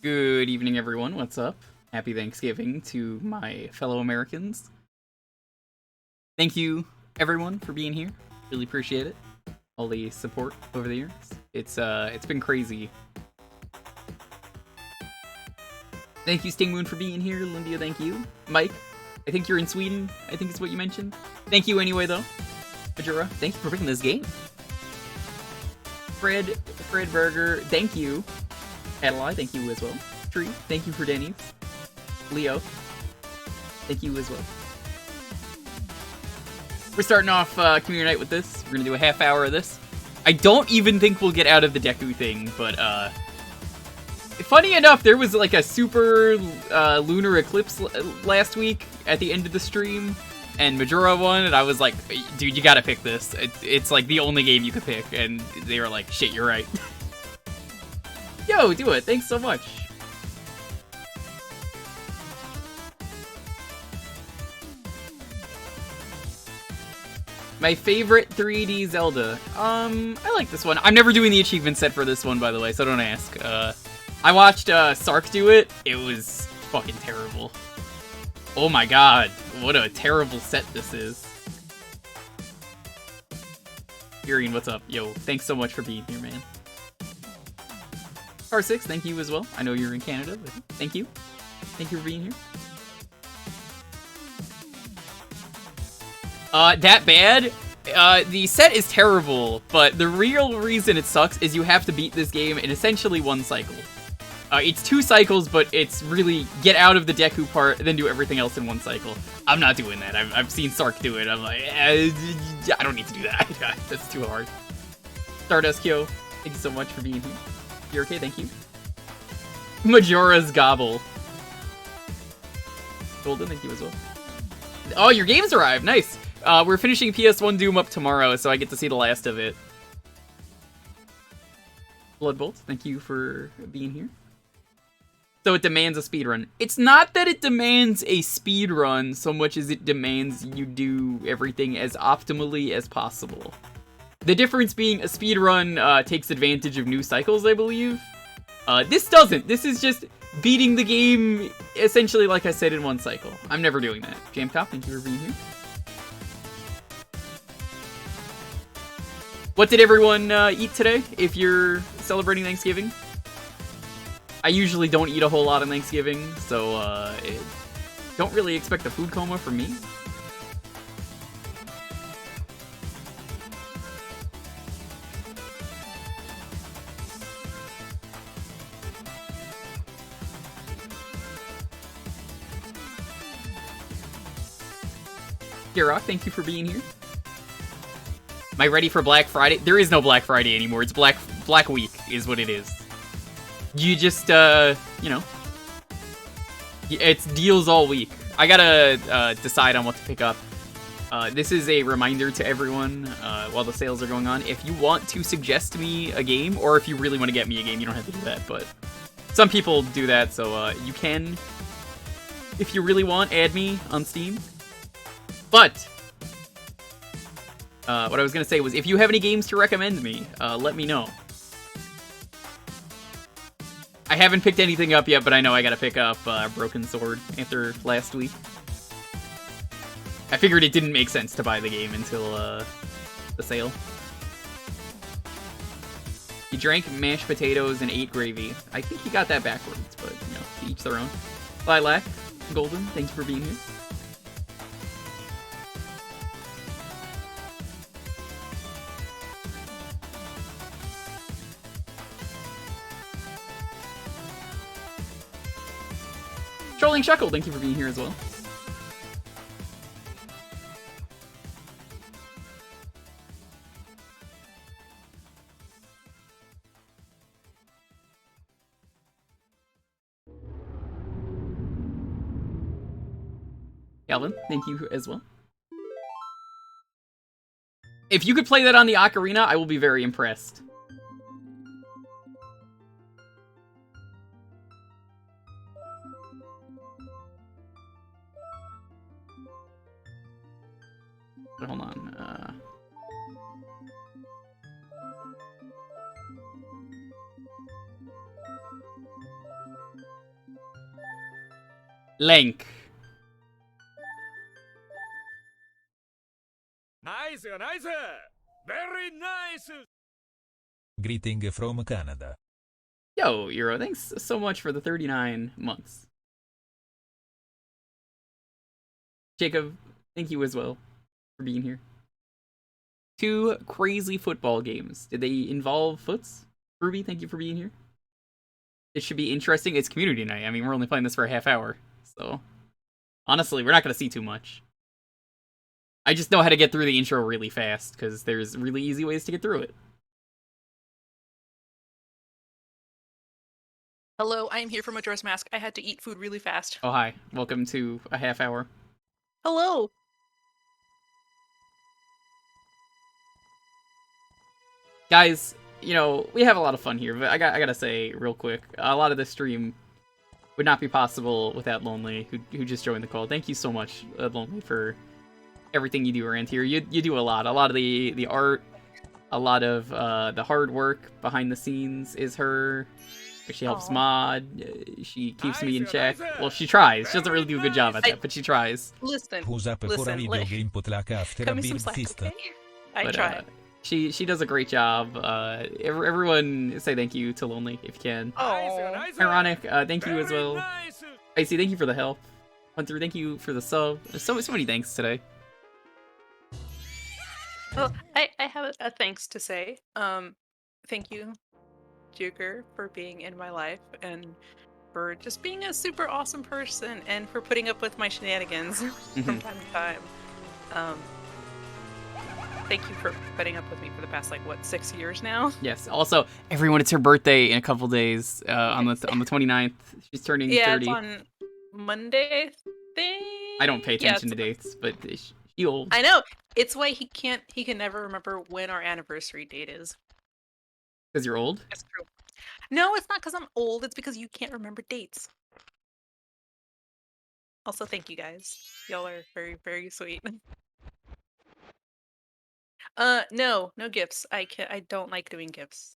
Good evening, everyone. What's up? Happy Thanksgiving to my fellow Americans. Thank you, everyone, for being here. Really appreciate it. All the support over the years. It's been crazy. Thank you, Stingmoon, for being here. Lindia, thank you. Mike, I think you're in Sweden. I think it's what you mentioned. Thank you anyway, though. Majora, thank you for picking this game. Fred Berger, thank you. Adelaide, thank you as well. Tree, thank you for Denny's. Leo, thank you as well. We're starting off Community Night with this. We're gonna do a half hour of this. I don't even think we'll get out of the Deku thing, but funny enough, there was like a super lunar eclipse last week at the end of the stream, and Majora won, and I was like, dude, you gotta pick this. It's like the only game you could pick, and they were like, shit, you're right. Yo, do it. Thanks so much. My favorite 3D Zelda. I like this one. I'm never doing the achievement set for this one, by the way, so don't ask. I watched Sark do it. It was fucking terrible. Oh my god, what a terrible set this is. Irene, what's up? Yo, thanks so much for being here, man. R6, thank you as well. I know you're in Canada, but thank you. Thank you for being here. That bad? The set is terrible, but the real reason it sucks is you have to beat this game in essentially one cycle. It's 2 cycles, but it's really get out of the Deku part, then do everything else in 1 cycle. I'm not doing that. I've seen Sark do it. I'm like, I don't need to do that. That's too hard. Stardust Kyo, thank you so much for being here. You're okay, thank you. Majora's Gobble. Golden, thank you as well. Oh, your game's arrived, nice. We're finishing PS1 Doom up tomorrow, so I get to see the last of it. Bloodbolt, thank you for being here. So it demands a speedrun. It's not that it demands a speedrun so much as it demands you do everything as optimally as possible. The difference being a speedrun takes advantage of new cycles, I believe. This doesn't. This is just beating the game, essentially, like I said, in 1 cycle. I'm never doing that. Jamcop, thank you for being here. What did everyone eat today, if you're celebrating Thanksgiving? I usually don't eat a whole lot on Thanksgiving, so don't really expect a food coma from me. Rock, thank you for being here. Am I ready for Black Friday? There is no Black Friday anymore. It's Black Week is what it is. You just, you know, it's deals all week. I gotta decide on what to pick up. This is a reminder to everyone while the sales are going on. If you want to suggest me a game, or if you really want to get me a game, you don't have to do that, but some people do that, so you can, if you really want, add me on Steam. But what I was gonna say was, if you have any games to recommend me, let me know. I haven't picked anything up yet, but I know I gotta pick up Broken Sword after last week. I figured it didn't make sense to buy the game until the sale. He drank mashed potatoes and ate gravy. I think he got that backwards, but you know, to each their own. Lilac, Golden, thanks for being here. Trolling Shuckle, thank you for being here as well. Calvin, thank you as well. If you could play that on the Ocarina, I will be very impressed. Hold on. Link. Nice, nice. Very nice. Greeting from Canada. Yo, Euro, thanks so much for the 39 months. Jacob, thank you as well for being here. 2 crazy football games. Did they involve foots? Ruby, thank you for being here. It should be interesting. It's community night. I mean, we're only playing this for a half hour. So, honestly, we're not going to see too much. I just know how to get through the intro really fast, because there's really easy ways to get through it. Hello, I am here for Majora's Mask. I had to eat food really fast. Oh, hi. Welcome to a half hour. Hello! Guys, you know, we have a lot of fun here, but I gotta say real quick, a lot of this stream would not be possible without Lonely, who just joined the call. Thank you so much, Lonely, for everything you do around here. You do a lot of the art, a lot of the hard work behind the scenes is her. She helps mod. She keeps me in check. Well, she tries. She doesn't really do a good job at that, but she tries. Listen, Who's up for a video game potluck after a cut me beer some slack, feast? okay? I try. She does a great job. Everyone say thank you to Lonely if you can. Oh, Ironic, thank you as well. Icy, thank you for the help. Hunter, thank you for the sub. There's so many thanks today. well, I have a thanks to say. Thank you, Jewker, for being in my life and for just being a super awesome person and for putting up with my shenanigans from time to time. Thank you for putting up with me for the past, 6 years now? Yes. Also, everyone, it's her birthday in a couple days. On the 29th, she's turning 30. Yeah, it's on Monday, I think. I don't pay attention to dates, but she old. I know. It's why he can never remember when our anniversary date is. Because you're old? That's true. No, it's not because I'm old. It's because you can't remember dates. Also, thank you guys. Y'all are very, very sweet. No gifts. I don't like doing gifts.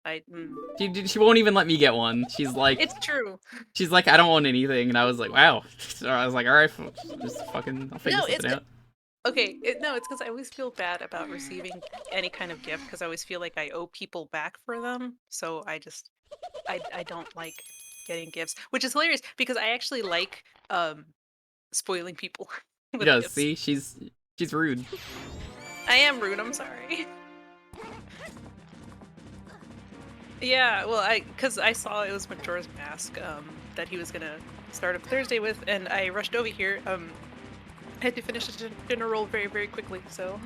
She won't even let me get one. She's like, It's true. she's like, I don't want anything, and I was like, wow. So I was like, all right, just fucking, I'll figure something out. Okay, it's because I always feel bad about receiving any kind of gift because I always feel like I owe people back for them. So I don't like getting gifts, which is hilarious because I actually like spoiling people. With Yeah, gifts. see, she's rude. I am rude. I'm sorry. Yeah, well, because I saw it was Majora's Mask that he was gonna start up Thursday with, and I rushed over here. I had to finish the dinner roll very, very quickly, so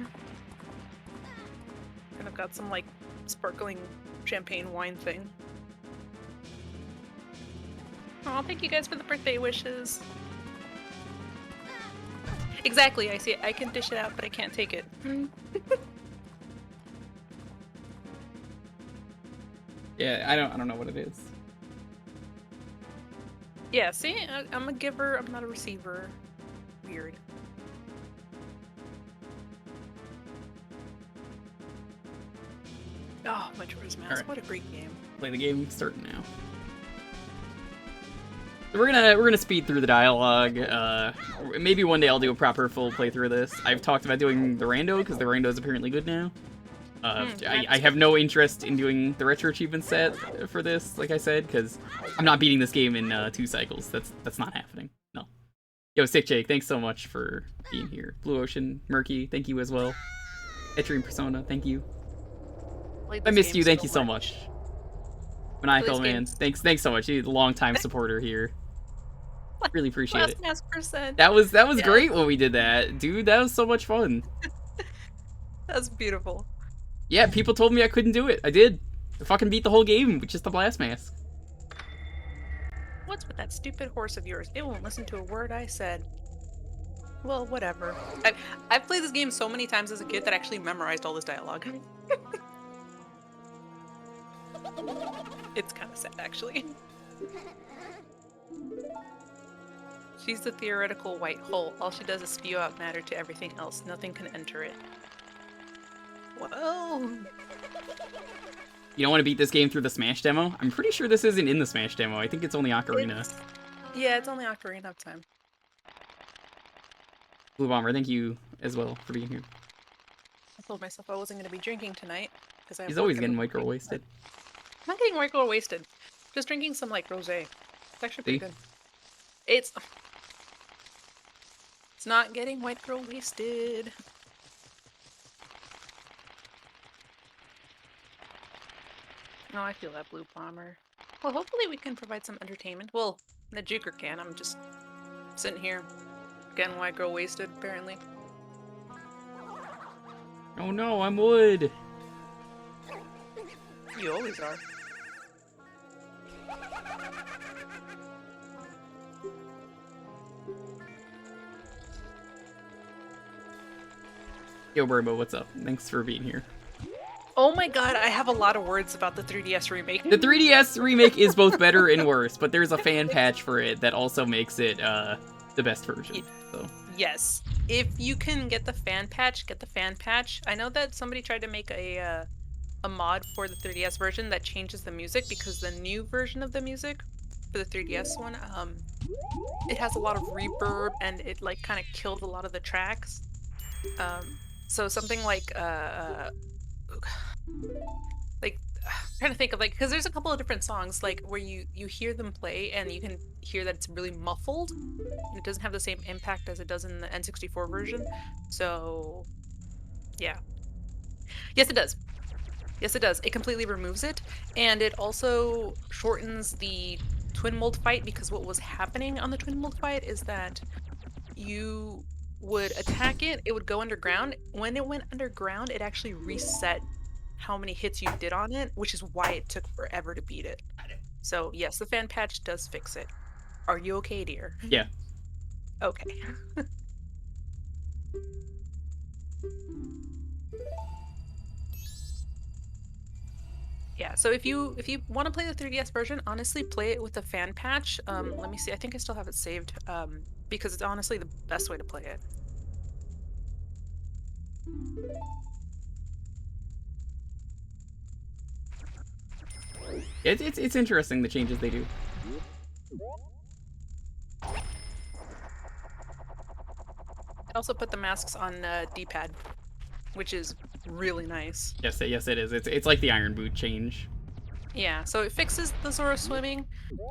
and I've got some sparkling champagne wine thing. Oh, thank you guys for the birthday wishes. Exactly, I see it. I can dish it out, but I can't take it. Yeah, I don't know what it is. Yeah, see, I'm a giver. I'm not a receiver. Weird. Oh, Majora's Mask! Alright. What a great game. Play the game starting now. So we're gonna speed through the dialogue. Maybe one day I'll do a proper full playthrough of this. I've talked about doing the rando because the rando is apparently good now. I have no interest in doing the retro achievement set for this, like I said, because I'm not beating this game in 2 cycles. That's not happening. No. Yo, Sick Jake, thanks so much for being here. Blue Ocean, Murky, thank you as well. Etrian Persona, thank you. I missed you, thank you so much. Maniacal Man, thanks so much. You're a long-time supporter here. Really appreciate it. Last percent. That was great when we did that, dude. That was so much fun. That's beautiful. Yeah, people told me I couldn't do it. I did. I fucking beat the whole game with just the blast mask. What's with that stupid horse of yours? It won't listen to a word I said. Well, whatever. I've played this game so many times as a kid that I actually memorized all this dialogue. It's kind of sad, actually. She's the theoretical white hole. All she does is spew out matter to everything else. Nothing can enter it. Whoa! You don't want to beat this game through the Smash demo? I'm pretty sure this isn't in the Smash demo. I think it's only Ocarina. Yeah, it's only Ocarina of Time. Blue Bomber, thank you as well for being here. I told myself I wasn't going to be drinking tonight because I have He's work always in the getting morning. micro wasted. I'm not getting micro wasted. Just drinking some like rosé. It's actually pretty See? good. It's not getting micro wasted. Oh, I feel that, Blue Bomber. Well, hopefully we can provide some entertainment. Well, the Jewker can. I'm just sitting here getting micro wasted, apparently. Oh no, I'm wood. You always are. Yo, Burbo, what's up? Thanks for being here. Oh my god, I have a lot of words about the 3DS remake. The 3DS remake is both better and worse, but there's a fan patch for it that also makes it the best version. So Yes. If you can get the fan patch, get the fan patch. I know that somebody tried to make a mod for the 3DS version that changes the music because the new version of the music for the 3DS one, it has a lot of reverb and it like kind of killed a lot of the tracks. So something like I'm trying to think of like because there's a couple of different songs like where you hear them play and you can hear that it's really muffled and it doesn't have the same impact as it does in the N64 version. So yeah. Yes it does. Yes it does. It completely removes it and it also shortens the twin mold fight because what was happening on the twin mold fight is that you would attack it, it would go underground. When it went underground, it actually reset how many hits you did on it, which is why it took forever to beat it. So yes, the fan patch does fix it. Are you okay, dear? yeah. Okay. Yeah, so if you want to play the 3DS version, honestly play it with the fan patch. Let me see. I think I still have it saved because it's honestly the best way to play it. It's interesting the changes they do. I also put the masks on D-pad, which is really nice. Yes, it is. It's like the Iron Boot change. Yeah, so it fixes the Zora swimming,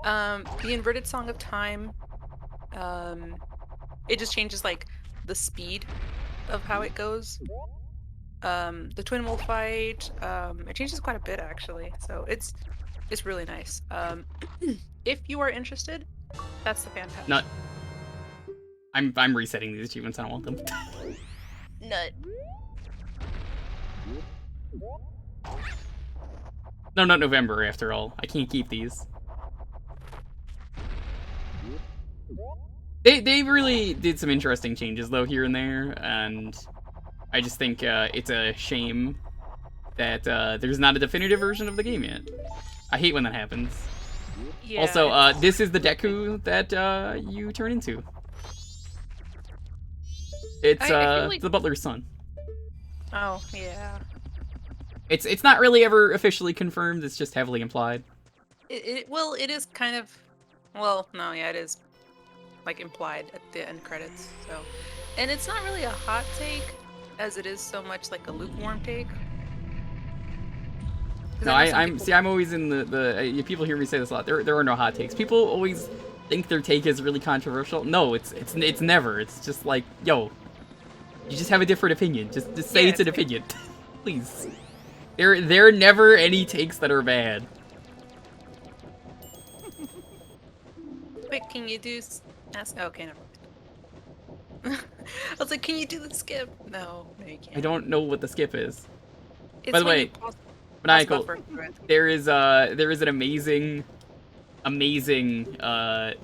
the inverted Song of Time. It just changes like the speed of how it goes. The twin mold fight, it changes quite a bit actually. So it's really nice. If you are interested, that's the fan patch. Nut. I'm resetting these achievements. I don't want them. Nut. No, not November. After all, I can't keep these. They really did some interesting changes though here and there, and I just think it's a shame that there's not a definitive version of the game yet. I hate when that happens. Yeah, Also, this is the Deku that you turn into. It's I feel like... the butler's son. Oh yeah. It's not really ever officially confirmed. It's just heavily implied. Well, it is kind of. Well, no, yeah, it is like implied at the end credits. So, and it's not really a hot take, as it is so much like a lukewarm take. No, I'm always in the people hear me say this a lot. There are no hot takes. People always think their take is really controversial. No, it's never. It's just like, yo, you just have a different opinion. Just say it's an opinion, please. There are never any takes that are bad. Wait, can you do? Ask. Okay, never mind. I was like, can you do the skip? No, you can't. I don't know what the skip is. It's By the way, Maniacal, there is an amazing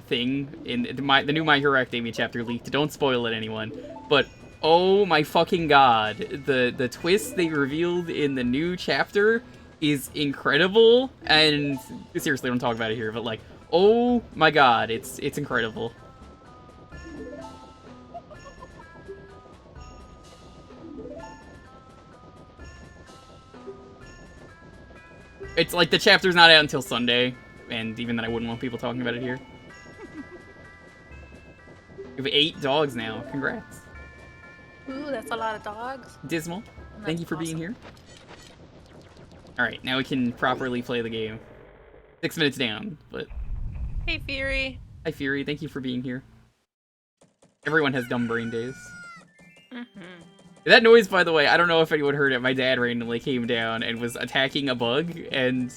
thing in the new My Hero Academia chapter leaked. Don't spoil it, anyone. But oh my fucking god, the twist they revealed in the new chapter is incredible. And seriously, don't talk about it here, but like, oh my god, it's incredible. It's like the chapter's not out until Sunday, and even then I wouldn't want people talking about it here. We have 8 dogs now. Congrats. Ooh, that's a lot of dogs. Dismal, That's thank you for being awesome. here. Alright, now we can properly play the game. 6 minutes down, but... Hey, Fury. Hi, Fury, thank you for being here. Everyone has dumb brain days. Mm-hmm. That noise, by the way, I don't know if anyone heard it, my dad randomly came down and was attacking a bug, and...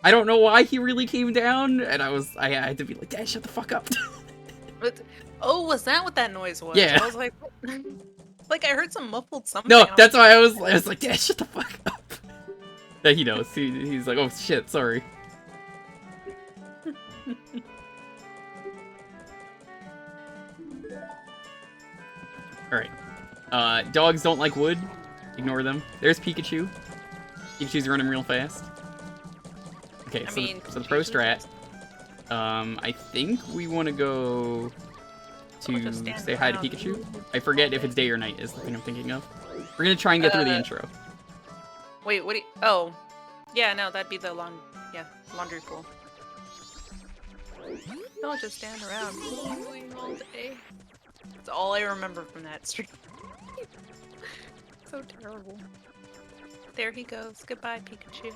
I don't know why he really came down, and I had to be like, Dad, shut the fuck up. Oh, was that what that noise was? Yeah. I was like, like I heard some muffled something. No, that's why I was like, Dad, shut the fuck up. Yeah, he knows. He's like, oh shit, sorry. Alright. Dogs don't like wood. Ignore them. There's Pikachu. Pikachu's running real fast. Okay, so the pro strat. I think we want to go to say hi to Pikachu. I forget if it's day or night is the thing I'm thinking of. We're gonna try and get through the intro. Wait, what do you... Oh. Yeah, no, that'd be the laundry pool. I'll just stand around all day. That's all I remember from that stream. So terrible. There he goes. Goodbye, Pikachu.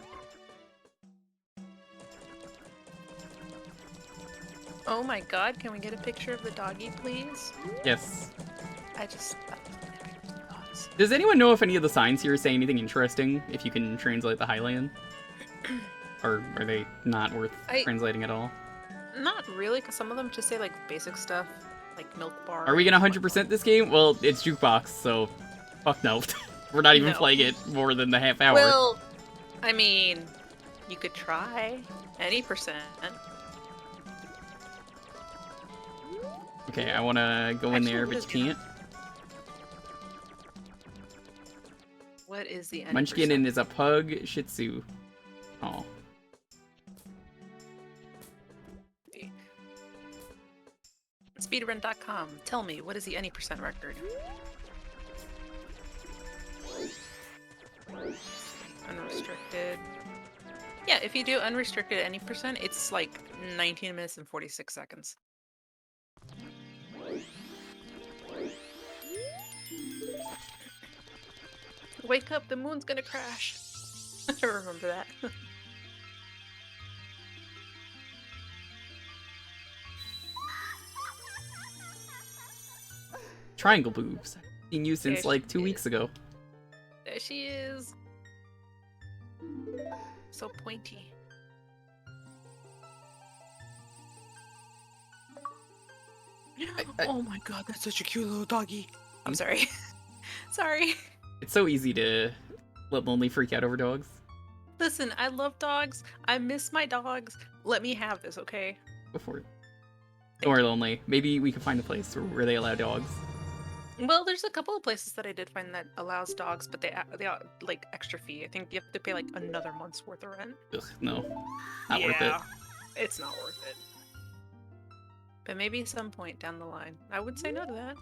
Oh my god, can we get a picture of the doggy, please? Yes. I just... Does anyone know if any of the signs here say anything interesting, if you can translate the Highland? Or are they not worth translating at all? Not really, because some of them just say, like, basic stuff, like milk bar. Are we gonna 100% this game? Well, it's Jewkbox, so fuck no. We're not even playing it more than the half hour. Well, I mean, you could try. Any percent. Okay, I wanna go in there, but you can't. What is the Munchkin is a pug Shih Tzu. Oh. Speedrun.com. Tell me, what is the any percent record? Unrestricted. Yeah, if you do unrestricted any percent, it's like 19 minutes and 46 seconds. Wake up, the moon's gonna crash. I remember that. Triangle boobs. I've seen you since like 2 weeks ago. There she is. So pointy. Oh my god, that's such a cute little doggy. I'm sorry. Sorry. It's so easy to let Lonely freak out over dogs. Listen, I love dogs. I miss my dogs. Let me have this, okay? Go for it. Don't worry, Lonely. Maybe we can find a place where they allow dogs. Well, there's a couple of places that I did find that allows dogs, but they like extra fee. I think you have to pay like another month's worth of rent. Ugh, no. Not worth it. It's not worth it. But maybe some point down the line. I would say no to that.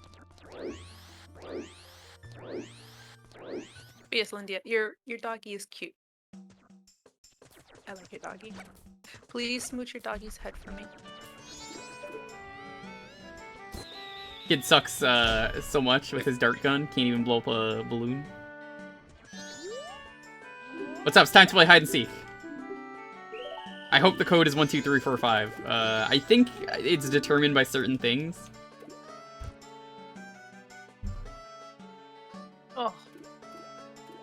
But yes, Lindia, your doggy is cute. I like your doggy. Please smooch your doggy's head for me. Kid sucks so much with his dart gun, can't even blow up a balloon. What's up? It's time to play hide and seek. I hope the code is 12345. I think it's determined by certain things. Oh,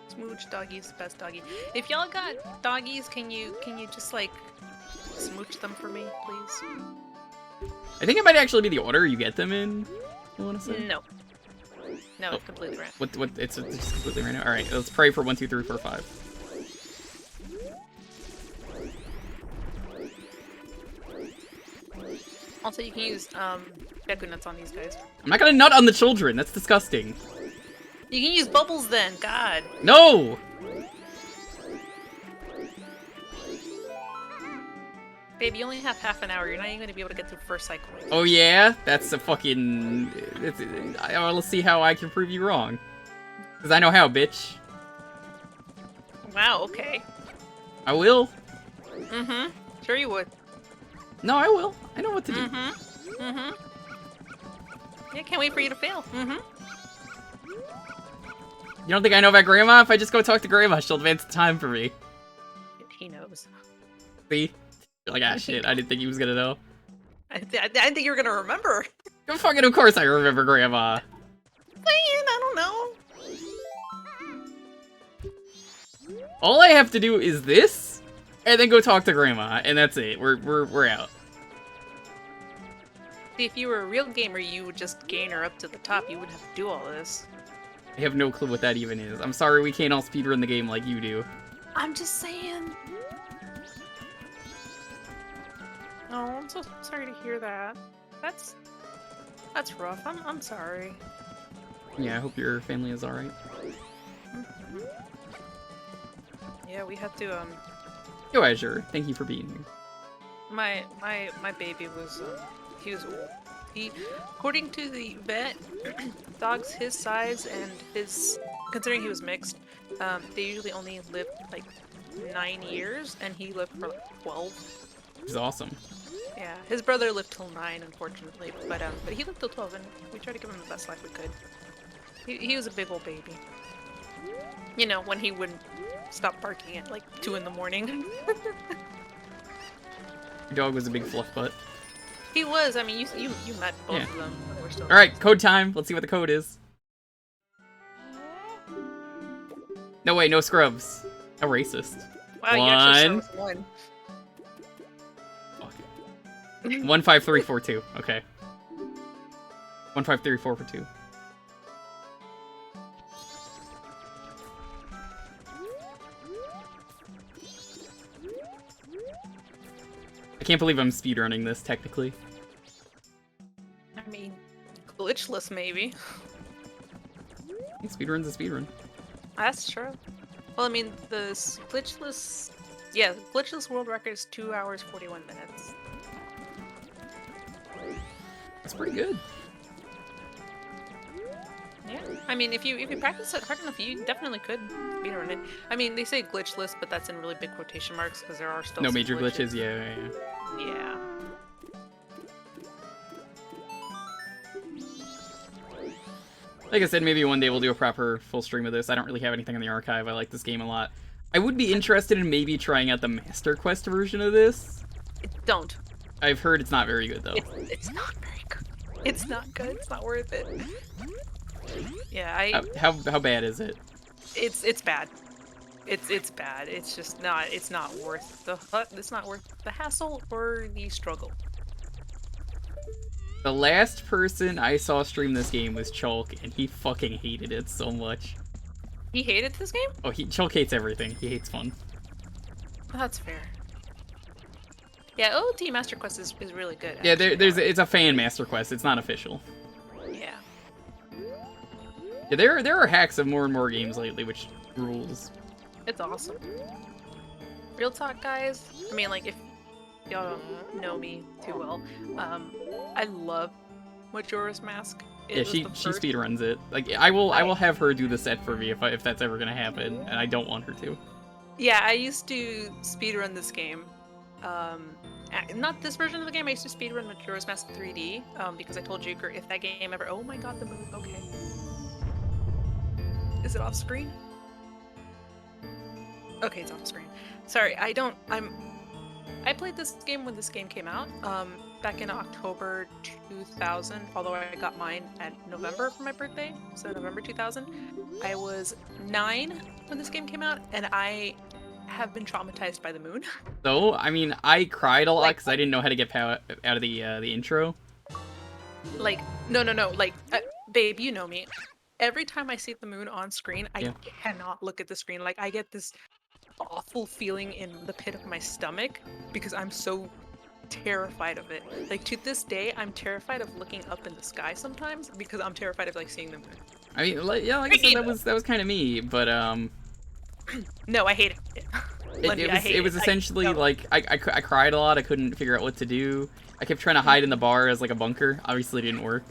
smooch doggy's best doggy. If y'all got doggies, can you just like smooch them for me, please? I think it might actually be the order you get them in. I want to say. No. No, it's completely random. What? It's just completely random. All right, let's pray for 1, 2, 3, 4, 5. Also, you can use Deku nuts on these guys. I'm not gonna nut on the children. That's disgusting. You can use bubbles then. God. No. Babe, you only have half an hour. You're not even gonna be able to get through first cycle. Oh yeah, that's a fucking. I want to see how I can prove you wrong. Cause I know how, bitch. Wow. Okay. I will. Mm-hmm. Sure you would. No, I will. I know what to do. Mm-hmm. Mm-hmm. Yeah, can't wait for you to fail. Mm-hmm. You don't think I know about Grandma? If I just go talk to Grandma, she'll advance the time for me. He knows. See? You're like, ah, shit, I didn't think he was gonna know. I didn't think you were gonna remember. Fucking of course I remember Grandma. Man, I don't know. All I have to do is this, and then go talk to Grandma, and that's it. We're out. See, if you were a real gamer, you would just gain her up to the top. You wouldn't have to do all this. I have no clue what that even is. I'm sorry we can't all speedrun the game like you do. I'm just saying. Oh, I'm so sorry to hear that. That's rough. I'm sorry. Yeah, I hope your family is alright. Yeah, we had to Yo, Azure, thank you for being here. my baby was he according to the vet, dogs his size and his, considering he was mixed, they usually only live like 9 years, and he lived for like 12. He's awesome. Yeah, his brother lived till 9, unfortunately, but he lived till 12, and we tried to give him the best life we could. He was a big old baby. You know, when he wouldn't stop barking at like 2 in the morning. Your dog was a big fluff butt. He was. I mean, you met both of them when they were still. All right, code time. Let's see what the code is. No way, no scrubs. How racist. Wow, you actually start with 1. Fuck it. 15342. Okay. 15342. I can't believe I'm speedrunning this, technically. I mean, glitchless maybe. Speedrun's a speedrun. That's true. Well, I mean, the glitchless... Yeah, the glitchless world record is 2 hours, 41 minutes. That's pretty good. Yeah. I mean, if you practice it hard enough, you definitely could speedrun it. I mean, they say glitchless, but that's in really big quotation marks, because there are still No some major glitches, yeah. Yeah. Like I said, maybe one day we'll do a proper full stream of this. I don't really have anything in the archive. I like this game a lot. I would be interested in maybe trying out the Master Quest version of this. Don't. I've heard it's not very good, though. It's not very good. It's not good. It's not worth it. Yeah, How bad is it? It's bad. It's bad. It's just not. It's not worth it's not worth the hassle or the struggle. The last person I saw stream this game was Chulk, and he fucking hated it so much. He hated this game? Oh, Chulk hates everything. He hates fun. That's fair. Yeah, OOT Master Quest is really good. Yeah, actually. it's a fan Master Quest. It's not official. Yeah. Yeah, there are hacks of more and more games lately, which rules. It's awesome. Real talk, guys. I mean, like, if y'all don't know me too well, I love Majora's Mask. Yeah, she speedruns it. Like, I will have her do the set for me if that's ever gonna happen, and I don't want her to. Yeah, I used to speedrun this game. Not this version of the game. I used to speedrun Majora's Mask 3D because I told Jewker if that game ever. Oh my god, the moon. Okay. Is it off screen? Okay, it's off screen. Sorry, I played this game when this game came out, back in October 2000, although I got mine at November for my birthday, so November 2000. I was 9 when this game came out, and I have been traumatized by the moon. So, I mean, I cried a lot because I didn't know how to get out of the intro. Like, no, like, babe, you know me. Every time I see the moon on screen, I cannot look at the screen. Like, I get this awful feeling in the pit of my stomach because I'm so terrified of it. Like, to this day, I'm terrified of looking up in the sky sometimes because I'm terrified of, like, seeing the moon. I mean, like I said, that was kind of me, but No, I hate it. it was essentially like I cried a lot. I couldn't figure out what to do. I kept trying to hide in the bar as like a bunker. Obviously, it didn't work.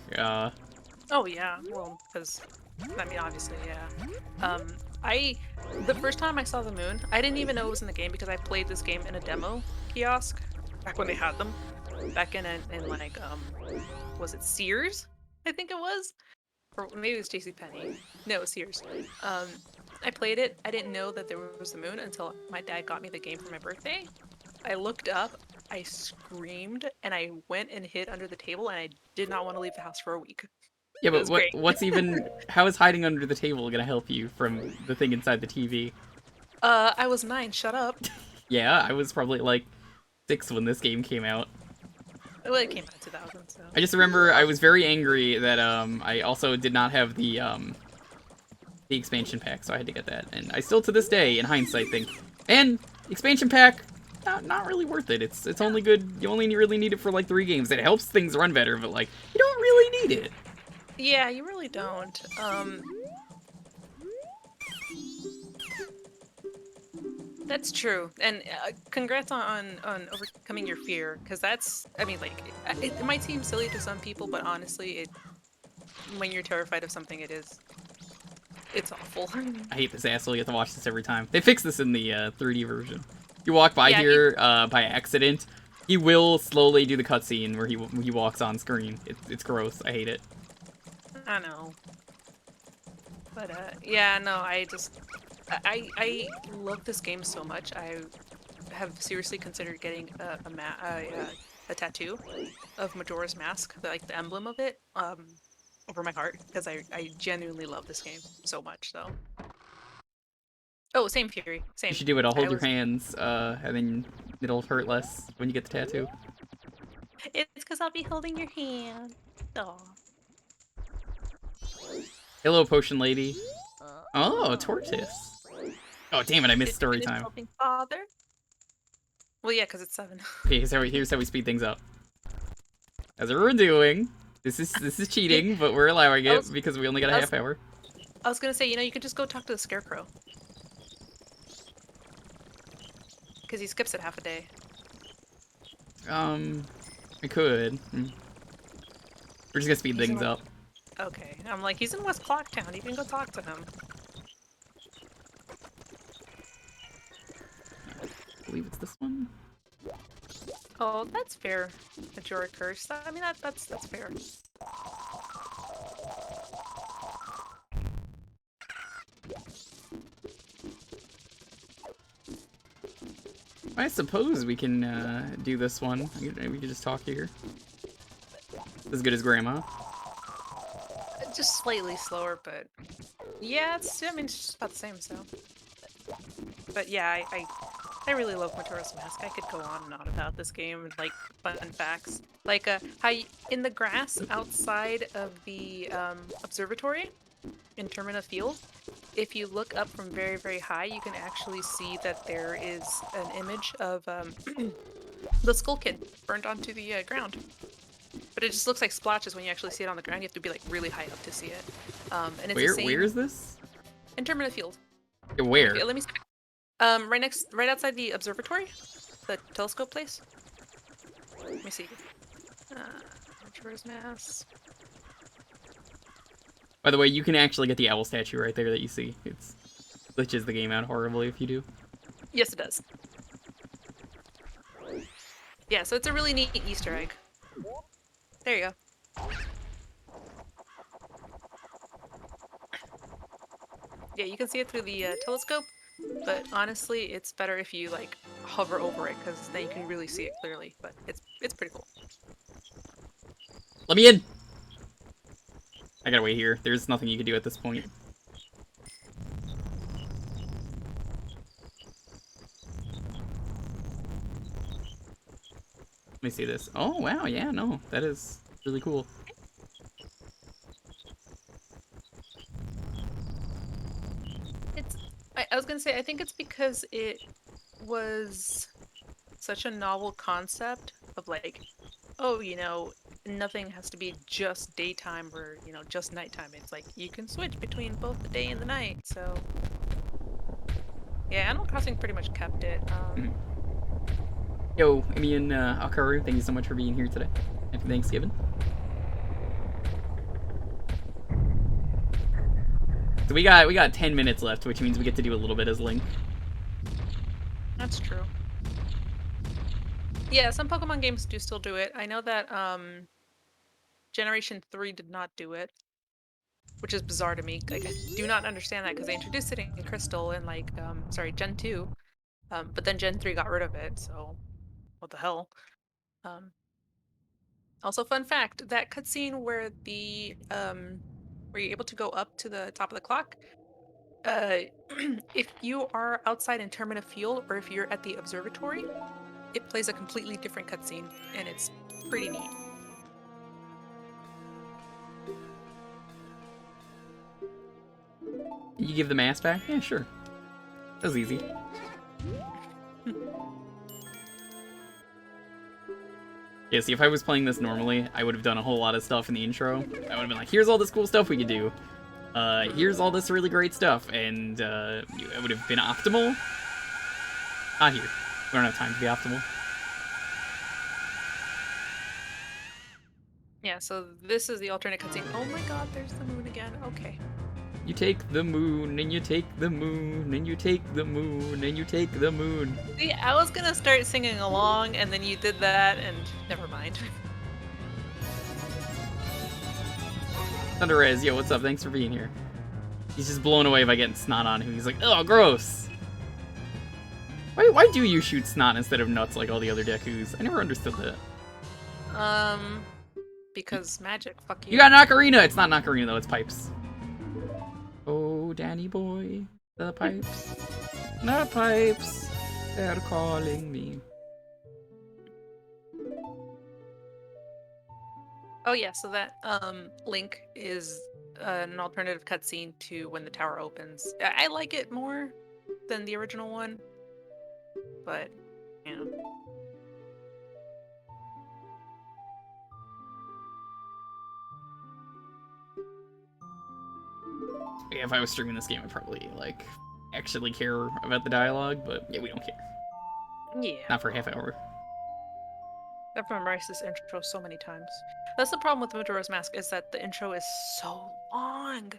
Oh yeah, well, because I mean, obviously, yeah. The first time I saw the moon, I didn't even know it was in the game because I played this game in a demo kiosk back when they had them. Back in like was it Sears? I think it was. or maybe it was JCPenney. No, it was Sears. I played it. I didn't know that there was the moon until my dad got me the game for my birthday. I looked up, I screamed, and I went and hid under the table, and I did not want to leave the house for a week. Yeah, It but was great. what's even how is hiding under the table gonna help you from the thing inside the TV? I was 9. Shut up. Yeah, I was probably like 6 when this game came out. Well, it came out in 2000, so. I just remember I was very angry that I also did not have the expansion pack, so I had to get that. And I still to this day, in hindsight, think, and expansion pack, not really worth it. It's only good. You only really need it for like 3 games. It helps things run better, but like you don't really need it. Yeah, you really don't. That's true, and congrats on overcoming your fear, because that's, I mean, like, it might seem silly to some people, but honestly, when you're terrified of something, it's awful. I hate this asshole. You have to watch this every time. They fixed this in the 3D version. You walk by Yeah, here by accident, he will slowly do the cutscene where he walks on screen. It's gross. I hate it. I know. But, yeah, no, I love this game so much. I have seriously considered getting a tattoo of Majora's Mask, like the emblem of it, over my heart, because I genuinely love this game so much, so. Oh, same Fury. Same. You should do it. I'll hold your hands, and then it'll hurt less when you get the tattoo. It's because I'll be holding your hand. Aw. Hello, potion lady. Oh, tortoise. Oh, damn it, I missed story time. Father? Well, yeah, because it's 7. Okay, here's how we speed things up. As we're doing, this is cheating, but we're allowing it because we only got a half hour. I was gonna say, you could just go talk to the Scarecrow. Because he skips it half a day. I could. We're just gonna speed things up. Okay. I'm like, he's in West Clocktown. You can go talk to him. I believe it's this one. Oh, that's fair. A Jewker. I mean, that's fair. I suppose we can do this one. We can just talk here. As good as Grandma. Just slightly slower, but yeah, I mean, it's just about the same. So, but yeah, I really love Majora's Mask. I could go on and on about this game and like fun facts, like how in the grass outside of the observatory in Termina Field, if you look up from very, very high, you can actually see that there is an image of the Skull Kid burned onto the ground. But it just looks like splotches when you actually see it on the ground. You have to be like really high up to see it. And it's the same Where is this? in Termina Field. Where? Let me see. Right outside the observatory, the telescope place. Let me see. Majora's Mask. By the way, you can actually get the owl statue right there that you see. It glitches the game out horribly if you do. Yes, it does. Yeah, so it's a really neat Easter egg. There you go. Yeah, you can see it through the telescope, but honestly, it's better if you like hover over it because then you can really see it clearly. But it's pretty cool. Let me in! I gotta wait here. There's nothing you can do at this point. Let me see this. Oh, wow, yeah, no. That is really cool. I was gonna say, I think it's because it was such a novel concept of like, oh, nothing has to be just daytime or, just nighttime. It's like, you can switch between both the day and the night, so. Yeah, Animal Crossing pretty much kept it. Yo, Amy and Akaru, thank you so much for being here today. Happy Thanksgiving. So we got 10 minutes left, which means we get to do a little bit as Link. That's true. Yeah, some Pokemon games do still do it. I know that Generation 3 did not do it. which is bizarre to me. Like, I do not understand that because they introduced it in Crystal and like, sorry, Gen 2, but then Gen 3 got rid of it. So, what the hell? Um, Also, fun fact: that cutscene where where you're able to go up to the top of the clock, uh, if you are outside in Termina Field or if you're at the observatory, it plays a completely different cutscene, and it's pretty neat. You give the mask back? Yeah, sure. That was easy. Yeah, see, if I was playing this normally, I would have done a whole lot of stuff in the intro. I would have been like, here's all this cool stuff we could do. Here's all this really great stuff, and it would have been optimal. Not here. We don't have time to be optimal. Yeah, so this is the alternate cutscene. Oh my god, there's the moon again. Okay. You take the moon, and you take the moon, and you take the moon, and you take the moon. See, I was gonna start singing along, and then you did that, and never mind. Thunderez, yo, what's up? Thanks for being here. He's just blown away by getting snot on him. He's like, oh, gross. Why do you shoot snot instead of nuts like all the other Dekus? I never understood that. Because magic, fuck you. You got an ocarina! It's not an ocarina, though. It's pipes. Oh, Danny boy. The pipes. The pipes. They're calling me. Oh yeah, so that link is an alternative cutscene to when the tower opens. I like it more than the original one, but you know. Yeah, if I was streaming this game, I'd probably, like, actually care about the dialogue, but yeah, we don't care. Yeah. Not for a half hour. I've memorized this intro so many times. That's the problem with Majora's Mask, is that the intro is so long.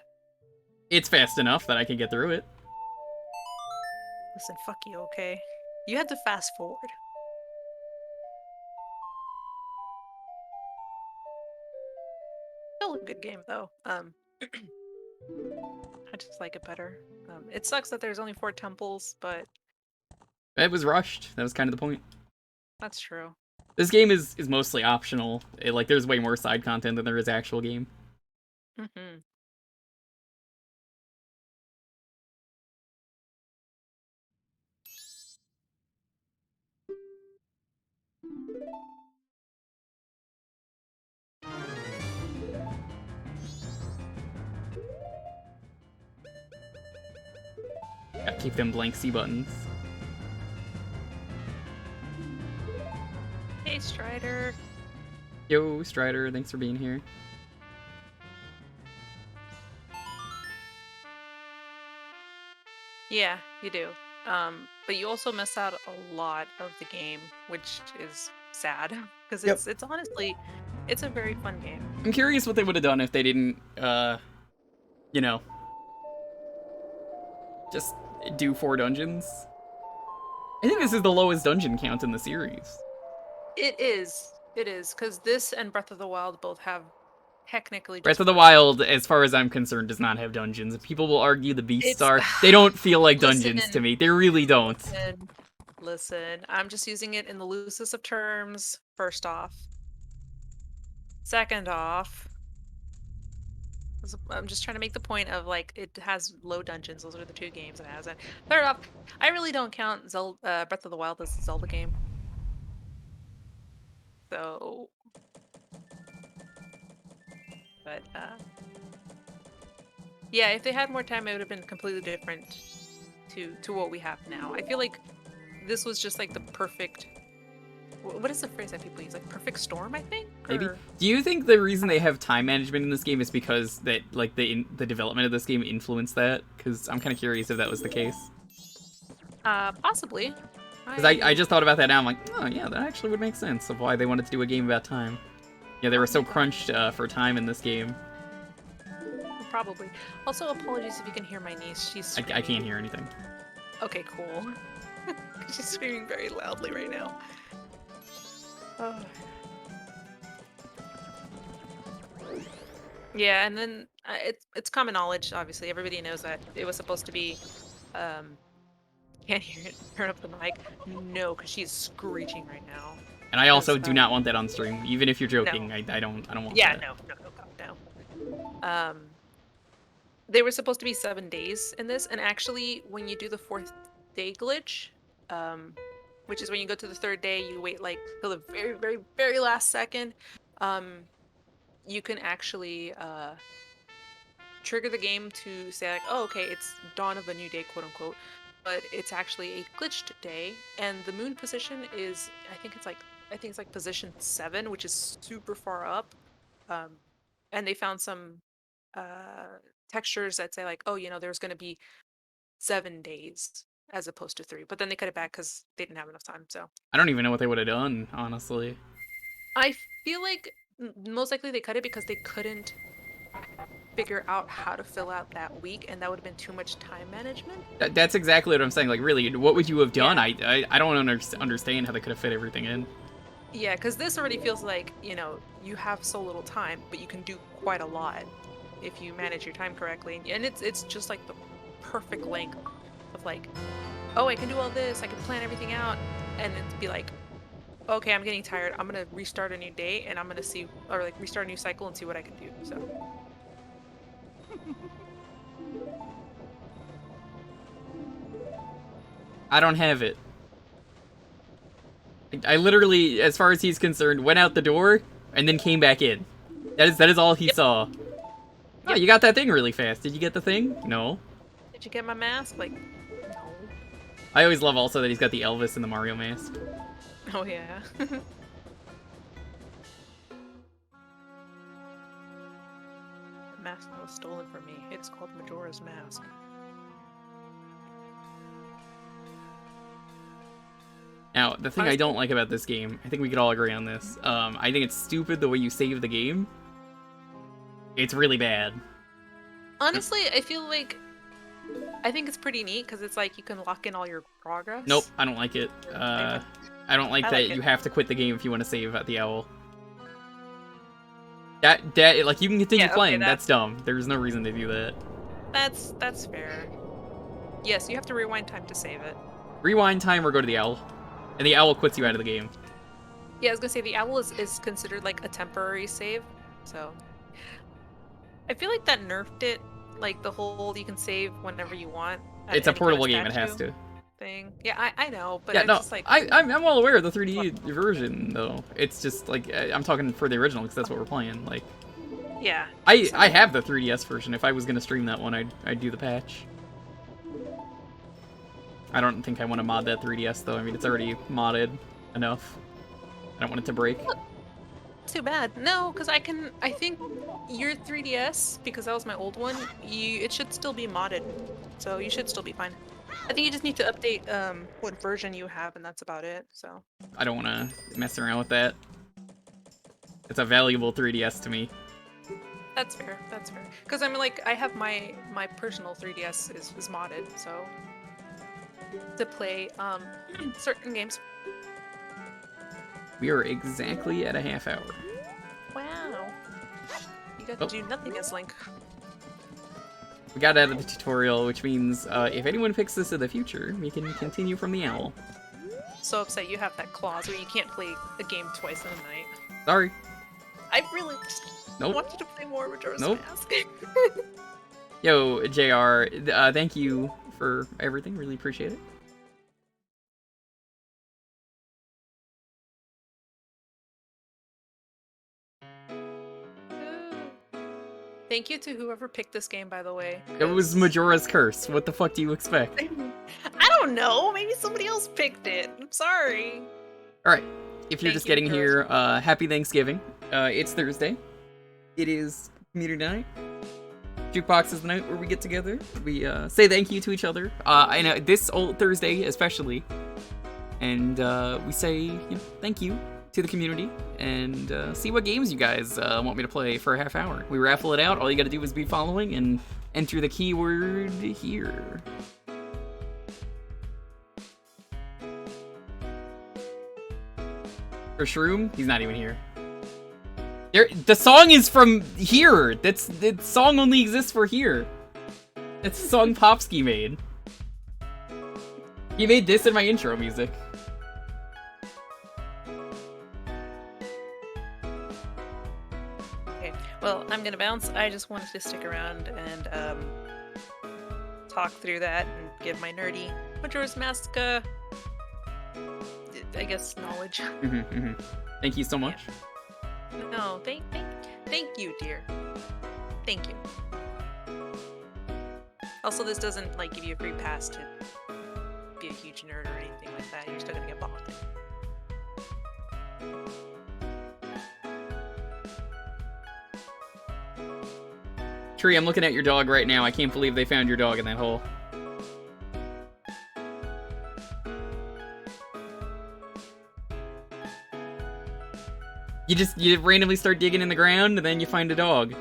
It's fast enough that I can get through it. Listen, fuck you, okay? You had to fast forward. Still a good game, though. I just like it better. It sucks that there's only 4 temples, but It was rushed. That was kind of the point. that's true. This game is mostly optional. Like, there's way more side content than there is actual game. Mm-hmm. Gotta keep them blank C buttons. Hey, Strider. Yo, Strider, thanks for being here. Yeah, you do. But you also miss out a lot of the game, which is sad because it's honestly, it's a very fun game. I'm curious what they would have done if they didn't, you know, just do 4 dungeons. I think this is the lowest dungeon count in the series. It is, because this and Breath of the Wild both have technically just Breath of the 4 Wild, as far as I'm concerned, does not have dungeons. People will argue the Beast It's- Star. They don't feel like dungeons Listen. to me. They really don't. Listen, I'm just using it in the loosest of terms, first off. Second off, I'm just trying to make the point of, like, it has low dungeons. Those are the 2 games it has. And third off, I really don't count Breath of the Wild as a Zelda game. So, but yeah, if they had more time, it would have been completely different to what we have now. I feel like this was just like the perfect. What is the phrase that people use? Like perfect storm, I think. Maybe. Or... Do you think the reason they have time management in this game is because that, like, the development of this game influenced that? Because I'm kind of curious if that was the case. Possibly. Because I just thought about that now. I'm like, oh yeah, that actually would make sense of why they wanted to do a game about time. Yeah, they were so crunched for time in this game. Probably. Also, apologies if you can hear my niece. She's I can't hear anything. Okay, cool. She's screaming very loudly right now. Oh. Yeah, and then It's common knowledge. Obviously, everybody knows that it was supposed to be. Um, can't hear it. Turn up the mic. No, because she's screeching right now. And I also 'Cause, do not want that on stream. Even if you're joking, no. I don't want Yeah, that. no. They were supposed to be 7 days in this, and actually, when you do the fourth day glitch, um, which is when you go to the third day, you wait like till the very, very, very last second. You can actually trigger the game to say like, oh, okay, it's dawn of a new day, quote unquote. But it's actually a glitched day, and the moon position is, I think it's like position 7, which is super far up. Um, and they found some uh textures that say like, oh, there's going to be 7 days as opposed to 3, but then they cut it back because they didn't have enough time. So I don't even know what they would have done, honestly. I feel like most likely they cut it because they couldn't figure out how to fill out that week, and that would have been too much time management. That's exactly what I'm saying. Like, really, what would you have done? Yeah. I don't understand how they could have fit everything in. Yeah, because this already feels like, you have so little time, but you can do quite a lot if you manage your time correctly. And it's just like the perfect length of like, oh, I can do all this, I can plan everything out, and it'd be like, okay, I'm getting tired. I'm gonna restart a new day, and I'm gonna see, or like restart a new cycle and see what I can do. So. I don't have it. I literally, as far as he's concerned, went out the door and then came back in. That is all he saw. Yeah, you got that thing really fast. Did you get the thing? No. Did you get my mask? Like, no. I always love also that he's got the Elvis and the Mario mask. Oh yeah. The mask that was stolen from me. It's called Majora's Mask. Now, the thing I don't like about this game, I think we could all agree on this. I think it's stupid the way you save the game. It's really bad. Honestly, I think it's pretty neat because it's like you can lock in all your progress. Nope, I don't like it. I don't like that you have to quit the game if you want to save at the owl. That like you can continue playing. That's dumb. There's no reason to do that. That's fair. Yes, you have to rewind time to save it. Rewind time or go to the owl. And the owl quits you out of the game. Yeah, I was gonna say the owl is considered like a temporary save, so I feel like that nerfed it, like the whole you can save whenever you want. It's a portable game, it has to. Thing. Yeah, I know, but yeah, it's no, just like I'm well aware of the 3D version though. It's just like I'm talking for the original because that's what we're playing. Like, yeah, I have the 3DS version. If I was gonna stream that one, I'd do the patch. I don't think I want to mod that 3DS though. I mean, it's already modded enough. I don't want it to break. Too bad. No, because I think your 3DS, because that was my old one, it should still be modded. So you should still be fine. I think you just need to update what version you have, and that's about it. So I don't want to mess around with that. It's a valuable 3DS to me. That's fair. That's fair. Because I mean, like, I have my personal 3DS is modded, so to play certain games. We are exactly at a half hour. Wow. You got to do nothing as Link. We got out of the tutorial, which means if anyone picks this in the future, we can continue from the owl. So upset you have that clause where you can't play a game twice in a night. Sorry. I really just wanted to play more Majora's Mask. Yo, JR, thank you for everything. Really appreciate it. Thank you to whoever picked this game, by the way. It was Majora's Curse. What the fuck do you expect? I don't know. Maybe somebody else picked it. I'm sorry. Alright. If you're just getting here, happy Thanksgiving. It's Thursday. It is community night. Jewkbox is the night where we get together. We say thank you to each other. I know this old Thursday especially. And we say thank you to the community and see what games you guys want me to play for a half hour. We raffle it out. All you gotta do is be following and enter the keyword here. For Shroom, he's not even here. The song is from here. The song only exists for here. It's a song Popsky made. He made this in my intro music. Okay, well, I'm gonna bounce. I just wanted to stick around and talk through that and give my nerdy Majora's Mask, I guess, knowledge. Thank you so much. Yeah. No, thank you, dear. Thank you. Also, this doesn't like give you a free pass to be a huge nerd or anything like that. You're still gonna get blocked. Tree, I'm looking at your dog right now. I can't believe they found your dog in that hole. You randomly start digging in the ground and then you find a dog.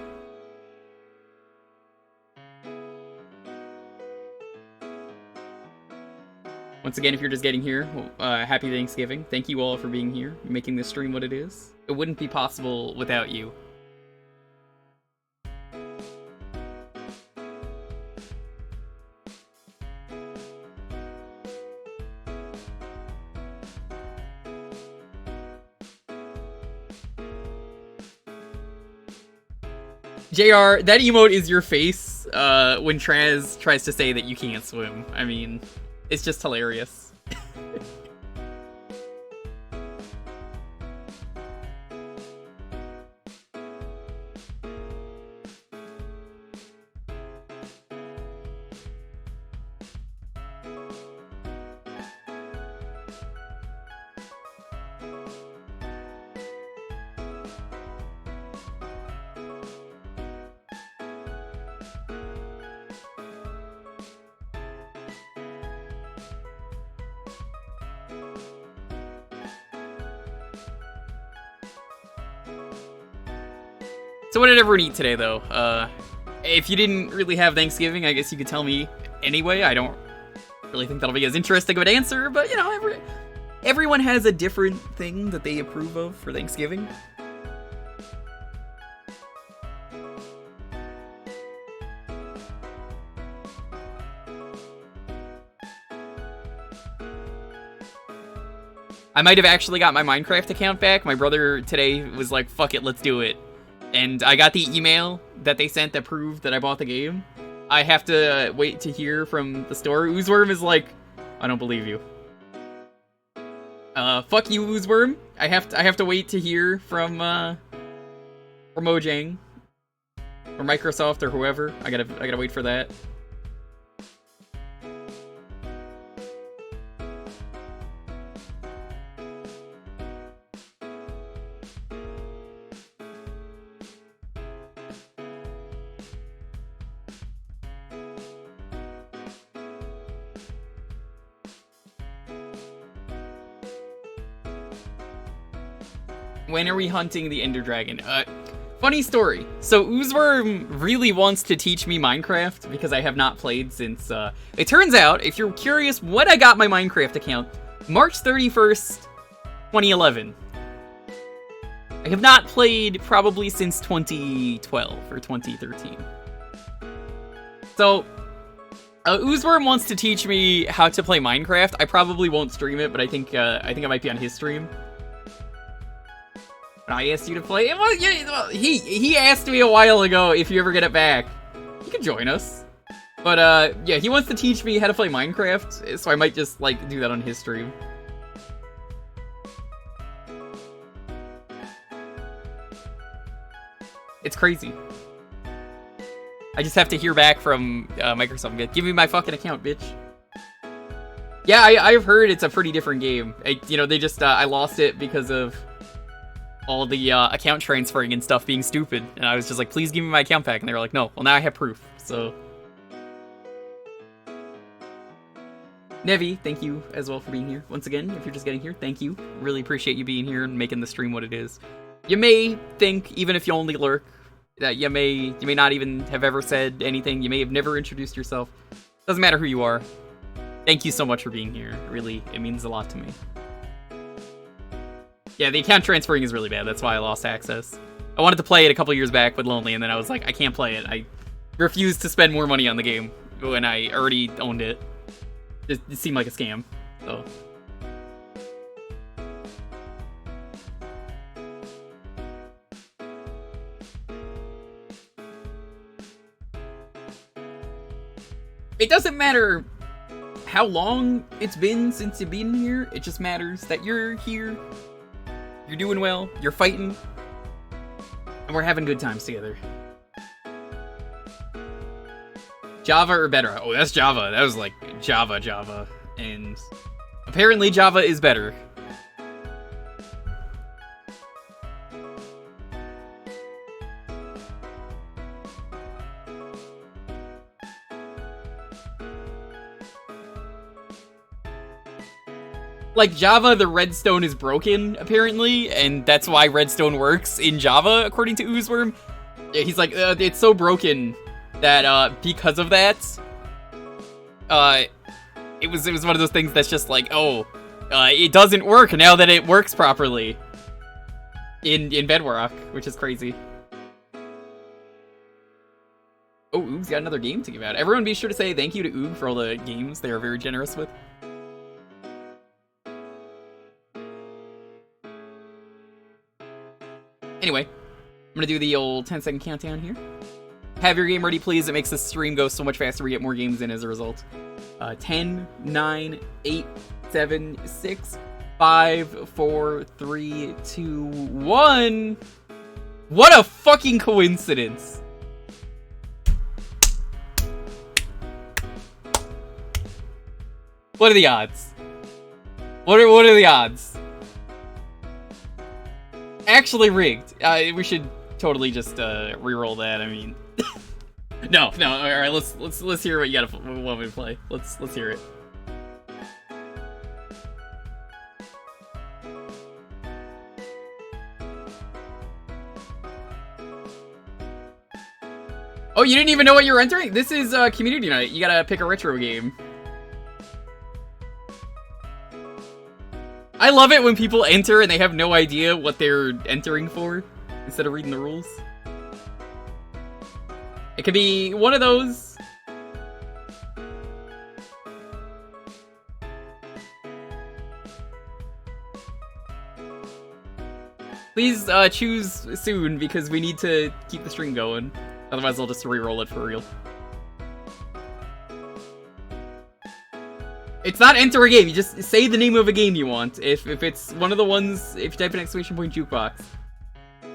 Once again, if you're just getting here, happy Thanksgiving. Thank you all for being here, making this stream what it is. It wouldn't be possible without you. JR, that emote is your face when Traz tries to say that you can't swim. I mean, it's just hilarious. So what did everyone eat today, though? If you didn't really have Thanksgiving, I guess you could tell me anyway. I don't really think that'll be as interesting of an answer, but, you know, everyone has a different thing that they approve of for Thanksgiving. I might have actually got my Minecraft account back. My brother today was like, fuck it, let's do it. And I got the email that they sent that proved that I bought the game. I have to wait to hear from the store. Oozeworm is like, I don't believe you. Fuck you, Oozeworm. I have to wait to hear from Mojang or Microsoft or whoever. I gotta wait for that. When are we hunting the Ender Dragon? Funny story. So Oozeworm really wants to teach me Minecraft because I have not played since, it turns out, if you're curious when I got my Minecraft account, March 31st, 2011. I have not played probably since 2012 or 2013. So, Oozeworm wants to teach me how to play Minecraft. I probably won't stream it, but I think I might be on his stream. I asked you to play. He asked me a while ago if you ever get it back. You can join us. But yeah, he wants to teach me how to play Minecraft, so I might just like do that on his stream. It's crazy. I just have to hear back from Microsoft. Give me my fucking account, bitch. Yeah, I've heard it's a pretty different game. You know, they just I lost it because of all the account transferring and stuff being stupid, and I was just like, please give me my account back, and they were like, no. Well, now I have proof, so. Nevi, thank you as well for being here. Once again, if you're just getting here, thank you. Really appreciate you being here and making the stream what it is. You may think, even if you only lurk, that you may not even have ever said anything. You may have never introduced yourself. Doesn't matter who you are. Thank you so much for being here. Really, it means a lot to me. Yeah, the account transferring is really bad. That's why I lost access. I wanted to play it a couple years back with Lonely, and then I was like, I can't play it. I refused to spend more money on the game when I already owned it. It seemed like a scam, so... It doesn't matter how long it's been since you've been here, it just matters that you're here, you're doing well, you're fighting, and we're having good times together. Java or Bedrock? Oh, that's Java. That was like Java. And apparently Java is better. Like, Java, the redstone is broken, apparently, and that's why redstone works in Java, according to Ooze. Yeah, he's like, it's so broken that, because of that, it was one of those things that's just like, oh, it doesn't work now that it works properly in Bedrock, which is crazy. Oh, Oog's got another game to give out. Everyone be sure to say thank you to Oog for all the games they are very generous with. Anyway, I'm gonna do the old 10-second countdown here. Have your game ready, please. It makes the stream go so much faster. We get more games in as a result. 10, 9, 8, 7, 6, 5, 4, 3, 2, 1. What a fucking coincidence. What are the odds? What are the odds? Actually rigged. We should totally just re-roll that. I mean, no. All right, let's hear what you gotta want me to play. Let's hear it. Oh, you didn't even know what you were entering? This is community night. You gotta pick a retro game. I love it when people enter and they have no idea what they're entering for, instead of reading the rules. It could be one of those. Please choose soon, because we need to keep the stream going. Otherwise I'll just re-roll it for real. It's not enter a game, you just say the name of a game you want. If it's one of the ones, if you type an exclamation point Jewkbox.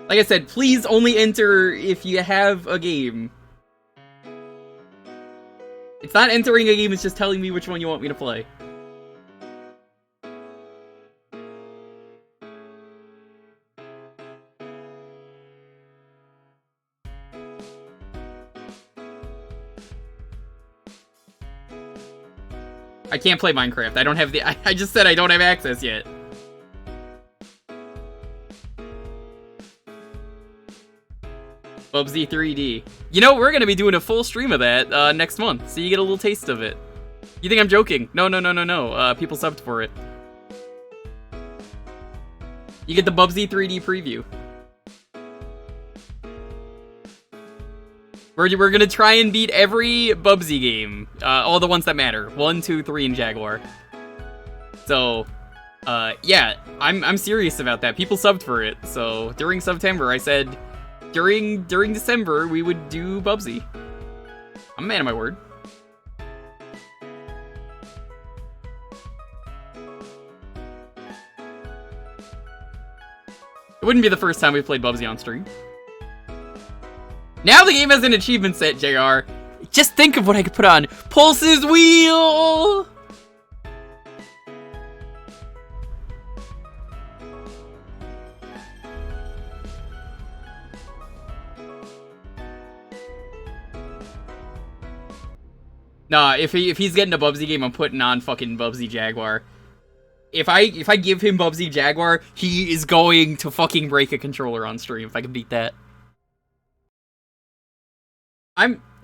Like I said, please only enter if you have a game. It's not entering a game, it's just telling me which one you want me to play. I can't play Minecraft. I don't have the... I just said I don't have access yet. Bubsy 3D. You know, we're gonna be doing a full stream of that next month, so you get a little taste of it. You think I'm joking? No. People subbed for it. You get the Bubsy 3D preview. We're gonna try and beat every Bubsy game. All the ones that matter. 1, 2, 3, and Jaguar. So, yeah, I'm serious about that. People subbed for it. So, during September, I said, during December, we would do Bubsy. I'm a man of my word. It wouldn't be the first time we played Bubsy on stream. Now the game has an achievement set, JR. Just think of what I could put on Pulse's wheel! Nah, if he's getting a Bubsy game, I'm putting on fucking Bubsy Jaguar. If I give him Bubsy Jaguar, he is going to fucking break a controller on stream if I can beat that.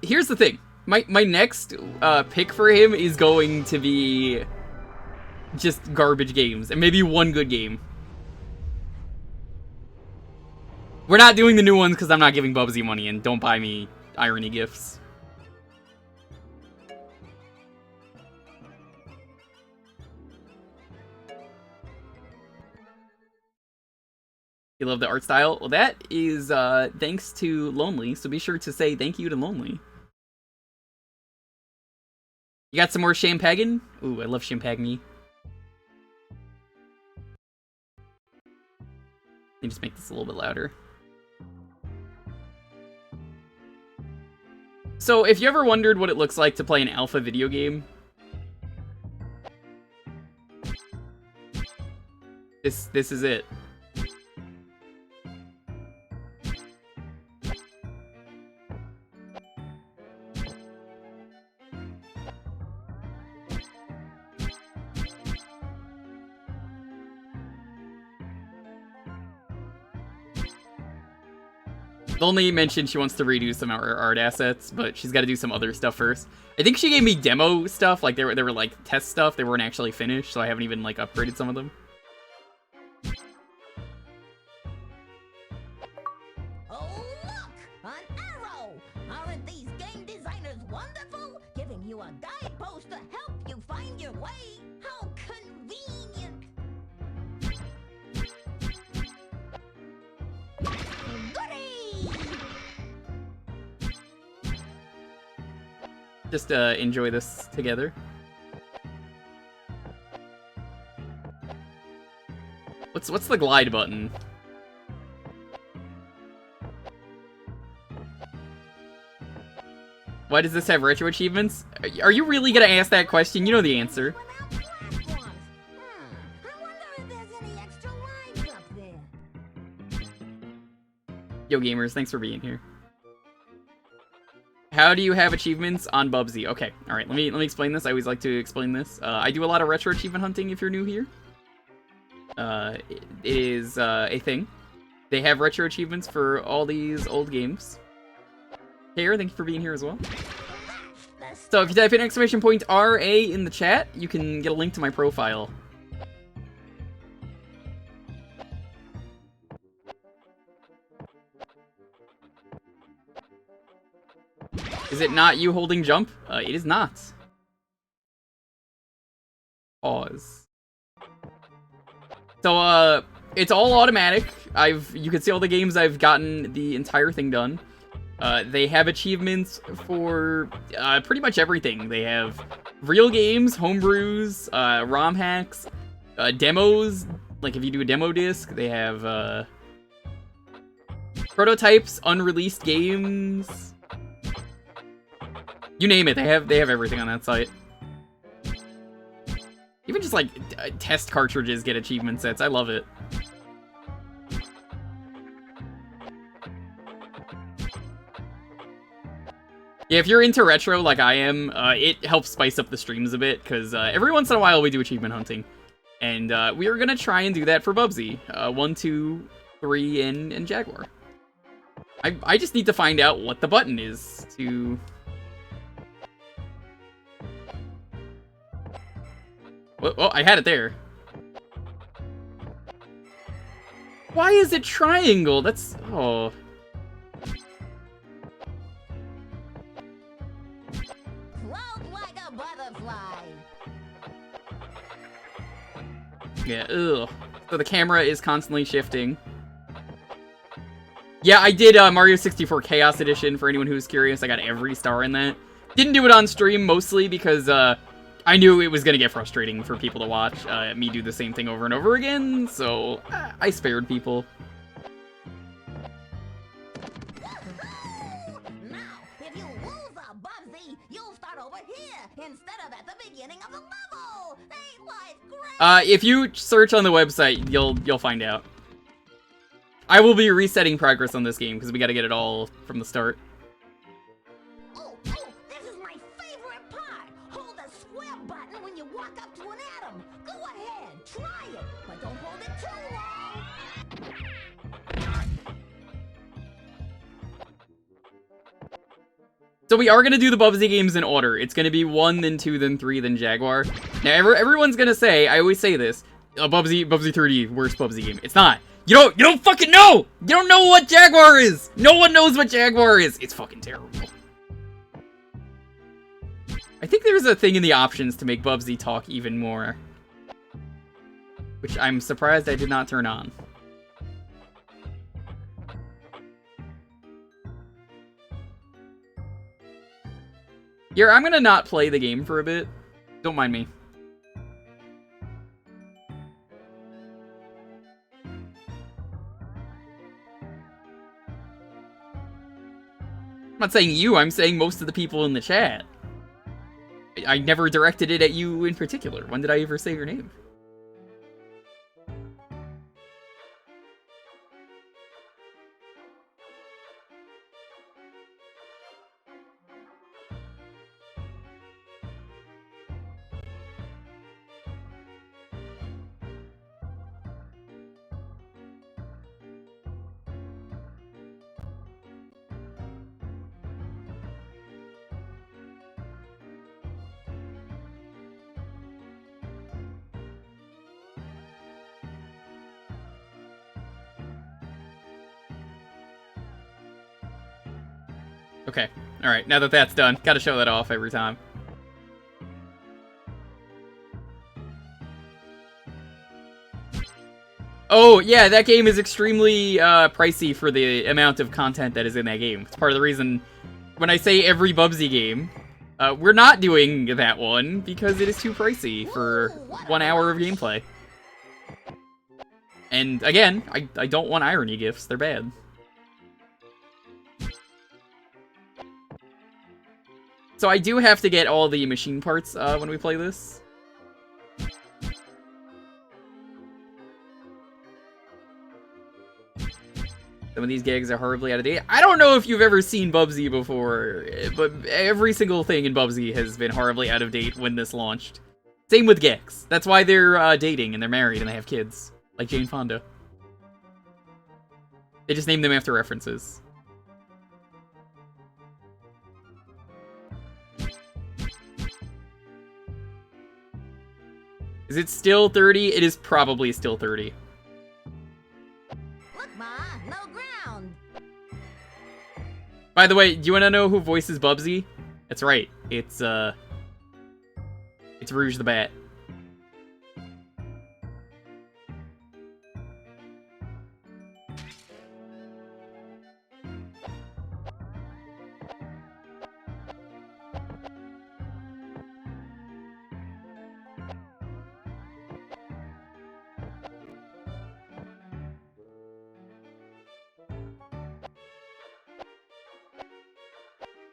Here's the thing. My next pick for him is going to be just garbage games, and maybe one good game. We're not doing the new ones because I'm not giving Bubsy money, and don't buy me irony gifts. You love the art style? Well, that is thanks to Lonely, so be sure to say thank you to Lonely. You got some more champagne? Ooh, I love champagne. Let me just make this a little bit louder. So, if you ever wondered what it looks like to play an alpha video game, this is it. Lonely mentioned she wants to redo some of her art assets, but she's got to do some other stuff first. I think she gave me demo stuff, like they were like test stuff. They weren't actually finished, so I haven't even like upgraded some of them. Oh look, an arrow! Aren't these game designers wonderful? Giving you a guidepost to help you find your way. How convenient! Just enjoy this together. What's the glide button? Why does this have retro achievements? Are you really gonna ask that question? You know the answer. Yo gamers, thanks for being here. How do you have achievements on Bubsy? Okay, all right. Let me explain this. I always like to explain this. I do a lot of retro achievement hunting. If you're new here, it is a thing. They have retro achievements for all these old games. Here, thank you for being here as well. So if you type in ! RA in the chat, you can get a link to my profile. Is it not you holding jump? It is not. Pause. So, it's all automatic. You can see all the games I've gotten the entire thing done. They have achievements for, pretty much everything. They have real games, homebrews, ROM hacks, demos. Like, if you do a demo disc, they have, prototypes, unreleased games. You name it, they have everything on that site. Even just like test cartridges get achievement sets. I love it. Yeah, if you're into retro like I am, it helps spice up the streams a bit, because every once in a while we do achievement hunting. And we are gonna try and do that for Bubsy. 1, 2, 3, and Jaguar. I just need to find out what the button is to... Oh, I had it there. Why is it triangle? That's... oh. Float like a butterfly. Yeah, ugh. So the camera is constantly shifting. Yeah, I did Mario 64 Chaos Edition for anyone who's curious. I got every star in that. Didn't do it on stream, mostly because I knew it was going to get frustrating for people to watch me do the same thing over and over again, so I spared people. Now, if you lose a Bubsy, you'll start over here instead of at the beginning of the level. Ain't life great? If you search on the website, you'll find out. I will be resetting progress on this game because we got to get it all from the start. Oh, this is my favorite part. Hold the square button when you walk up to an atom. Go ahead, try it, but don't hold it too long. So we are going to do the Bubsy games in order. It's going to be 1, then 2, then 3, then Jaguar. Now, everyone's going to say, I always say this, Bubsy 3D, worst Bubsy game. It's not. You don't fucking know! You don't know what Jaguar is! No one knows what Jaguar is! It's fucking terrible. I think there's a thing in the options to make Bubsy talk even more. Which I'm surprised I did not turn on. Here, I'm gonna not play the game for a bit. Don't mind me. I'm not saying you, I'm saying most of the people in the chat. I never directed it at you in particular. When did I ever say your name? Okay, alright, now that that's done, gotta show that off every time. Oh, yeah, that game is extremely pricey for the amount of content that is in that game. It's part of the reason when I say every Bubsy game, we're not doing that one because it is too pricey for 1 hour of gameplay. And again, I don't want irony gifts, they're bad. So I do have to get all the machine parts when we play this. Some of these gags are horribly out of date. I don't know if you've ever seen Bubsy before, but every single thing in Bubsy has been horribly out of date when this launched. Same with Gex. That's why they're dating and they're married and they have kids. Like Jane Fonda. They just named them after references. Is it still 30? It is probably still 30. Look, Ma, no ground. By the way, do you want to know who voices Bubsy? That's right. It's Rouge the Bat.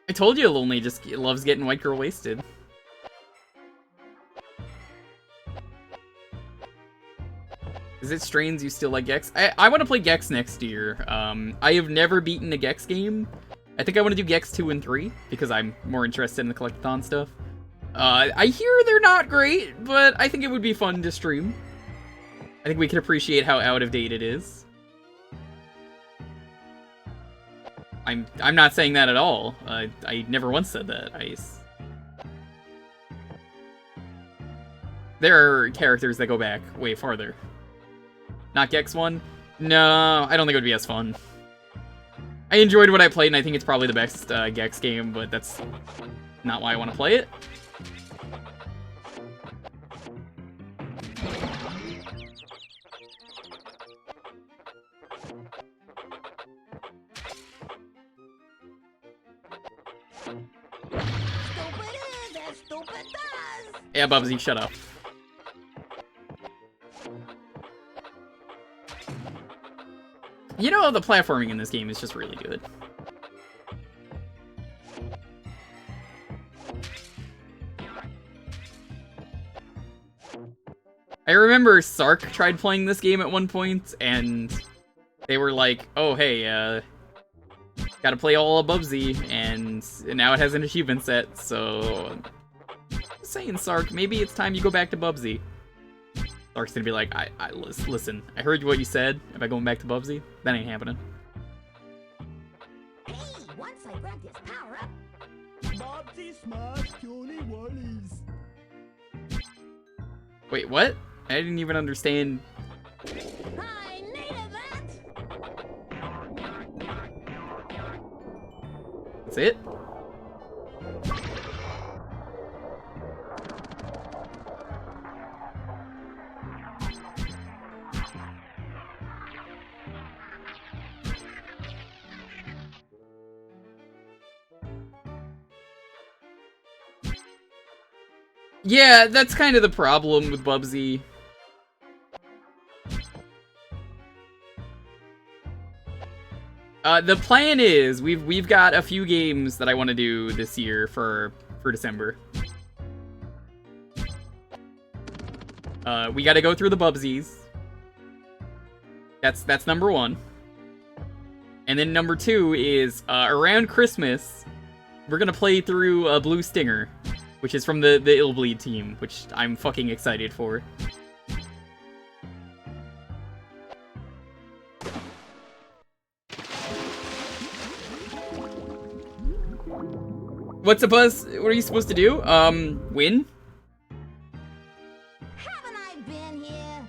I told you Lonely just loves getting white girl wasted. Is it strains you still like Gex? I want to play Gex next year. I have never beaten a Gex game. I think I want to do Gex 2 and 3 because I'm more interested in the collectathon stuff. I hear they're not great, but I think it would be fun to stream. I think we can appreciate how out of date it is. I'm not saying that at all. I never once said that. There are characters that go back way farther. Not Gex 1? No, I don't think it would be as fun. I enjoyed what I played, and I think it's probably the best Gex game, but that's not why I want to play it. Yeah, Bubsy, shut up. You know, the platforming in this game is just really good. I remember Sark tried playing this game at one point, and they were like, oh, hey, gotta play all of Bubsy, and now it has an achievement set, so... Just saying, Sark, maybe it's time you go back to Bubsy. Sark's gonna be like, listen, I heard what you said about going back to Bubsy. That ain't happening. Hey, once I grab this power up. Bubsy smash Johnny Wallies. Wait, what? I didn't even understand. I need a That's it. Yeah, that's kind of the problem with Bubsy. The plan is we've got a few games that I want to do this year for December. We got to go through the Bubsies. That's number one. And then number two is around Christmas, we're gonna play through Blue Stinger, which is from the Illbleed team, which I'm fucking excited for. What's a buzz? What are you supposed to do? Win? Haven't I been here?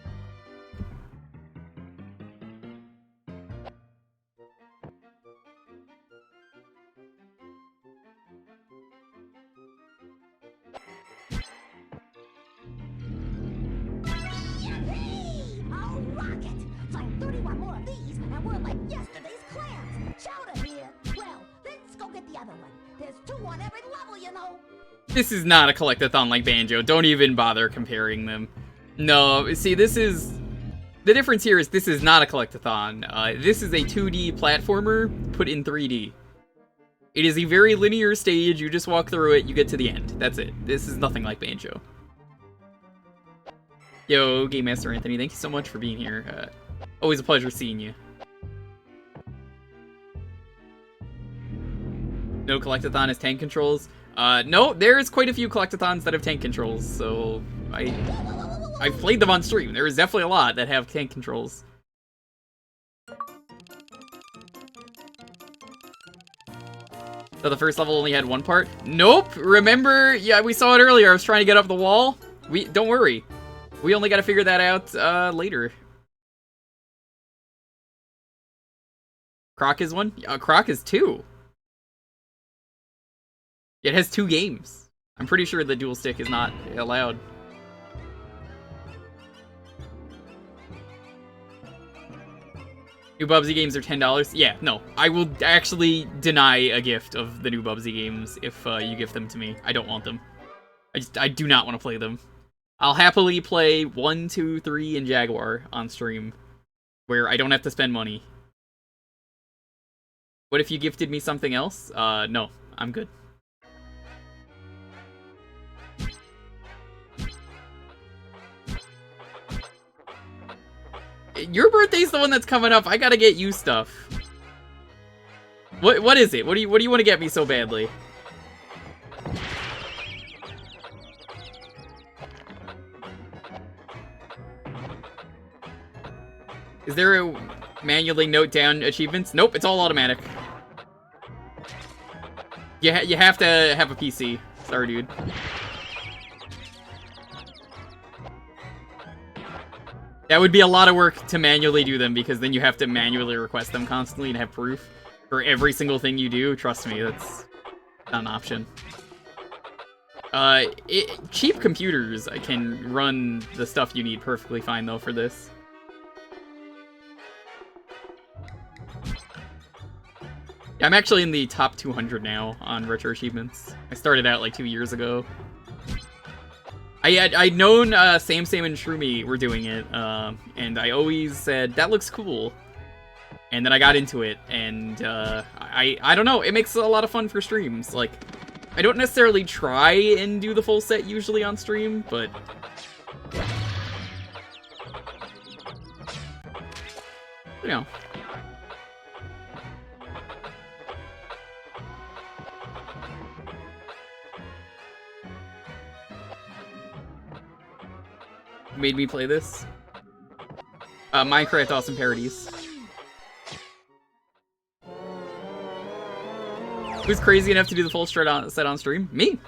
Yippee! A rocket! Find 31 more of these, and we're like yesterday's clams. Chowder here. Well, let's go get the other one. There's 2 on every level, you know. This is not a collectathon like Banjo. Don't even bother comparing them. No, see, this is... The difference here is this is not a collectathon. This is a 2D platformer put in 3D. It is a very linear stage. You just walk through it, you get to the end. That's it. This is nothing like Banjo. Yo, Game Master Anthony, thank you so much for being here. Always a pleasure seeing you. No collectathon has tank controls. No, there's quite a few collectathons that have tank controls, so I've played them on stream. There is definitely a lot that have tank controls. So the first level only had one part? Nope! Remember? Yeah, we saw it earlier. I was trying to get up the wall. Don't worry. We only gotta figure that out, later. Croc is one? Croc is two. It has 2 games. I'm pretty sure the dual stick is not allowed. New Bubsy games are $10. Yeah, no. I will actually deny a gift of the new Bubsy games if you gift them to me. I don't want them. I do not want to play them. I'll happily play 1, 2, 3, and Jaguar on stream, where I don't have to spend money. What if you gifted me something else? No. I'm good. Your birthday's the one that's coming up. I gotta get you stuff. What is it? What do you want to get me so badly? Is there a manually note down achievements? Nope, it's all automatic. You have to have a PC. Sorry, dude. That would be a lot of work to manually do them, because then you have to manually request them constantly and have proof for every single thing you do. Trust me, that's not an option. Cheap computers can run the stuff you need perfectly fine, though, for this. Yeah, I'm actually in the top 200 now on retro achievements. I started out like 2 years ago. I'd known Sam and Shroomy were doing it, and I always said, that looks cool. And then I got into it, and I don't know, it makes a lot of fun for streams. Like, I don't necessarily try and do the full set usually on stream, but... you know. Made me play this. Minecraft Awesome Parodies. Who's crazy enough to do the full set on stream? Me.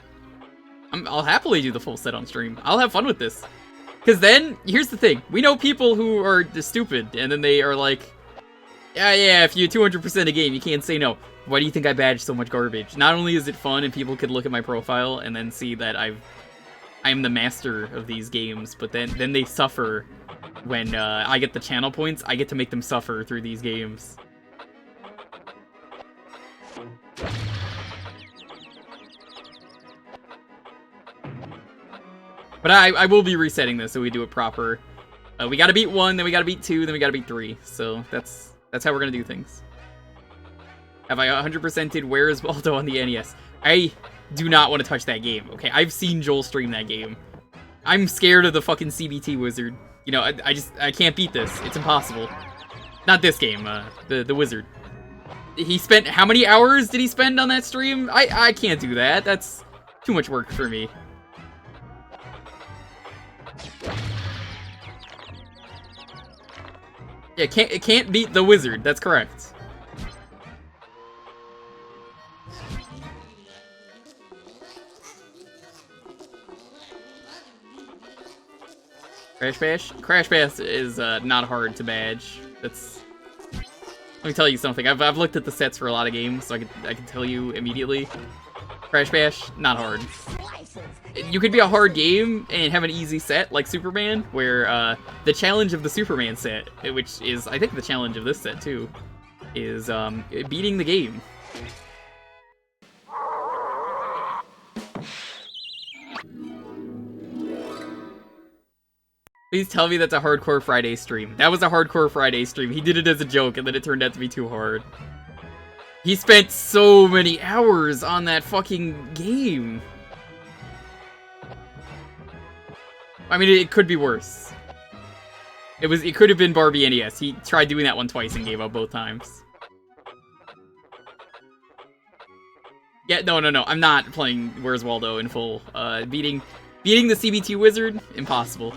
I'll happily do the full set on stream. I'll have fun with this. Because then, here's the thing. We know people who are just stupid, and then they are like, Yeah, if you 200% a game, you can't say no. Why do you think I badge so much garbage? Not only is it fun and people could look at my profile and then see that I'm the master of these games, but then they suffer when I get the channel points. I get to make them suffer through these games. But I will be resetting this so we do it proper. We gotta beat 1, then we gotta beat 2, then we gotta beat 3. So that's how we're gonna do things. Have I 100%ed Where is Waldo on the NES? I do not want to touch that game, okay? I've seen Joel stream that game. I'm scared of the fucking CBT wizard. You know, I can't beat this. It's impossible. Not this game, the wizard. He spent, how many hours did he spend on that stream? I can't do that. That's too much work for me. Yeah, it can't beat the wizard. That's correct. Crash Bash? Crash Bash is not hard to badge. That's. Let me tell you something. I've looked at the sets for a lot of games, so I can tell you immediately. Crash Bash, not hard. You could be a hard game and have an easy set like Superman, where the challenge of the Superman set, which is I think the challenge of this set too, is beating the game. Please tell me that's a Hardcore Friday stream. That was a Hardcore Friday stream. He did it as a joke, and then it turned out to be too hard. He spent so many hours on that fucking game. I mean, it could be worse. It could have been Barbie NES. He tried doing that one twice and gave up both times. Yeah, no. I'm not playing Where's Waldo in full. Beating the CBT wizard, impossible.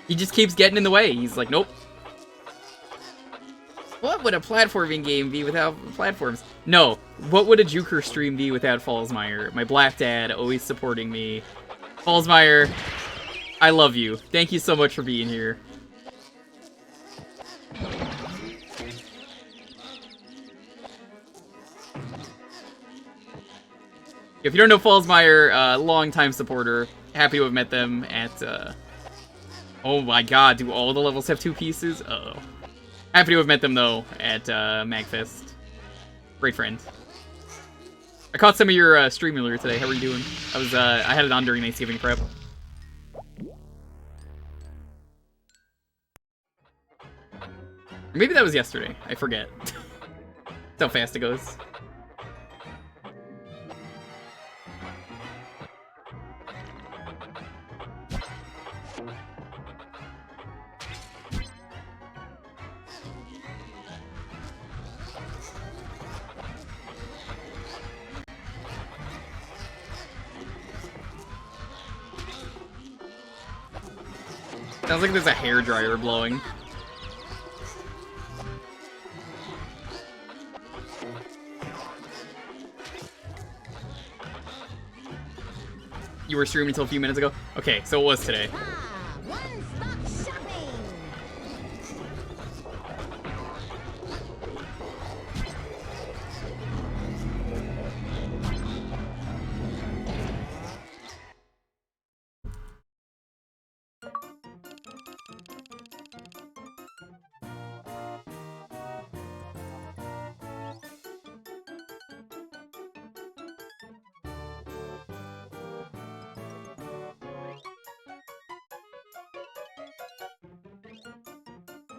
He just keeps getting in the way. He's like, nope. What would a platforming game be without platforms? No. What would a Jewker stream be without Fallsmeyer? My black dad, always supporting me. Fallsmeyer, I love you. Thank you so much for being here. If you don't know Fallsmeyer, long-time supporter. Happy to have met them at, oh my god, do all the levels have 2 pieces? Uh-oh. Happy to have met them, though, at MagFest. Great friend. I caught some of your stream earlier today. How are you doing? I had it on during Thanksgiving prep. Maybe that was yesterday. I forget. That's how fast it goes. Sounds like there's a hairdryer blowing. You were streaming until a few minutes ago? Okay, so it was today. One-stop shopping.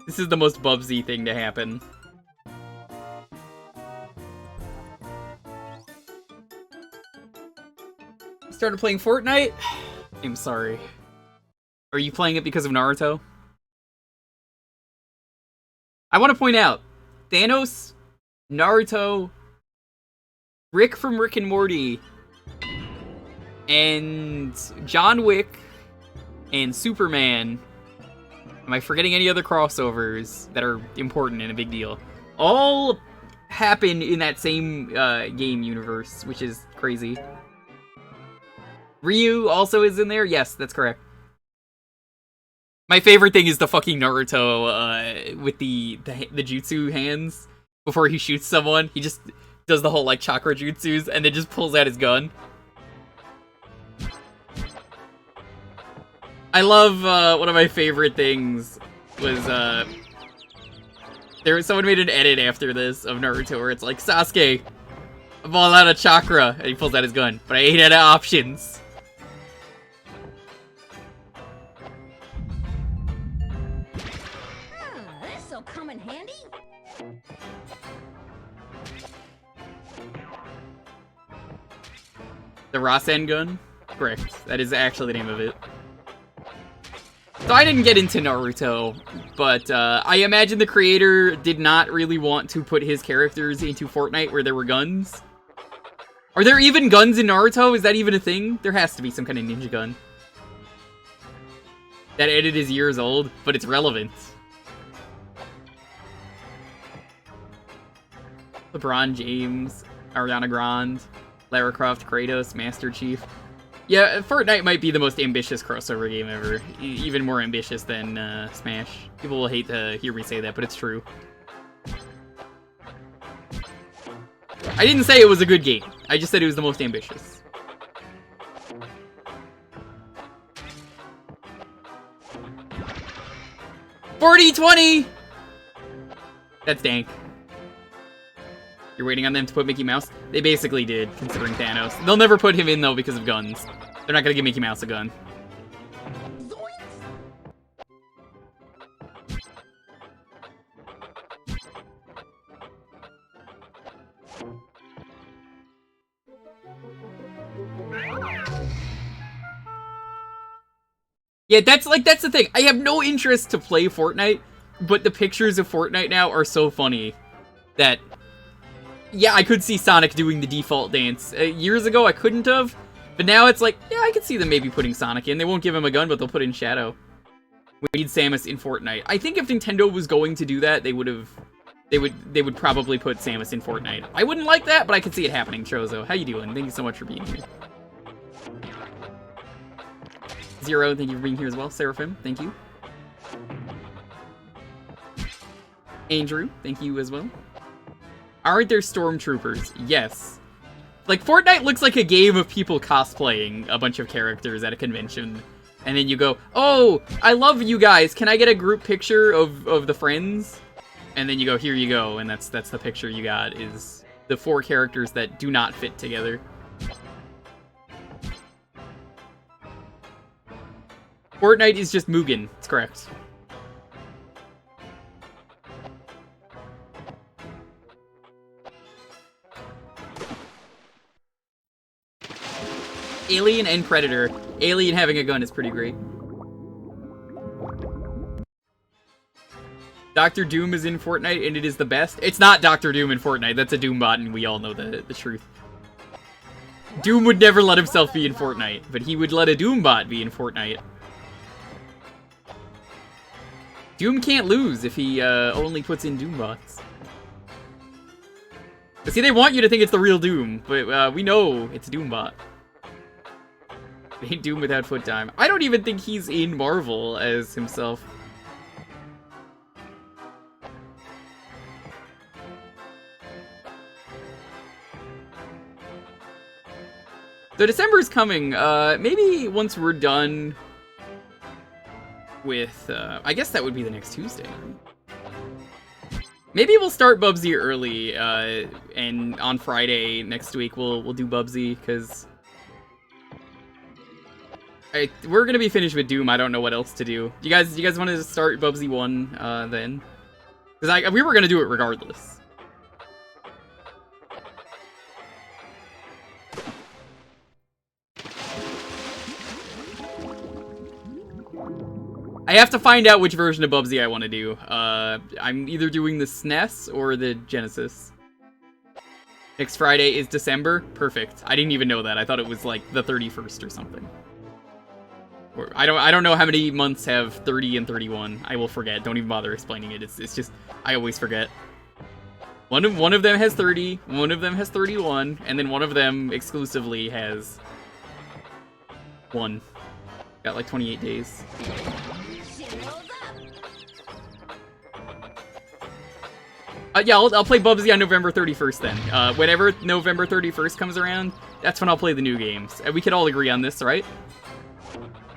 This is the most Bubsy thing to happen. Started playing Fortnite? I'm sorry. Are you playing it because of Naruto? I want to point out, Thanos, Naruto, Rick from Rick and Morty, and John Wick, and Superman. Am I forgetting any other crossovers that are important and a big deal? All happen in that same game universe, which is crazy. Ryu also is in there? Yes, that's correct. My favorite thing is the fucking Naruto with the jutsu hands before he shoots someone. He just does the whole like chakra jutsus and then just pulls out his gun. I love one of my favorite things was someone made an edit after this of Naruto where it's like, Sasuke, I'm all out of chakra, and he pulls out his gun, but I ain't out of options. This'll come in handy. The Rasen gun? Correct. That is actually the name of it. So I didn't get into Naruto, but I imagine the creator did not really want to put his characters into Fortnite where there were guns. Are there even guns in Naruto? Is that even a thing? There has to be some kind of ninja gun. That edit is years old, but it's relevant. LeBron James, Ariana Grande, Lara Croft, Kratos, Master Chief. Yeah, Fortnite might be the most ambitious crossover game ever. Even more ambitious than Smash. People will hate to hear me say that, but it's true. I didn't say it was a good game. I just said it was the most ambitious. $40-20! That's dank. You're waiting on them to put Mickey Mouse? They basically did, considering Thanos. They'll never put him in, though, because of guns. They're not gonna give Mickey Mouse a gun. Yeah, that's the thing. I have no interest to play Fortnite, but the pictures of Fortnite now are so funny that... Yeah, I could see Sonic doing the default dance. Years ago, I couldn't have. But now it's like, yeah, I could see them maybe putting Sonic in. They won't give him a gun, but they'll put in Shadow. We need Samus in Fortnite. I think if Nintendo was going to do that, they would probably put Samus in Fortnite. I wouldn't like that, but I could see it happening, Chozo. How you doing? Thank you so much for being here. Zero, thank you for being here as well. Seraphim, thank you. Andrew, thank you as well. Aren't there stormtroopers? Yes. Like, Fortnite looks like a game of people cosplaying a bunch of characters at a convention. And then you go, oh, I love you guys. Can I get a group picture of the friends? And then you go, here you go. And that's the picture you got, is the 4 characters that do not fit together. Fortnite is just Mugen. It's correct. Alien and Predator. Alien having a gun is pretty great. Dr. Doom is in Fortnite and it is the best. It's not Dr. Doom in Fortnite. That's a Doom bot and we all know the truth. Doom would never let himself be in Fortnite, but he would let a Doom bot be in Fortnite. Doom can't lose if he only puts in Doom bots. But see, they want you to think it's the real Doom, but we know it's Doom bot. Ain't Doom without foot time. I don't even think he's in Marvel as himself. So December's coming. Maybe once we're done with, I guess that would be the next Tuesday. Maybe we'll start Bubsy early, and on Friday next week we'll do Bubsy, because we're gonna be finished with Doom. I don't know what else to do. You guys want to start Bubsy 1 then? Because we were gonna do it regardless. I have to find out which version of Bubsy I want to do. I'm either doing the SNES or the Genesis. Next Friday is December? Perfect. I didn't even know that. I thought it was like the 31st or something. Or, I don't know how many months have 30 and 31. I will forget. Don't even bother explaining it. It's just, I always forget. One of them has 30, one of them has 31, and then one of them exclusively has 1. Got like 28 days. Yeah, I'll play Bubsy on November 31st then. Whenever November 31st comes around, that's when I'll play the new games. And we could all agree on this, right?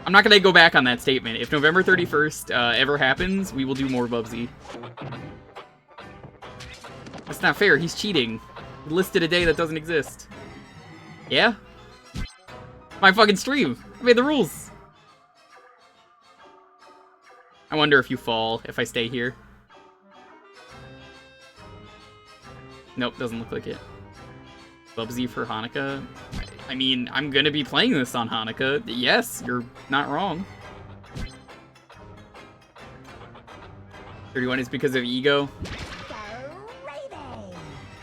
I'm not gonna go back on that statement. If November 31st ever happens, we will do more Bubsy. That's not fair, he's cheating. He listed a day that doesn't exist. Yeah? My fucking stream! I made the rules! I wonder if you fall, if I stay here. Nope, doesn't look like it. Bubsy for Hanukkah? I mean, I'm gonna be playing this on Hanukkah. Yes, you're not wrong. 31 is because of Ego.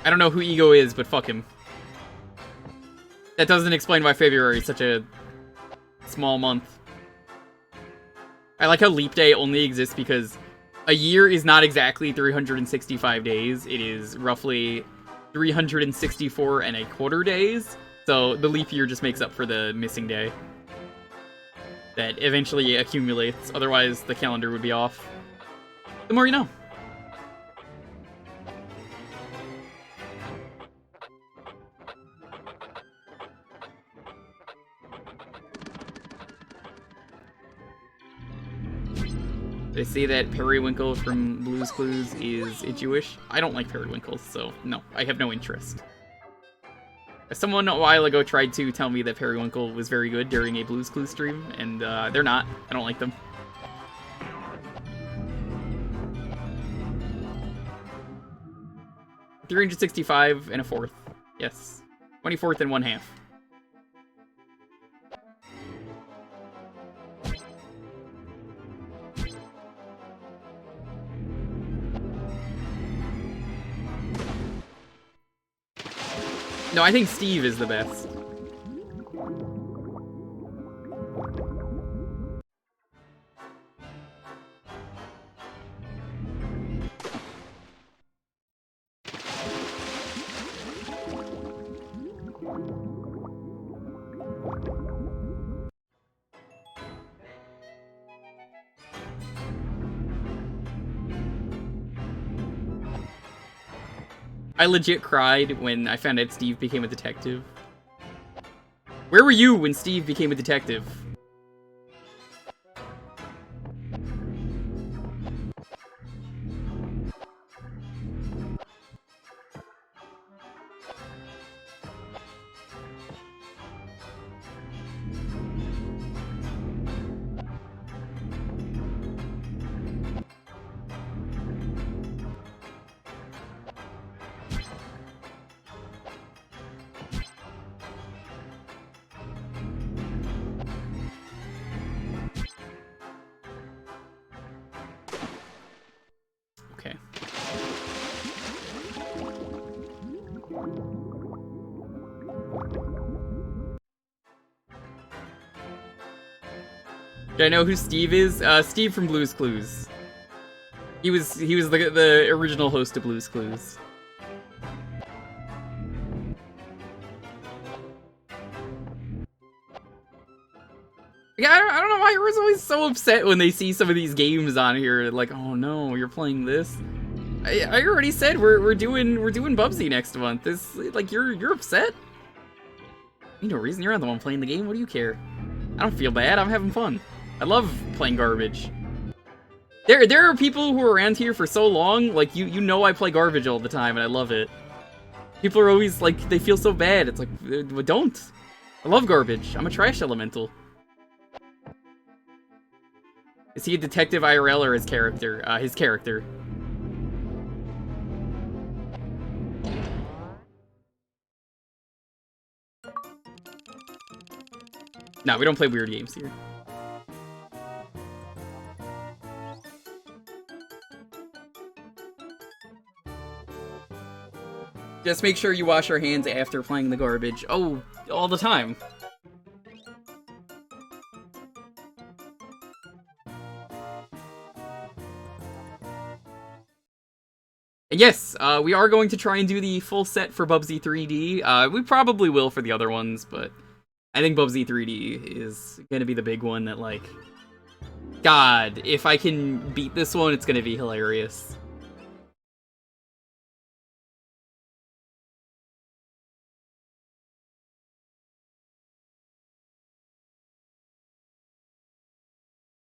I don't know who Ego is, but fuck him. That doesn't explain why February is such a small month. I like how Leap Day only exists because a year is not exactly 365 days. It is roughly 364 and a quarter days. So the leap year just makes up for the missing day that eventually accumulates. Otherwise, the calendar would be off. The more you know. They say that Periwinkle from Blue's Clues is Jewish. I don't like periwinkles, so no, I have no interest. Someone a while ago tried to tell me that Periwinkle was very good during a Blue's Clues stream, and they're not. I don't like them. $365 and a fourth. Yes. 24th and 1/2. No, I think Steve is the best. I legit cried when I found out Steve became a detective. Where were you when Steve became a detective? Okay. Do I know who Steve is? Steve from Blue's Clues. He was the original host of Blue's Clues. Yeah, I don't know why everyone's always so upset when they see some of these games on here. Like, oh no, you're playing this. I already said we're doing Bubsy next month. This, like, you're upset. You no reason. You're not the one playing the game. What do you care? I don't feel bad. I'm having fun. I love playing garbage. There are people who are around here for so long. Like, you know I play garbage all the time, and I love it. People are always like, they feel so bad. It's like, don't. I love garbage. I'm a trash elemental. Is he a detective IRL or his character? His character. No, we don't play weird games here. Just make sure you wash your hands after playing the garbage. Oh, all the time. Yes, we are going to try and do the full set for Bubsy 3D. We probably will for the other ones, but I think Bubsy 3D is gonna be the big one that, like, God, if I can beat this one, it's gonna be hilarious.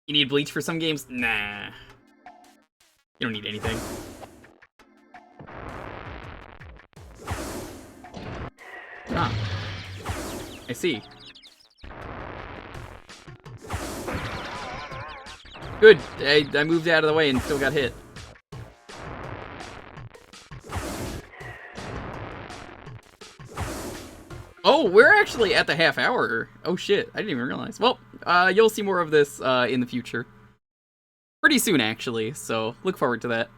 You need bleach for some games? Nah. You don't need anything. Ah. I see. Good. I moved out of the way and still got hit. Oh, we're actually at the half hour. Oh shit, I didn't even realize. Well, you'll see more of this in the future. Pretty soon, actually, so look forward to that.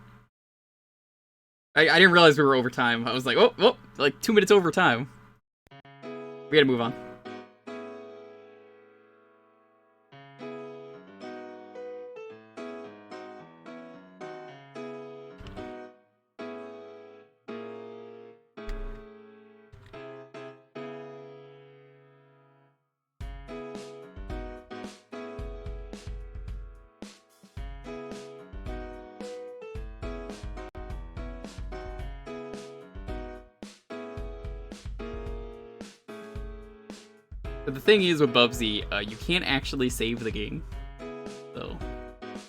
I didn't realize we were over time. I was like, oh, like 2 minutes over time. We gotta move on. But the thing is with Bubsy, you can't actually save the game. So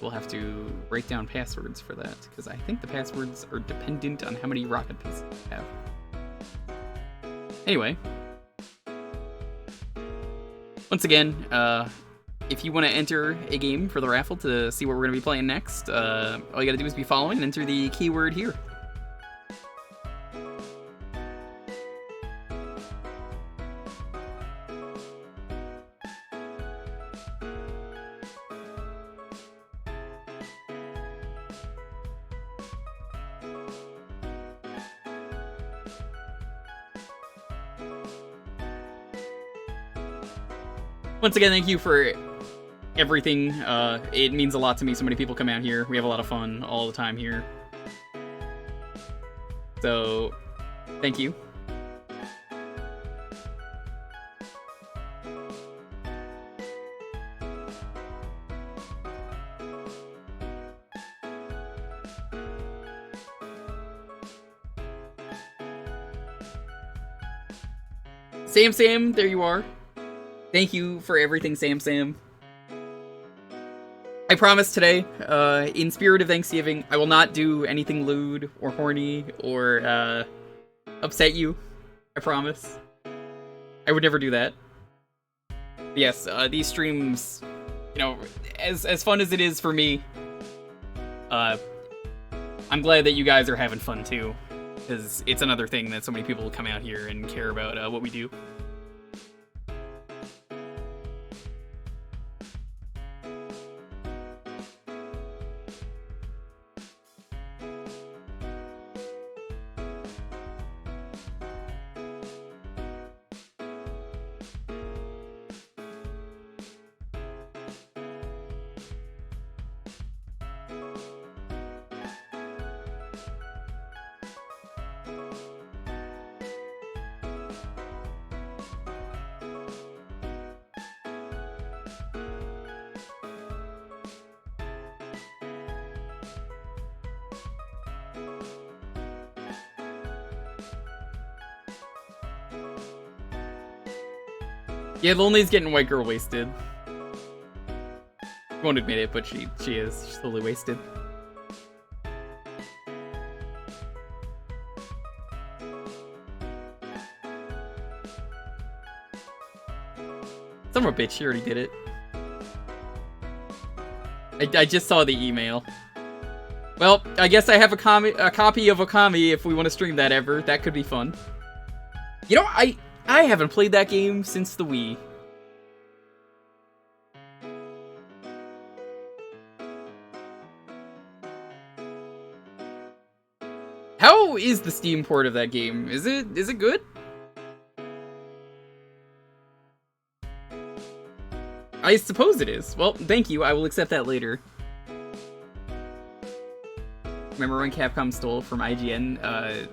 we'll have to write down passwords for that, because I think the passwords are dependent on how many rocket pieces you have. Anyway. Once again, if you want to enter a game for the raffle to see what we're going to be playing next, all you gotta do is be following and enter the keyword here. Once again, thank you for everything. It means a lot to me. So many people come out here. We have a lot of fun all the time here. So, thank you. Sam, there you are. Thank you for everything, Sam. I promise today, in spirit of Thanksgiving, I will not do anything lewd or horny or upset you. I promise. I would never do that. But yes, these streams, you know, as fun as it is for me, I'm glad that you guys are having fun too, because it's another thing that so many people will come out here and care about what we do. Yeah, Lonely's getting white girl wasted. Won't admit it, but she is. She's totally wasted. Son of a bitch, she already did it. I just saw the email. Well, I guess I have a copy of Okami if we want to stream that ever. That could be fun. You know, I haven't played that game since the Wii. How is the Steam port of that game? Is it good? I suppose it is. Well, thank you. I will accept that later. Remember when Capcom stole from IGN?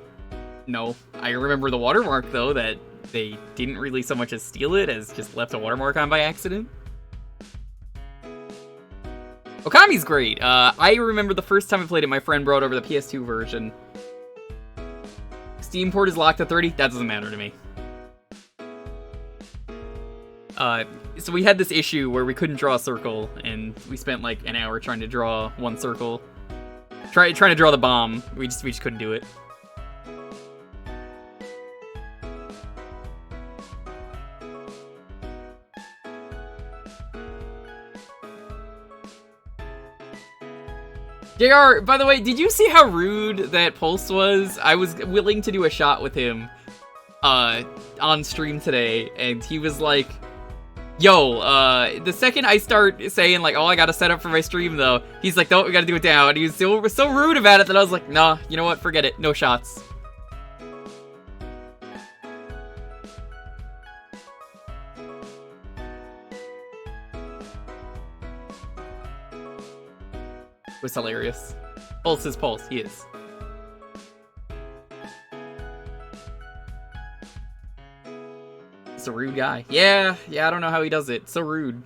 No. I remember the watermark, though, that they didn't really so much as steal it as just left a watermark on by accident. Okami's great. I remember the first time I played it, my friend brought over the PS2 version. Steam port is locked at 30. That doesn't matter to me. So we had this issue where we couldn't draw a circle, and we spent like an hour trying to draw one circle. Trying to draw the bomb. We just couldn't do it. JR, by the way, did you see how rude that Pulse was? I was willing to do a shot with him on stream today, and he was like, yo, the second I start saying, like, oh, I gotta set up for my stream, though, he's like, no, we gotta do it now, and he was so rude about it that I was like, nah, you know what, forget it, no shots. It was hilarious. Pulse is Pulse, he is. He's a rude guy. Yeah, I don't know how he does it. So rude.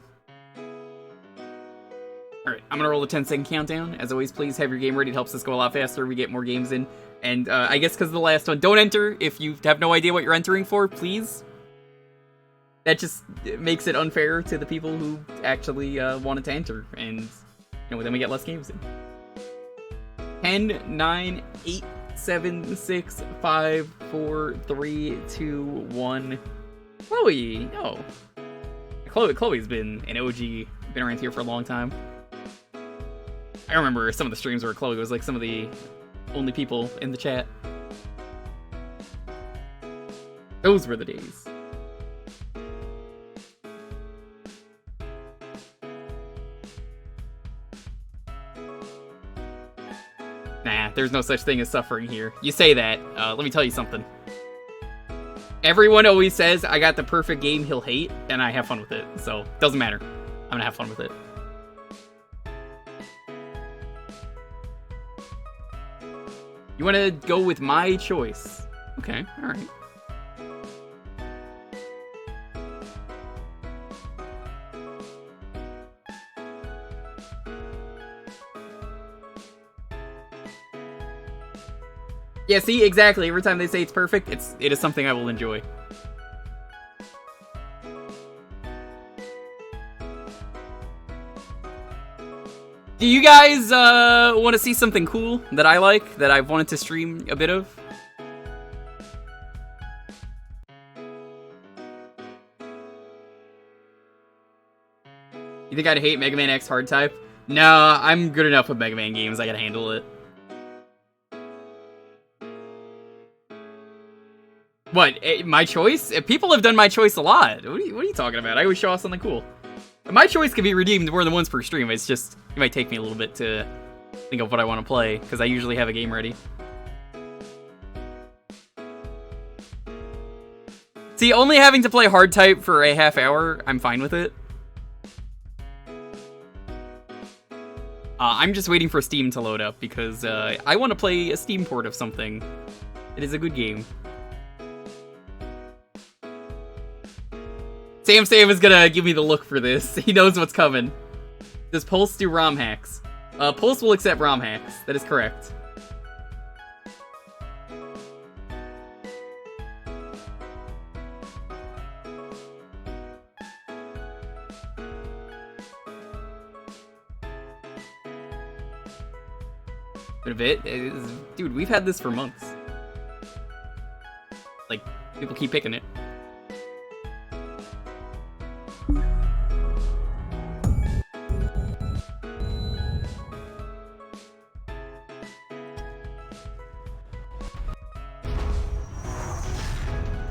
Alright, I'm gonna roll a 10-second countdown. As always, please have your game ready. It helps us go a lot faster. We get more games in. And I guess because of the last one, don't enter if you have no idea what you're entering for, please. That just makes it unfair to the people who actually wanted to enter. And, you know, then we get less games in. 10, 9, 8, 7, 6, 5, 4, 3, 2, 1. Chloe! Oh. Chloe's been an OG, been around here for a long time. I remember some of the streams where Chloe was like some of the only people in the chat. Those were the days. Nah, there's no such thing as suffering here. You say that, let me tell you something. Everyone always says I got the perfect game he'll hate, and I have fun with it. So, doesn't matter. I'm gonna have fun with it. You wanna go with my choice? Okay, alright. Yeah, see, exactly. Every time they say it's perfect, it is something I will enjoy. Do you guys want to see something cool that I like, that I've wanted to stream a bit of? You think I'd hate Mega Man X hard type? No, I'm good enough with Mega Man games. I can handle it. What, my choice? People have done my choice a lot. What are you talking about? I always show off something cool. My choice can be redeemed more than once per stream. It's just, it might take me a little bit to think of what I want to play, because I usually have a game ready. See, only having to play hard type for a half hour, I'm fine with it. I'm just waiting for Steam to load up, because I want to play a Steam port of something. It is a good game. Sam is gonna give me the look for this. He knows what's coming. Does Pulse do ROM hacks? Pulse will accept ROM hacks. That is correct. Been a bit. Dude, we've had this for months. Like, people keep picking it.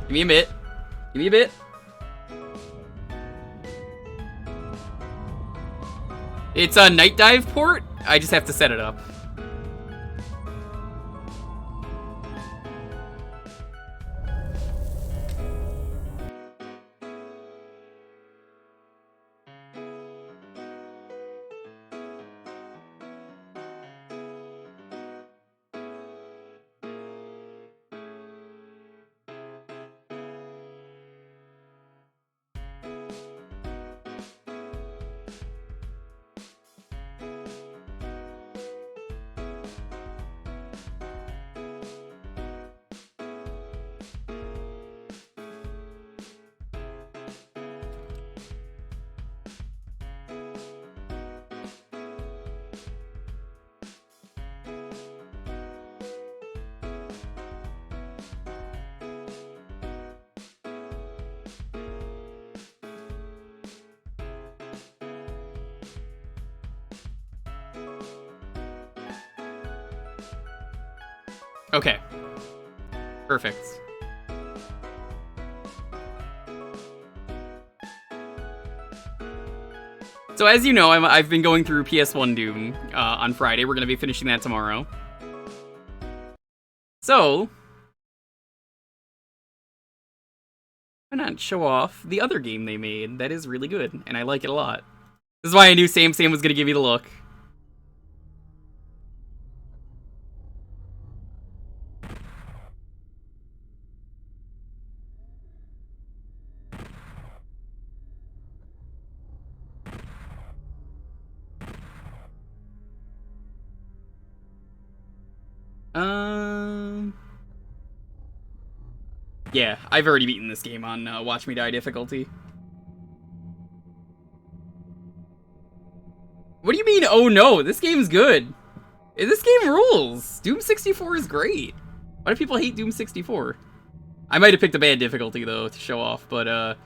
Give me a bit. Give me a bit. It's a Night Dive port. I just have to set it up. Okay. Perfect. So as you know, I've been going through PS1 Doom on Friday. We're going to be finishing that tomorrow. So, why not show off the other game they made that is really good, and I like it a lot. This is why I knew Sam was going to give you the look. Yeah, I've already beaten this game on Watch Me Die difficulty. What do you mean, oh no? This game's good. This game rules. Doom 64 is great. Why do people hate Doom 64? I might have picked a bad difficulty, though, to show off, but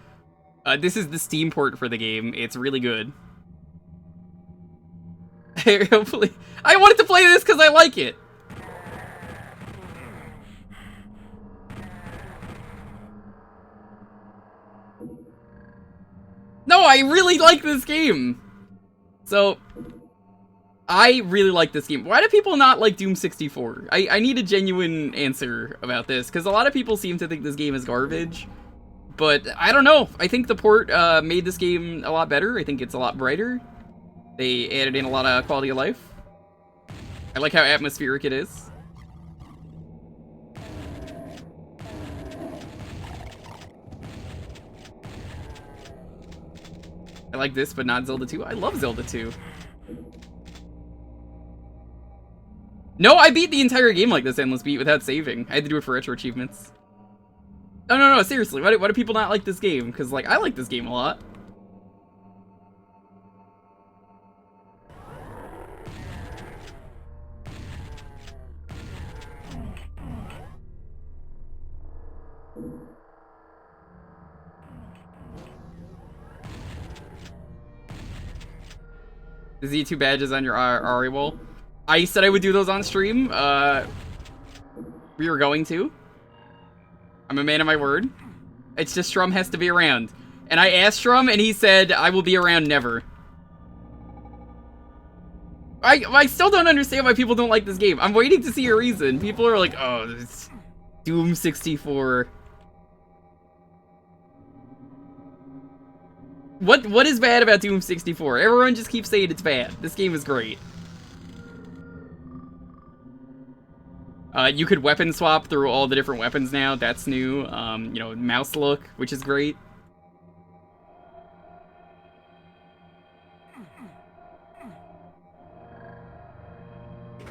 this is the Steam port for the game. It's really good. Hopefully, I wanted to play this because I like it. No, I really like this game. So, I really like this game. Why do people not like Doom 64? I need a genuine answer about this, because a lot of people seem to think this game is garbage. But, I don't know. I think the port made this game a lot better. I think it's a lot brighter. They added in a lot of quality of life. I like how atmospheric it is. I like this, but not Zelda 2. I love Zelda 2. No, I beat the entire game like this endless beat without saving. I had to do it for retro achievements. No, seriously. Why do people not like this game? Because, like, I like this game a lot. The Z2 badges on your Ari wall. I said I would do those on stream. We were going to. I'm a man of my word. It's just Strum has to be around. And I asked Strum, and he said, I will be around never. I still don't understand why people don't like this game. I'm waiting to see a reason. People are like, oh, this Doom 64. What is bad about Doom 64? Everyone just keeps saying it's bad. This game is great. You could weapon swap through all the different weapons now. That's new. You know, mouse look, which is great.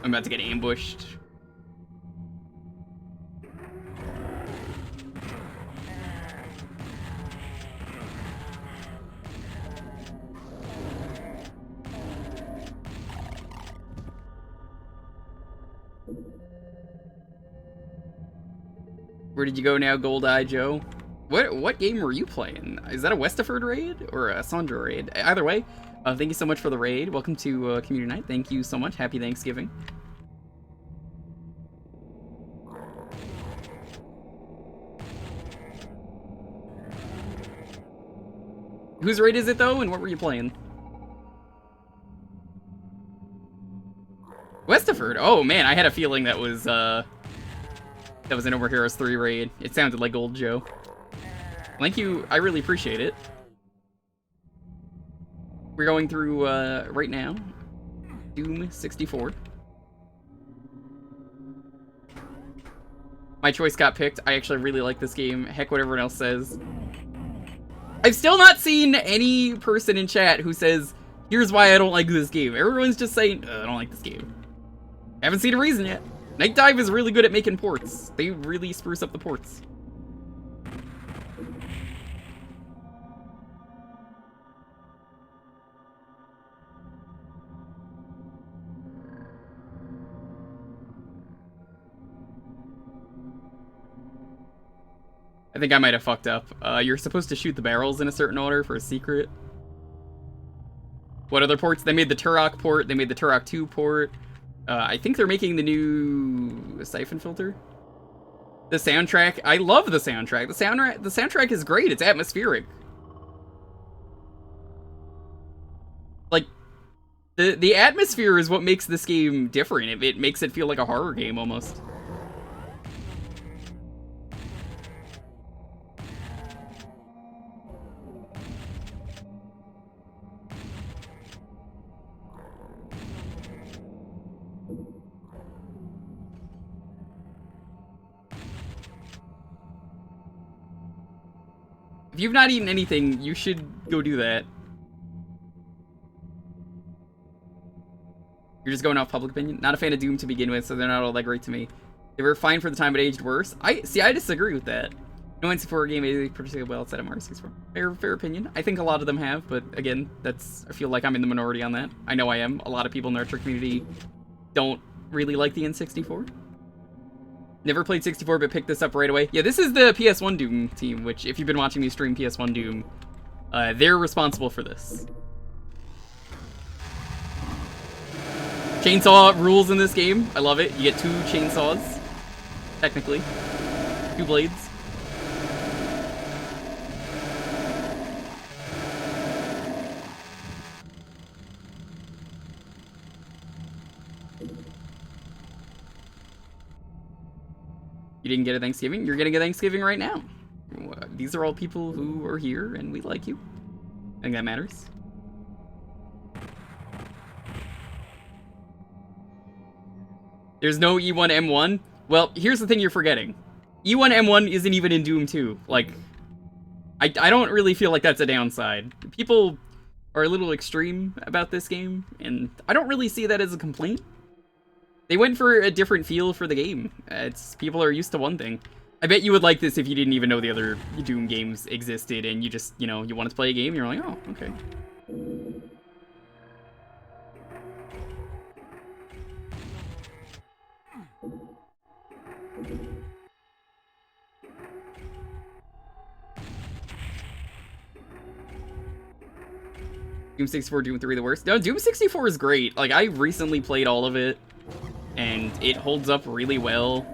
I'm about to get ambushed. Where did you go now, Gold Eye Joe? What game were you playing? Is that a Westerford raid or a Sandra raid? Either way, thank you so much for the raid. Welcome to Community Night. Thank you so much. Happy Thanksgiving. Whose raid is it though, and what were you playing? Westerford. Oh man, I had a feeling that was an Over Heroes 3 raid. It sounded like Gold Joe. Thank you, I really appreciate it. We're going through, right now, Doom 64. My choice got picked. I actually really like this game. Heck, what everyone else says. I've still not seen any person in chat who says, here's why I don't like this game. Everyone's just saying, I don't like this game. I haven't seen a reason yet. Night Dive is really good at making ports. They really spruce up the ports. I think I might have fucked up. You're supposed to shoot the barrels in a certain order for a secret. What other ports? They made the Turok port. They made the Turok 2 port. I think they're making the new Siphon Filter. The soundtrack, I love the soundtrack. The soundtrack is great. It's atmospheric. Like, the atmosphere is what makes this game different. It makes it feel like a horror game almost. If you've not eaten anything, you should go do that. You're just going off public opinion? Not a fan of Doom to begin with, so they're not all that great to me. They were fine for the time, but aged worse. I disagree with that. No N64 game aged particularly well outside of Mario 64. Fair opinion. I think a lot of them have, but again, I feel like I'm in the minority on that. I know I am. A lot of people in the retro community don't really like the N64. Never played 64, but picked this up right away. Yeah, this is the PS1 Doom team, which, if you've been watching me stream PS1 Doom, they're responsible for this. Chainsaw rules in this game. I love it. You get 2 chainsaws, technically. 2 blades. You didn't get a Thanksgiving? You're getting a Thanksgiving right now. These are all people who are here, and we like you. I think that matters. There's no E1M1? Well, here's the thing you're forgetting. E1M1 isn't even in Doom 2. Like, I don't really feel like that's a downside. People are a little extreme about this game, and I don't really see that as a complaint. They went for a different feel for the game. People are used to one thing. I bet you would like this if you didn't even know the other Doom games existed, and you just, you know, you wanted to play a game, and you're like, oh, okay. Doom 64, Doom 3 the worst? No, Doom 64 is great. Like, I recently played all of it, and it holds up really well.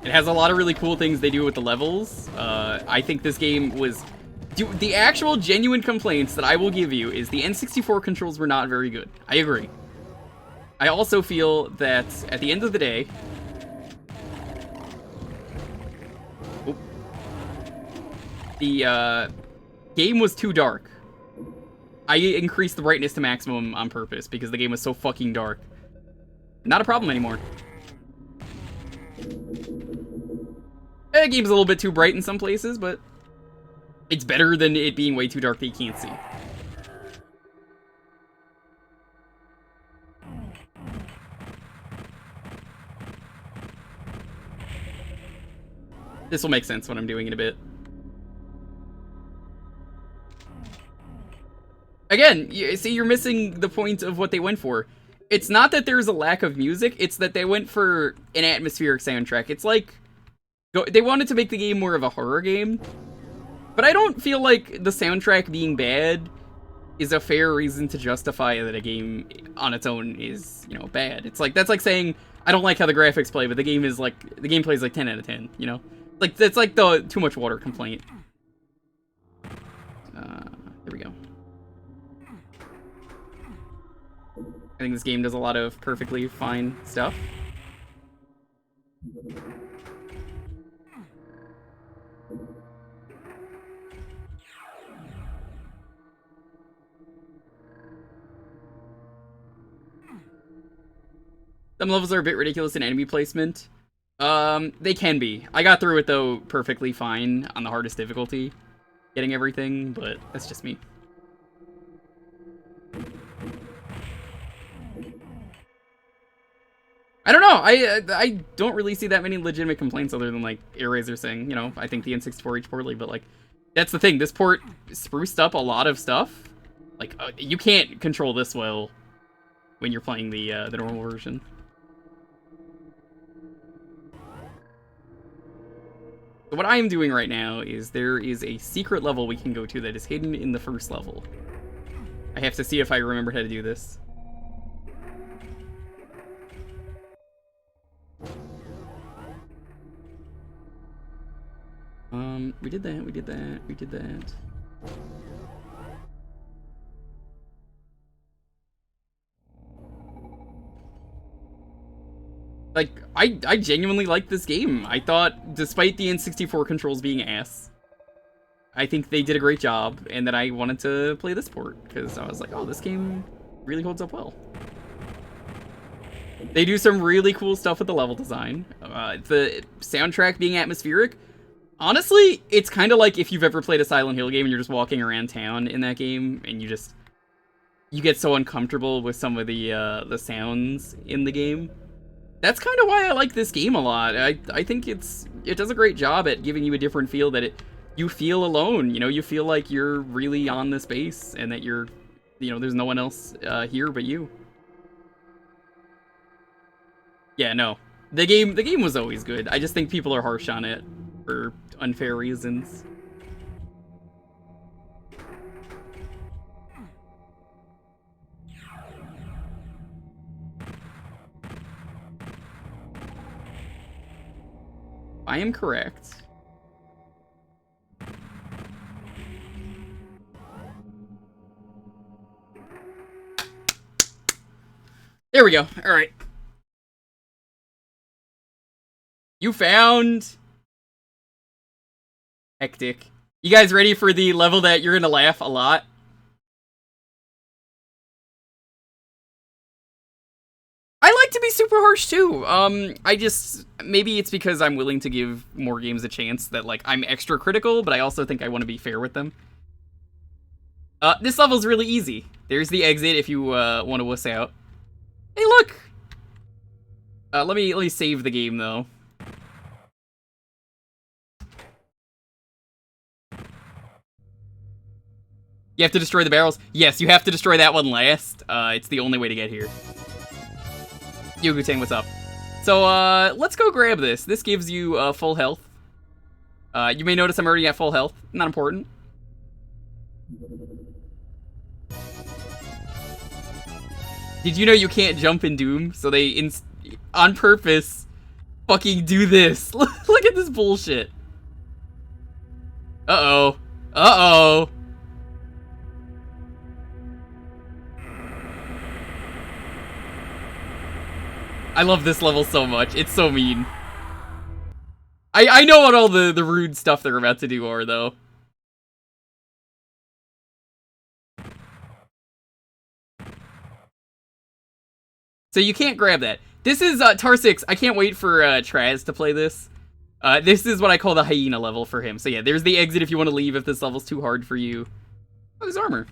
It has a lot of really cool things they do with the levels. I think this game was... The actual genuine complaints that I will give you is the N64 controls were not very good. I agree. I also feel that at the end of the day... the game was too dark. I increased the brightness to maximum on purpose because the game was so fucking dark. Not a problem anymore. The game's a little bit too bright in some places, but it's better than it being way too dark that you can't see. This will make sense when I'm doing it a bit. Again, see, you're missing the point of what they went for. It's not that there's a lack of music, it's that they went for an atmospheric soundtrack. It's like, they wanted to make the game more of a horror game, but I don't feel like the soundtrack being bad is a fair reason to justify that a game on its own is, you know, bad. It's like, that's like saying, I don't like how the graphics play, but the game plays like 10 out of 10, you know? Like, that's like the too much water complaint. There we go. I think this game does a lot of perfectly fine stuff. Some levels are a bit ridiculous in enemy placement. They can be. I got through it, though, perfectly fine on the hardest difficulty, getting everything, but that's just me. I don't know. I don't really see that many legitimate complaints other than, like, Airraiser saying, you know, I think the N64 aged poorly, but, like, that's the thing. This port spruced up a lot of stuff. Like, you can't control this well when you're playing the normal version. So what I am doing right now is there is a secret level we can go to that is hidden in the first level. I have to see if I remember how to do this. We did that, we did that, we did that. Like, I genuinely like this game. I thought, despite the N64 controls being ass, I think they did a great job, and that I wanted to play this port, because I was like, oh, this game really holds up well. They do some really cool stuff with the level design. The soundtrack being atmospheric, honestly, it's kind of like if you've ever played a Silent Hill game and you're just walking around town in that game, and you get so uncomfortable with some of the sounds in the game. That's kind of why I like this game a lot. I think it does a great job at giving you a different feel, that you feel alone, you know, you feel like you're really on this base, and that there's no one else here but you. Yeah, no. The game was always good. I just think people are harsh on it for unfair reasons. I am correct. There we go. All right. You found Hectic. You guys ready for the level that you're gonna laugh a lot? I like to be super harsh too. Maybe it's because I'm willing to give more games a chance that, like, I'm extra critical, but I also think I want to be fair with them. This level's really easy. There's the exit if you want to wuss out. Hey, look! Let me save the game though. You have to destroy the barrels? Yes, you have to destroy that one last. It's the only way to get here. Yogutang, what's up? So, let's go grab this. This gives you full health. You may notice I'm already at full health. Not important. Did you know you can't jump in Doom? So they, on purpose, fucking do this. Look at this bullshit. Uh-oh. Uh-oh. I love this level so much. It's so mean. I know what all the rude stuff they're about to do are, though. So you can't grab that. This is Tar6. I can't wait for Traz to play this. This is what I call the hyena level for him. So yeah, there's the exit if you want to leave if this level's too hard for you. Oh, there's armor.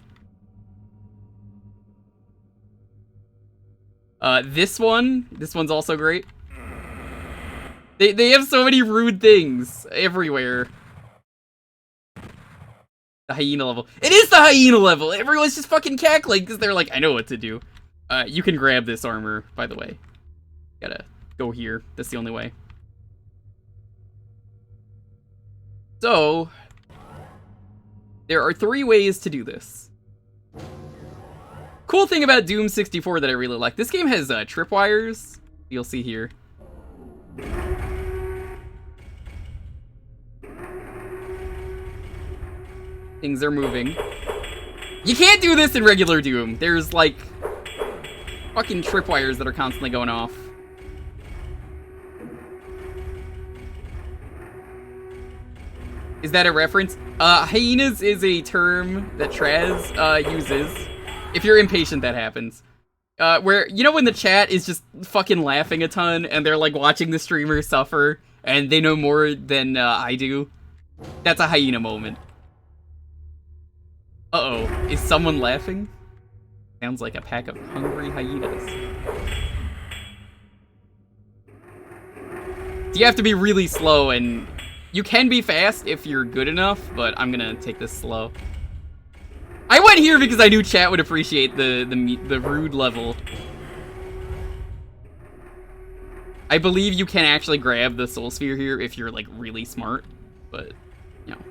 This one's also great. They have so many rude things everywhere. The hyena level. It is the hyena level! Everyone's just fucking cackling because they're like, I know what to do. You can grab this armor, by the way. Gotta go here. That's the only way. So, there are 3 ways to do this. Cool thing about Doom 64 that I really like. This game has tripwires. You'll see here. Things are moving. You can't do this in regular Doom. There's like fucking tripwires that are constantly going off. Is that a reference? Hyenas is a term that Traz uses. If you're impatient, that happens. Where, you know when the chat is just fucking laughing a ton, and they're like watching the streamer suffer, and they know more than I do? That's a hyena moment. Uh-oh, is someone laughing? Sounds like a pack of hungry hyenas. So you have to be really slow, and you can be fast if you're good enough, but I'm gonna take this slow. I went here because I knew chat would appreciate the rude level. I believe you can actually grab the soul sphere here if you're like really smart, but you know.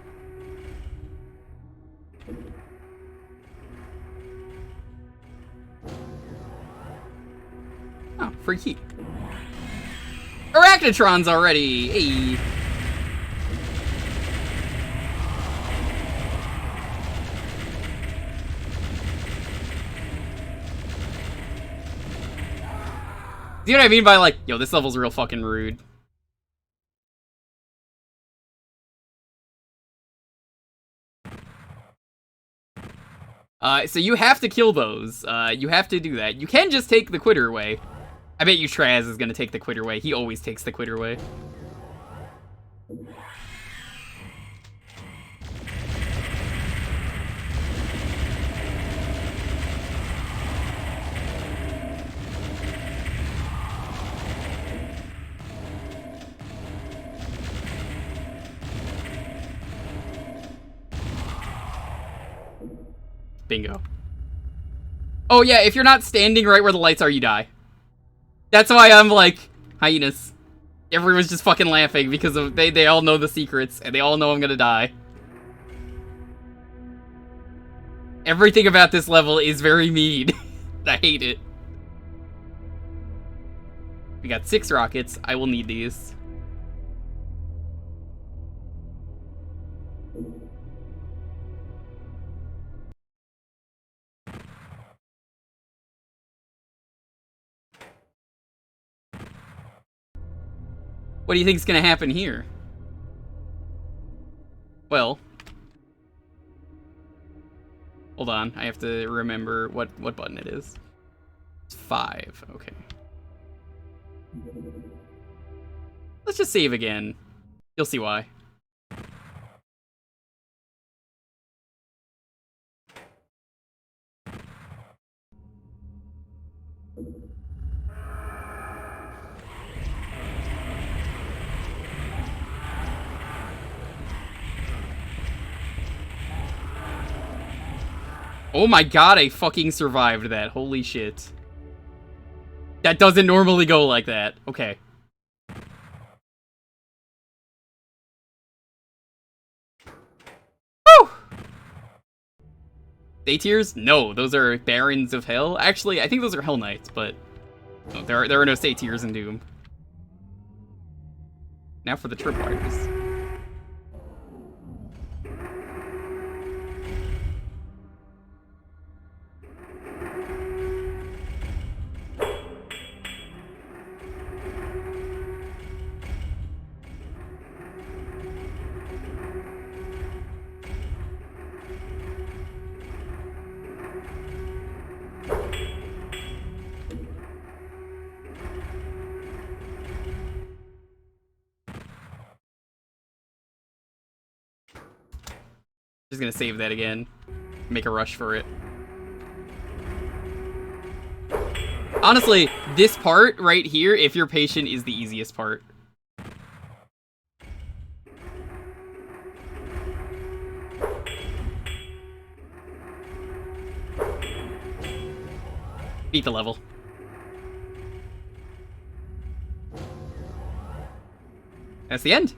Oh, free key. Arachnotrons already! Hey! See what I mean by, like, yo, this level's real fucking rude. So you have to kill those. You have to do that. You can just take the quitter away. I bet you Traz is gonna take the quitter away. He always takes the quitter away. Bingo. Oh yeah, if you're not standing right where the lights are, you die. That's why I'm like, hyenas. Everyone's just fucking laughing because of they all know the secrets and they all know I'm gonna die. Everything about this level is very mean. I hate it. We got 6 rockets. I will need these. What do you think is gonna happen here? Well, hold on. I have to remember what button it is. It's 5. Okay. Let's just save again. You'll see why. Oh my god, I fucking survived that. Holy shit. That doesn't normally go like that. Okay. Woo! Day tiers? No, those are Barons of Hell. Actually, I think those are Hell Knights, but no, there are no state tiers in Doom. Now for the tripwires. Just gonna save that again. Make a rush for it. Honestly, this part right here, if you're patient, is the easiest part. Beat the level. That's the end.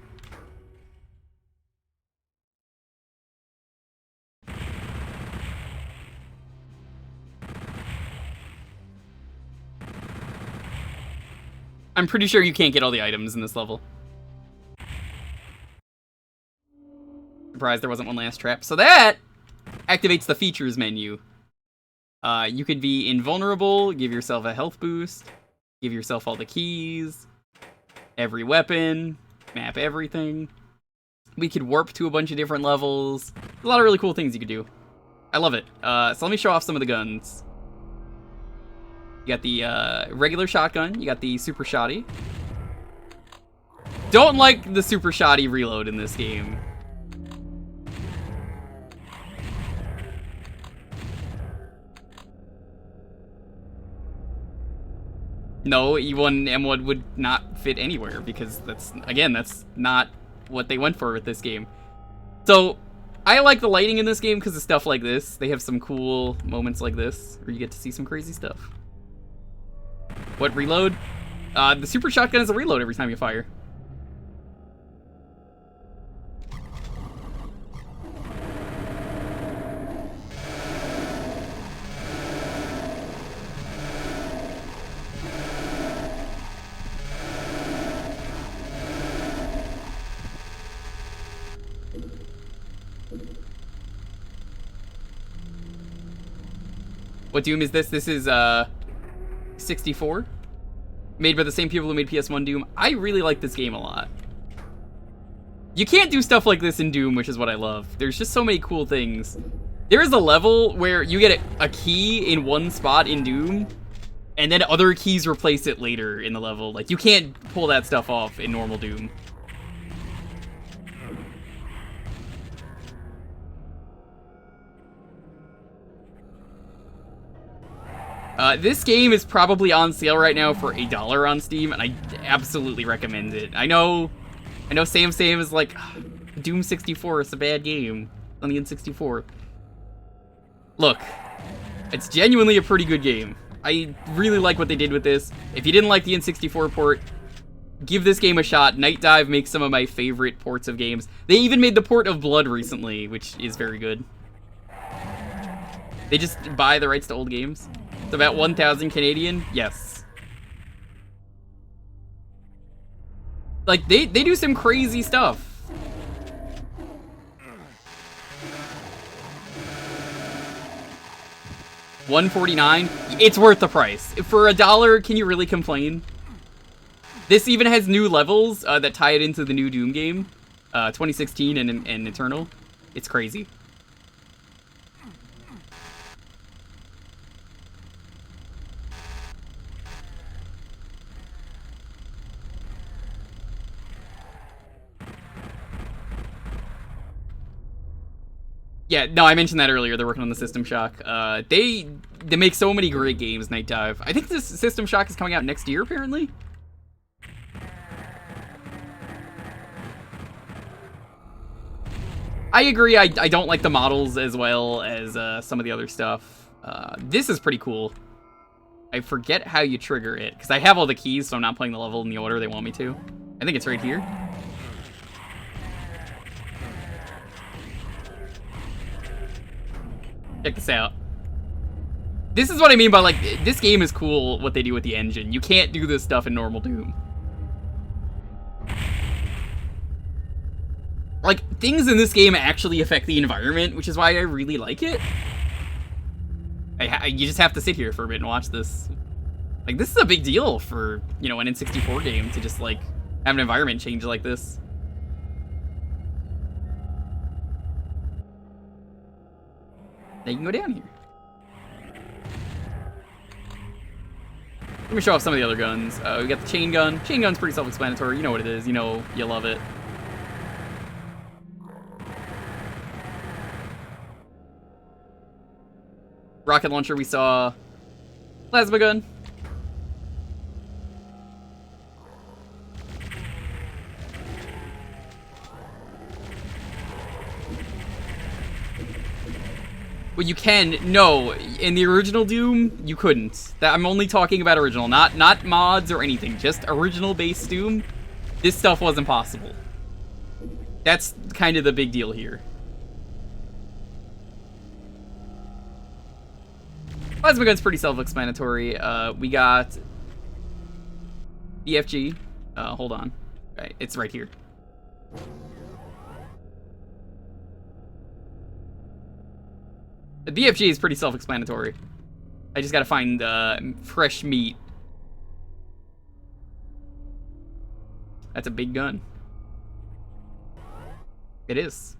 I'm pretty sure you can't get all the items in this level. Surprised there wasn't one last trap. So that activates the features menu. You could be invulnerable, give yourself a health boost, give yourself all the keys, every weapon, map everything. We could warp to a bunch of different levels. A lot of really cool things you could do. I love it. So let me show off some of the guns. You got the regular shotgun. You got the super shotty. Don't like the super shotty reload in this game. No, E1 and M1 would not fit anywhere because that's not what they went for with this game. So, I like the lighting in this game because of stuff like this. They have some cool moments like this where you get to see some crazy stuff. What reload? The super shotgun is a reload every time you fire. What Doom is this? This is 64, made by the same people who made PS1 Doom. I really like this game a lot. You can't do stuff like this in Doom, which is what I love. There's just so many cool things. There is a level where you get a key in one spot in Doom, and then other keys replace it later in the level. Like, you can't pull that stuff off in normal Doom. This game is probably on sale right now for $1 on Steam, and I absolutely recommend it. I know Sam is like, Doom 64 is a bad game on the N64. Look, it's genuinely a pretty good game. I really like what they did with this. If you didn't like the N64 port, give this game a shot. Night Dive makes some of my favorite ports of games. They even made the port of Blood recently, which is very good. They just buy the rights to old games. It's about 1,000 Canadian? Yes. Like, they do some crazy stuff. $149? It's worth the price. For $1, can you really complain? This even has new levels that tie it into the new Doom game. 2016 and Eternal. It's crazy. Yeah, no, I mentioned that earlier. They're working on the System Shock. They make so many great games, Night Dive. I think this System Shock is coming out next year, apparently. I agree, I don't like the models as well as some of the other stuff. This is pretty cool. I forget how you trigger it, because I have all the keys, so I'm not playing the level in the order they want me to. I think it's right here. Check this out. This is what I mean by, like, this game is cool, what they do with the engine. You can't do this stuff in normal Doom. Like, things in this game actually affect the environment, which is why I really like it. You just have to sit here for a bit and watch this. Like, this is a big deal for, you know, an N64 game to just, like, have an environment change like this. Now you can go down here. Let me show off some of the other guns. We got the chain gun. Chain gun's pretty self-explanatory. You know what it is. You know you love it. Rocket launcher we saw. Plasma gun. Well, you can. No, in the original Doom, you couldn't. I'm only talking about original, not mods or anything. Just original base Doom. This stuff wasn't possible. That's kind of the big deal here. Plasma gun's pretty self-explanatory. We got BFG. Hold on. Right, it's right here. The BFG is pretty self-explanatory. I just gotta find fresh meat. That's a big gun. It is.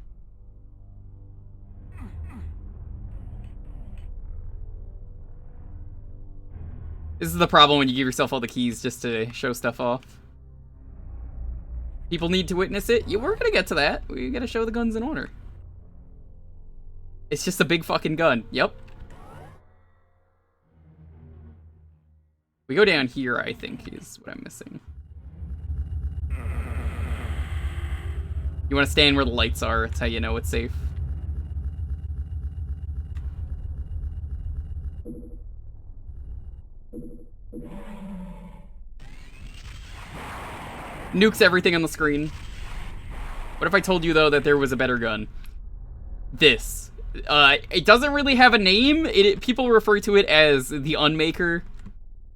This is the problem when you give yourself all the keys just to show stuff off. People need to witness it. Yeah, we're gonna get to that. We gotta show the guns in order. It's just a big fucking gun. Yep. We go down here, I think, is what I'm missing. You want to stand where the lights are. That's how you know it's safe. Nukes everything on the screen. What if I told you, though, that there was a better gun? This. It doesn't really have a name. People refer to it as the Unmaker,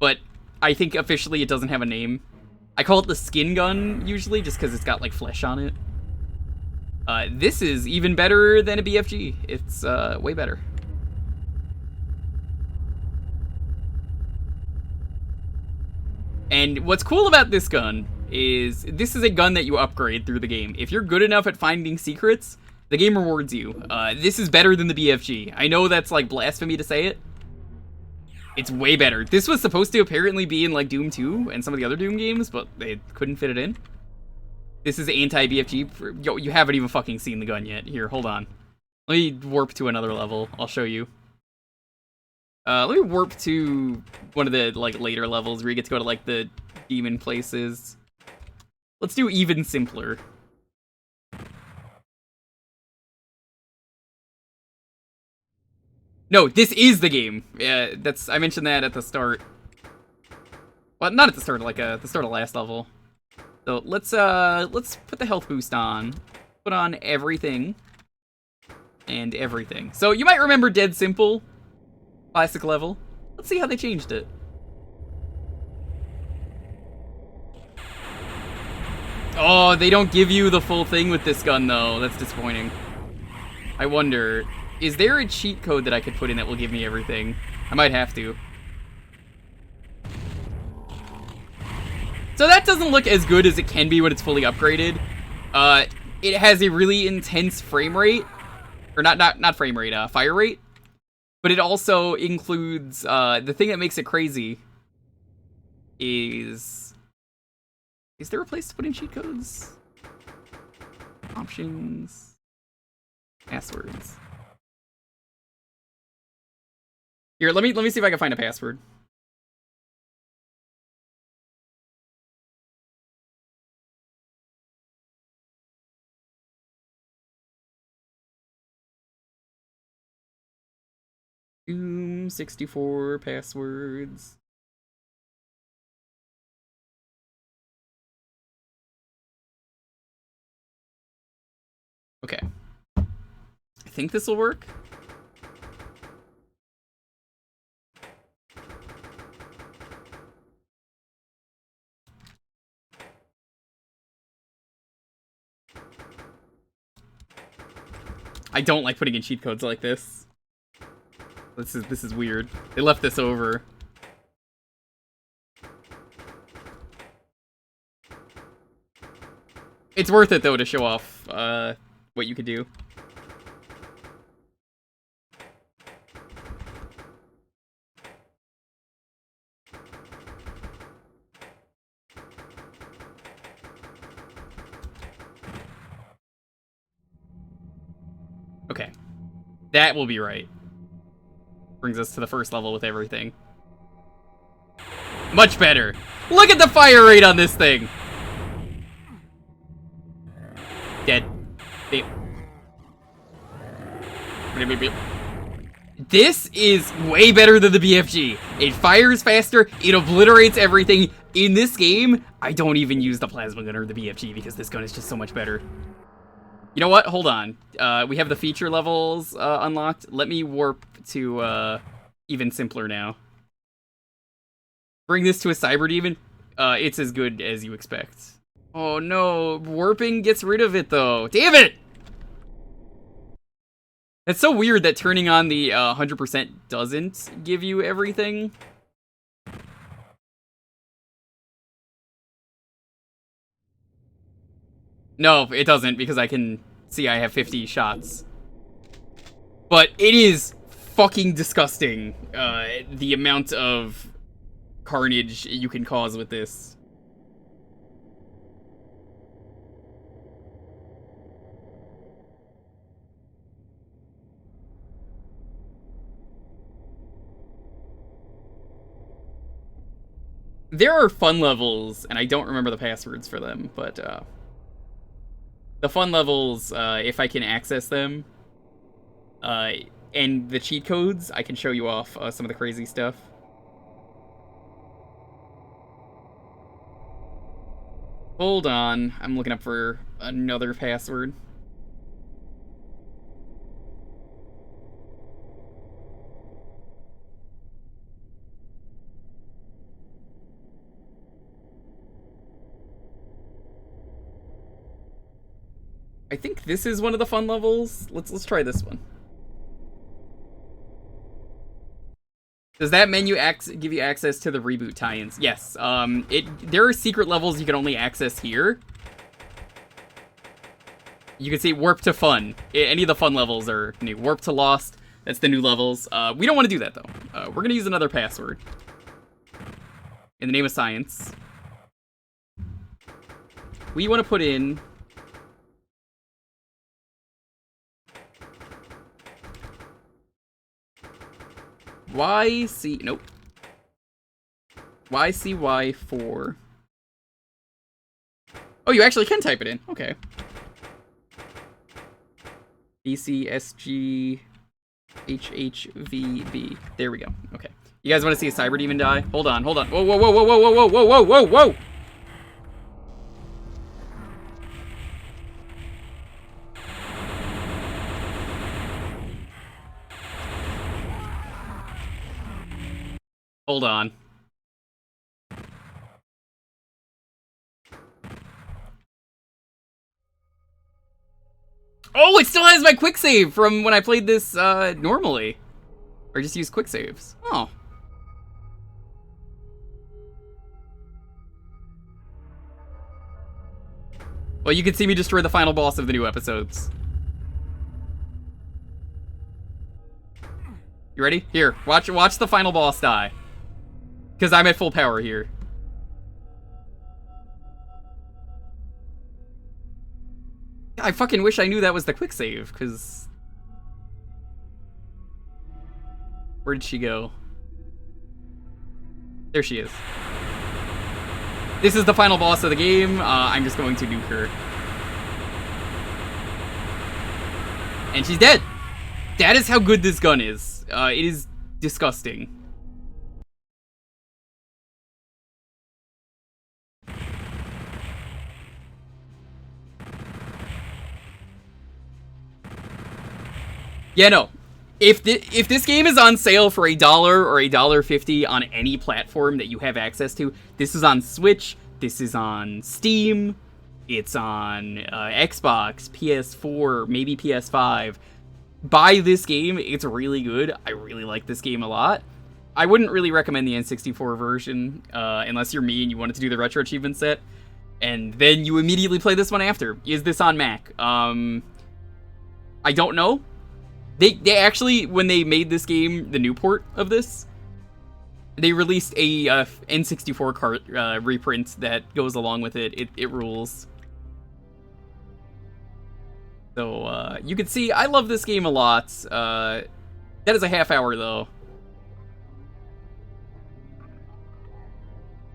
but I think officially it doesn't have a name. I call it the skin gun, usually, just because it's got, like, flesh on it. This is even better than a BFG. It's, way better. And what's cool about this gun is this is a gun that you upgrade through the game. If you're good enough at finding secrets, the game rewards you. This is better than the BFG. I know that's like blasphemy to say it. It's way better. This was supposed to apparently be in like Doom 2 and some of the other Doom games, but they couldn't fit it in. This is anti-BFG. Yo, you haven't even fucking seen the gun yet. Here, hold on. Let me warp to another level. I'll show you. Let me warp to one of the like later levels where you get to go to like the demon places. Let's do even simpler. No, this is the game. Yeah, I mentioned that at the start. Well, not at the start, like the start of last level. So let's put the health boost on. Put on everything. And everything. So you might remember Dead Simple. Classic level. Let's see how they changed it. Oh, they don't give you the full thing with this gun, though. That's disappointing. I wonder, is there a cheat code that I could put in that will give me everything? I might have to. So that doesn't look as good as it can be when it's fully upgraded. It has a really intense frame rate. Or not frame rate, fire rate. But it also includes, the thing that makes it crazy is there a place to put in cheat codes? Options. Passwords. Here, let me see if I can find a password. Doom 64 passwords. Okay. I think this will work. I don't like putting in cheat codes like this. This is weird. They left this over. It's worth it though to show off what you could do. Okay. That will be right. Brings us to the first level with everything. Much better. Look at the fire rate on this thing. Dead. This is way better than the BFG. It fires faster. It obliterates everything. In this game, I don't even use the plasma gun or the BFG because this gun is just so much better. You know what? Hold on. We have the feature levels unlocked. Let me warp to even simpler now. Bring this to a cyber demon. It's as good as you expect. Oh no, warping gets rid of it though. Damn it! It's so weird that turning on the 100% doesn't give you everything. No, it doesn't, because I can see I have 50 shots. But it is fucking disgusting, the amount of carnage you can cause with this. There are fun levels, and I don't remember the passwords for them, but the fun levels, if I can access them, and the cheat codes, I can show you off some of the crazy stuff. Hold on, I'm looking up for another password. I think this is one of the fun levels. Let's try this one. Does that menu give you access to the reboot tie-ins? Yes. There are secret levels you can only access here. You can see Warp to Fun. Any of the fun levels are new. Warp to Lost. That's the new levels. We don't want to do that, though. We're going to use another password. In the name of science. We want to put in... YC... Nope. YCY4. Oh, you actually can type it in. Okay. BCSGHHVB. There we go. Okay. You guys want to see a Cyber Demon die? Hold on, hold on. Whoa, whoa, whoa, whoa, whoa, whoa, whoa, whoa, whoa, whoa! Hold on. Oh, it still has my quick save from when I played this normally. Or just use quick saves. Oh. Well, you can see me destroy the final boss of the new episodes. You ready? Here, watch the final boss die. Because I'm at full power here. I fucking wish I knew that was the quick save, because... Where did she go? There she is. This is the final boss of the game. I'm just going to nuke her. And she's dead! That is how good this gun is. It is disgusting. Yeah, no. If this game is on sale for $1 or $1.50 on any platform that you have access to, this is on Switch, this is on Steam, it's on Xbox, PS4, maybe PS5. Buy this game, it's really good. I really like this game a lot. I wouldn't really recommend the N64 version, unless you're me and you wanted to do the Retro Achievement set. And then you immediately play this one after. Is this on Mac? I don't know. They actually, when they made this game, the new port of this, they released a N64 cart reprint that goes along with it. It rules. So, you can see, I love this game a lot. That is a half hour, though.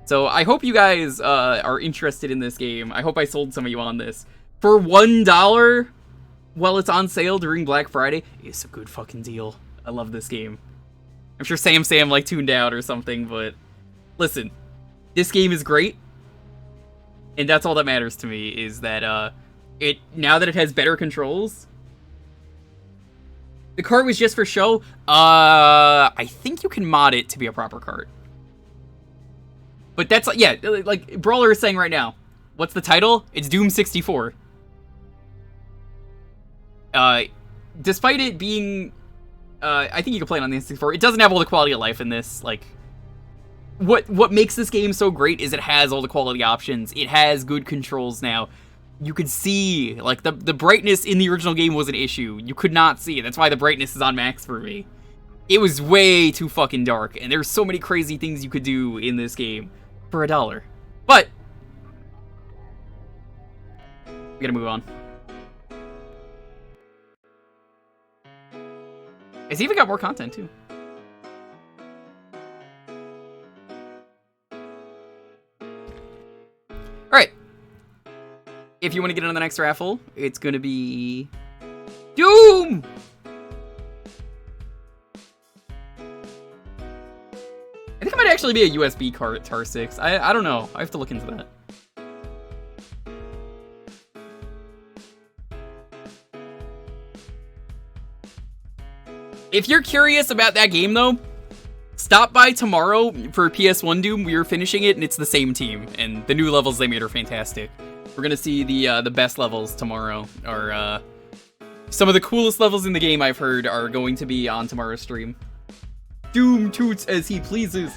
So, I hope you guys are interested in this game. I hope I sold some of you on this. For $1... while it's on sale during Black Friday, it's a good fucking deal. I love this game. I'm sure Sam like tuned out or something, but listen, this game is great, and that's all that matters to me. Is that now that it has better controls. The cart was just for show. I think you can mod it to be a proper cart, but that's like Brawler is saying right now. What's the title? It's Doom 64. Despite it being, I think you can play it on the N64, it doesn't have all the quality of life in this. Like, what makes this game so great is it has all the quality options. It has good controls now. You could see, like, the brightness in the original game was an issue. You could not see it. That's why the brightness is on max for me. It was way too fucking dark, and there's so many crazy things you could do in this game for $1. But, we gotta move on. It's even got more content, too. Alright. If you want to get on the next raffle, it's going to be... Doom! I think it might actually be a USB card, TAR 6. I don't know. I have to look into that. If you're curious about that game, though, stop by tomorrow for PS1 Doom. We are finishing it, and it's the same team. And the new levels they made are fantastic. We're gonna see the best levels tomorrow. Or some of the coolest levels in the game I've heard are going to be on tomorrow's stream. Doom toots as he pleases.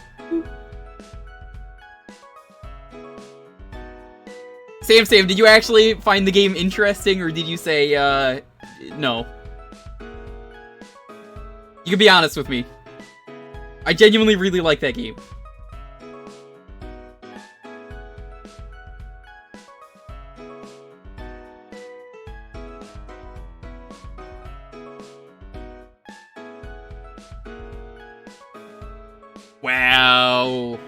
Sam, did you actually find the game interesting, or did you say, no? You can be honest with me. I genuinely really like that game. Wow.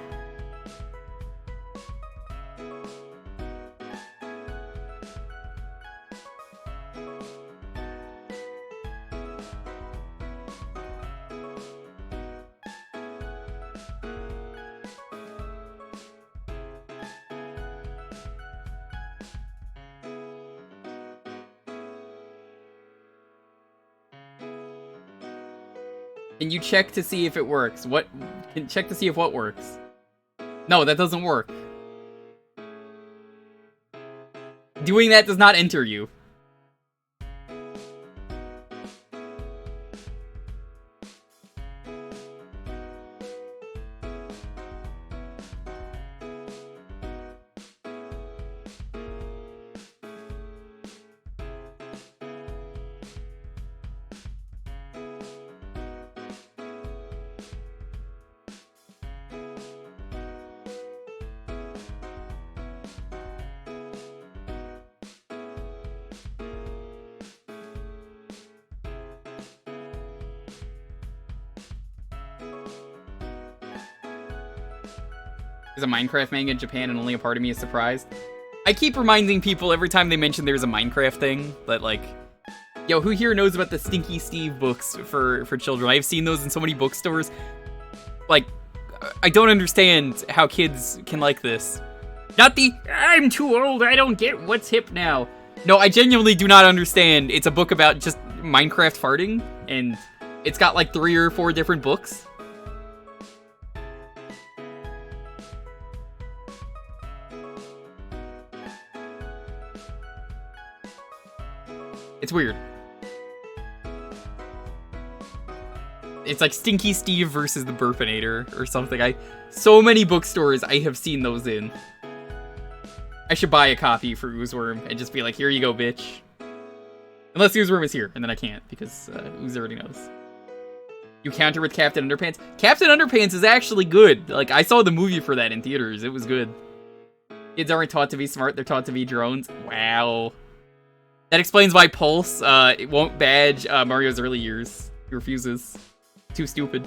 Can you check to see if it works? What? Check to see if what works? No, that doesn't work. Doing that does not enter you. There's a Minecraft manga in Japan and only a part of me is surprised. I keep reminding people every time they mention there's a Minecraft thing that, like, yo, who here knows about the Stinky Steve books for children? I've seen those in so many bookstores. Like, I don't understand how kids can like this. Not the, I'm too old, I don't get what's hip now. No, I genuinely do not understand. It's a book about just Minecraft farting, and it's got like 3 or 4 different books. It's weird. It's like Stinky Steve versus the Burpinator or something. So many bookstores I have seen those in. I should buy a copy for Oozeworm and just be like, here you go, bitch. Unless Oozeworm is here, and then I can't, because Ooze already knows. You counter with Captain Underpants? Captain Underpants is actually good. Like, I saw the movie for that in theaters. It was good. Kids aren't taught to be smart, they're taught to be drones. Wow. That explains why Pulse it won't badge Mario's early years. He refuses. Too stupid.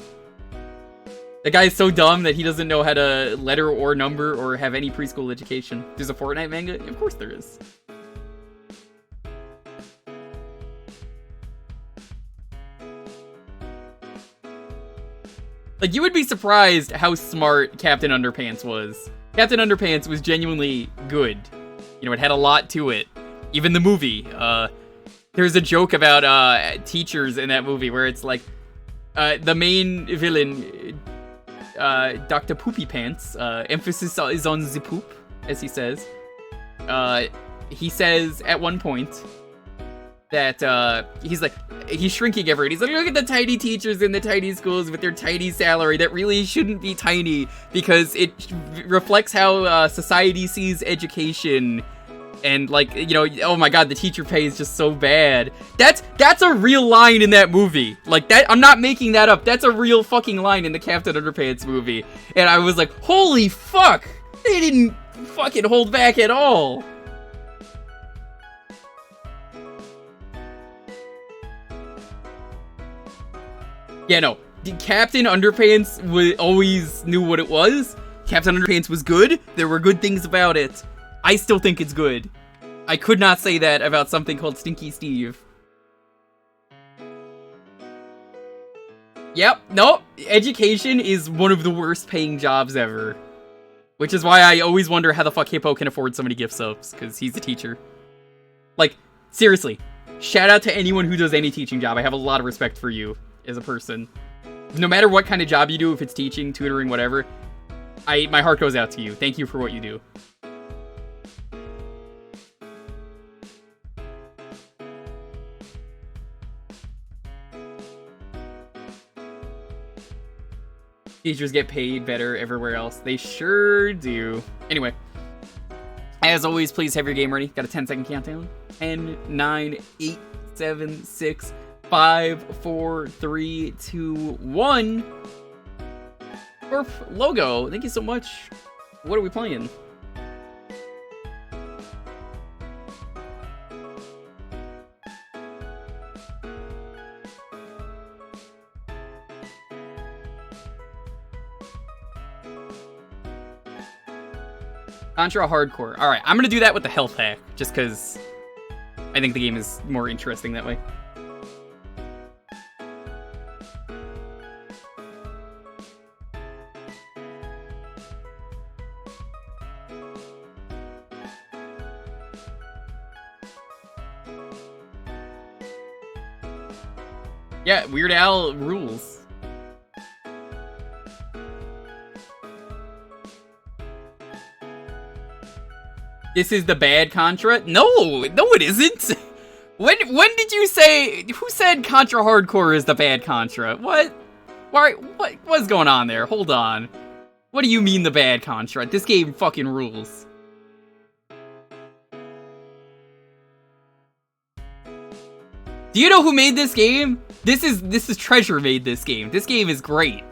The guy is so dumb that he doesn't know how to letter or number or have any preschool education. There's a Fortnite manga? Of course there is. Like, you would be surprised how smart Captain Underpants was. Captain Underpants was genuinely good. You know, it had a lot to it. Even the movie, there's a joke about teachers in that movie where it's like, the main villain, Dr. Poopy Pants, emphasis is on the poop, as he says. He says at one point that he's shrinking everyone. He's like, look at the tiny teachers in the tiny schools with their tiny salary that really shouldn't be tiny because it reflects how society sees education. And, like, you know, oh my god, the teacher pay is just so bad. That's a real line in that movie. Like, that, I'm not making that up. That's a real fucking line in the Captain Underpants movie. And I was like, holy fuck! They didn't fucking hold back at all. Yeah, no. Captain Underpants always knew what it was. Captain Underpants was good. There were good things about it. I still think it's good. I could not say that about something called Stinky Steve. Yep, nope. Education is one of the worst paying jobs ever. Which is why I always wonder how the fuck Hippo can afford so many gift subs, because he's a teacher. Like, seriously, shout out to anyone who does any teaching job. I have a lot of respect for you as a person. No matter what kind of job you do, if it's teaching, tutoring, whatever, my heart goes out to you. Thank you for what you do. Teachers get paid better everywhere else. They sure do. Anyway, as always, please have your game ready. Got a 10-second countdown. 10, 9, 8, 7, 6, 5, 4, 3, 2, 1. Orf logo, thank you so much. What are we playing? Contra Hardcore. Alright, I'm gonna do that with the health hack, just because I think the game is more interesting that way. Yeah, Weird Al rules. This is the bad Contra? No, it isn't. When did you say? Who said Contra Hardcore is the bad Contra? What? Why? What's going on there? Hold on. What do you mean the bad Contra? This game fucking rules. Do you know who made this game? This is Treasure made this game. This game is great.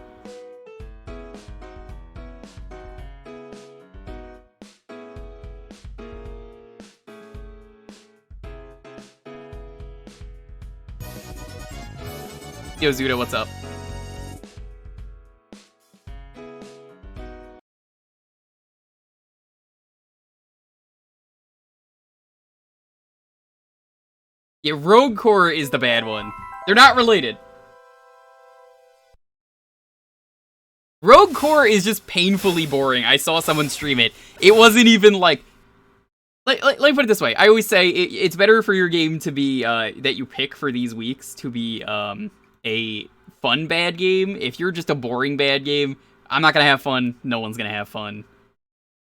Yo, Zuda, what's up? Yeah, Rogue Core is the bad one. They're not related. Rogue Core is just painfully boring. I saw someone stream it. It wasn't even like... Let me put it this way. I always say it's better for your game to be, that you pick for these weeks to be, a fun bad game. If you're just a boring bad game, I'm not gonna have fun. No one's gonna have fun.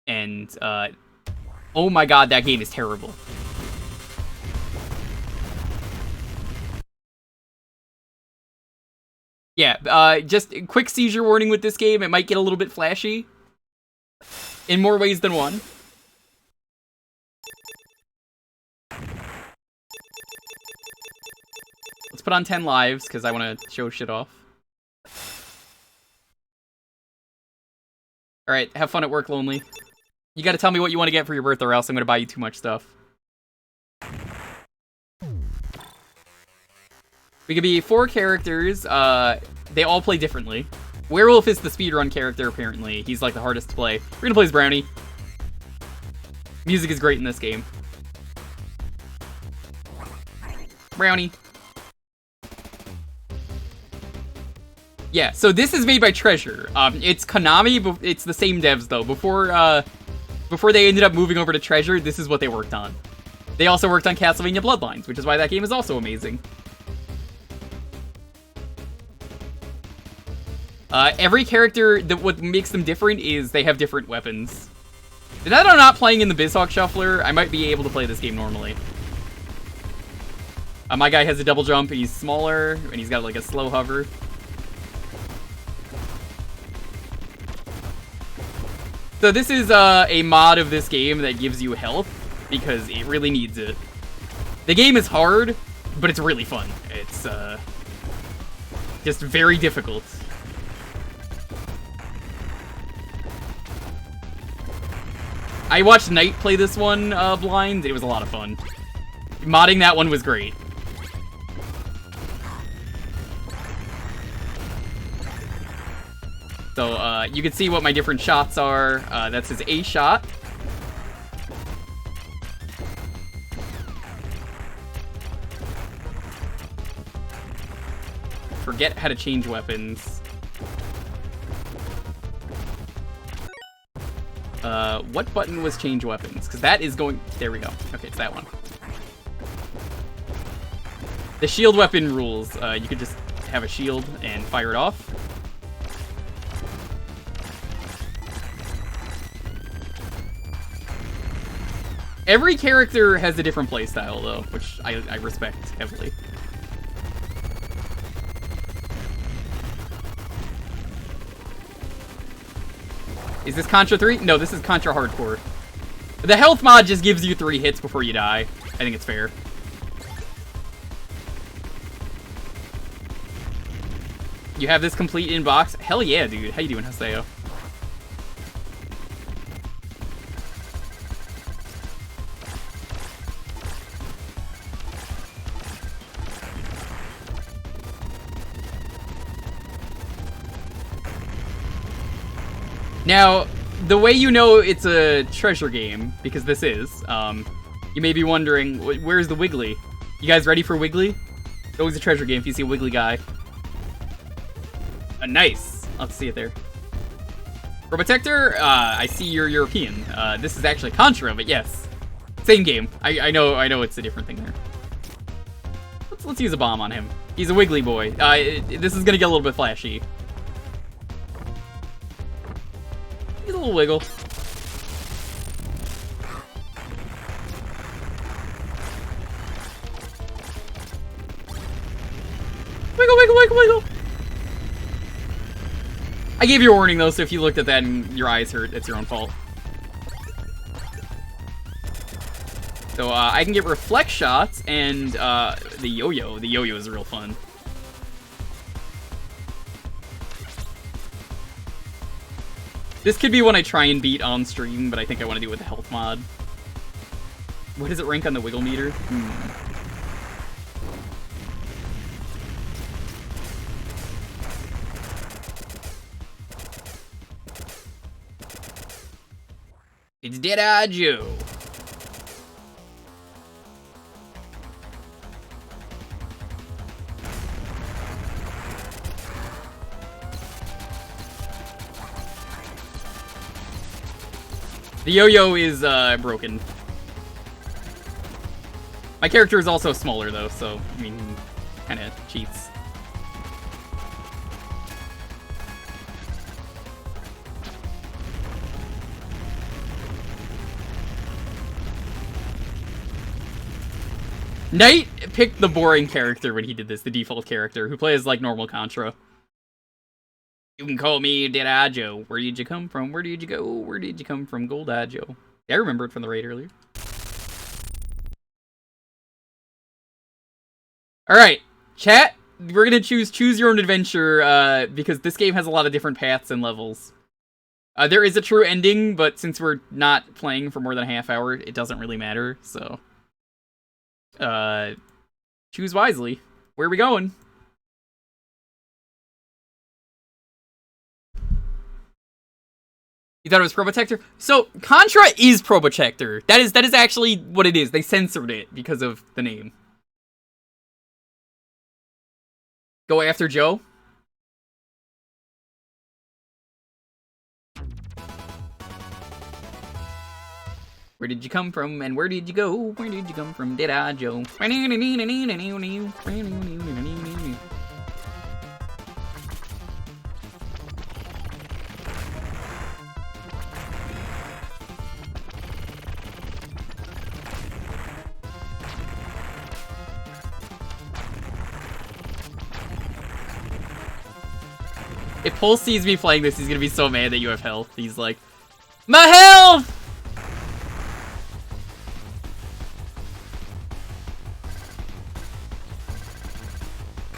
And, oh my god, that game is terrible. Yeah, just a quick seizure warning with this game. It might get a little bit flashy. In more ways than one. Let's put on 10 lives, because I want to show shit off. Alright, have fun at work, Lonely. You gotta tell me what you want to get for your birthday, or else I'm gonna buy you too much stuff. We could be 4 characters, they all play differently. Werewolf is the speedrun character, apparently. He's like the hardest to play. We're gonna play as Brownie. Music is great in this game. Brownie. Yeah, so this is made by Treasure. It's Konami, but it's the same devs though. Before they ended up moving over to Treasure, this is what they worked on. They also worked on Castlevania Bloodlines, which is why that game is also amazing. Every character, what makes them different is they have different weapons. Now that I'm not playing in the BizHawk Shuffler, I might be able to play this game normally. My guy has a double jump, he's smaller, and he's got like a slow hover. So this is a mod of this game that gives you health, because it really needs it. The game is hard, but it's really fun. It's just very difficult. I watched Knight play this one blind. It was a lot of fun. Modding that one was great. So you can see what my different shots are. That's his A shot. Forget how to change weapons. What button was change weapons? Because that is going... There we go. Okay, it's that one. The shield weapon rules. You could just have a shield and fire it off. Every character has a different playstyle, though, which I respect heavily. Is this Contra 3? No, this is Contra Hardcore. The health mod just gives you 3 hits before you die. I think it's fair. You have this complete in box? Hell yeah, dude. How you doing, Haseo? Now, the way you know it's a treasure game, because this is, you may be wondering, where's the Wiggly? You guys ready for Wiggly? It's always a treasure game if you see a Wiggly guy. Nice. Let's see it there. Protector, I see you're European. This is actually Contra, but yes. Same game. I know it's a different thing there. Let's use a bomb on him. He's a Wiggly boy. This is gonna get a little bit flashy. He's a little wiggle. Wiggle, wiggle, wiggle, wiggle. I gave you a warning though, so if you looked at that and your eyes hurt, it's your own fault. So I can get reflect shots and the yo-yo. The yo-yo is real fun. This could be one I try and beat on stream, but I think I want to do it with the health mod. What does it rank on the wiggle meter? It's Dead-Eye Joe. The yo-yo is broken. My character is also smaller though, so I mean, kind of cheats. Knight picked the boring character when he did this, the default character, who plays like normal Contra. You can call me Dead-Eye Joe. Where did you come from? Where did you go? Where did you come from, Gold-Eye Joe? Yeah, I remember it from the raid earlier. Alright, chat, we're gonna choose your own adventure, because this game has a lot of different paths and levels. There is a true ending, but since we're not playing for more than a half hour, it doesn't really matter, so... choose wisely. Where are we going? You thought it was Probotector? So, Contra is Probotector. That is actually what it is. They censored it because of the name. Go after Joe? Where did you come from, and where did you go? Where did you come from, Dead-Eye Joe? If Pulse sees me playing this, he's gonna be so mad that you have health. He's like, my health!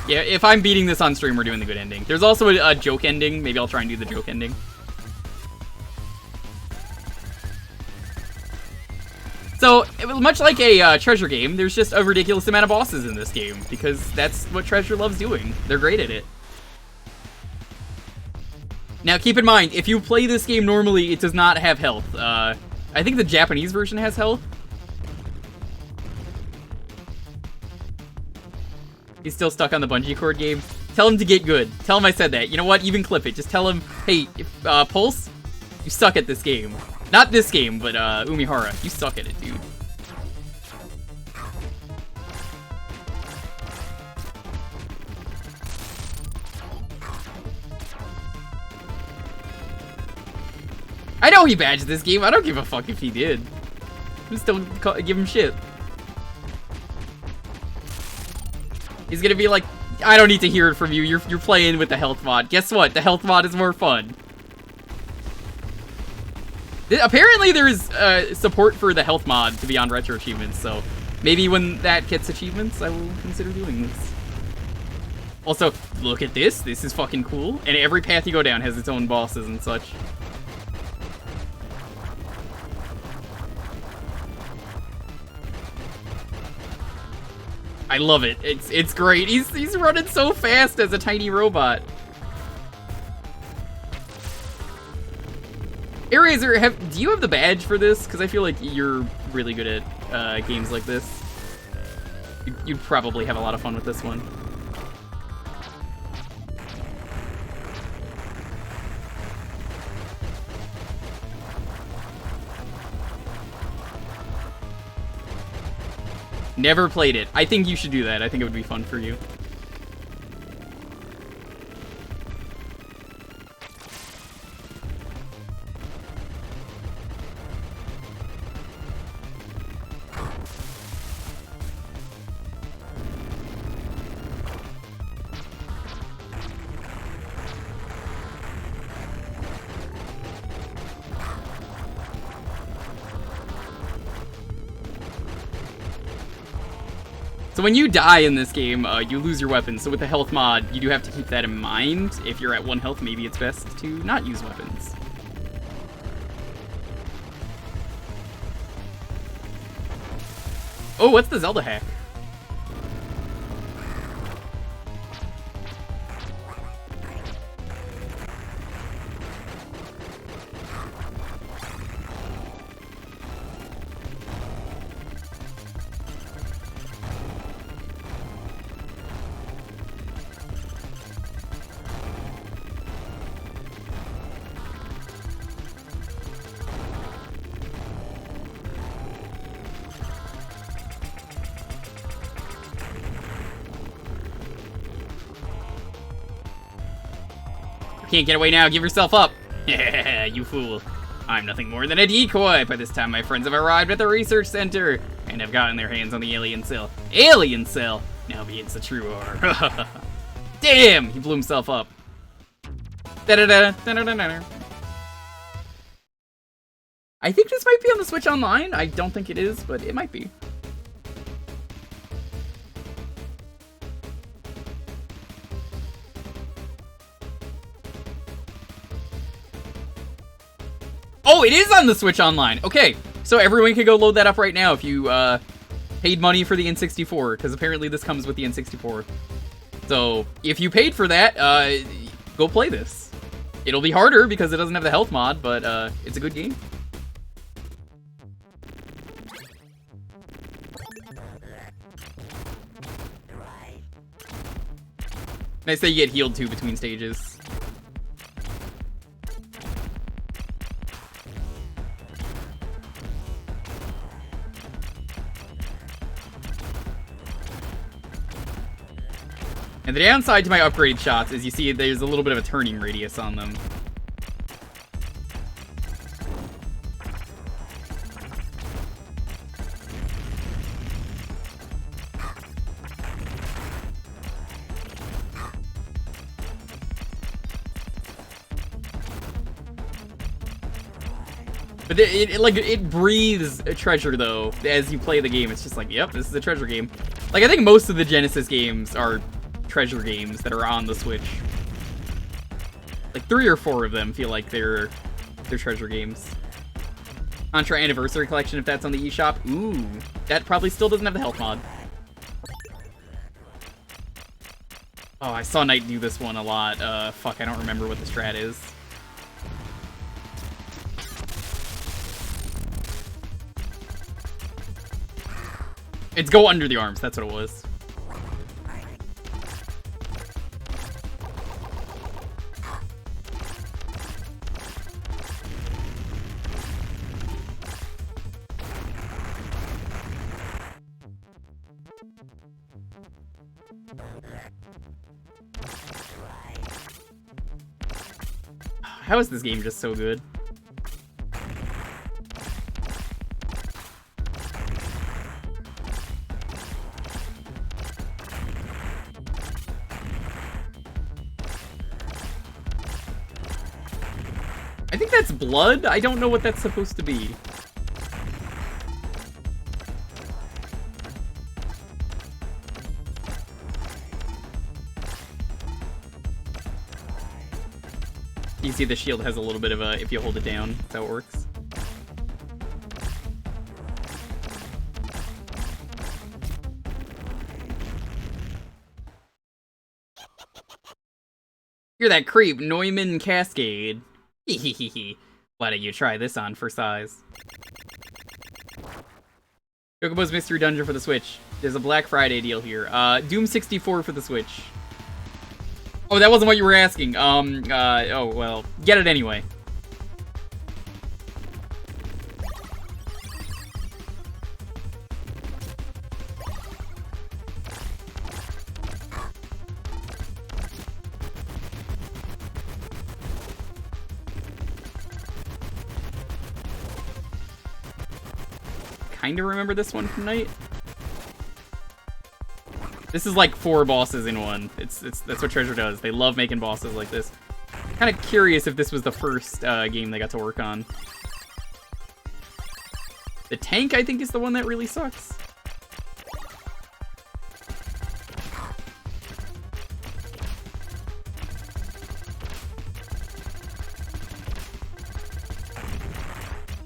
Yeah, if I'm beating this on stream, we're doing the good ending. There's also a joke ending. Maybe I'll try and do the joke ending. So, much like a treasure game, there's just a ridiculous amount of bosses in this game, because that's what Treasure loves doing. They're great at it. Now, keep in mind, if you play this game normally, it does not have health. I think the Japanese version has health. He's still stuck on the bungee cord game. Tell him to get good. Tell him I said that. You know what? Even clip it. Just tell him, hey, Pulse, you suck at this game. Not this game, but Umihara, you suck at it, dude. I know he badged this game. I don't give a fuck if he did. I'm still give him shit. He's gonna be like, I don't need to hear it from you. You're playing with the health mod. Guess what? The health mod is more fun. Apparently there is support for the health mod to be on retro achievements, so maybe when that gets achievements, I will consider doing this. Also, look at this. This is fucking cool. And every path you go down has its own bosses and such. I love it. It's great. He's running so fast as a tiny robot. Airraiser, do you have the badge for this? Because I feel like you're really good at games like this. You'd probably have a lot of fun with this one. Never played it. I think you should do that. I think it would be fun for you. So when you die in this game, you lose your weapons. So with the health mod, you do have to keep that in mind. If you're at 1 health, maybe it's best to not use weapons. Oh, what's the Zelda hack? Can't get away now, give yourself up. Yeah, you fool. I'm nothing more than a decoy. By this time, my friends have arrived at the research center and have gotten their hands on the alien cell. Alien cell? Now begins the true war. Damn, he blew himself up. Da-da-da, da-da-da-da. I think this might be on the Switch Online. I don't think it is, but it might be. Oh, it is on the Switch Online. Okay, so everyone can go load that up right now if you paid money for the N64, because apparently this comes with the N64. So if you paid for that, go play this. It'll be harder because it doesn't have the health mod, but it's a good game. Nice that you get healed too between stages. And the downside to my upgraded shots is you see there's a little bit of a turning radius on them. But it breathes a treasure though as you play the game. It's just like, yep, this is a treasure game. Like I think most of the Genesis games are treasure games that are on the Switch. Like 3 or 4 of them feel like they're treasure games. Contra Anniversary Collection, if that's on the eShop. Ooh, that probably still doesn't have the health mod. Oh, I saw Knight do this one a lot. Fuck, I don't remember what the strat is. It's go under the arms, that's what it was. How is this game just so good? I think that's blood. I don't know what that's supposed to be. You see the shield has a little bit of a, if you hold it down, that's how it works. You're that creep, Neumann Cascade. Hehehe. Why don't you try this on for size? Jewkbox Mystery Dungeon for the Switch. There's a Black Friday deal here. Doom 64 for the Switch. Oh, that wasn't what you were asking. Oh, well, get it anyway. Kinda remember this one from Night. This is like 4 bosses in one. That's what Treasure does. They love making bosses like this. Kind of curious if this was the first game they got to work on. The tank, I think, is the one that really sucks.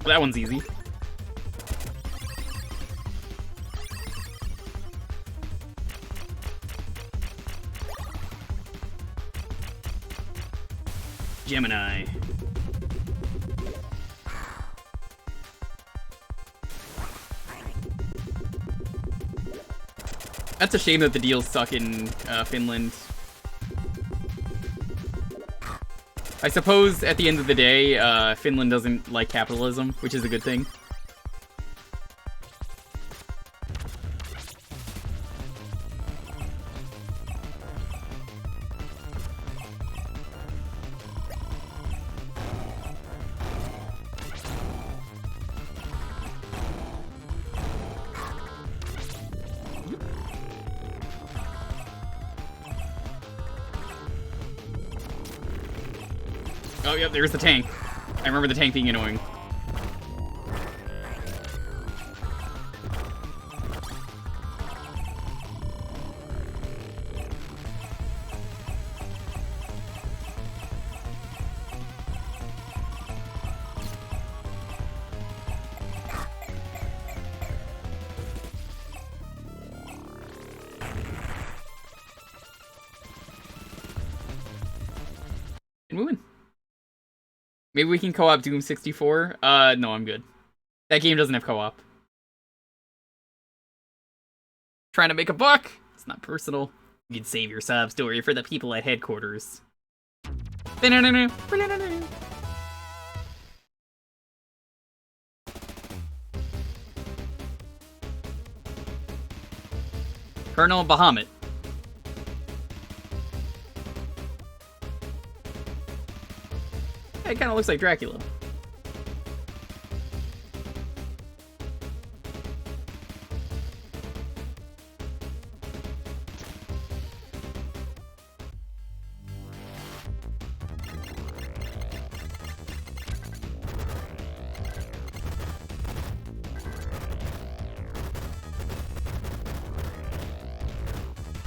That one's easy. Gemini. That's a shame that the deals suck in Finland. I suppose at the end of the day, Finland doesn't like capitalism, which is a good thing. Oh, yep, there's the tank. I remember the tank being annoying. Moving. Maybe we can co-op Doom 64? No, I'm good. That game doesn't have co-op. Trying to make a buck? It's not personal. You can save your sob story for the people at headquarters. Colonel Bahamut. It kind of looks like Dracula.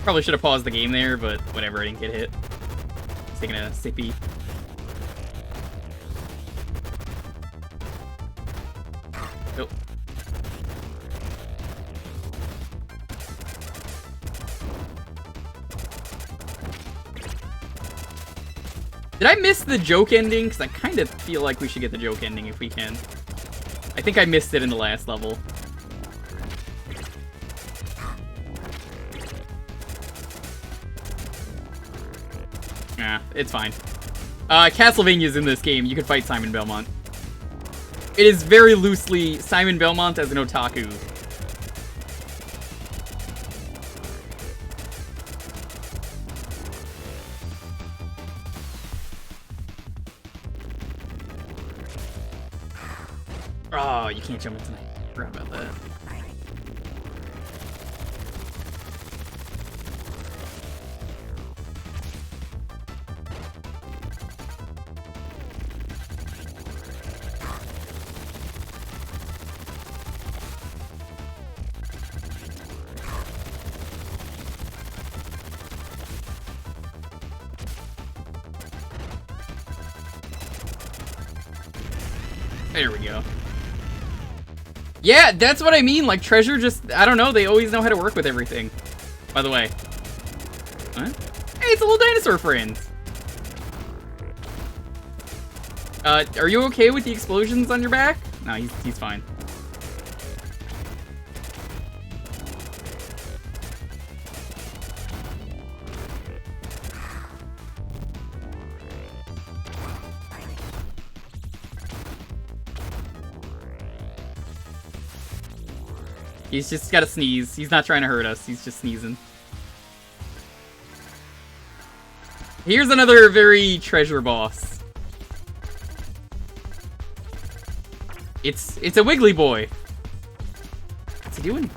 Probably should have paused the game there, but whatever, I didn't get hit. Just taking a sippy. Oh. Did I miss the joke ending? Because I kind of feel like we should get the joke ending if we can. I think I missed it in the last level. Nah, it's fine. Castlevania's in this game. You can fight Simon Belmont. It is very loosely Simon Belmont as an otaku. Oh, you can't jump in tonight. Forgot about that. There we go. Yeah, that's what I mean. Like, Treasure just, I don't know, they always know how to work with everything. By the way. Huh? Hey, it's a little dinosaur friend. Are you okay with the explosions on your back? No, he's fine. He's just gotta sneeze. He's not trying to hurt us. He's just sneezing. Here's another very treasure boss. It's a wiggly boy. What's he doing?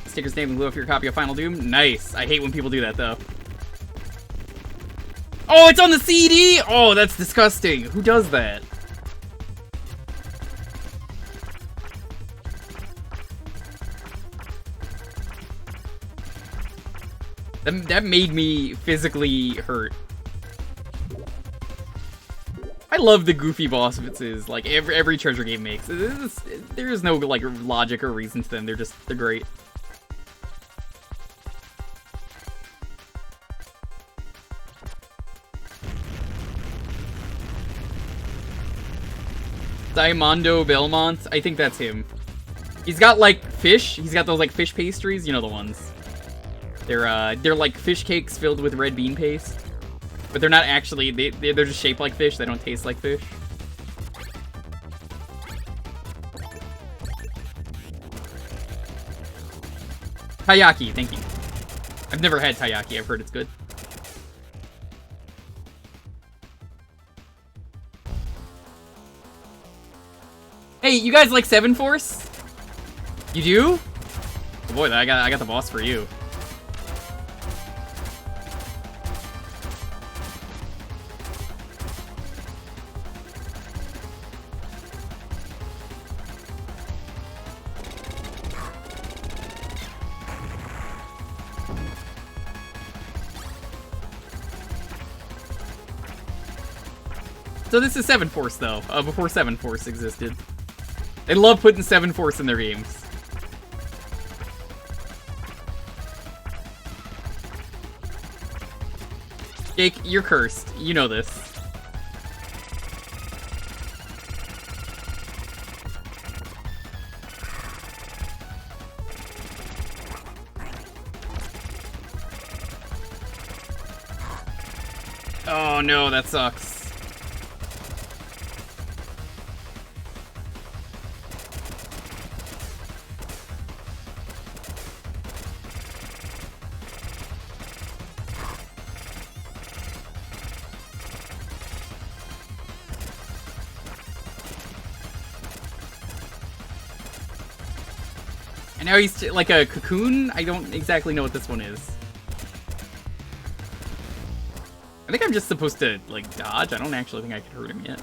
Sticker's name and glue for your copy of Final Doom. Nice. I hate when people do that, though. Oh, it's on the CD? Oh, that's disgusting. Who does that? That made me physically hurt. I love the goofy boss bosses, like every treasure game makes. There is no like logic or reason to them. They're great. Diamondo Belmont, I think that's him. He's got like fish. He's got those like fish pastries, you know the ones. They're like fish cakes filled with red bean paste, but they're not actually. They're just shaped like fish. They don't taste like fish. Taiyaki, thank you. I've never had taiyaki. I've heard it's good. Hey, you guys like 7 Force? You do? Oh boy, I got the boss for you. So this is 7 Force though, before 7 Force existed. They love putting 7 Force in their games. Jake, you're cursed. You know this. Oh no, that sucks. And now he's like a cocoon? I don't exactly know what this one is. I think I'm just supposed to, like, dodge. I don't actually think I can hurt him yet.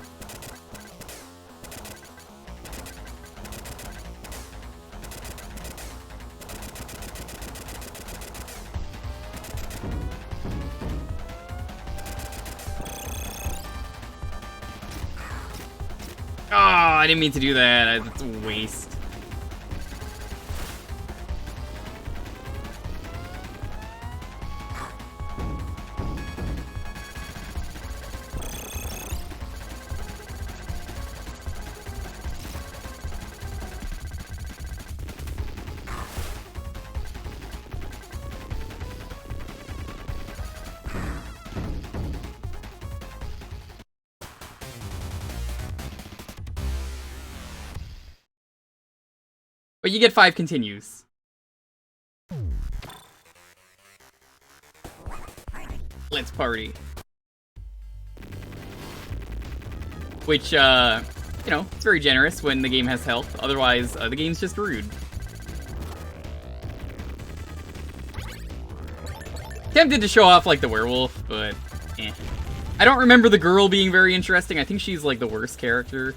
Oh, I didn't mean to do that. That's a waste. But you get 5 continues. Let's party. which, you know, it's very generous when the game has health. Otherwise, the game's just rude. Tempted to show off, like, the werewolf, but eh. I don't remember the girl being very interesting. I think she's, like, the worst character.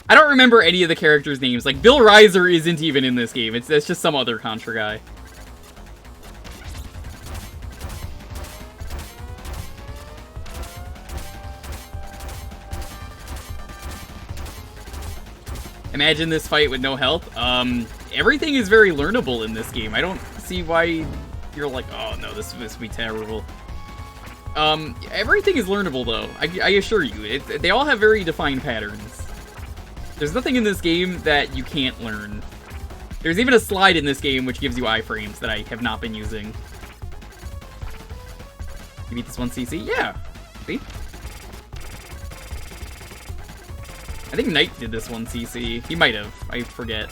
I don't remember any of the characters' names. Like, Bill Reiser isn't even in this game. It's just some other Contra guy. Imagine this fight with no health. Everything is very learnable in this game. I don't see why you're like, oh no, this would be terrible. Everything is learnable though. I assure you. They all have very defined patterns. There's nothing in this game that you can't learn. There's even a slide in this game which gives you iframes that I have not been using. You beat this 1cc? Yeah. See? I think Knight did this 1cc. He might have. I forget.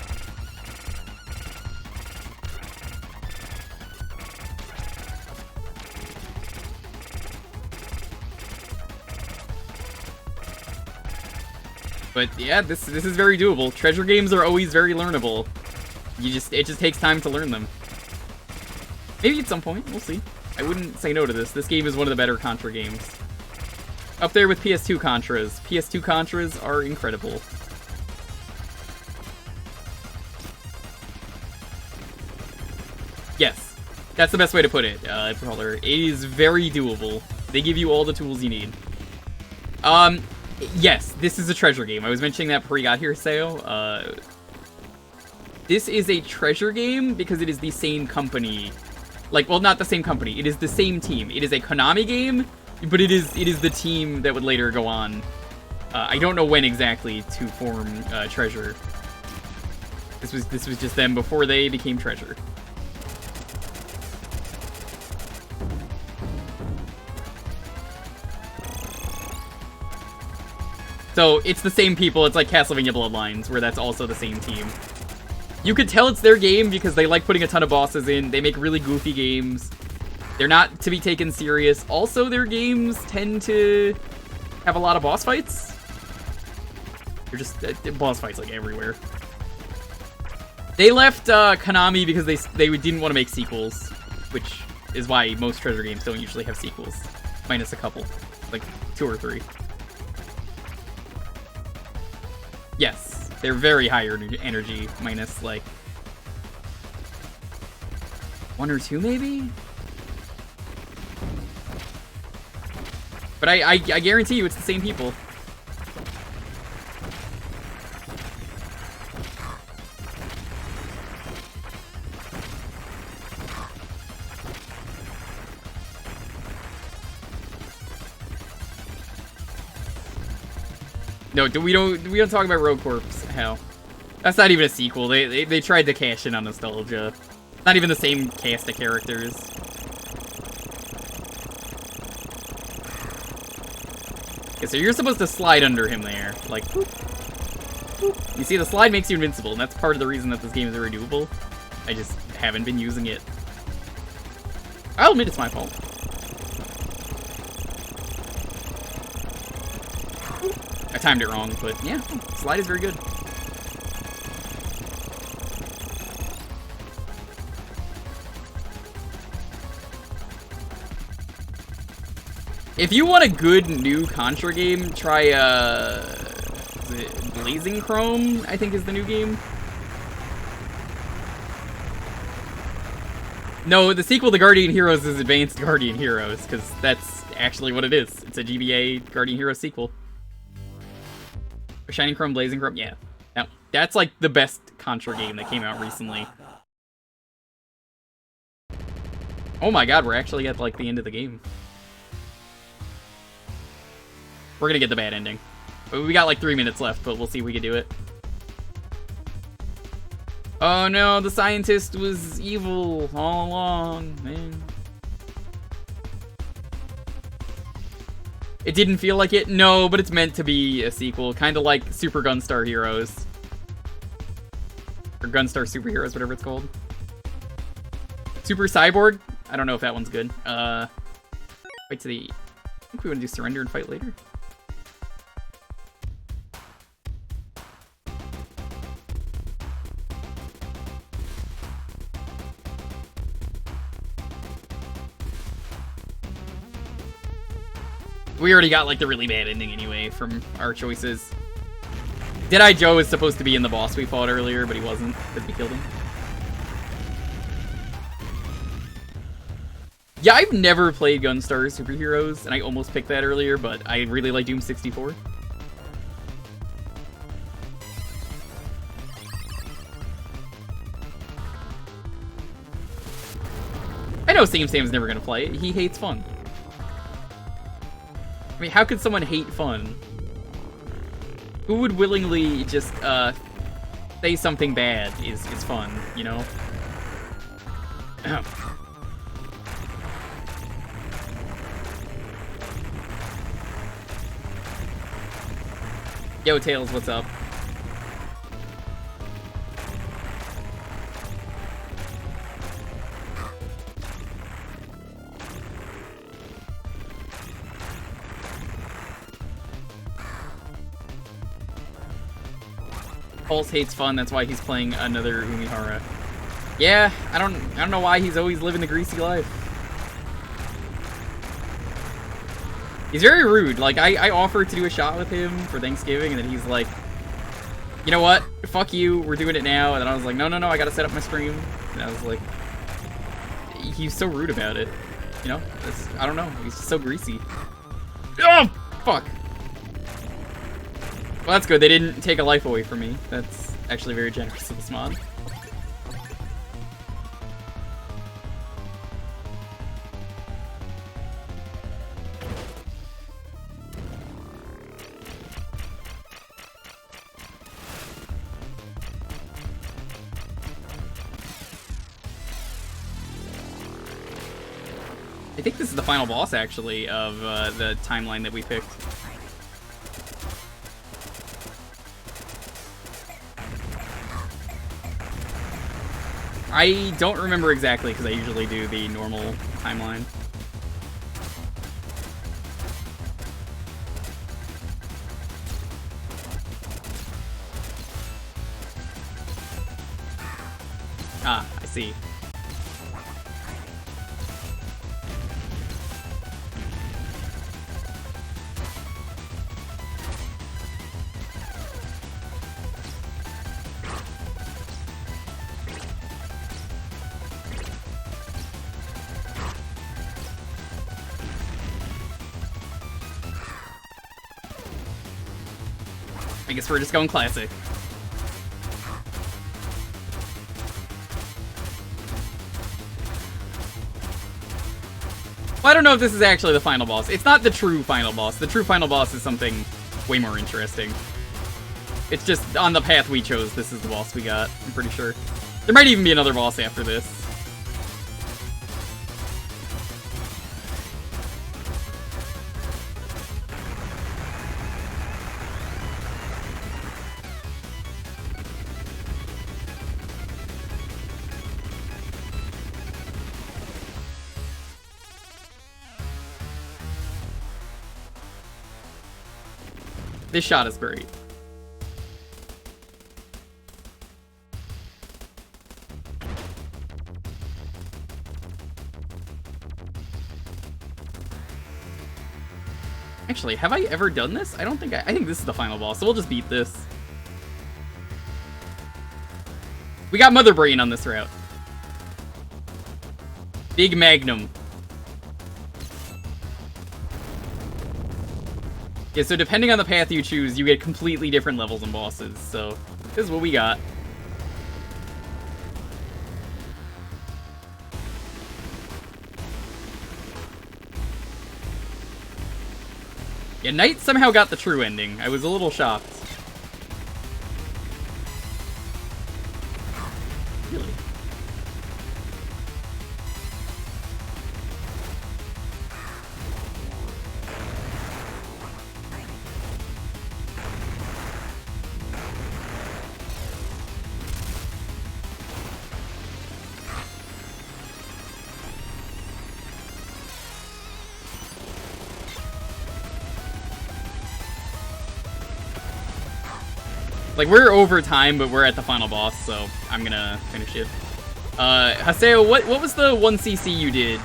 But yeah, this is very doable. Treasure games are always very learnable. It just takes time to learn them. Maybe at some point, we'll see. I wouldn't say no to this. This game is one of the better Contra games. Up there with PS2 Contras. PS2 Contras are incredible. Yes, that's the best way to put it, Brawler. It is very doable. They give you all the tools you need. Yes, this is a treasure game. I was mentioning that before you got here, Sayo. This is a treasure game because it is the same company. Like, well, not the same company. It is the same team. It is a Konami game, but it is the team that would later go on. I don't know when exactly to form Treasure. This was just them before they became Treasure. So, it's the same people. It's like Castlevania Bloodlines, where that's also the same team. You could tell it's their game because they like putting a ton of bosses in. They make really goofy games. They're not to be taken serious. Also, their games tend to have a lot of boss fights. They're just boss fights like everywhere. They left Konami because they didn't want to make sequels, which is why most treasure games don't usually have sequels, minus a couple, like 2 or 3. Yes, they're very high energy, minus like 1 or 2 maybe? But I guarantee you it's the same people. No, we don't talk about Rogue Corps. Hell, that's not even a sequel. They tried to cash in on nostalgia. Not even the same cast of characters. Okay, so you're supposed to slide under him there, like. Whoop, whoop. You see, the slide makes you invincible, and that's part of the reason that this game is very doable. I just haven't been using it. I'll admit it's my fault. I timed it wrong, but yeah, slide is very good. If you want a good new Contra game, try is it Blazing Chrome, I think is the new game. No, the sequel to Guardian Heroes is Advanced Guardian Heroes, because that's actually what it is. It's a GBA Guardian Heroes sequel. Shining Chrome, Blazing Chrome, yeah. That's like the best Contra game that came out recently. Oh my god, we're actually at like the end of the game. We're gonna get the bad ending. We got like 3 minutes left, but we'll see if we can do it. Oh no, the scientist was evil all along, man. It didn't feel like it? No, but it's meant to be a sequel. Kind of like Super Gunstar Heroes. Or Gunstar Superheroes, whatever it's called. Super Cyborg? I don't know if that one's good. Wait to the... I think we want to do Surrender and Fight later. We already got, like, the really bad ending anyway from our choices. Deadeye Joe is supposed to be in the boss we fought earlier, but he wasn't, because we killed him. Yeah, I've never played Gunstar Superheroes, and I almost picked that earlier, but I really like Doom 64. I know Sam's never gonna play it. He hates fun. I mean, how could someone hate fun? Who would willingly just, say something bad is fun, you know? Yo, Tails, what's up? Pulse hates fun, that's why he's playing another Umihara. Yeah, I don't know why he's always living the greasy life. He's very rude. Like, I offered to do a shot with him for Thanksgiving, and then he's like, you know what? Fuck you, we're doing it now. And then I was like, no, I gotta set up my stream. And I was like, he's so rude about it. You know? I don't know. He's just so greasy. Oh, fuck. Well, that's good. They didn't take a life away from me. That's actually very generous of this mod. I think this is the final boss, actually, of the timeline that we picked. I don't remember exactly, because I usually do the normal timeline. Ah, I see. I guess we're just going classic. Well, I don't know if this is actually the final boss. It's not the true final boss. The true final boss is something way more interesting. It's just on the path we chose, this is the boss we got, I'm pretty sure. There might even be another boss after this. This shot is great. Actually, have I ever done this? I don't think I think this is the final boss, so we'll just beat this. We got Mother Brain on this route. Big Magnum. Yeah, so depending on the path you choose, you get completely different levels and bosses, so this is what we got. Yeah, Knight somehow got the true ending. I was a little shocked. Really? Like, we're over time, but we're at the final boss, so I'm gonna finish it. Haseo, what was the 1cc you did?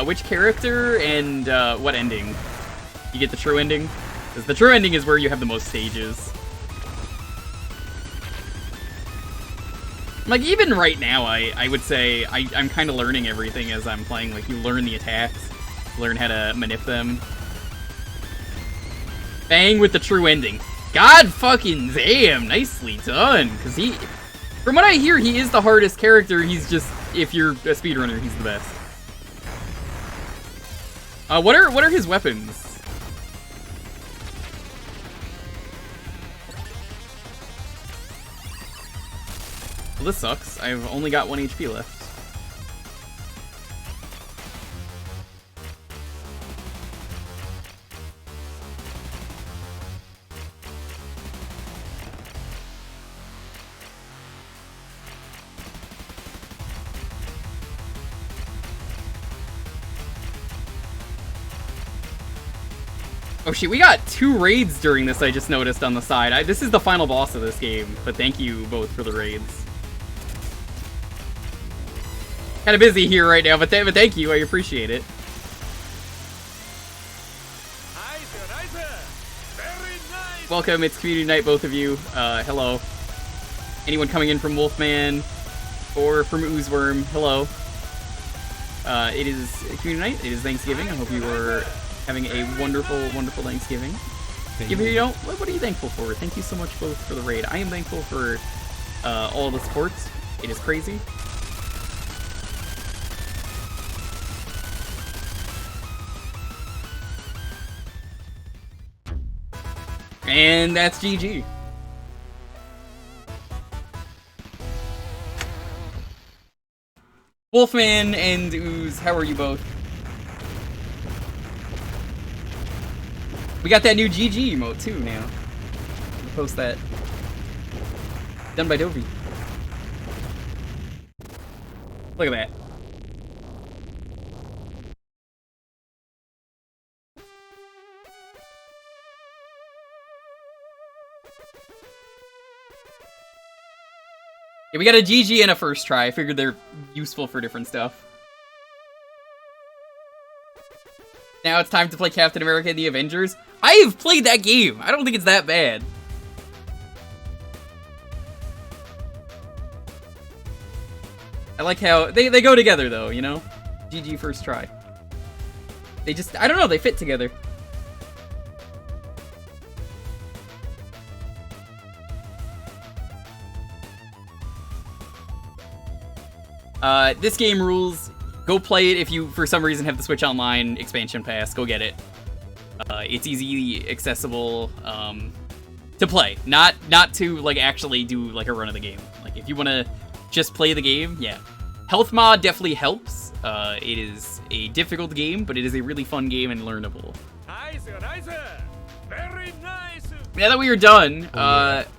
Which character and what ending? you get the true ending. Because the true ending is where you have the most stages. Like, even right now, I would say I'm kind of learning everything as I'm playing. Like, you learn the attacks, learn how to manip them. Bang with the true ending. God fucking damn, nicely done. Because he, from what I hear, he is the hardest character. He's just, if you're a speedrunner, he's the best. What are his weapons? Well, this sucks. I've only got 1 HP left. Oh shit, we got 2 raids during this, I just noticed on the side. This is the final boss of this game, but thank you both for the raids. Kind of busy here right now, but thank you, I appreciate it. Welcome, it's community night, both of you. Hello. Anyone coming in from Wolfman or from Oozeworm, hello. It is community night, it is Thanksgiving. I hope you are having a wonderful, wonderful Thanksgiving. If you don't, what are you thankful for? Thank you so much both for the raid. I am thankful for all the support. It is crazy. And that's GG. Wolfman and Ooze, how are you both? We got that new GG emote too now. I'll post that. Done by Dovey. Look at that. Yeah, we got a GG and a first try. I figured they're useful for different stuff. Now it's time to play Captain America and the Avengers. I have played that game. I don't think it's that bad. I like how they go together though, you know? GG first try. They just, I don't know, they fit together. This game rules. Go play it if you, for some reason, have the Switch Online expansion pass. Go get it. It's easy, accessible, to play. Not to, like, actually do, like, a run of the game. Like, if you want to just play the game, yeah. Health mod definitely helps. It is a difficult game, but it is a really fun game and learnable. Nice, very nice. Now that we are done,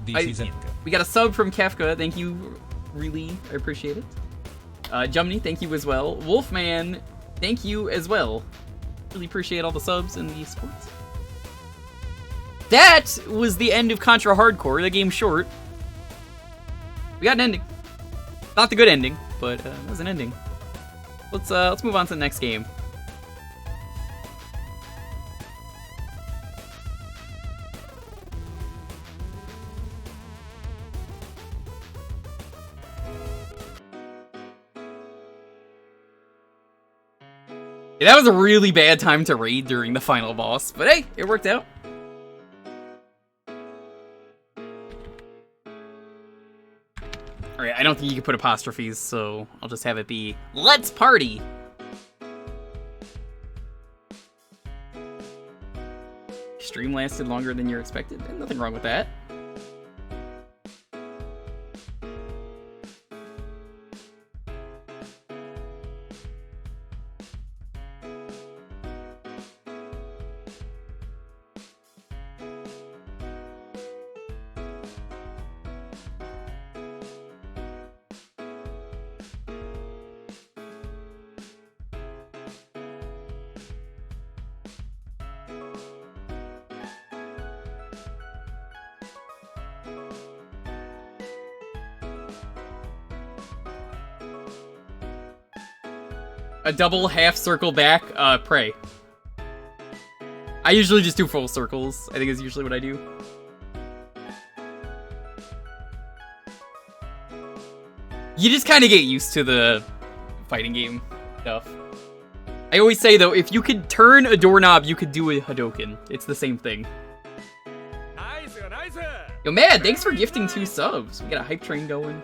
This is we got a sub from Kefka. Thank you, really, I appreciate it. Jumney, thank you as well. Wolfman, thank you as well. Really appreciate all the subs and the supports. That was the end of Contra Hardcore, the game short. We got an ending. Not the good ending, but it was an ending. Let's move on to the next game. Yeah, that was a really bad time to raid during the final boss, but hey, it worked out. Alright, I don't think you can put apostrophes, so I'll just have it be, let's party! Stream lasted longer than you expected, and nothing wrong with that. A double half circle back, pray. I usually just do full circles. I think is usually what I do. You just kind of get used to the fighting game stuff. I always say, though, if you could turn a doorknob, you could do a Hadoken. It's the same thing. Nice, nice. Yo, Mad, thanks for gifting 2 subs. We got a hype train going.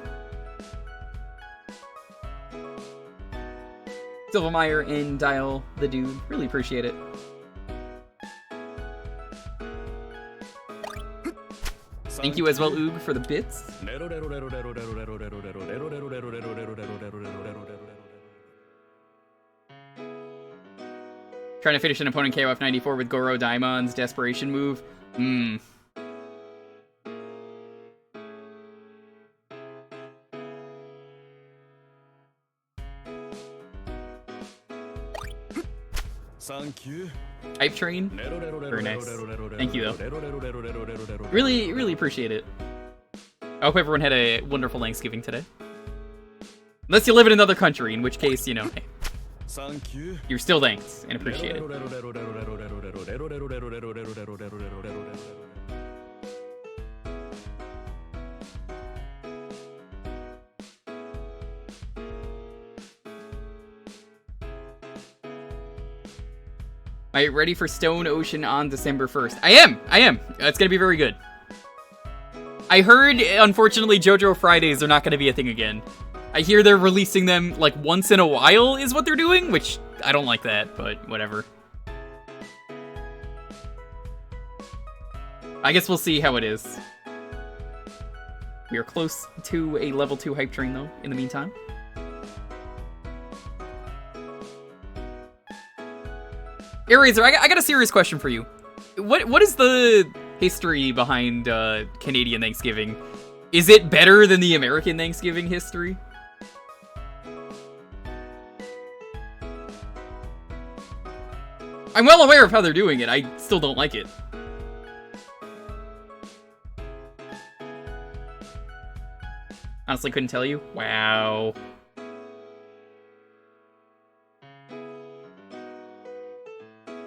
Silvermeyer and Dial the Dude. Really appreciate it. Thank you as well, Oog, for the bits. Trying to finish an opponent KOF 94 with Goro Daimon's desperation move. Thank you. Hype train? Very nice. Thank you, though. Really, really appreciate it. I hope everyone had a wonderful Thanksgiving today. Unless you live in another country, in which case, you know, hey, Thank you. you're still thanked and appreciated. Are you ready for Stone Ocean on December 1st? I am. It's gonna be very good. I heard, unfortunately, JoJo Fridays are not gonna be a thing again. I hear they're releasing them, like, once in a while is what they're doing, which I don't like that, but whatever. I guess we'll see how it is. We are close to a level 2 hype train, though, in the meantime. Eraser, I got a serious question for you. What is the history behind Canadian Thanksgiving? Is it better than the American Thanksgiving history? I'm well aware of how they're doing it. I still don't like it. Honestly, couldn't tell you. Wow.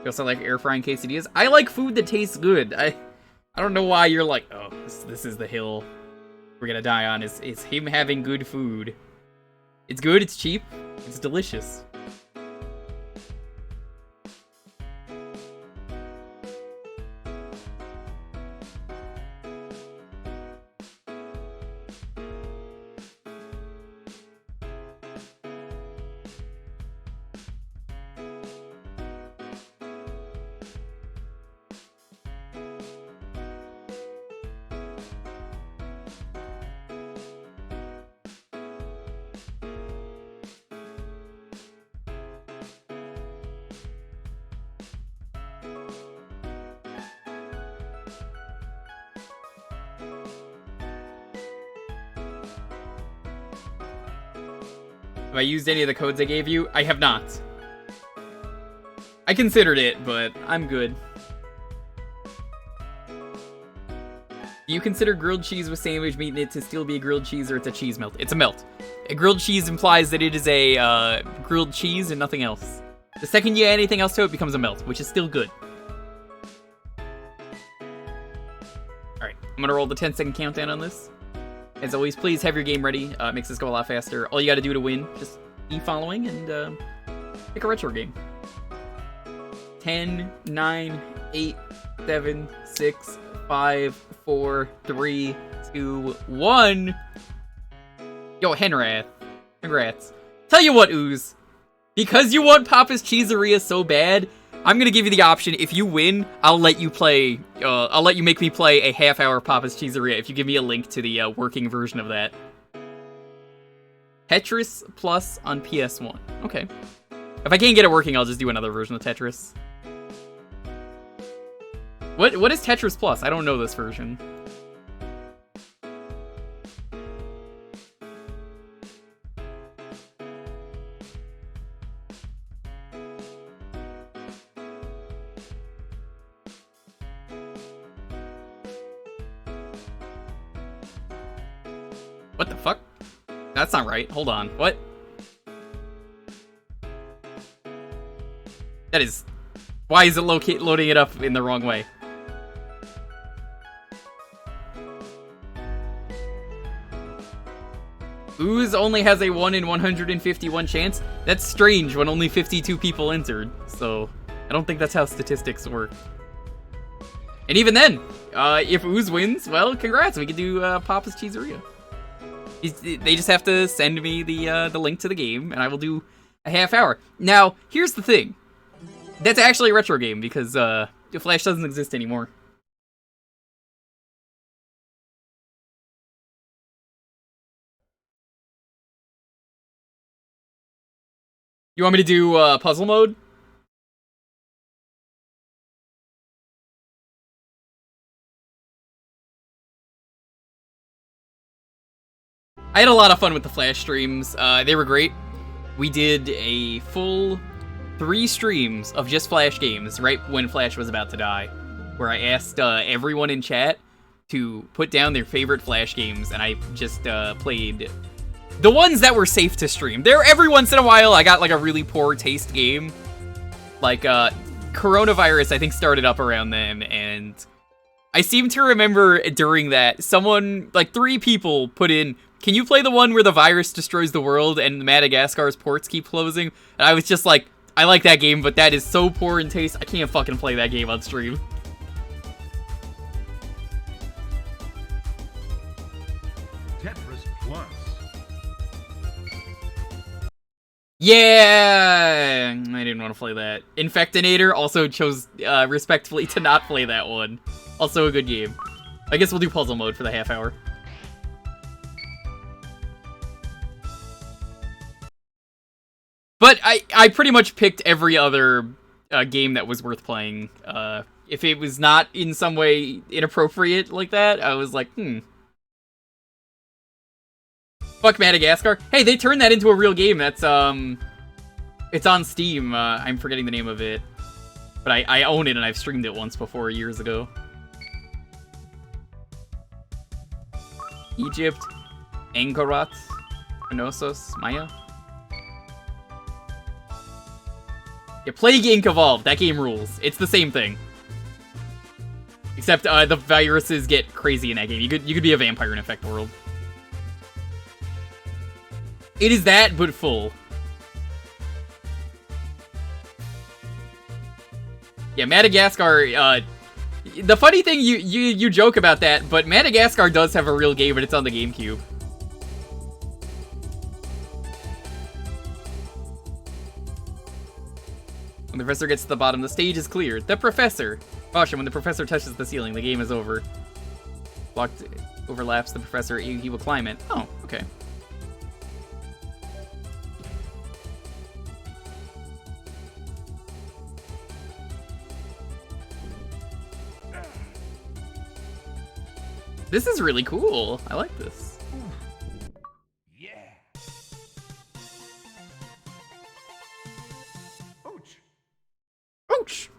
You also like air frying quesadillas? I like food that tastes good. I don't know why you're like, oh, this is the hill we're gonna die on. Is him having good food? It's good. It's cheap. It's delicious. Have I used any of the codes I gave you? I have not. I considered it, but I'm good. Do you consider grilled cheese with sandwich meat in it to still be a grilled cheese, or it's a cheese melt? It's a melt. A grilled cheese implies that it is a grilled cheese and nothing else. The second you add anything else to it, it becomes a melt, which is still good. Alright, I'm gonna roll the 10-second countdown on this. As always, please have your game ready. It makes this go a lot faster. All you gotta do to win, just be following and pick a retro game. 10, 9, 8, 7, 6, 5, 4, 3, 2, 1. Yo, Henrath. Congrats. Tell you what, Ooze. Because you want Papa's Cheeseria so bad, I'm gonna give you the option. If you win, I'll let you play. I'll let you make me play a half-hour Papa's Cheeseria if you give me a link to the working version of that. Tetris Plus on PS1. Okay. If I can't get it working, I'll just do another version of Tetris. What is Tetris Plus? I don't know this version. What the fuck? That's not right. Hold on. What? That is Why is it loading it up in the wrong way? Ooze only has a 1 in 151 chance. That's strange when only 52 people entered, so I don't think that's how statistics work. And even then, if Ooze wins, well, congrats, we can do Papa's Cheeseria. They just have to send me the link to the game, and I will do a half hour. Now, here's the thing. That's actually a retro game, because Flash doesn't exist anymore. You want me to do puzzle mode? I had a lot of fun with the Flash streams. They were great. We did a full 3 streams of just Flash games right when Flash was about to die, where I asked everyone in chat to put down their favorite Flash games, and I just played the ones that were safe to stream. Every once in a while, I got like a really poor taste game. Like, Coronavirus, I think, started up around then, and I seem to remember during that, someone, like 3 people put in, can you play the one where the virus destroys the world and Madagascar's ports keep closing? And I was just like, I like that game, but that is so poor in taste, I can't fucking play that game on stream. Tetris Plus. Yeah! I didn't want to play that. Infectinator also chose respectfully to not play that one. Also a good game. I guess we'll do puzzle mode for the half hour. But I pretty much picked every other game that was worth playing. If it was not in some way inappropriate like that, I was like, Fuck Madagascar. Hey, they turned that into a real game. That's, it's on Steam. I'm forgetting the name of it. But I own it and I've streamed it once before, years ago. Egypt. Angkorat. Knossos. Maya. Yeah, Plague Inc. Evolved. That game rules. It's the same thing. Except the viruses get crazy in that game. You could be a vampire in Infect World. It is that, but full. Yeah, Madagascar, the funny thing, you joke about that, but Madagascar does have a real game, and it's on the GameCube. When the professor gets to the bottom, the stage is cleared. The professor! Caution, when the professor touches the ceiling, the game is over. Blocked overlaps the professor, he will climb it. Oh, okay. This is really cool. I like this. Yeah. Ouch. Ouch!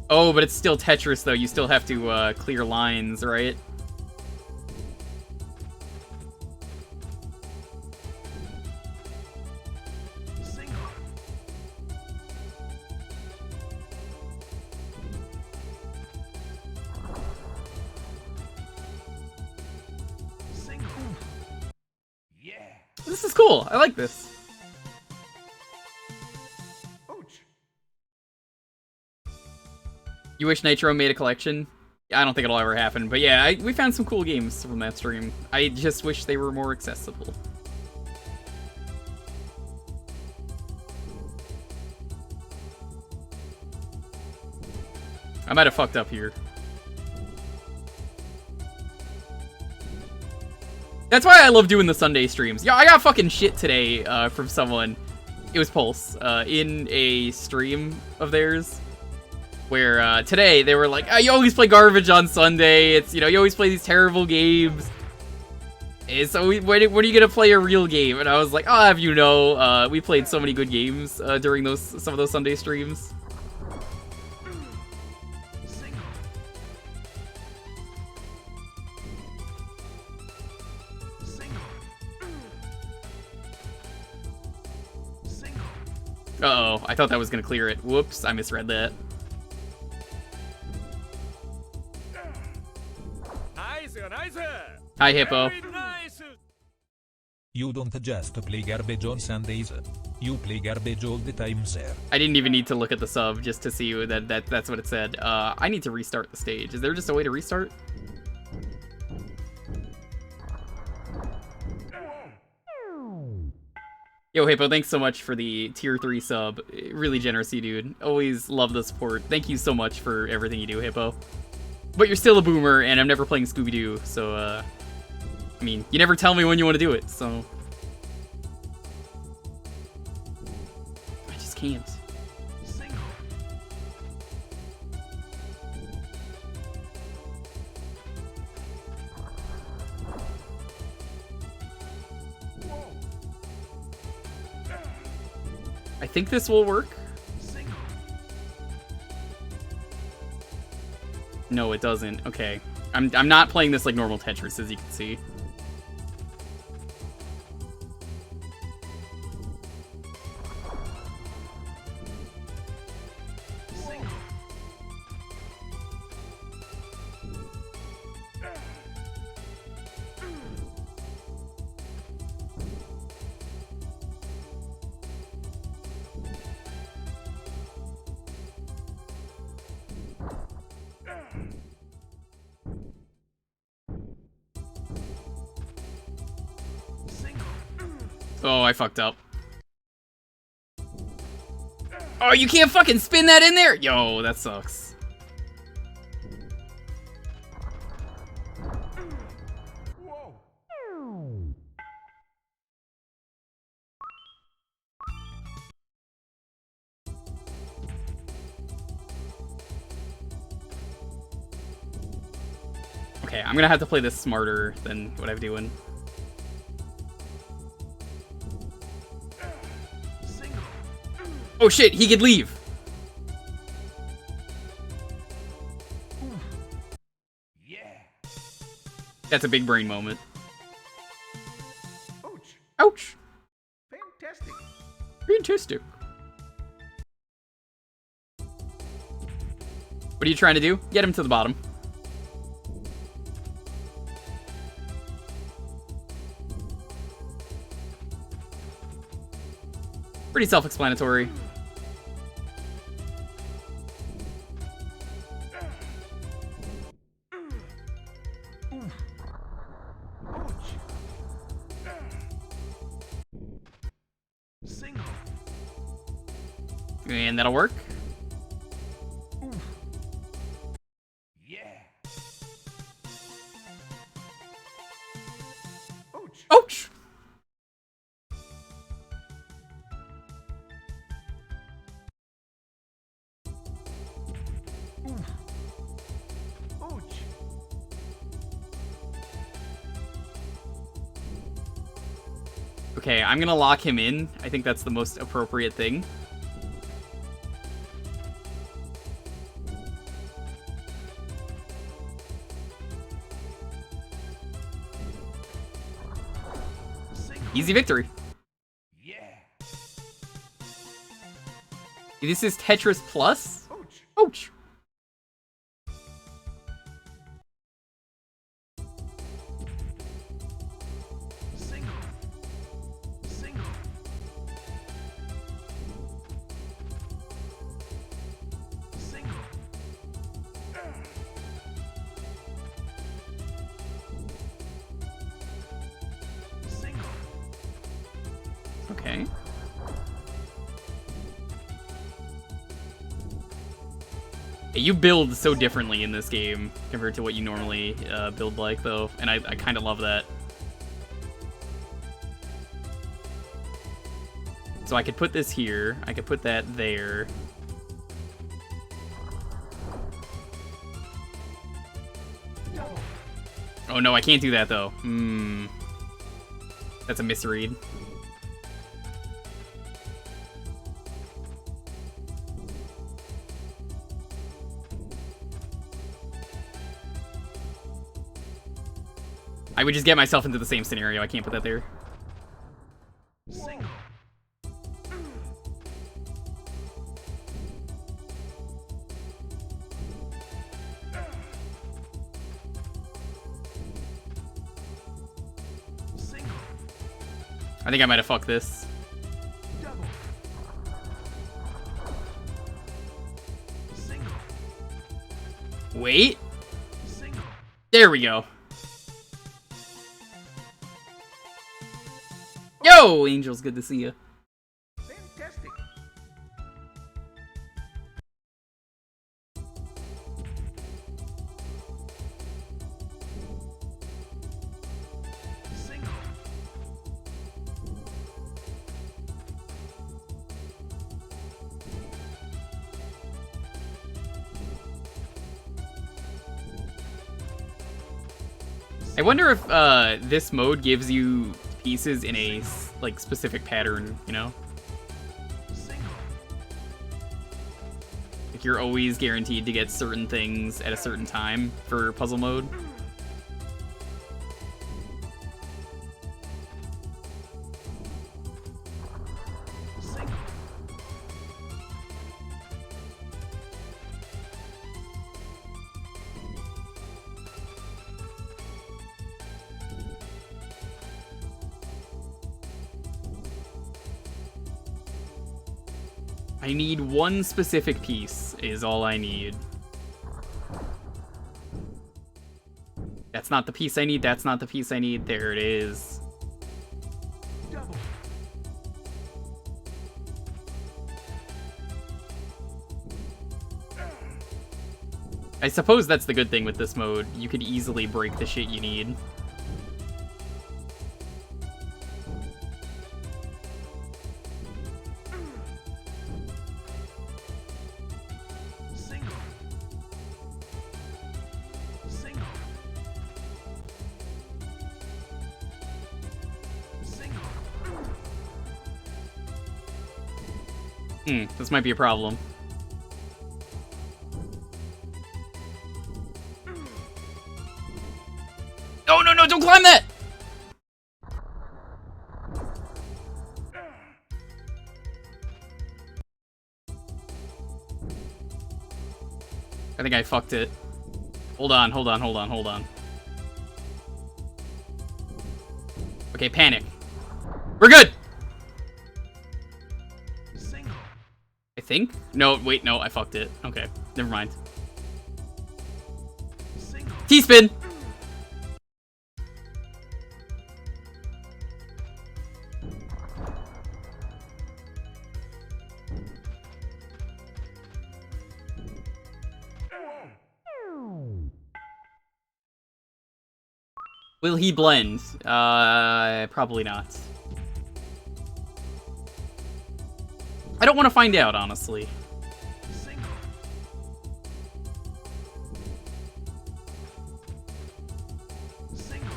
Oh, but it's still Tetris, though. You still have to clear lines, right? This is cool. I like this. Ouch. You wish Nitro made a collection? I don't think it'll ever happen, but yeah, we found some cool games from that stream. I just wish they were more accessible. I might have fucked up here. That's why I love doing the Sunday streams. Yeah, I got fucking shit today from someone. It was Pulse in a stream of theirs where today they were like, oh, you always play garbage on Sunday. It's, you know, you always play these terrible games. And so when are you gonna play a real game? And I was like, I'll have you know, we played so many good games during some of those Sunday streams. Uh-oh, I thought that was gonna clear it. Whoops, I misread that. Hi, Hippo. You don't just play garbage on Sundays. You play garbage all the time, sir. I didn't even need to look at the sub just to see that's what it said. I need to restart the stage. Is there just a way to restart? Yo, Hippo, thanks so much for the tier 3 sub. Really generous of you, dude. Always love the support. Thank you so much for everything you do, Hippo. But you're still a boomer, and I'm never playing Scooby-Doo, so, I mean, you never tell me when you want to do it, so... I just can't. I think this will work. No, it doesn't. Okay. I'm not playing this like normal Tetris, as you can see. Oh, I fucked up. Oh, you can't fucking spin that in there? Yo, that sucks. Okay, I'm gonna have to play this smarter than what I'm doing. Oh shit, he could leave. Yeah. That's a big brain moment. Ouch. Ouch. Fantastic. Fantastic. What are you trying to do? Get him to the bottom. Pretty self-explanatory. And that'll work. Yeah. Ouch. Ouch! Ouch. Okay, I'm gonna lock him in. I think that's the most appropriate thing. Easy victory. Yeah. This is Tetris Plus? Ouch. Ouch. Single. Single. Single. Single. Okay. You build so differently in this game compared to what you normally build like, though, and I kind of love that. So I could put this here, I could put that there. Oh no, I can't do that though. That's a misread. I would just get myself into the same scenario. I can't put that there. Single. I think I might have fucked this. Double. Single. Wait. Single. There we go. Yo, Angel's good to see you. Fantastic. Single. I wonder if this mode gives you pieces in a like specific pattern, you know? Single. Like you're always guaranteed to get certain things at a certain time for puzzle mode. Single. I need one specific piece is all I need. That's not the piece I need, that's not the piece I need. There it is. Double. I suppose that's the good thing with this mode. You could easily break the shit you need. Single. Single. Single. This might be a problem. Oh, no, no, don't climb that! I think I fucked it. Hold on, hold on, hold on, hold on. Okay, panic. We're good! Single. I think? No, wait, no, I fucked it. Okay, never mind. Single. T-spin! Will he blend? Probably not. I don't want to find out, honestly. Single. Single.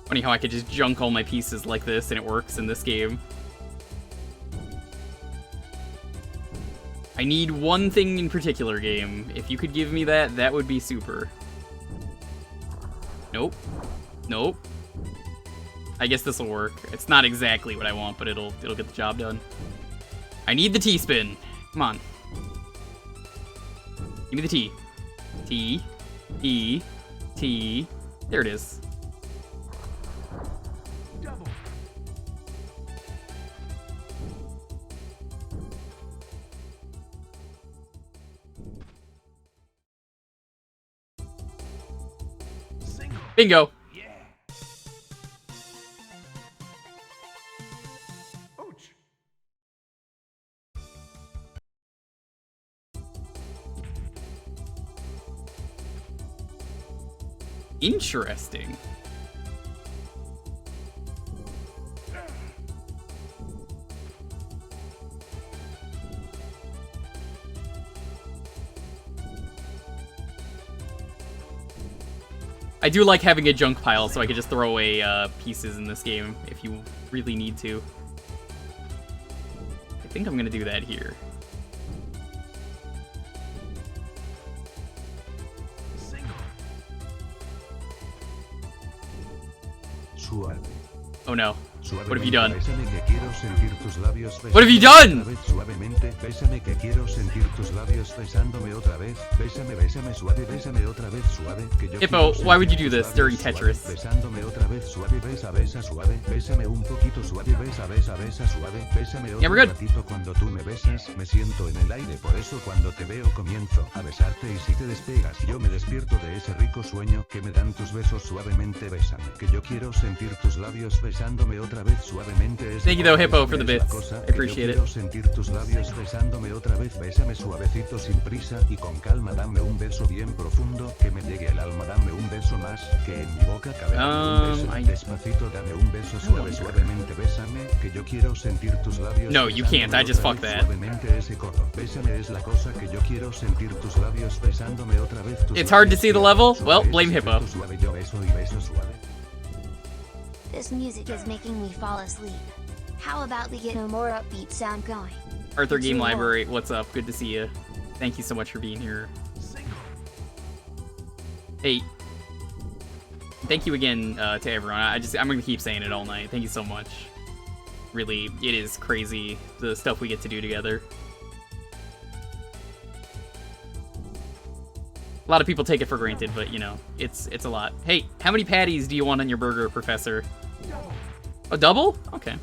Funny how I could just junk all my pieces like this and it works in this game. I need one thing in particular, game. If you could give me that, that would be super. Nope. Nope. I guess this'll work. It's not exactly what I want, but it'll get the job done. I need the T-spin. Come on. Give me the T. T. T. T. There it is. Double. Single. Bingo. Yeah. Ouch. Interesting. I do like having a junk pile so I can just throw away pieces in this game if you really need to. I think I'm gonna do that here. Single. Oh no. What have you done? Bésame que quiero sentir tus labios. What have you Bésame done? otra vez suavemente. Bésame que quiero sentir tus labios besándome otra vez. Bésame, bésame suave, bésame otra vez suave. Que yo Hippo, quiero why would you sentir do tus this during labios suave, Tetris? besándome otra vez suave, besa, besa suave. Bésame un poquito suave, besa, besa, besa suave. Bésame Yeah, we're otro good. ratito cuando tú me besas. Me siento en el aire, por eso cuando te veo comienzo a besarte y si te despegas yo me despierto de ese rico sueño que me dan tus besos suavemente. Bésame, que yo quiero sentir tus labios besándome otra vez suavemente. Thank you though, Hippo, for the bits. I appreciate it. Quiero sentir tus labios besándome otra vez. Bésame suavecito sin prisa y con calma. Dame un beso bien profundo que me llegue al alma. Dame un beso más que en mi boca cabe. Dame un beso despacito. Dame un beso suave, suavemente. Bésame que yo quiero sentir tus labios. No, you can't. I just fucked that. Suavemente ese codo. Bésame es la cosa que yo quiero sentir tus labios besándome otra vez. It's hard to see the level? Well, blame Hippo. Suave, yo beso y beso suave. This music is making me fall asleep. How about we get a more upbeat sound going? Arthur Game Two more. Library, what's up? Good to see you. Thank you so much for being here. Single. Hey, thank you again to everyone. I'm gonna keep saying it all night. Thank you so much. Really, it is crazy the stuff we get to do together. A lot of people take it for granted, but you know, it's a lot. Hey, how many patties do you want on your burger, Professor? A double? Okay.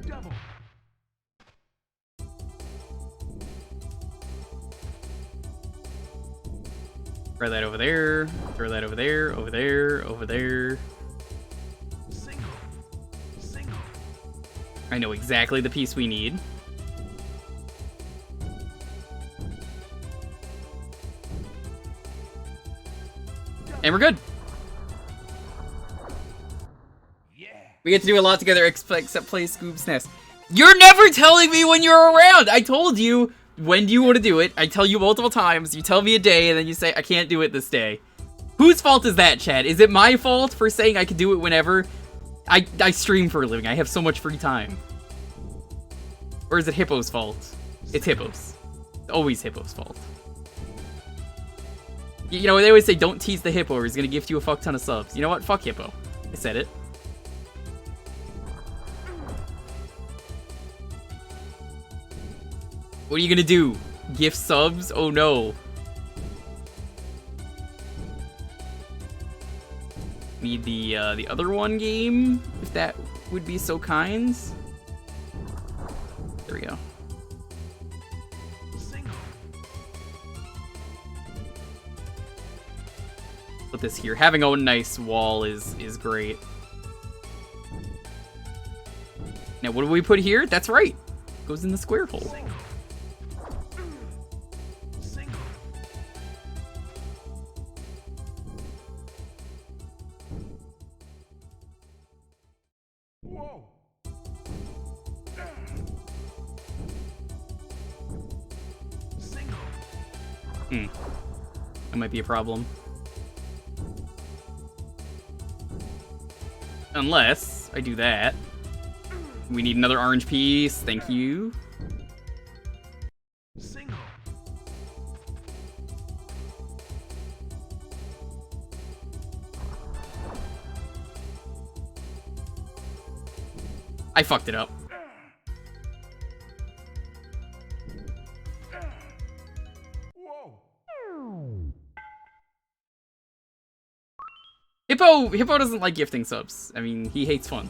Double. Throw that over there. Throw that over there. Over there. Over there. Single. Single. I know exactly the piece we need. And we're good. Yeah. We get to do a lot together except play Scoob's Nest. You're never telling me when you're around! I told you, when do you want to do it? I tell you multiple times, you tell me a day, and then you say, I can't do it this day. Whose fault is that, Chad? Is it my fault for saying I can do it whenever? I stream for a living, I have so much free time. Or is it Hippo's fault? It's Hippo's. It's always Hippo's fault. You know, they always say, don't tease the Hippo or he's gonna gift you a fuck ton of subs. You know what? Fuck Hippo. I said it. What are you gonna do? Gift subs? Oh no. Need the other one game, if that would be so kind. There we go. Single. Put this here. Having a nice wall is great. Now what do we put here? That's right. Goes in the square hole. Single. Single. Whoa. Single. That might be a problem. Unless I do that. We need another orange piece. Thank you. Single. I fucked it up. Whoa. Hippo doesn't like gifting subs. I mean, he hates fun.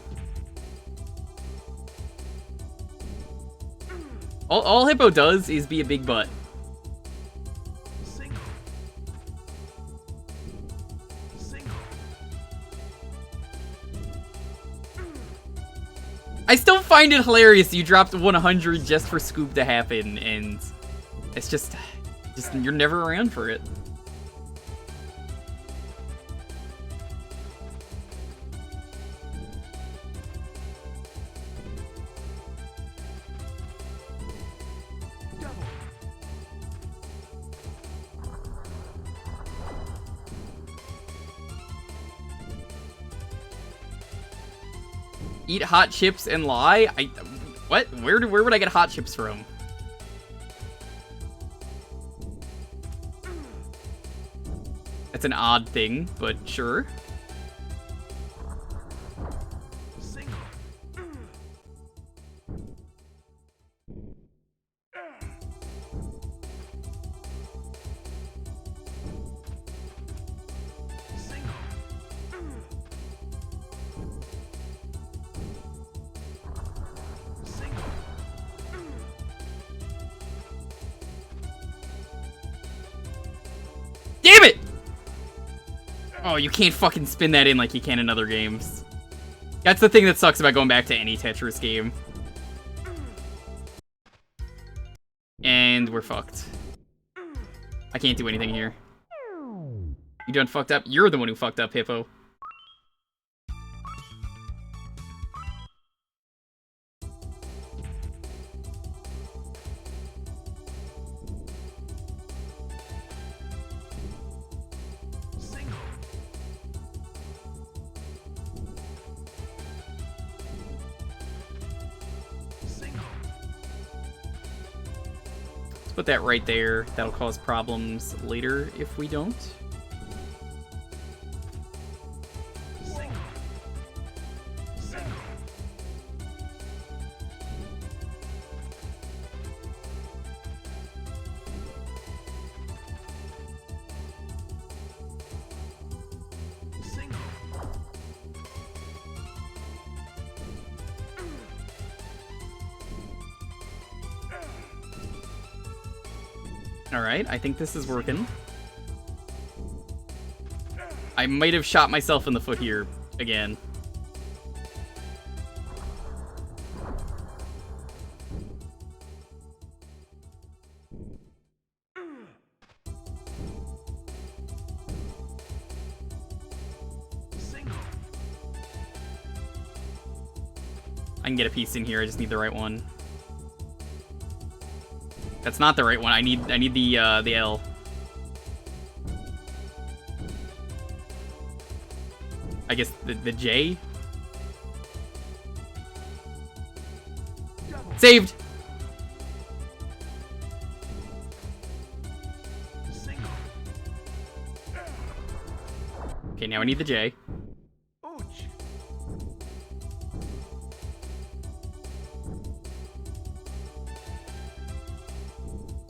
All Hippo does is be a big butt. Single. Single. I still find it hilarious you dropped 100 just for Scoop to happen, and it's just you're never around for it. Double. Eat hot chips and lie? What? Where would I get hot chips from? That's an odd thing, but sure. Single. Single. Single. Damn it! Oh, you can't fucking spin that in like you can in other games. That's the thing that sucks about going back to any Tetris game. And we're fucked. I can't do anything here. You done fucked up? You're the one who fucked up, Hippo. Single. Single. Let's put that right there. That'll cause problems later if we don't. Single. Single. Single. Alright, I think this is working. I might have shot myself in the foot here again. Single. I can get a piece in here, I just need the right one. That's not the right one. I need the L. I guess the J. Double. Saved. Single. Okay, now I need the J. Ooch.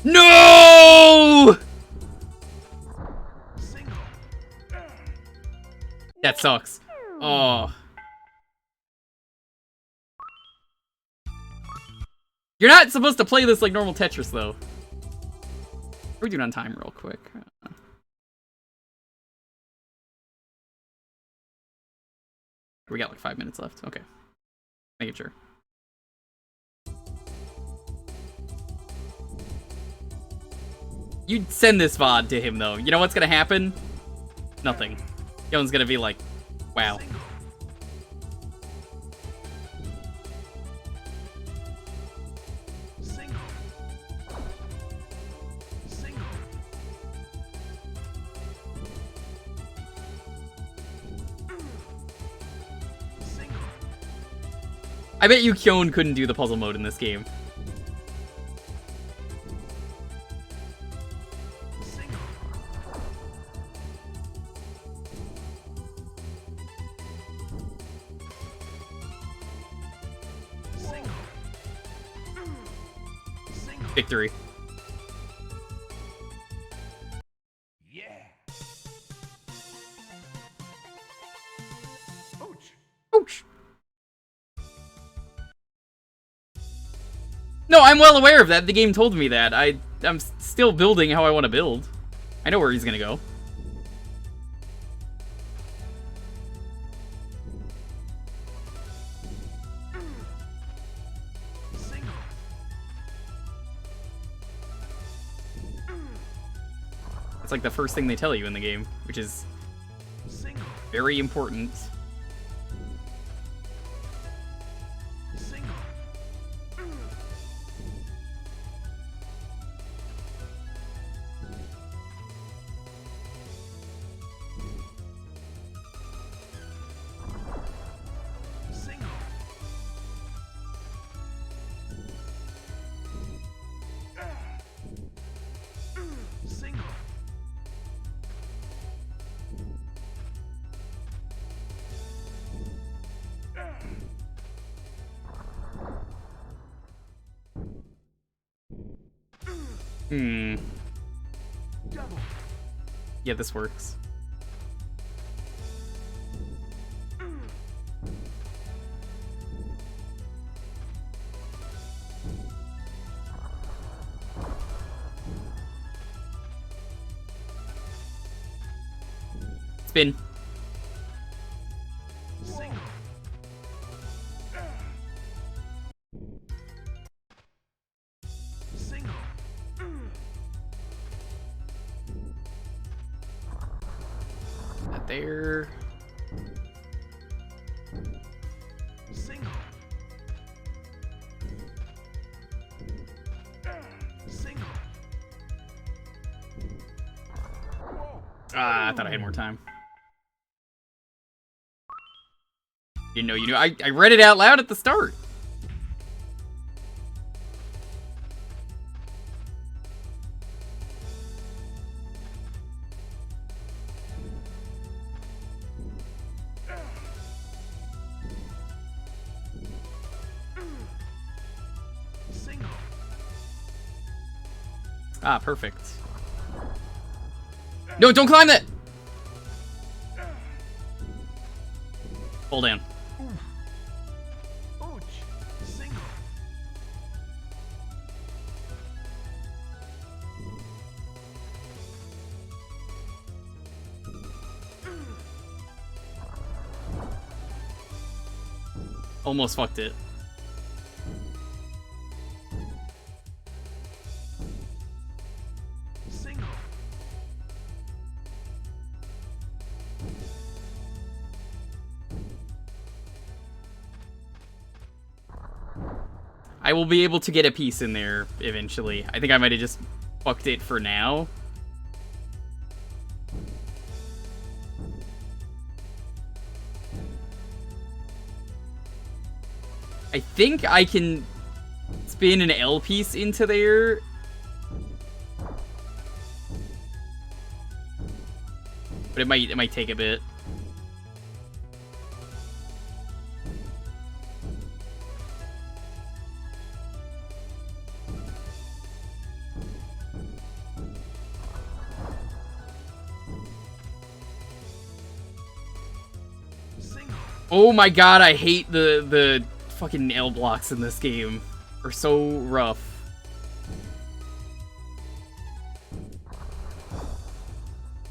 No! Single. That sucks. Oh. You're not supposed to play this like normal Tetris, though. What are we doing on time real quick? We got like 5 minutes left. Okay. Making sure. You'd send this VOD to him, though. You know what's gonna happen? Nothing. Yone's gonna be like, wow. Single. Single. Single. Single. I bet you Kyone couldn't do the puzzle mode in this game. Single. Single. Single. Victory. Yeah. Ouch. Ouch. No, I'm well aware of that. The game told me that. I'm still building how I want to build. I know where he's gonna go. Single. It's like the first thing they tell you in the game, which is Single. very important. Single. Single. Single. Hmm. Double. Yeah, this works. Spin. Single. Single. That there. Single. Single. Ah, I thought I had more time. Didn't know you knew. I read it out loud at the start. Single. Ah, perfect. No, don't climb that! Hold down. Ooch. Single. Almost fucked it. Single. I will be able to get a piece in there eventually. I think I might have just fucked it for now. I think I can spin an L piece into there. But it might take a bit. Single. Oh my god, I hate the fucking L blocks in this game. They're so rough.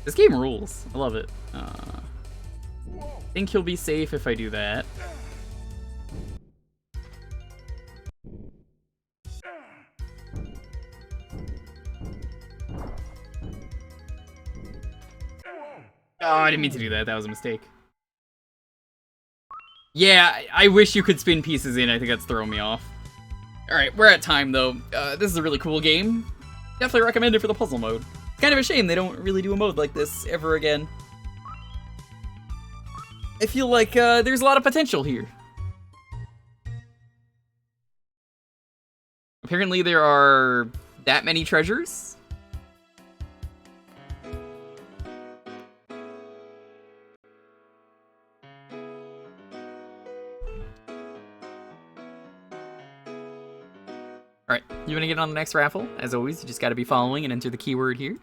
This game rules. I love it. Think he'll be safe if I do that. Oh, I didn't mean to do that. That was a mistake. Yeah, I wish you could spin pieces in. I think that's throwing me off. Alright, we're at time, though. This is a really cool game. Definitely recommend it for the puzzle mode. It's kind of a shame they don't really do a mode like this ever again. I feel like there's a lot of potential here. Apparently there are that many treasures. Alright, you want to get on the next raffle? As always, you just got to be following and enter the keyword here.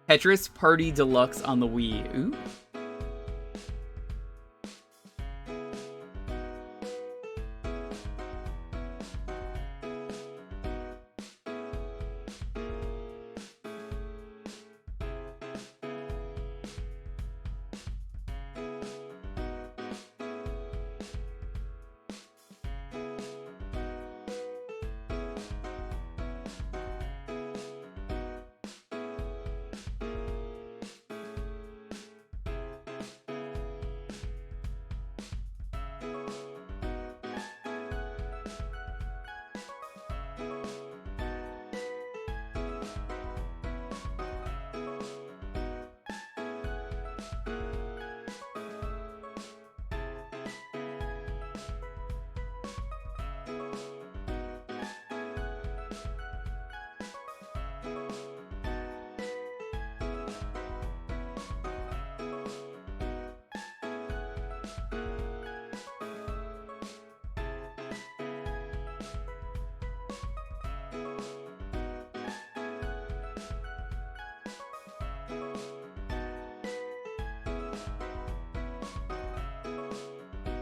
Tetris Party Deluxe on the Wii. Ooh.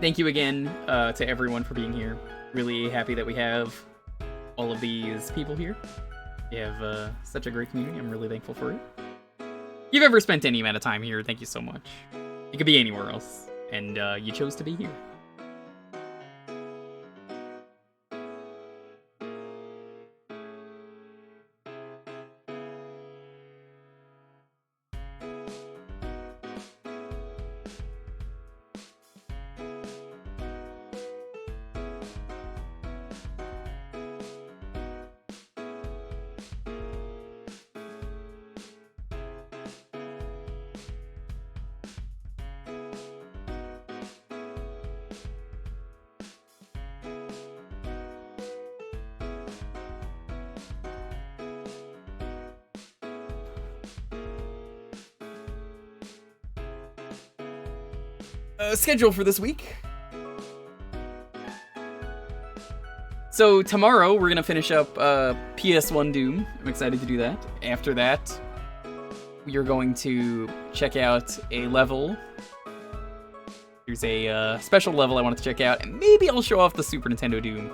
thank you again to everyone for being here. Really happy that we have all of these people here. We have such a great community. I'm really thankful for it. If you've ever spent any amount of time here, thank you so much. You could be anywhere else, and you chose to be here. Schedule for this week. So tomorrow we're gonna finish up PS1 Doom. I'm excited to do that. After that, we are going to check out a level. There's a special level I wanted to check out, and maybe I'll show off the Super Nintendo Doom.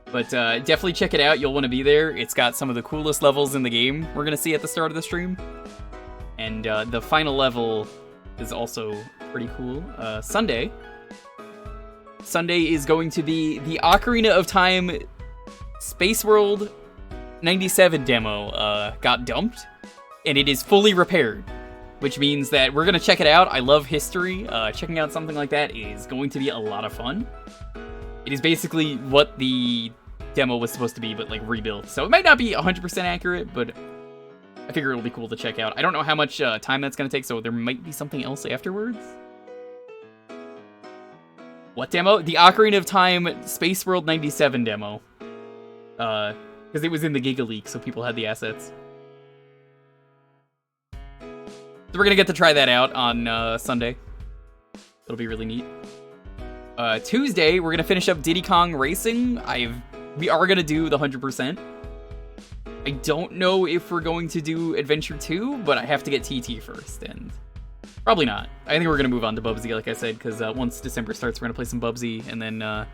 But definitely check it out. You'll want to be there. It's got some of the coolest levels in the game we're gonna see at the start of the stream, and the final level is also pretty cool. Sunday is going to be the Ocarina of Time Space World 97 demo got dumped, and it is fully repaired, which means that we're gonna check it out. I love history. Checking out something like that is going to be a lot of fun. It is basically what the demo was supposed to be, but like rebuilt. So it might not be 100% accurate, but I figure it'll be cool to check out. I don't know how much time that's gonna take, so there might be something else afterwards. What demo? The Ocarina of Time Space World 97 demo. Because it was in the Giga Leak, so people had the assets. So we're gonna get to try that out on Sunday. It'll be really neat. Tuesday, we're gonna finish up Diddy Kong Racing. We are gonna do the 100%. I don't know if we're going to do Adventure 2, but I have to get TT first, and probably not. I think we're going to move on to Bubsy, like I said, because once December starts, we're going to play some Bubsy, and then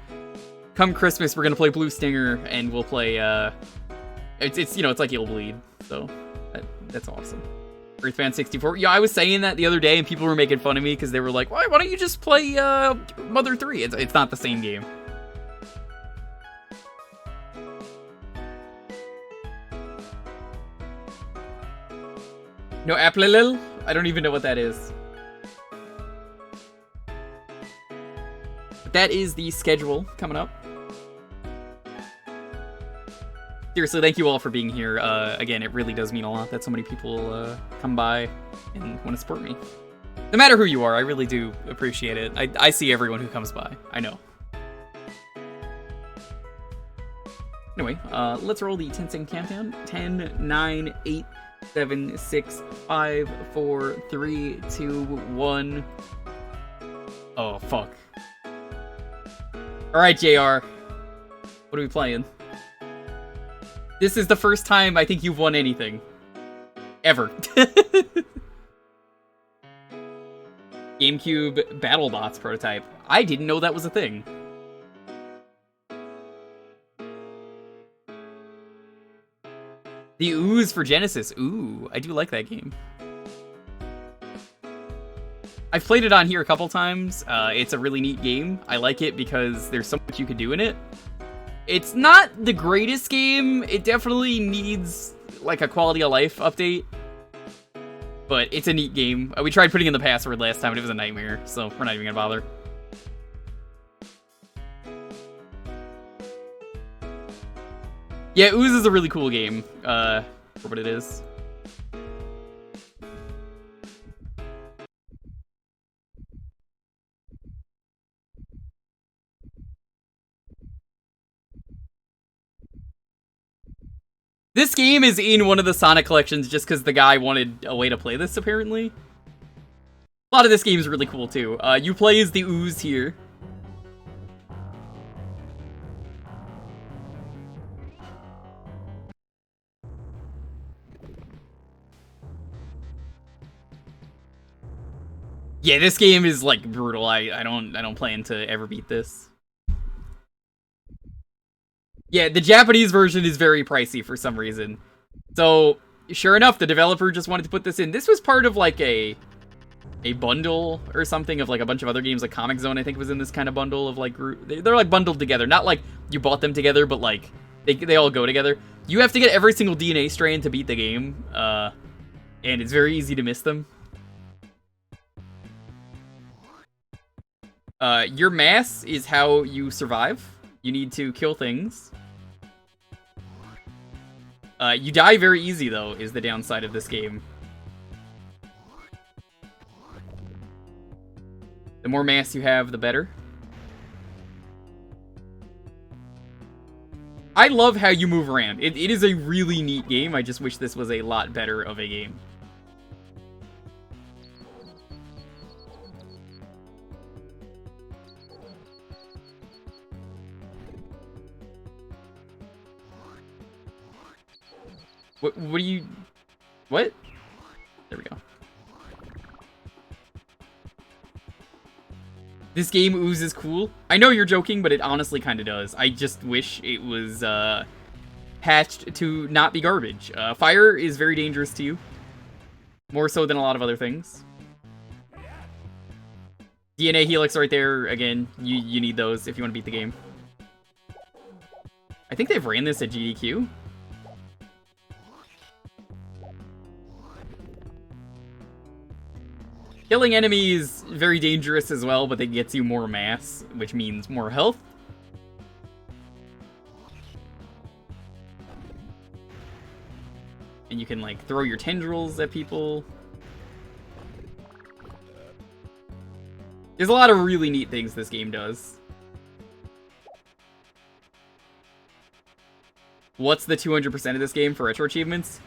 come Christmas, we're going to play Blue Stinger, and we'll play, it's like You'll Bleed, so that's awesome. Earthbound 64. Yeah, I was saying that the other day, and people were making fun of me, because they were like, why don't you just play Mother 3? It's not the same game. No, Applelil? I don't even know what that is. But that is the schedule coming up. Seriously, thank you all for being here. Again, it really does mean a lot that so many people come by and want to support me. No matter who you are, I really do appreciate it. I see everyone who comes by. I know. Anyway, let's roll the 10-second countdown. 10, 9, 8, 7, 6, 5, 4, 3, 2, 1. Oh, fuck. Alright, JR. What are we playing? This is the first time I think you've won anything. Ever. GameCube BattleBots prototype. I didn't know that was a thing. The Ooze for Genesis. Ooh, I do like that game. I've played it on here a couple times. It's a really neat game. I like it because there's so much you can do in it. It's not the greatest game. It definitely needs like a quality of life update. But it's a neat game. We tried putting in the password last time and it was a nightmare, so we're not even gonna bother. Yeah, Ooze is a really cool game, for what it is. This game is in one of the Sonic collections just because the guy wanted a way to play this, apparently. A lot of this game is really cool, too. You play as the Ooze here. Yeah, this game is like brutal. I don't plan to ever beat this. Yeah, the Japanese version is very pricey for some reason. So, sure enough, the developer just wanted to put this in. This was part of like a bundle or something of like a bunch of other games, like Comic Zone I think was in this kind of bundle of like they're like bundled together. Not like you bought them together, but like they all go together. You have to get every single DNA strain to beat the game, and it's very easy to miss them. Your mass is how you survive. You need to kill things. You die very easy, though, is the downside of this game. The more mass you have, the better. I love how you move around. It is a really neat game. I just wish this was a lot better of a game. What do you... What? There we go. This game Ooze is cool. I know you're joking, but it honestly kind of does. I just wish it was patched to not be garbage. Fire is very dangerous to you. More so than a lot of other things. DNA Helix right there. Again, you need those if you want to beat the game. I think they've ran this at GDQ. Killing enemies very dangerous as well, but it gets you more mass, which means more health. And you can like throw your tendrils at people. There's a lot of really neat things this game does. What's the 200% of this game for retro achievements?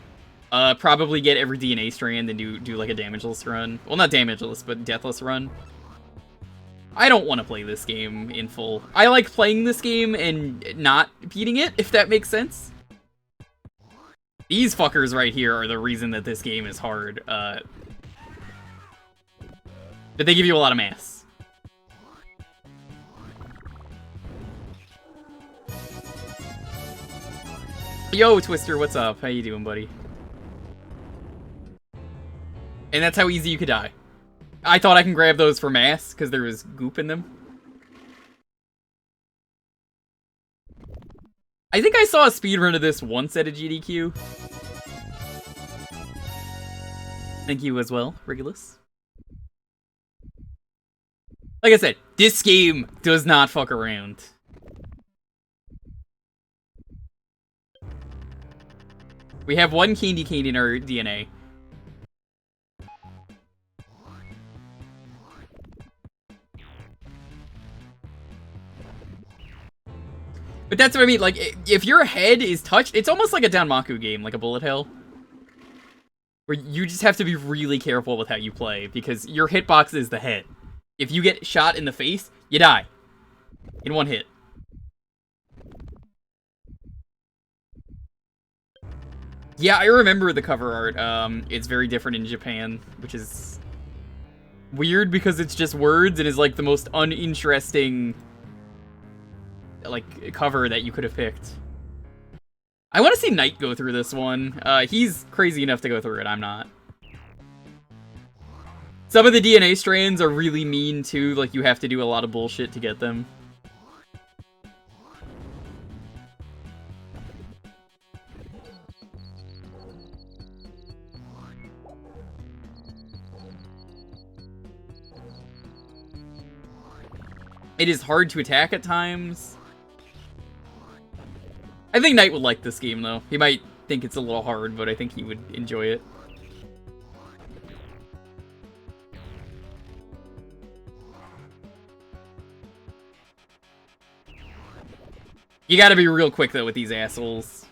Probably get every DNA strand and do like a damageless run. Well, not damageless, but deathless run. I don't want to play this game in full. I like playing this game and not beating it, if that makes sense. These fuckers right here are the reason that this game is hard. But they give you a lot of mass. Yo, Twister, what's up? How you doing, buddy? And that's how easy you could die. I thought I can grab those for mass, because there was goop in them. I think I saw a speedrun of this once at a GDQ. Thank you as well, Regulus. Like I said, this game does not fuck around. We have one candy cane in our DNA. But that's what I mean, like, if your head is touched, it's almost like a Danmaku game, like a bullet hell. Where you just have to be really careful with how you play, because your hitbox is the head. If you get shot in the face, you die. In one hit. Yeah, I remember the cover art. It's very different in Japan, which is weird because it's just words and is like the most uninteresting like cover that you could have picked. I want to see Knight go through this one. He's crazy enough to go through it. I'm not. Some of the DNA strands are really mean too. Like you have to do a lot of bullshit to get them. It is hard to attack at times. I think Knight would like this game, though. He might think it's a little hard, but I think he would enjoy it. You gotta be real quick, though, with these assholes.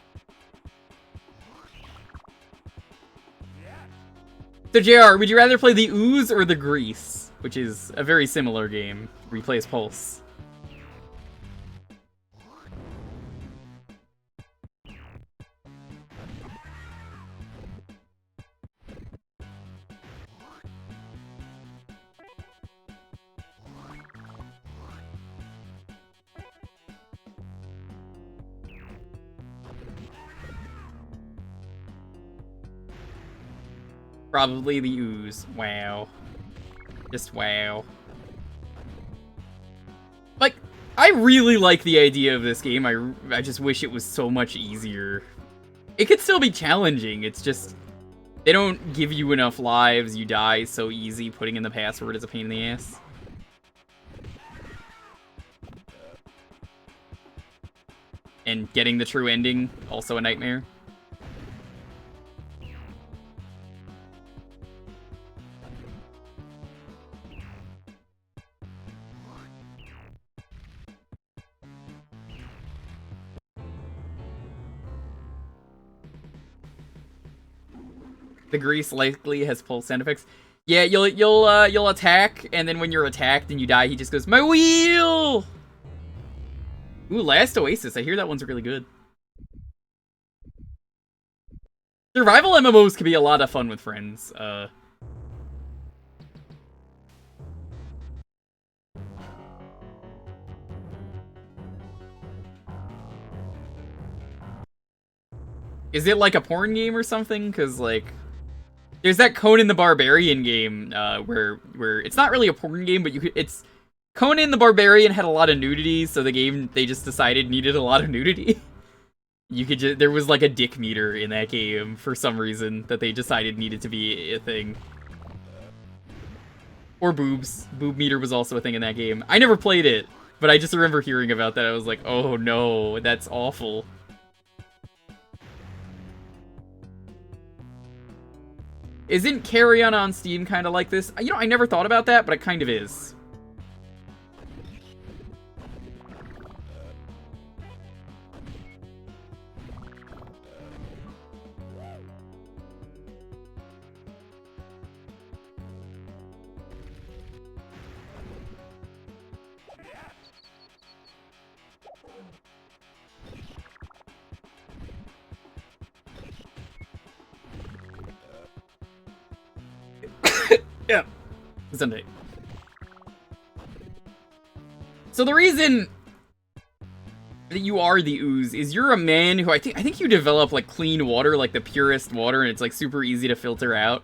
So, JR, would you rather play the Ooze or the Grease? Which is a very similar game, where you play as Pulse. Probably the Ooze. Wow. Just wow. Like, I really like the idea of this game. I just wish it was so much easier. It could still be challenging, it's just... They don't give you enough lives, you die so easy, putting in the password is a pain in the ass. And getting the true ending, also a nightmare. The grease likely has pull sound effects. Yeah, you'll attack, and then when you're attacked and you die, he just goes, "My wheel!" Ooh, Last Oasis. I hear that one's really good. Survival MMOs can be a lot of fun with friends. Is it like a porn game or something? Because, like, there's that Conan the Barbarian game, where it's not really a porn game, but it's... Conan the Barbarian had a lot of nudity, so the game, they just decided needed a lot of nudity. There was like a dick meter in that game for some reason that they decided needed to be a thing. Or boobs. Boob meter was also a thing in that game. I never played it, but I just remember hearing about that. I was like, oh no, that's awful. Isn't Carry On Steam kind of like this? You know, I never thought about that, but it kind of is. Yeah. Someday. So the reason that you are the Ooze is you're a man who I think you develop like clean water, like the purest water, and it's like super easy to filter out.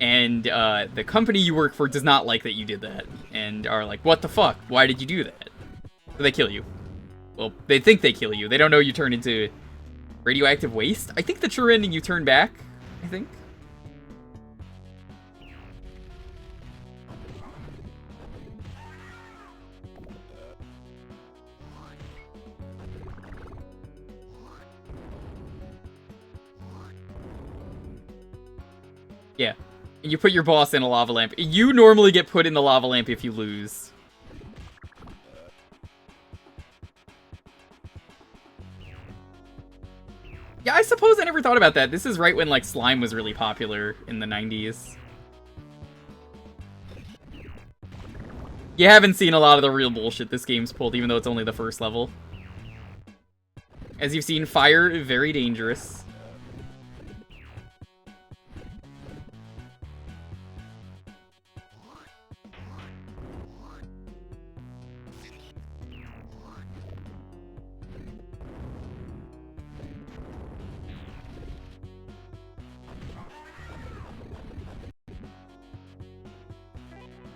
And the company you work for does not like that you did that, and are like, what the fuck? Why did you do that? So they kill you. Well, they think they kill you. They don't know you turn into radioactive waste. I think the true ending you turn back, I think. Yeah. And you put your boss in a lava lamp. You normally get put in the lava lamp if you lose. Yeah, I suppose I never thought about that. This is right when, like, slime was really popular in the 90s. You haven't seen a lot of the real bullshit this game's pulled, even though it's only the first level. As you've seen, fire, very dangerous.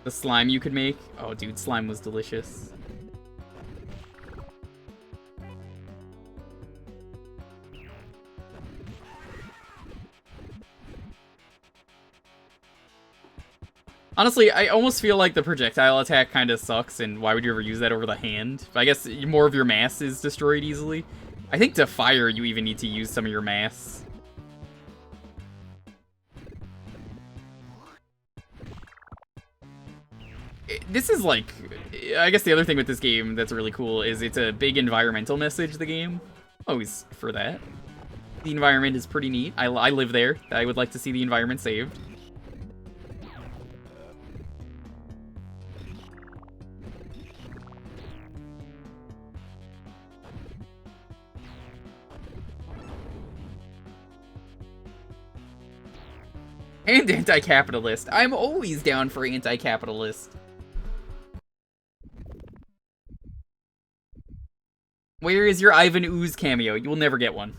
The slime you could make. Oh, dude, slime was delicious. Honestly, I almost feel like the projectile attack kind of sucks, and why would you ever use that over the hand? But I guess more of your mass is destroyed easily. I think to fire, you even need to use some of your mass. This is like, I guess the other thing with this game that's really cool is it's a big environmental message, the game. Always for that. The environment is pretty neat. I live there. I would like to see the environment saved. And anti-capitalist. I'm always down for anti-capitalist. Where is your Ivan Ooze cameo? You will never get one.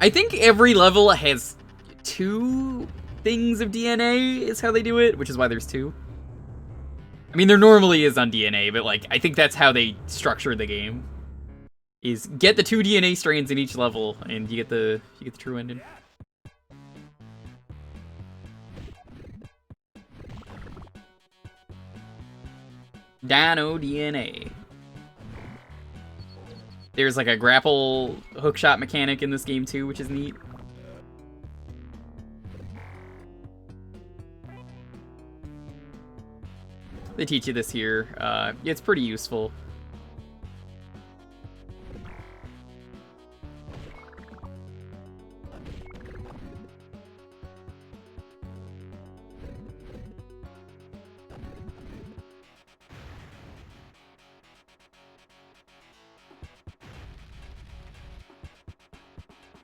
I think every level has 2 things of DNA is how they do it, which is why there's 2. I mean, there normally is on DNA, but like, I think that's how they structure the game. Is get the 2 DNA strains in each level, and you get the true ending. Dino DNA. There's like a grapple hookshot mechanic in this game too, which is neat. They teach you this here. It's pretty useful.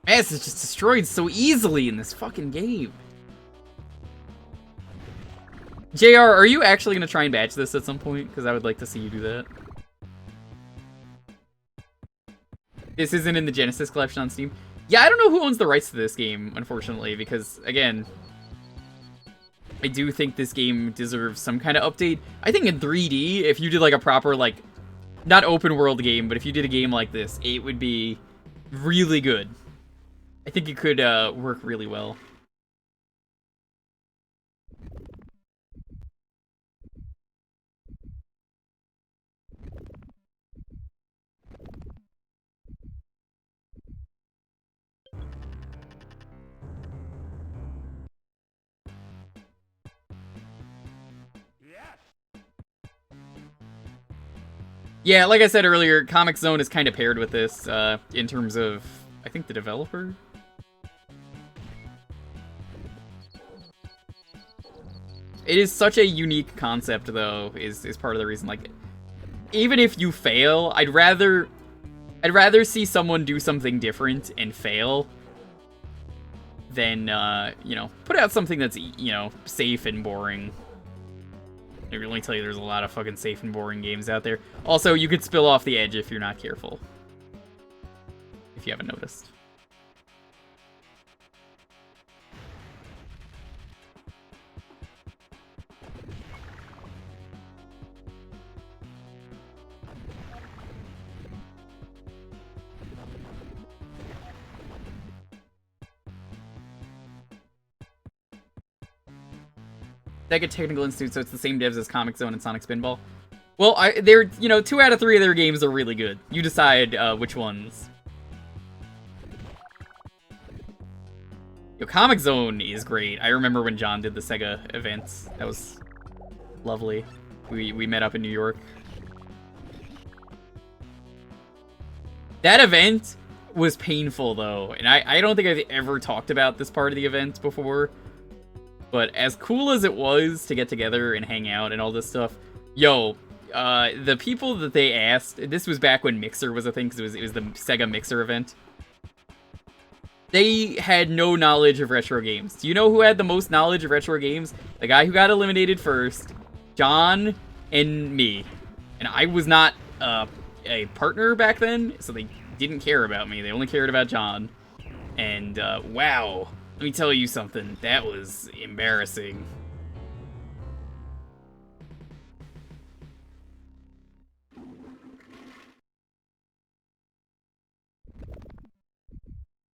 Ass is just destroyed so easily in this fucking game. JR, are you actually going to try and batch this at some point? Because I would like to see you do that. This isn't in the Genesis collection on Steam. Yeah, I don't know who owns the rights to this game, unfortunately, because, again, I do think this game deserves some kind of update. I think in 3D, if you did, like, a proper, like, not open world game, but if you did a game like this, it would be really good. I think it could work really well. Yeah, like I said earlier, Comic Zone is kind of paired with this in terms of, I think, the developer. It is such a unique concept, though, is part of the reason. Like, even if you fail, I'd rather see someone do something different and fail than, you know, put out something that's, you know, safe and boring. I really tell you, there's a lot of fucking safe and boring games out there. Also, you could spill off the edge if you're not careful. If you haven't noticed. Sega Technical Institute, so it's the same devs as Comic Zone and Sonic Spinball. Well, they're, you know, 2 out of 3 of their games are really good. You decide which ones. Yo, Comic Zone is great. I remember when John did the Sega events. That was lovely. We met up in New York. That event was painful, though. And I don't think I've ever talked about this part of the event before. But as cool as it was to get together and hang out and all this stuff, yo, the people that they asked, this was back when Mixer was a thing, because it was the Sega Mixer event. They had no knowledge of retro games. Do you know who had the most knowledge of retro games? The guy who got eliminated first, John, and me. And I was not a partner back then, so they didn't care about me. They only cared about John. And, wow. Let me tell you something. That was embarrassing.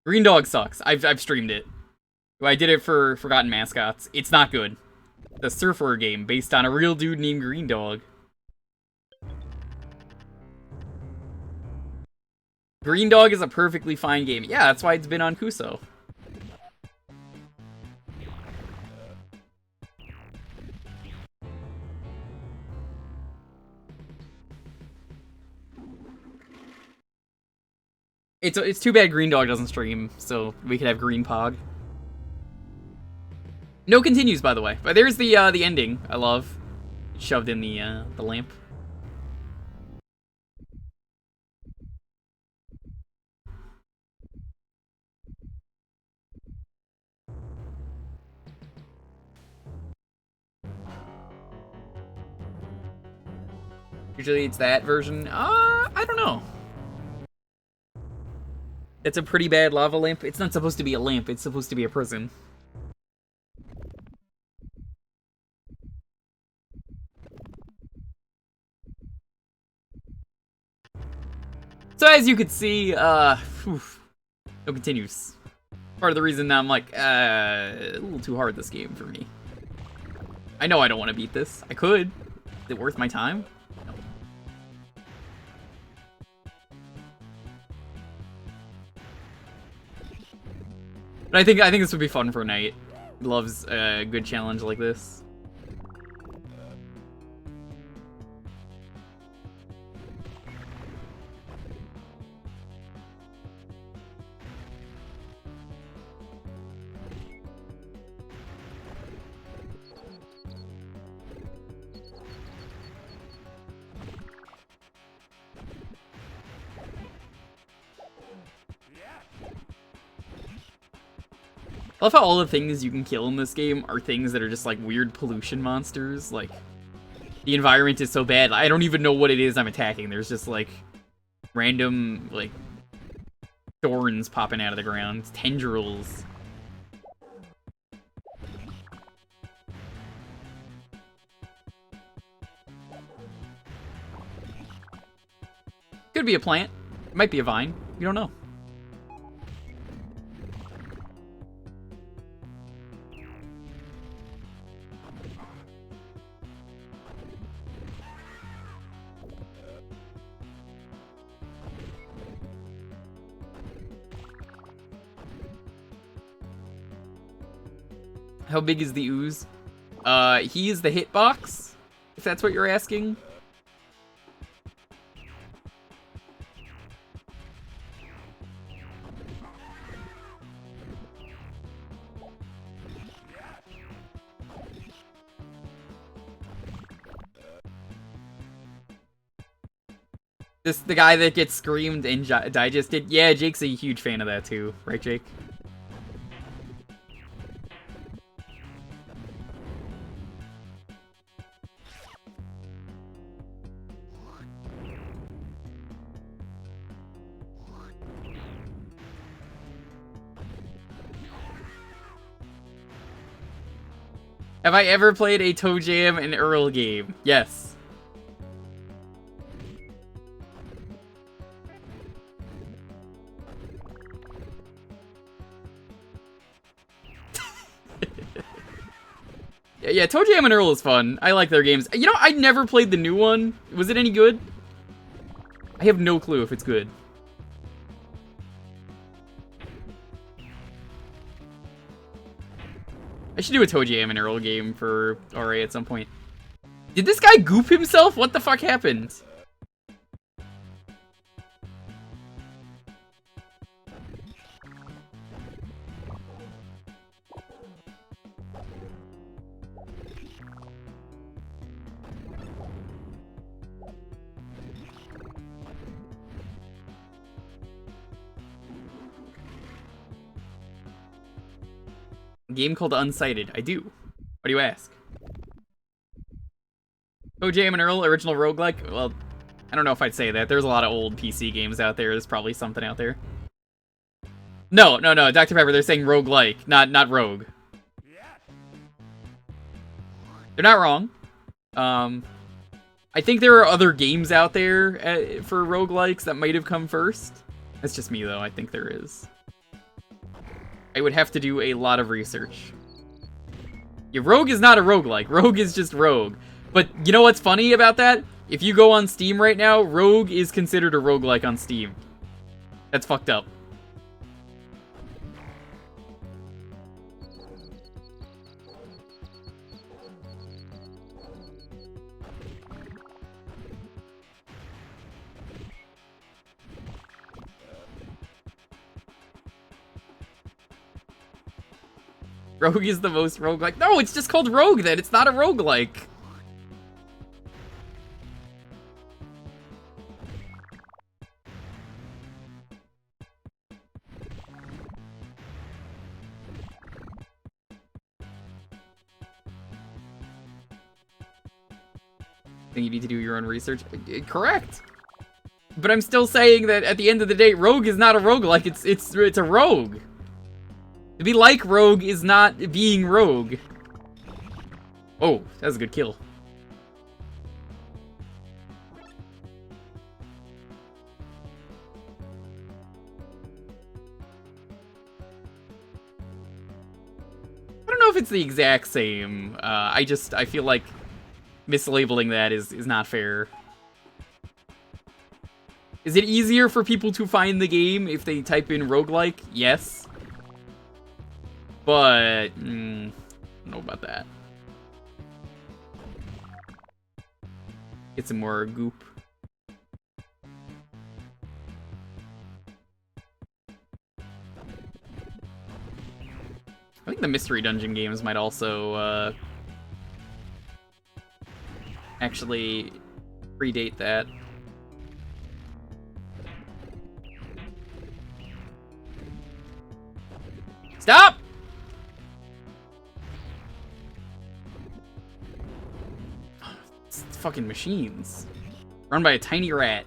Green Dog sucks. I've streamed it. I did it for Forgotten Mascots. It's not good. The surfer game based on a real dude named Green Dog. Green Dog is a perfectly fine game. Yeah, that's why it's been on Kuso. It's too bad Green Dog doesn't stream, so we could have Green Pog. No continues, by the way. But there's the ending. I love. Shoved in the lamp. Usually it's that version. I don't know. It's a pretty bad lava lamp. It's not supposed to be a lamp, it's supposed to be a prison. So as you could see, no continues. Part of the reason I'm like, a little too hard this game for me. I know I don't want to beat this. I could. Is it worth my time? No. But I think this would be fun for a night. He loves a good challenge like this. I love how all the things you can kill in this game are things that are just like weird pollution monsters. Like, the environment is so bad, I don't even know what it is I'm attacking. There's just like random like thorns popping out of the ground, tendrils. Could be a plant. It might be a vine. You don't know. How big is the Ooze? He is the hitbox, if that's what you're asking. This the guy that gets screamed and digested. Yeah, Jake's a huge fan of that too, right, Jake? Have I ever played a Toe Jam and Earl game? Yes. Yeah, Toe Jam and Earl is fun. I like their games. You know, I never played the new one. Was it any good? I have no clue if it's good. I should do a Toe Jam and Earl game for RA at some point. Did this guy goop himself? What the fuck happened? A game called Unsighted. I do. What do you ask? Toe Jam and Earl, original roguelike? Well, I don't know if I'd say that. There's a lot of old PC games out there. There's probably something out there. No, Dr. Pepper, they're saying roguelike, not rogue. They're not wrong. I think there are other games out there for roguelikes that might have come first. That's just me, though. I think there is. I would have to do a lot of research. Yeah, Rogue is not a roguelike. Rogue is just Rogue. But you know what's funny about that? If you go on Steam right now, Rogue is considered a roguelike on Steam. That's fucked up. Rogue is the most roguelike. No, it's just called Rogue then. It's not a roguelike. I think you need to do your own research. Correct. But I'm still saying that at the end of the day, Rogue is not a roguelike, it's a rogue. To be like Rogue is not being Rogue. Oh, that was a good kill. I don't know if it's the exact same. I feel like mislabeling that is not fair. Is it easier for people to find the game if they type in roguelike? Yes. But, I don't know about that. Get some more goop. I think the mystery dungeon games might also, actually predate that. Stop! It's fucking machines. Run by a tiny rat.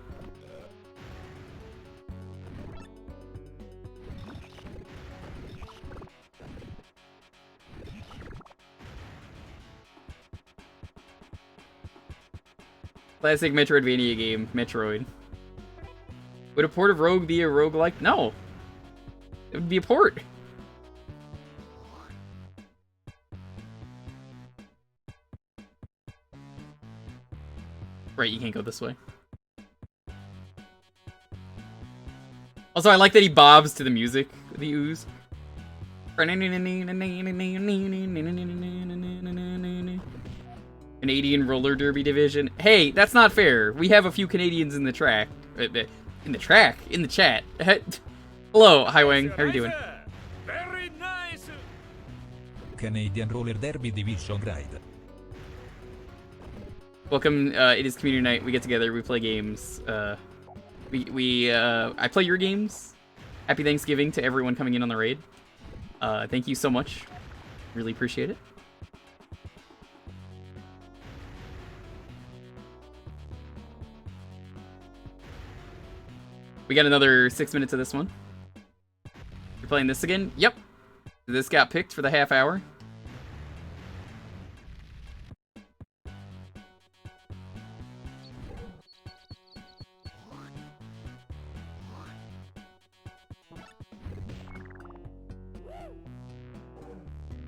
Classic Metroidvania game, Metroid. Would a port of Rogue be a roguelike? No. It would be a port. Right, you can't go this way. Also, I like that he bobs to the music, the Ooze. Canadian roller derby division. Hey, that's not fair. We have a few Canadians in the track. In the chat. Hello, Hi Wang. How are you doing? Very nice. Canadian Roller Derby Division Ride. Welcome. It is community night. We get together. We play games. I play your games. Happy Thanksgiving to everyone coming in on the raid. Thank you so much. Really appreciate it. We got another 6 minutes of this one. You're playing this again? Yep. This got picked for the half hour.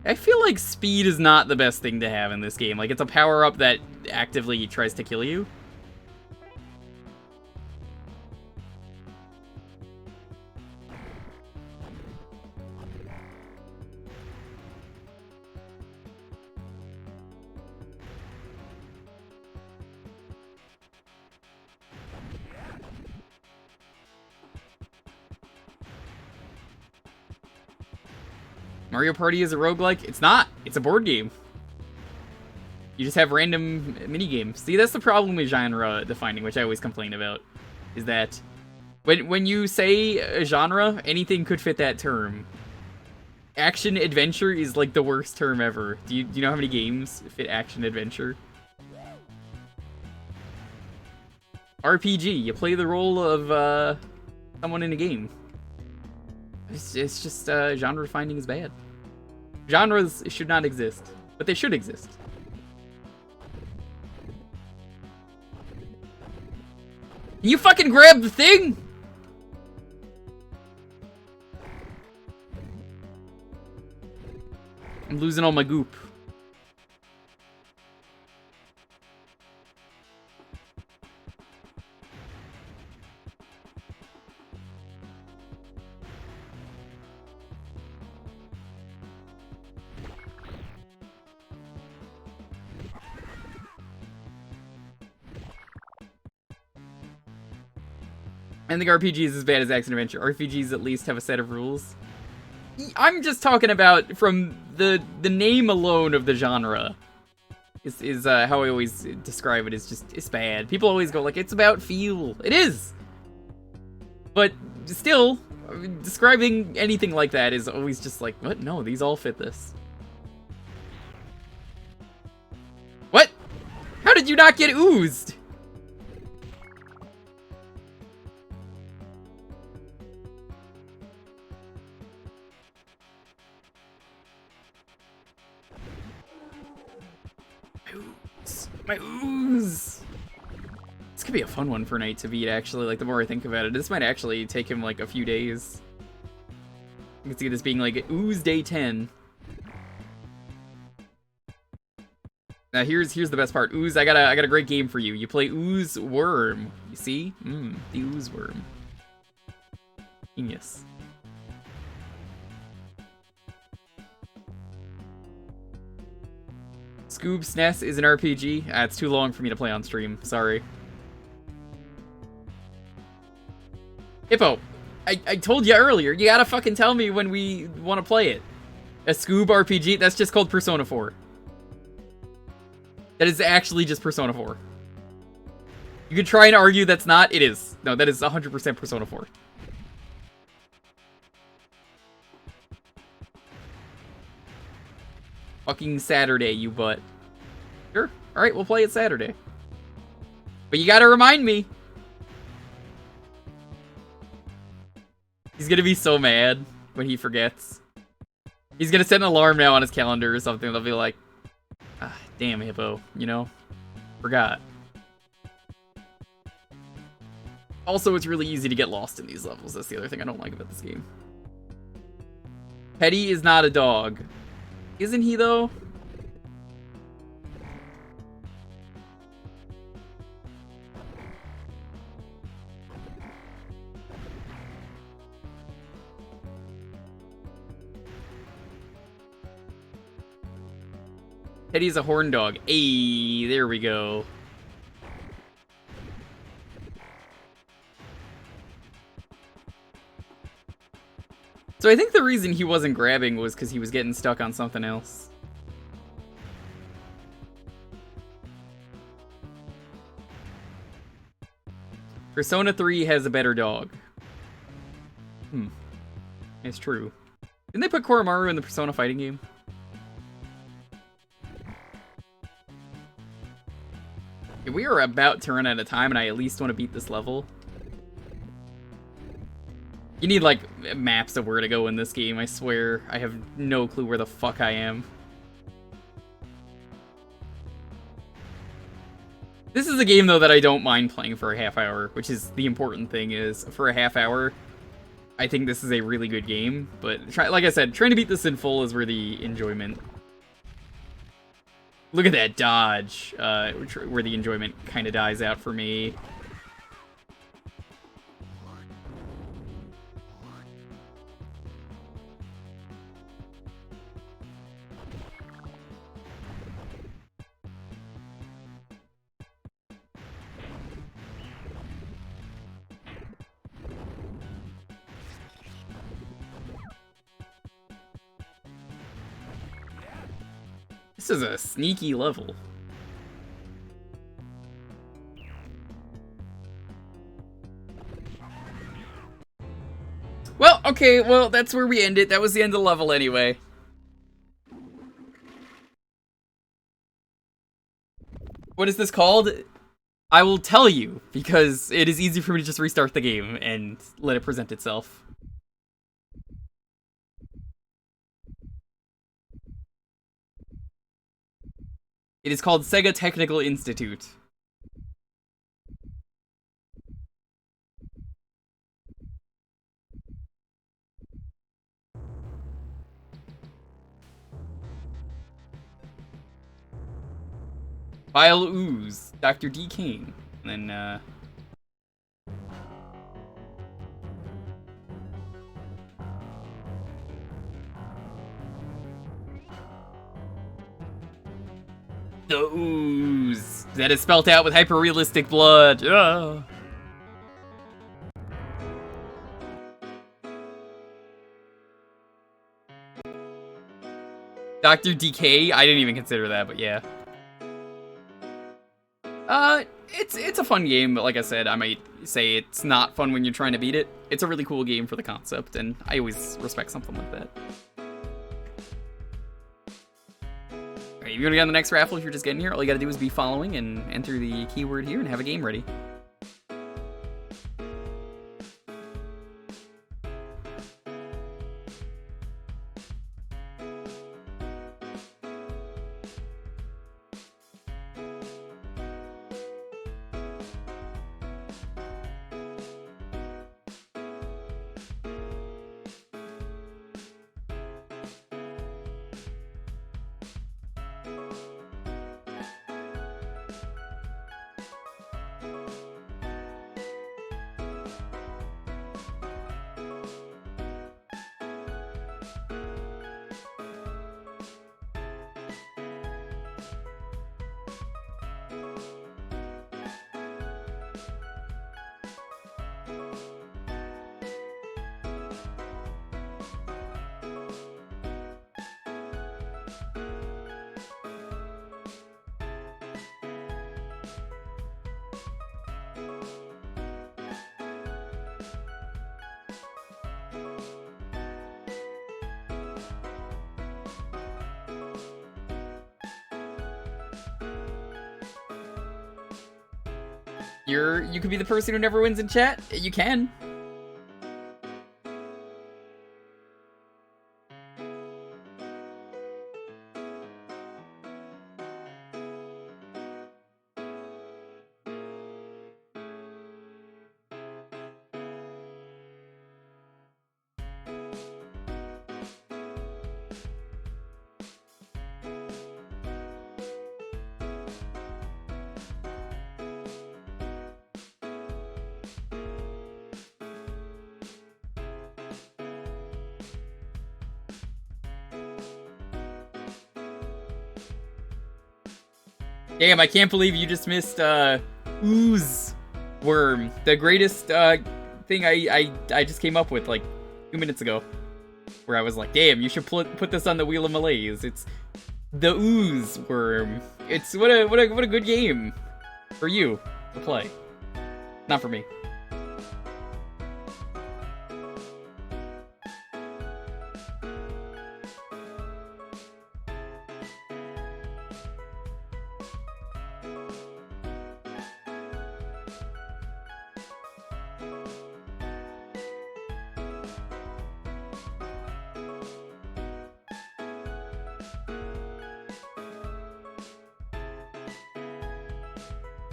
I feel like speed is not the best thing to have in this game. Like, it's a power-up that actively tries to kill you. Mario Party is a roguelike? It's not. It's a board game. You just have random minigames. See, that's the problem with genre defining, which I always complain about, is that when you say a genre, anything could fit that term. Action adventure is like the worst term ever. Do you know how many games fit action adventure? RPG, you play the role of someone in a game. It's just genre defining is bad. Genres should not exist, but they should exist. Can you fucking grab the thing? I'm losing all my goop. I think RPG is as bad as action adventure. RPGs at least have a set of rules. I'm just talking about from the name alone of the genre. Is how I always describe it. It's bad. People always go like, it's about feel. It is. But still, describing anything like that is always just like, what? No, these all fit this. What? How did you not get oozed? My Ooze! This could be a fun one for Nate to beat, actually, like, the more I think about it. This might actually take him, like, a few days. I can see this being, like, Ooze Day 10. Now, here's the best part. Ooze, I got a great game for you. You play Ooze Worm. You see? The Ooze Worm. Genius. Scoob SNES is an RPG. It's too long for me to play on stream. Sorry. Hippo, I told you earlier, you gotta fucking tell me when we want to play it. A Scoob RPG? That's just called Persona 4. That is actually just Persona 4. You could try and argue that's not. It is. No, that is 100% Persona 4. Fucking Saturday, you butt. Sure. Alright, we'll play it Saturday. But you gotta remind me. He's gonna be so mad when he forgets. He's gonna set an alarm now on his calendar or something. They'll be like, ah, damn, Hippo, you know? Forgot. Also, it's really easy to get lost in these levels. That's the other thing I don't like about this game. Petty is not a dog. Isn't he, though? Teddy's a horn dog. Ayy, there we go. So I think the reason he wasn't grabbing was because he was getting stuck on something else. Persona 3 has a better dog. It's true. Didn't they put Koromaru in the Persona fighting game? We are about to run out of time, and I at least want to beat this level. You need, like, maps of where to go in this game, I swear. I have no clue where the fuck I am. This is a game, though, that I don't mind playing for a half hour, which is the important thing, is for a half hour, I think this is a really good game. But, like I said, trying to beat this in full is where the enjoyment... Look at that dodge, where the enjoyment kind of dies out for me. This is a sneaky level. Well, okay, well, that's where we end it. That was the end of the level anyway. What is this called? I will tell you, because it is easy for me to just restart the game and let it present itself. It is called Sega Technical Institute. File Ooze, Dr. D. King, and then, the Ooze that is spelt out with hyper-realistic blood. Ugh. Dr. DK? I didn't even consider that, but yeah. It's a fun game, but like I said, I might say it's not fun when you're trying to beat it. It's a really cool game for the concept, and I always respect something like that. Alright, if you want to get on the next raffle, if you're just getting here, all you gotta do is be following and enter the keyword here and have a game ready. You could be the person who never wins in chat. You can. Damn, I can't believe you just missed Ooze Worm, the greatest thing I just came up with like 2 minutes ago, where I was like, damn, you should put this on the Wheel of Malaise. It's the Ooze Worm. It's what a good game for you to play, not for me.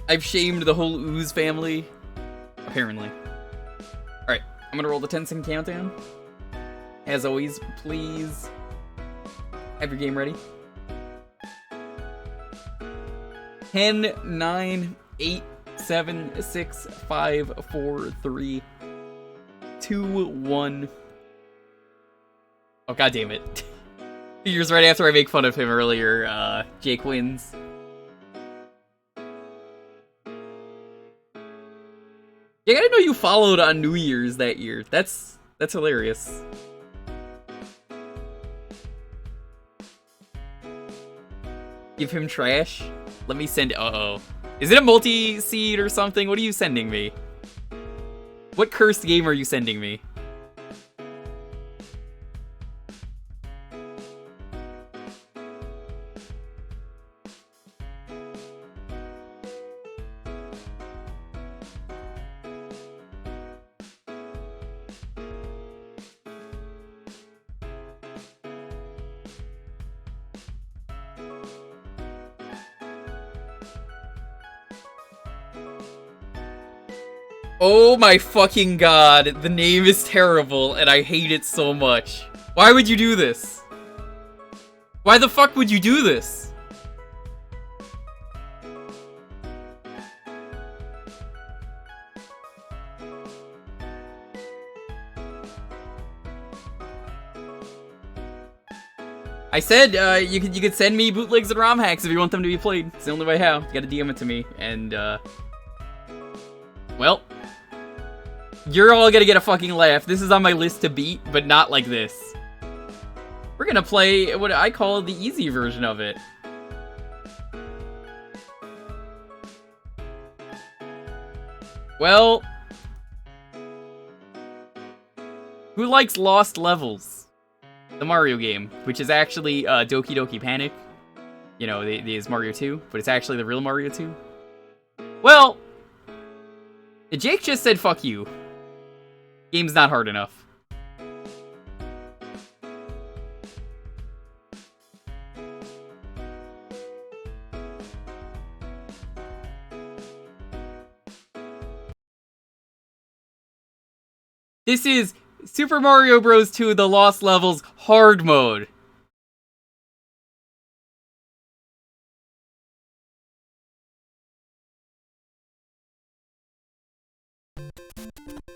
I've shamed the whole Ooze family, apparently. Alright, I'm gonna roll the 10-second countdown. As always, please have your game ready. 10, 9, 8, 7, 6, 5, 4, 3, 2, 1. Oh, god damn it. Years right after I make fun of him earlier, Jake wins. Yeah, I didn't know you followed on New Year's that year. That's hilarious. Give him trash? Let me send... Uh-oh. Is it a multi-seed or something? What are you sending me? What cursed game are you sending me? Oh my fucking god, the name is terrible and I hate it so much. Why would you do this? Why the fuck would you do this? I said you could send me bootlegs and ROM hacks if you want them to be played. It's the only way how. You gotta DM it to me, and well, you're all gonna get a fucking laugh. This is on my list to beat, but not like this. We're gonna play what I call the easy version of it. Well, who likes Lost Levels? The Mario game, which is actually Doki Doki Panic. You know, there's Mario 2, but it's actually the real Mario 2. Well, Jake just said fuck you. Game's not hard enough. This is Super Mario Bros. 2 The Lost Levels Hard Mode.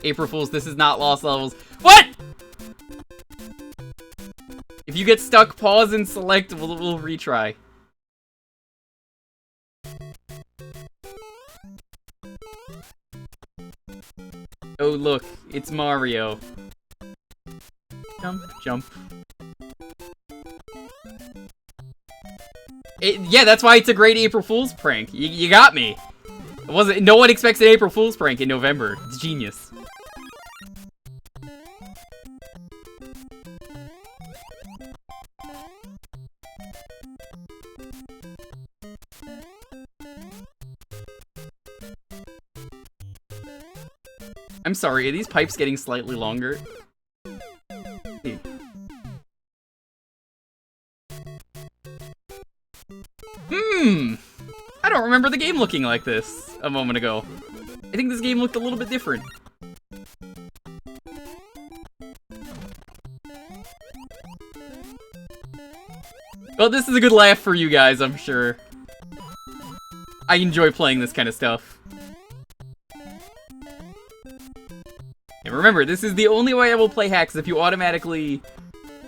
April Fools, this is not Lost Levels. What?! If you get stuck, pause and select, we'll retry. Oh look, it's Mario. Jump, jump. Yeah, that's why it's a great April Fool's prank. You got me. It wasn't. No one expects an April Fool's prank in November. It's genius. I'm sorry, are these pipes getting slightly longer? Hey. I don't remember the game looking like this a moment ago. I think this game looked a little bit different. Well, this is a good laugh for you guys, I'm sure. I enjoy playing this kind of stuff. And remember, this is the only way I will play hacks if you automatically...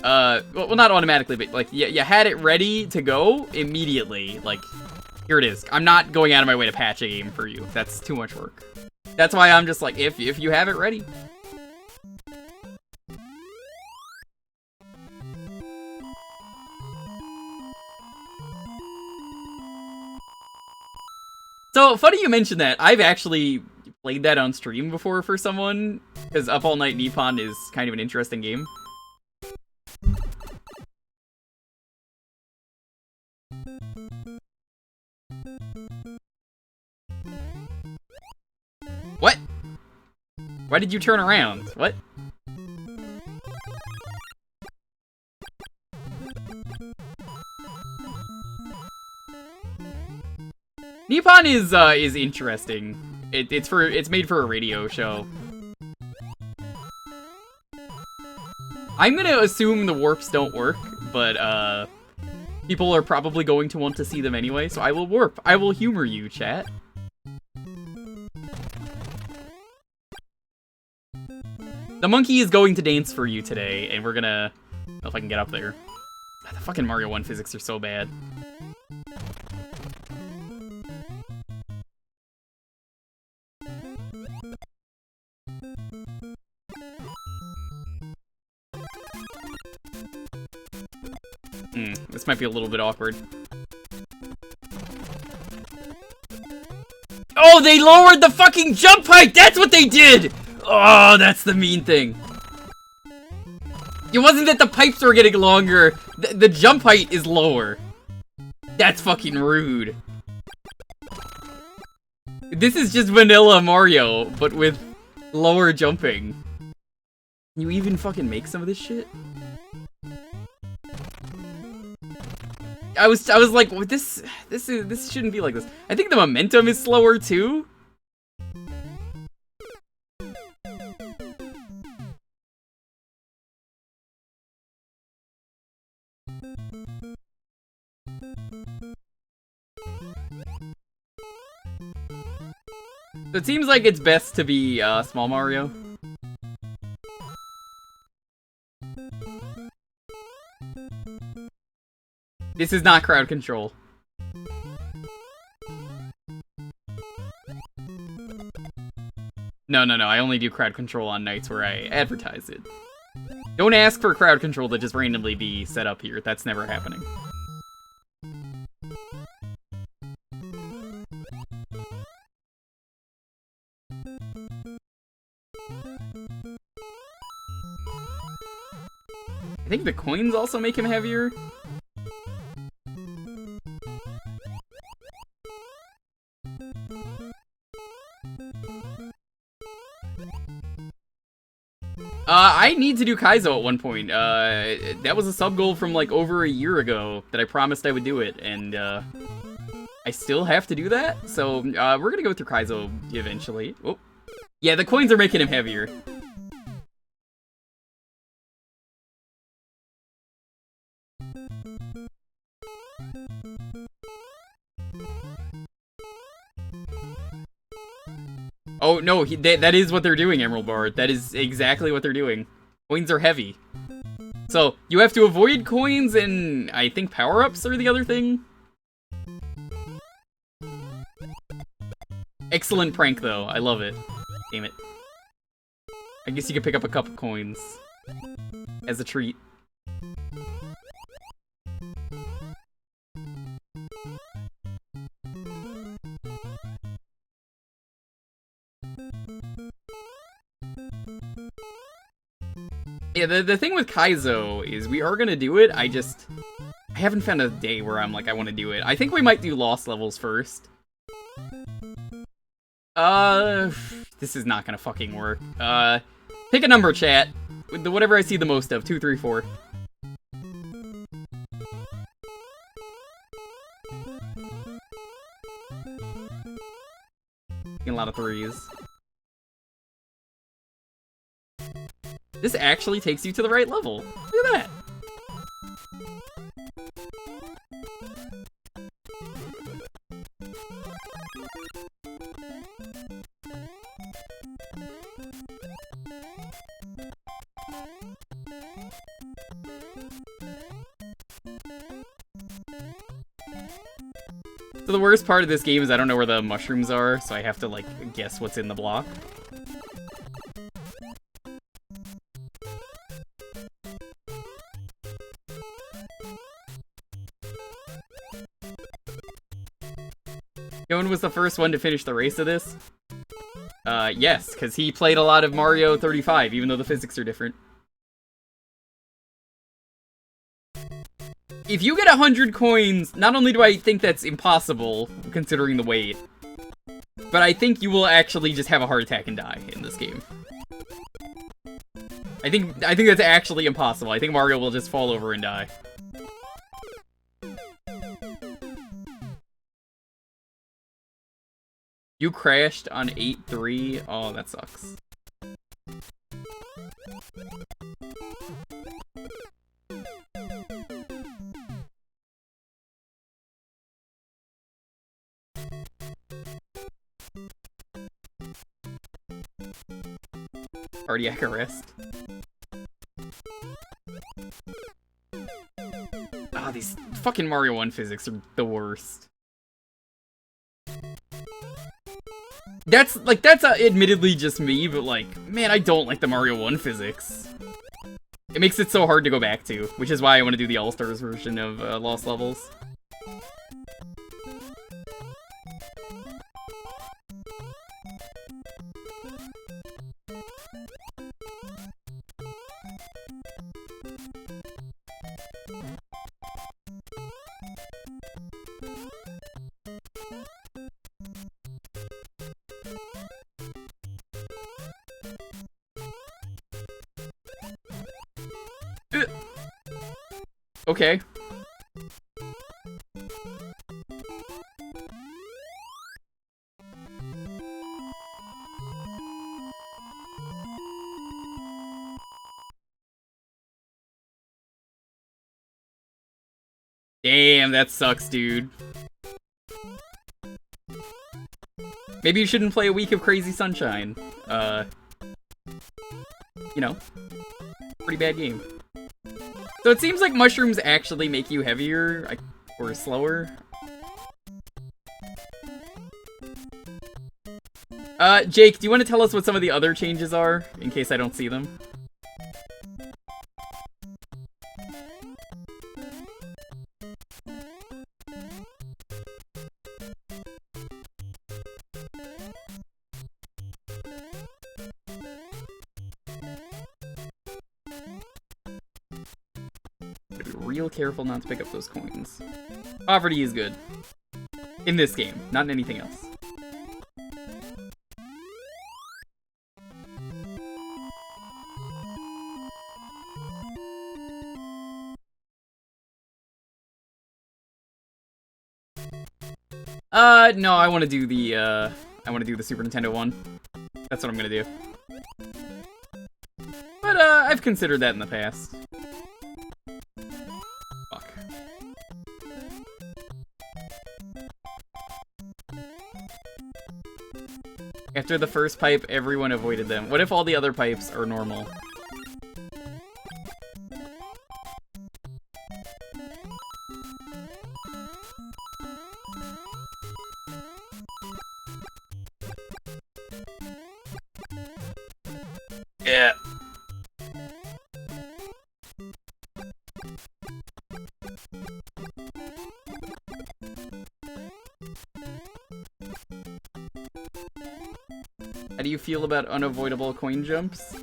well, not automatically, but, like, you had it ready to go immediately. Like, here it is. I'm not going out of my way to patch a game for you. That's too much work. That's why I'm just like, if you have it ready. So, funny you mentioned that. I've actually played that on stream before for someone, because Up All Night Nippon is kind of an interesting game. What? Why did you turn around? What? Nippon is interesting. It's made for a radio show. I'm gonna assume the warps don't work, but people are probably going to want to see them anyway, so I will warp. I will humor you, chat. The monkey is going to dance for you today, and we're gonna... I don't know if I can get up there. God, the fucking Mario 1 physics are so bad. This might be a little bit awkward. Oh, they lowered the fucking jump height! That's what they did! Oh, that's the mean thing. It wasn't that the pipes were getting longer. The jump height is lower. That's fucking rude. This is just vanilla Mario, but with lower jumping. Can you even fucking make some of this shit? I was like, well, this shouldn't be like this. I think the momentum is slower too. So it seems like it's best to be small Mario. This is not crowd control. No, I only do crowd control on nights where I advertise it. Don't ask for crowd control to just randomly be set up here. That's never happening. I think the coins also make him heavier. I need to do Kaizo at one point. That was a sub goal from like over a year ago that I promised I would do it, and I still have to do that. So we're gonna go through Kaizo eventually. Oh, yeah, the coins are making him heavier. Oh, no, that is what they're doing, Emerald Bar. That is exactly what they're doing. Coins are heavy. So, you have to avoid coins and, I think, power-ups are the other thing? Excellent prank, though. I love it. Damn it. I guess you could pick up a couple coins. As a treat. Yeah, the thing with Kaizo is we are gonna do it, I haven't found a day where I'm like, I want to do it. I think we might do Lost levels first. This is not gonna fucking work. Pick a number, chat. Whatever I see the most of. 2, 3, 4. A lot of 3s. This actually takes you to the right level. Look at that. So the worst part of this game is I don't know where the mushrooms are, so I have to, like, guess what's in the block. Yoan was the first one to finish the race of this. Yes, because he played a lot of Mario 35, even though the physics are different. If you get 100 coins, not only do I think that's impossible, considering the weight, but I think you will actually just have a heart attack and die in this game. I think that's actually impossible. I think Mario will just fall over and die. You crashed on 8-3? Oh, that sucks. Cardiac arrest. Ah, these fucking Mario 1 physics are the worst. That's admittedly just me, but like, man, I don't like the Mario 1 physics. It makes it so hard to go back to, which is why I want to do the All-Stars version of Lost Levels. Okay. Damn, that sucks, dude. Maybe you shouldn't play a week of Crazy Sunshine. You know, pretty bad game. So it seems like mushrooms actually make you heavier, or slower. Jake, do you want to tell us what some of the other changes are, in case I don't see them? Real careful not to pick up those coins. Poverty is good. In this game, not in anything else. No, I want to do the, Super Nintendo one. That's what I'm gonna do. But, I've considered that in the past. After the first pipe, everyone avoided them. What if all the other pipes are normal? Yeah. How do you feel about unavoidable coin jumps?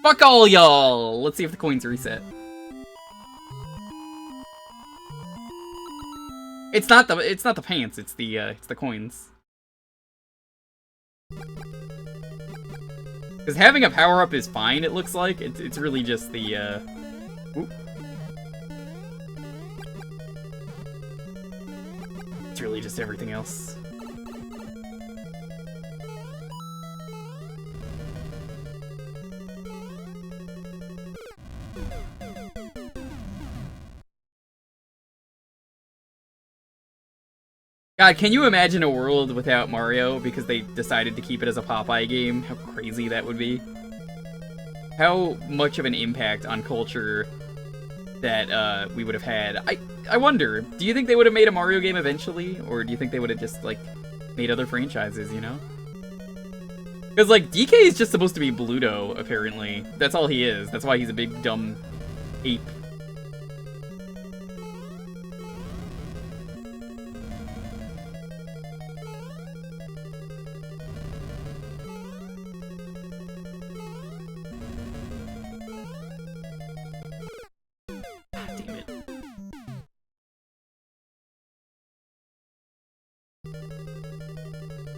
Fuck all y'all! Let's see if the coins reset. It's not the pants, it's the coins. Because having a power-up is fine, it looks like. It's really just the, Oop. It's really just everything else. God, can you imagine a world without Mario because they decided to keep it as a Popeye game? How crazy that would be. How much of an impact on culture that we would have had. I wonder, do you think they would have made a Mario game eventually? Or do you think they would have just, like, made other franchises, you know? Because, like, DK is just supposed to be Bluto, apparently. That's all he is. That's why he's a big, dumb ape.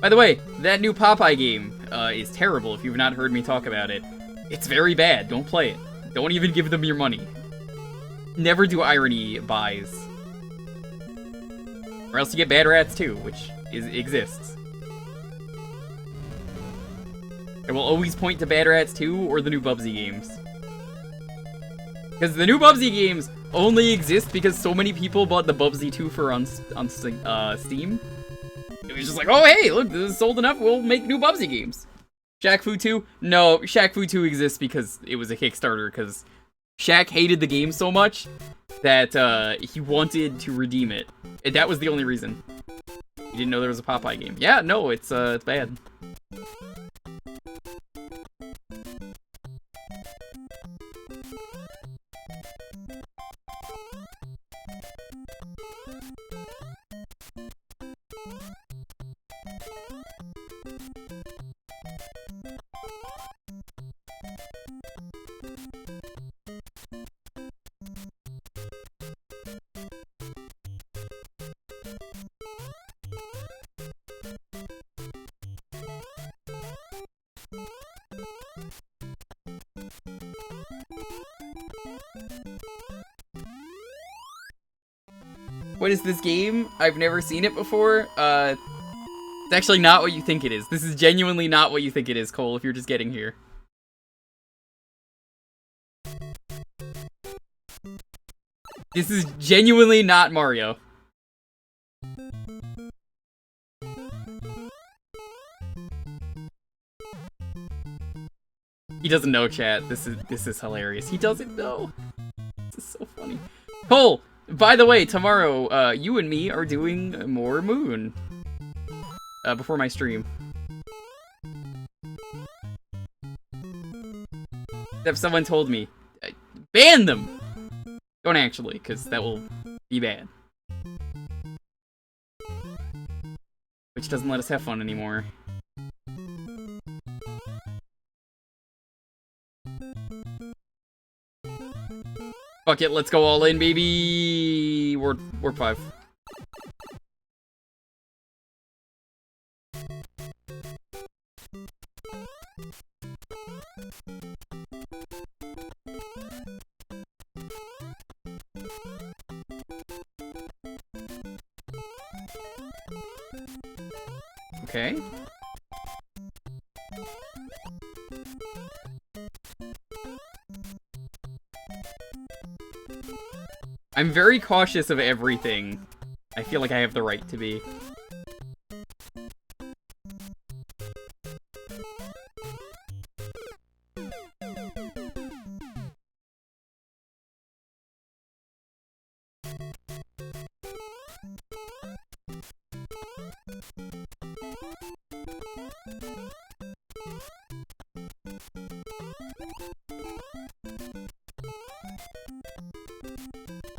By the way, that new Popeye game is terrible if you've not heard me talk about it. It's very bad. Don't play it. Don't even give them your money. Never do irony buys. Or else you get Bad Rats 2, which exists. I will always point to Bad Rats 2 or the new Bubsy games. Because the new Bubsy games only exist because so many people bought the Bubsy 2 for on Steam. It was just like, oh hey, look, this is sold enough, we'll make new Bubsy games. Shaq Fu 2? No, Shaq Fu 2 exists because it was a Kickstarter, because Shaq hated the game so much that he wanted to redeem it. And that was the only reason. He didn't know there was a Popeye game. Yeah, no, it's bad. What is this game? I've never seen it before. It's actually not what you think it is. This is genuinely not what you think it is, Cole, if you're just getting here. This is genuinely not Mario. He doesn't know, chat. This is hilarious. He doesn't know. This is so funny. Cole! By the way, tomorrow, you and me are doing more Moon. Before my stream. If someone told me, ban them! Don't actually, because that will be bad. Which doesn't let us have fun anymore. Fuck it, let's go all in, baby! Warp 5. Okay. I'm very cautious of everything. I feel like I have the right to be.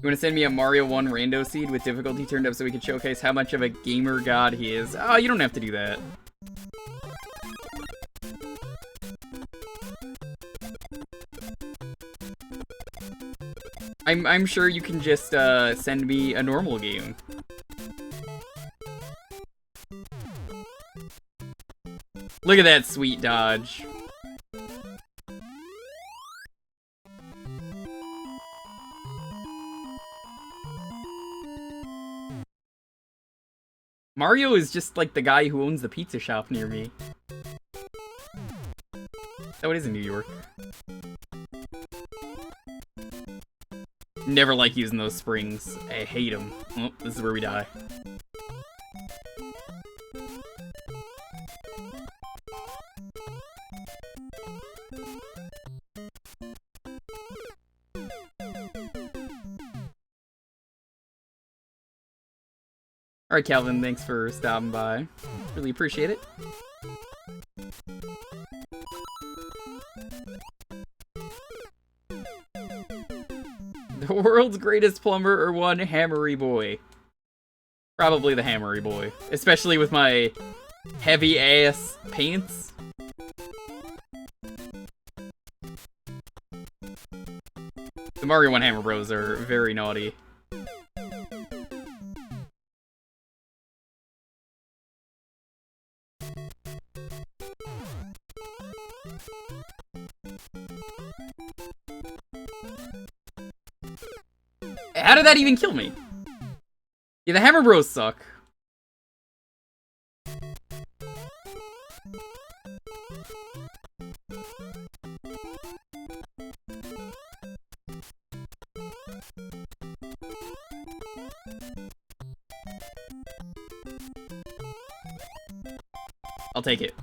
You want to send me a Mario 1 rando seed with difficulty turned up so we can showcase how much of a gamer god he is? Oh, you don't have to do that. I'm sure you can just send me a normal game. Look at that sweet dodge. Mario is just like the guy who owns the pizza shop near me. Oh, it is in New York. Never like using those springs. I hate them. Oh, this is where we die. Alright, Calvin, thanks for stopping by. Really appreciate it. The world's greatest plumber or one hammery boy? Probably the hammery boy. Especially with my heavy ass paints. The Mario 1 Hammer Bros are very naughty. How did that even kill me? Yeah, the Hammer Bros suck. I'll take it.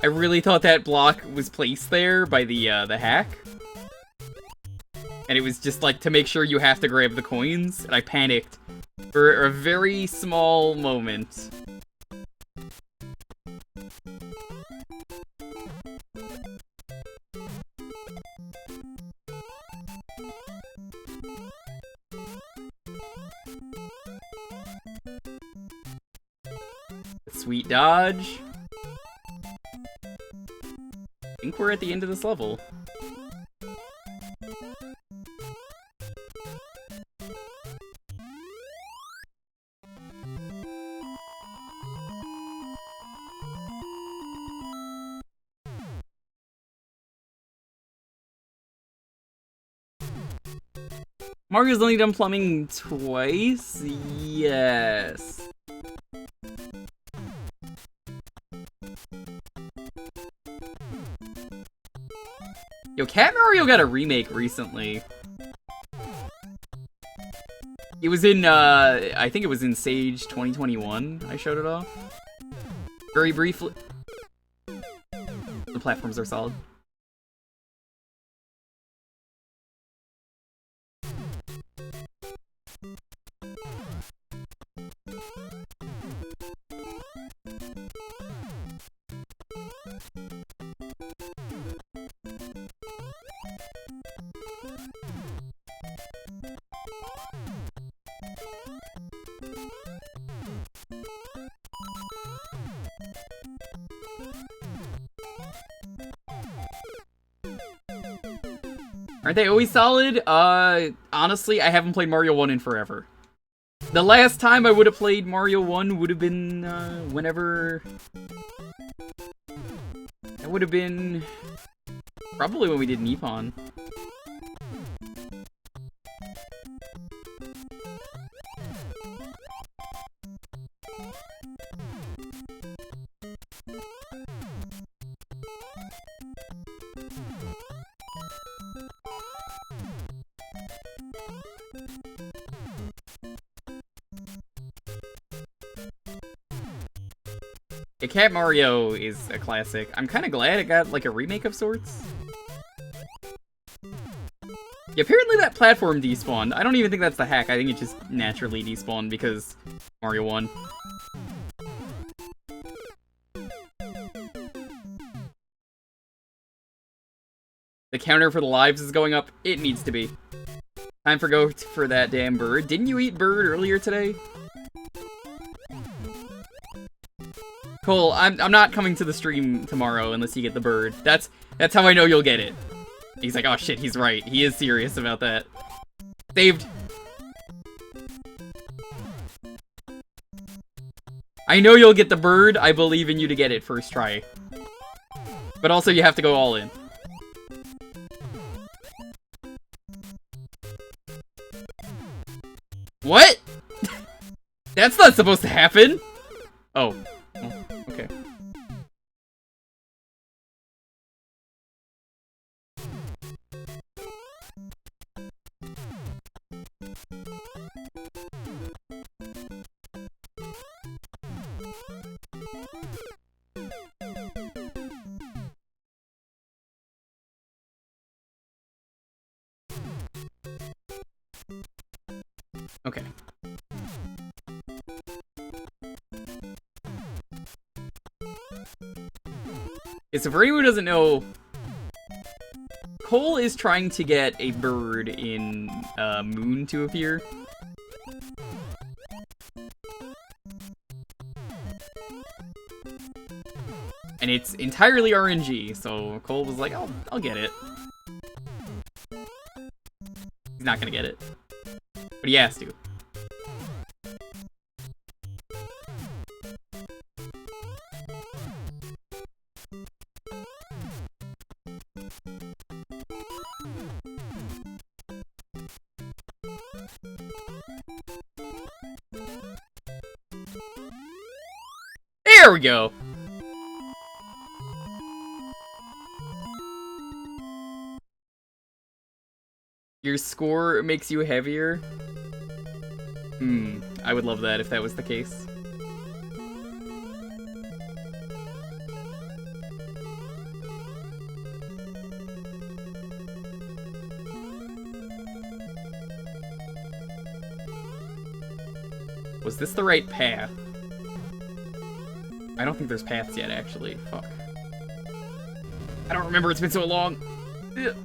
I really thought that block was placed there by the hack. And it was just like to make sure you have to grab the coins, and I panicked for a very small moment. Sweet dodge. I think we're at the end of this level. Mario's only done plumbing twice? Yes. Yo, Cat Mario got a remake recently. It was in, I think it was in Sage 2021, I showed it off. Very briefly. The platforms are solid. Aren't they always solid? Honestly, I haven't played Mario 1 in forever. The last time I would have played Mario 1 would have been, whenever... That would have been... Probably when we did Nippon. Cat Mario is a classic. I'm kind of glad it got, like, a remake of sorts. Yeah, apparently that platform despawned. I don't even think that's the hack. I think it just naturally despawned because Mario 1. The counter for the lives is going up. It needs to be. Time for go for that damn bird. Didn't you eat bird earlier today? Cole, I'm not coming to the stream tomorrow unless you get the bird. That's how I know you'll get it. He's like, oh shit, he's right. He is serious about that. Saved. I know you'll get the bird. I believe in you to get it first try. But also you have to go all in. What? That's not supposed to happen. Oh. Oh, okay. Okay. Okay, so for anyone who doesn't know, Cole is trying to get a bird in Moon to appear. And it's entirely RNG, so Cole was like, I'll get it. He's not gonna get it. But he has to. There we go. Your score makes you heavier? I would love that if that was the case. Was this the right path? I don't think there's paths yet, actually. Fuck. I don't remember, it's been so long. Ugh.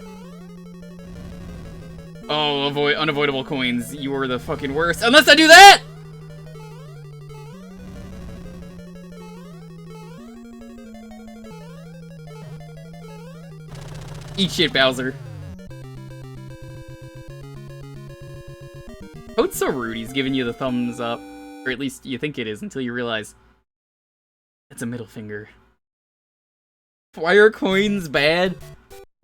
Oh, unavoidable coins. You were the fucking worst. Unless I do that! Eat shit, Bowser. Oh, it's so rude. He's giving you the thumbs up. Or at least you think it is until you realize it's a middle finger. Why are coins bad?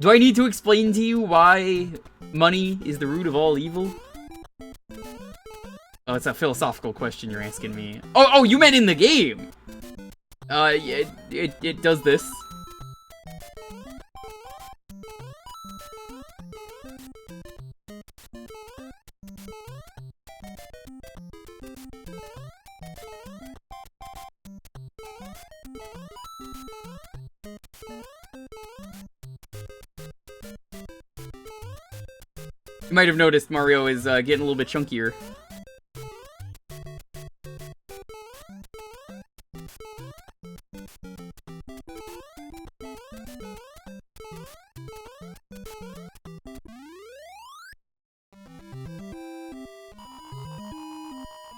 Do I need to explain to you why money is the root of all evil? Oh, it's a philosophical question you're asking me. Oh, you meant in the game! Yeah, it does this. You might have noticed Mario is getting a little bit chunkier.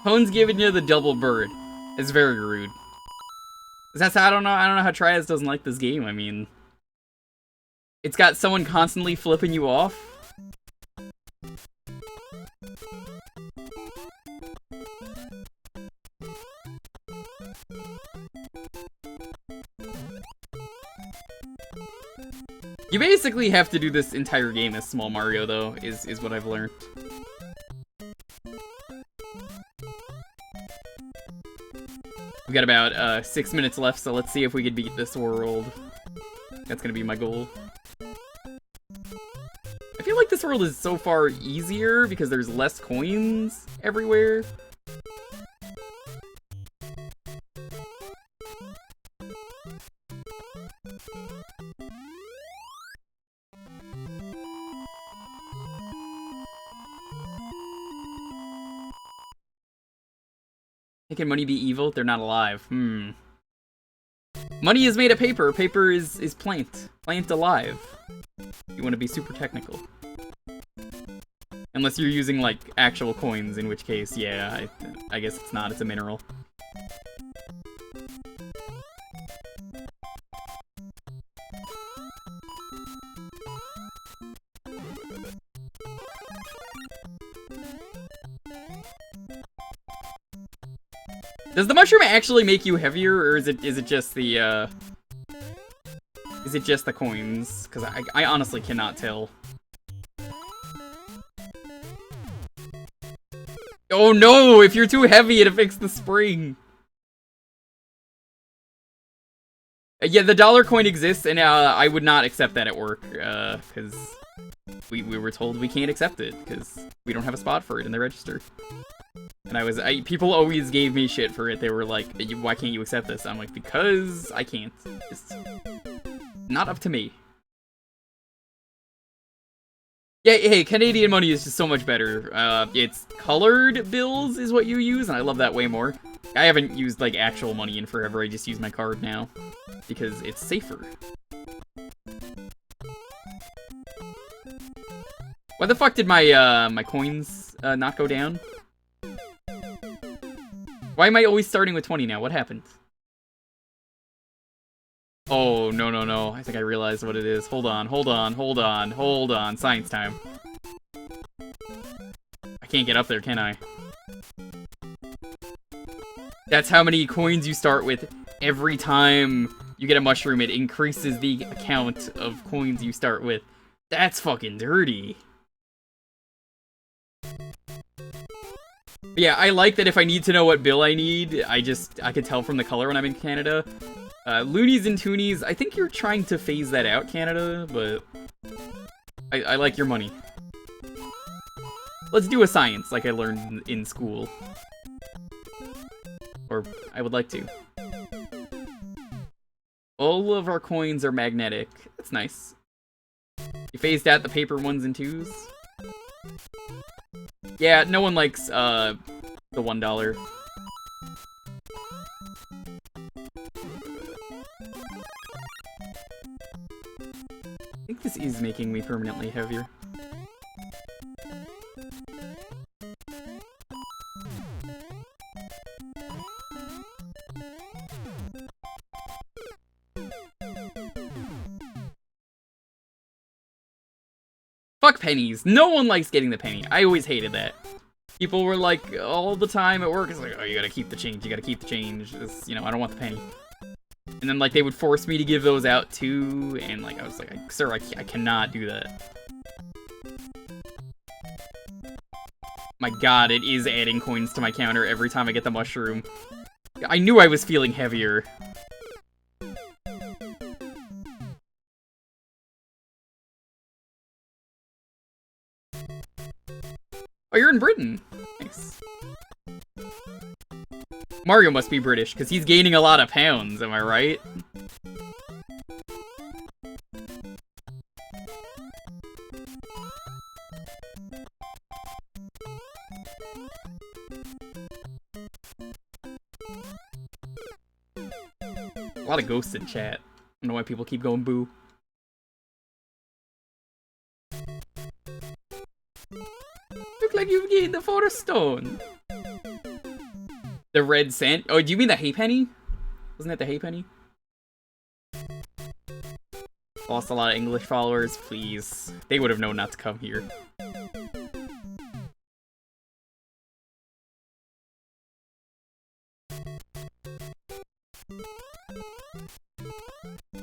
Hone's giving you the double bird. It's very rude. That's how I don't know how Triaz doesn't like this game. I mean, it's got someone constantly flipping you off. You basically have to do this entire game as Small Mario, though, is what I've learned. We've got about 6 minutes left, so let's see if we can beat this world. That's gonna be my goal. I feel like this world is so far easier because there's less coins everywhere. Can money be evil? They're not alive. Money is made of paper. Paper is plant. Plant alive. You want to be super technical. Unless you're using, like, actual coins, in which case, yeah, I guess it's not. It's a mineral. Does the mushroom actually make you heavier, or is it just the coins? Because I honestly cannot tell. Oh no! If you're too heavy, it affects the spring. Yeah, the dollar coin exists, and I would not accept that at work, because we were told we can't accept it, because we don't have a spot for it in the register. And people always gave me shit for it. They were like, why can't you accept this? I'm like, because I can't. It's not up to me. Yeah, hey, Canadian money is just so much better. It's colored bills is what you use, and I love that way more. I haven't used, like, actual money in forever. I just use my card now, because it's safer. Why the fuck did my, my coins, not go down? Why am I always starting with 20 now? What happened? Oh, no, no, no. I think I realized what it is. Hold on, hold on, hold on, hold on. Science time. I can't get up there, can I? That's how many coins you start with. Every time you get a mushroom, it increases the count of coins you start with. That's fucking dirty. Yeah, I like that if I need to know what bill I need, I can tell from the color when I'm in Canada. Loonies and Toonies, I think you're trying to phase that out, Canada, but I like your money. Let's do a science like I learned in school. Or I would like to. All of our coins are magnetic. That's nice. You phased out the paper 1s and 2s. Yeah, no one likes the $1. I think this is making me permanently heavier. Fuck pennies. No one likes getting the penny. I always hated that. People were like, all the time at work, it's like, oh, you gotta keep the change, you gotta keep the change. It's, you know, I don't want the penny. And then, like, they would force me to give those out, too, and, like, I was like, sir, I cannot do that. My god, it is adding coins to my counter every time I get the mushroom. I knew I was feeling heavier. Oh, you're in Britain. Nice. Mario must be British, because he's gaining a lot of pounds, am I right? A lot of ghosts in chat. I don't know why people keep going boo. Look like you've gained the Forest Stone. The red cent? Oh, do you mean the halfpenny? Wasn't that the halfpenny? Lost a lot of English followers, please. They would have known not to come here.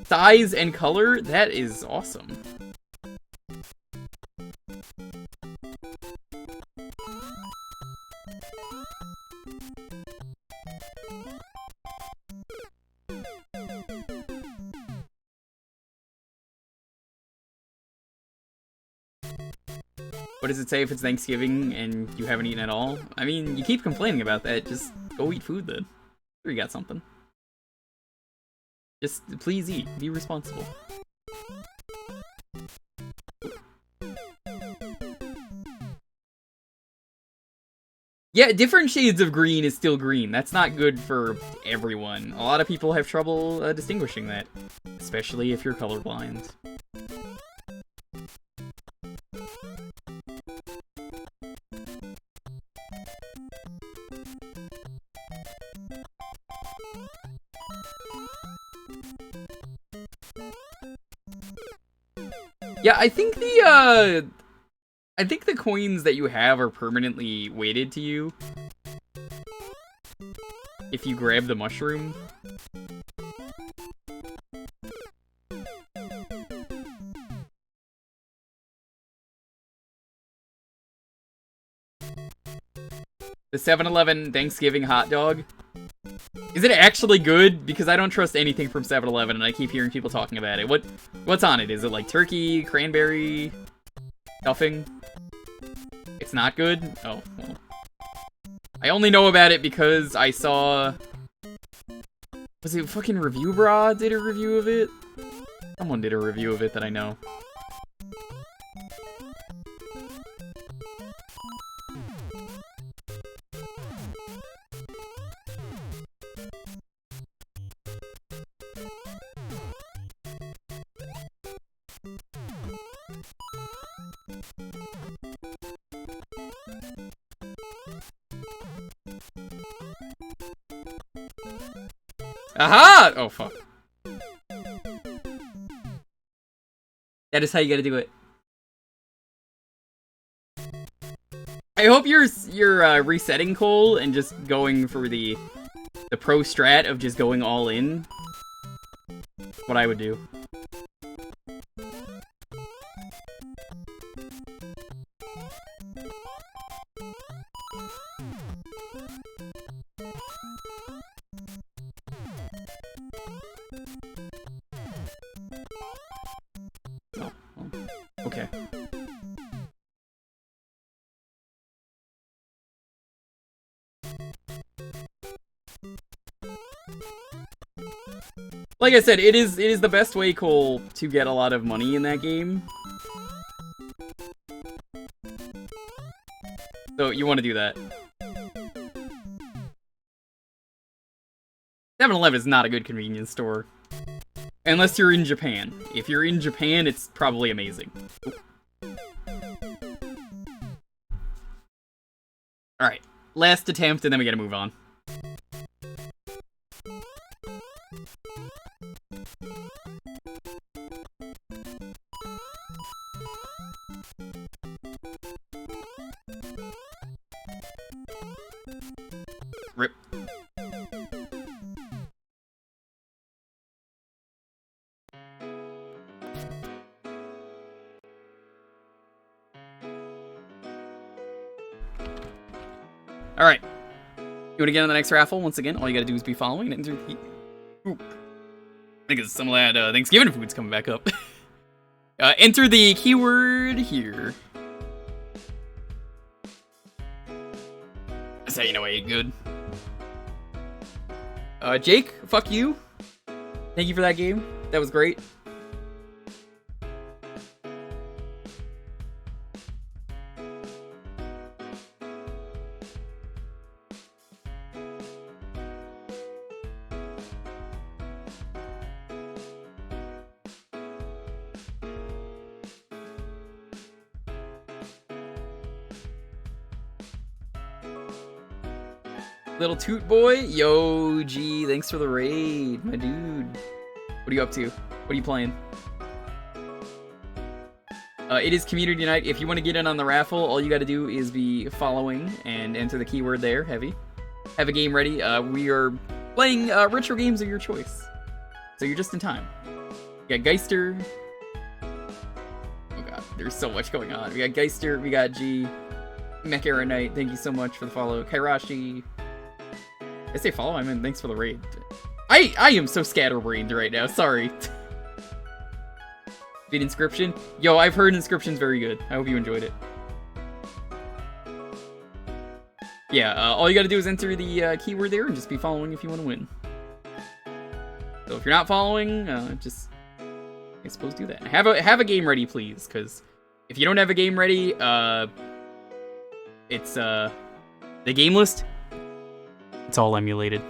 Size and color? That is awesome. What does it say if it's Thanksgiving and you haven't eaten at all? I mean, you keep complaining about that. Just go eat food then. Sure, you got something. Just please eat. Be responsible. Yeah, different shades of green is still green. That's not good for everyone. A lot of people have trouble distinguishing that, especially if you're colorblind. Yeah, I think the coins that you have are permanently weighted to you. if you grab the mushroom. The 7-Eleven Thanksgiving hot dog. Is it actually good? Because I don't trust anything from 7-Eleven, and I keep hearing people talking about it. What's on it? Is it like turkey, cranberry, stuffing? It's not good? Oh, well. I only know about it because I saw... Was it fucking Review Bra did a review of it? Someone did a review of it that I know. Aha! Oh, fuck. That is how you gotta do it. I hope you're resetting Cole and just going for the pro strat of just going all in. What I would do. Okay. Like I said, it is the best way, Cole, to get a lot of money in that game. So you want to do that. 7-Eleven is not a good convenience store. Unless you're in Japan. If you're in Japan, it's probably amazing. Alright, last attempt and then we gotta move on. Rip. Alright. You want to get on the next raffle? Once again, all you gotta do is be following and enter the... Ooh. I think some of that Thanksgiving food's coming back up. Enter the keyword here. That's how you know I ate good. Jake, fuck you. Thank you for that game. That was great. Little Toot Boy, yo, G, thanks for the raid, my dude. What are you up to? What are you playing? It is Community Night. If you want to get in on the raffle, all you got to do is be following and enter the keyword there, heavy. Have a game ready. We are playing retro games of your choice, so you're just in time. We got Geister. Oh god, there's so much going on. We got Geister, we got G. Mech Era Knight, thank you so much for the follow. Kairashi. I say follow, I mean thanks for the raid. I am so scatterbrained right now, sorry. Beat Inscription? Yo, I've heard Inscription's very good. I hope you enjoyed it. Yeah, all you gotta do is enter the keyword there and just be following if you want to win. So if you're not following, just, I suppose, do that. Have a game ready, please, because if you don't have a game ready, it's, the game list, it's all emulated.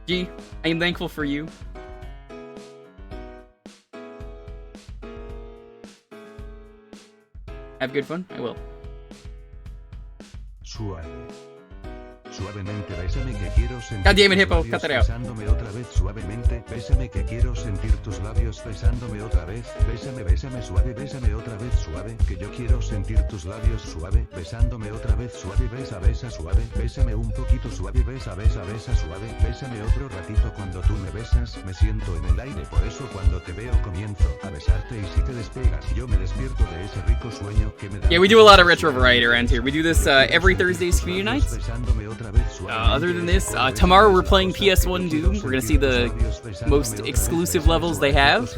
G, I am thankful for you. Have good fun? I will. Suave. suavemente, bésame que quiero sentir God damn it, tus Hippo, labios cut that out. besándome otra vez suavemente, bésame que quiero sentir tus labios besándome otra vez, bésame suave, bésame otra vez suave, que yo quiero sentir tus labios suave, besándome otra vez suave, besa suave, bésame un poquito suave, besa suave, bésame otro ratito cuando tú me besas, me siento en el aire, por eso cuando te veo comienzo a besarte y si te despegas yo me despierto de ese rico sueño que me da. Yeah, we do a lot of retro variety around here. We do this every Thursday's community nights. Other than this, tomorrow we're playing PS1 Doom. We're gonna see the most exclusive levels they have.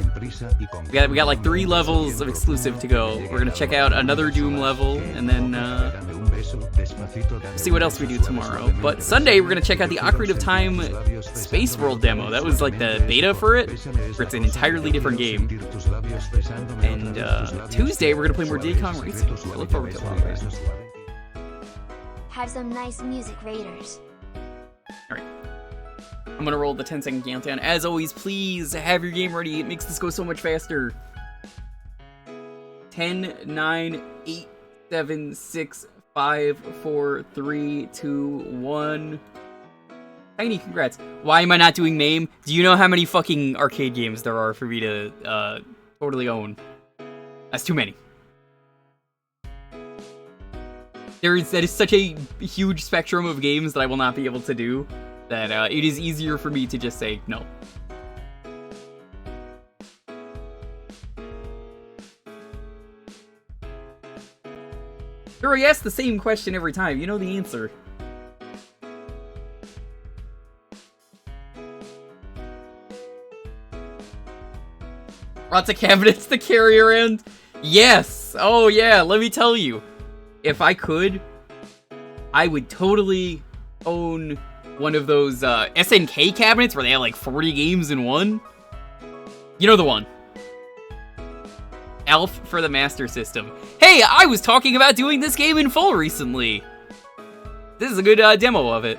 We got like 3 levels of exclusive to go. We're gonna check out another Doom level, and then see what else we do tomorrow. But Sunday we're gonna check out the Ocarina of Time Space World demo. That was like the beta for it, where it's an entirely different game. And Tuesday we're gonna play more Decon Racing. I look forward to that. Have some nice music, Raiders. Alright. I'm gonna roll the 10-second countdown. As always, please have your game ready. It makes this go so much faster. 10, 9, 8, 7, 6, 5, 4, 3, 2, 1. Tiny, congrats. Why am I not doing MAME? Do you know how many fucking arcade games there are for me to totally own? That's too many. That is such a huge spectrum of games that I will not be able to do, that it is easier for me to just say no. Sure, I ask the same question every time. You know the answer. Lots of cabinets to carry around? Yes! Oh yeah, let me tell you. If I could, I would totally own one of those SNK cabinets where they have like 40 games in one. You know the one. Elf for the Master System. Hey, I was talking about doing this game in full recently. This is a good demo of it.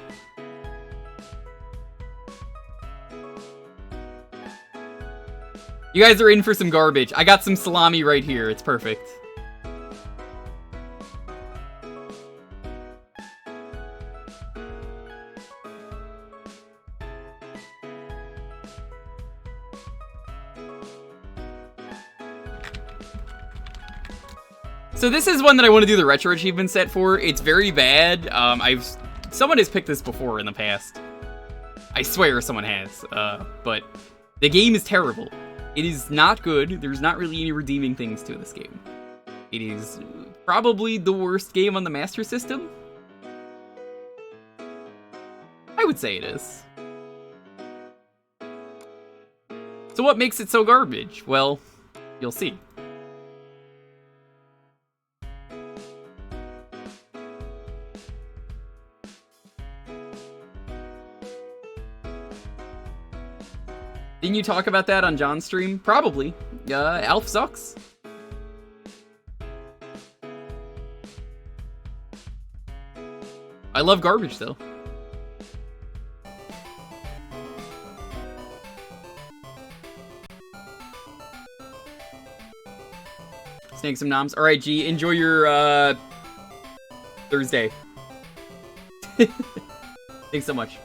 You guys are in for some garbage. I got some salami right here. It's perfect. So this is one that I want to do the retro achievement set for. It's very bad. Someone has picked this before in the past. I swear someone has. But the game is terrible. It is not good. There's not really any redeeming things to this game. It is probably the worst game on the Master System. I would say it is. So what makes it so garbage? Well, you'll see. Didn't you talk about that on John's stream? Probably. Alf sucks. I love garbage, though. Snake some noms. Alright, G, enjoy your, Thursday. Thanks so much.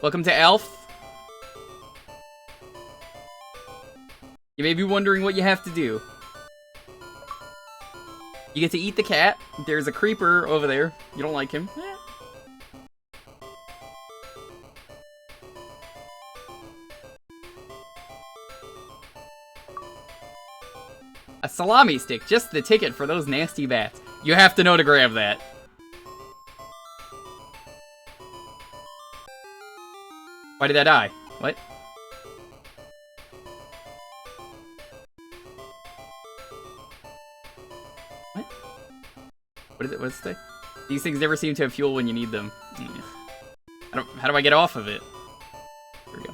Welcome to Alf. You may be wondering what you have to do. You get to eat the cat. There's a creeper over there. You don't like him. A salami stick. Just the ticket for those nasty bats. You have to know to grab that. Why did I die? What? What? What is it? What's it say? These things never seem to have fuel when you need them. Yeah. How do I get off of it? There we go.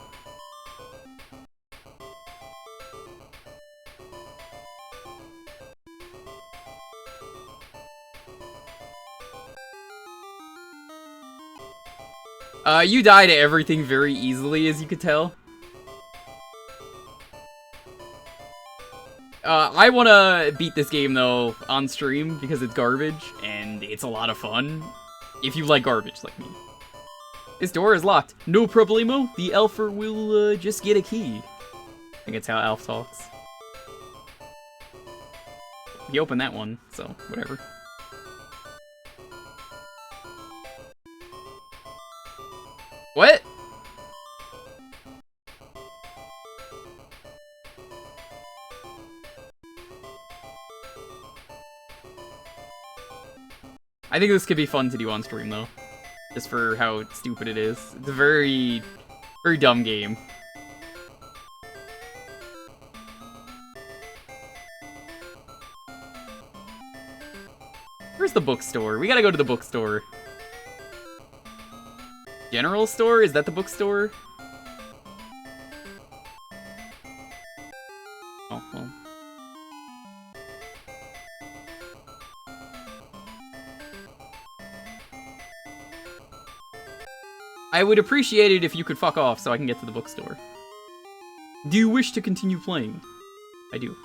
You die to everything very easily, as you could tell. I wanna beat this game, though, on stream, because it's garbage, and it's a lot of fun, if you like garbage like me. This door is locked. No problemo, the Elfer will, just get a key. I think it's how Elf talks. He opened that one, so whatever. What? I think this could be fun to do on stream, though. Just for how stupid it is. It's a very, very dumb game. Where's the bookstore? We gotta go to the bookstore. General store? Is that the bookstore? Oh, well. I would appreciate it if you could fuck off so I can get to the bookstore. Do you wish to continue playing? I do.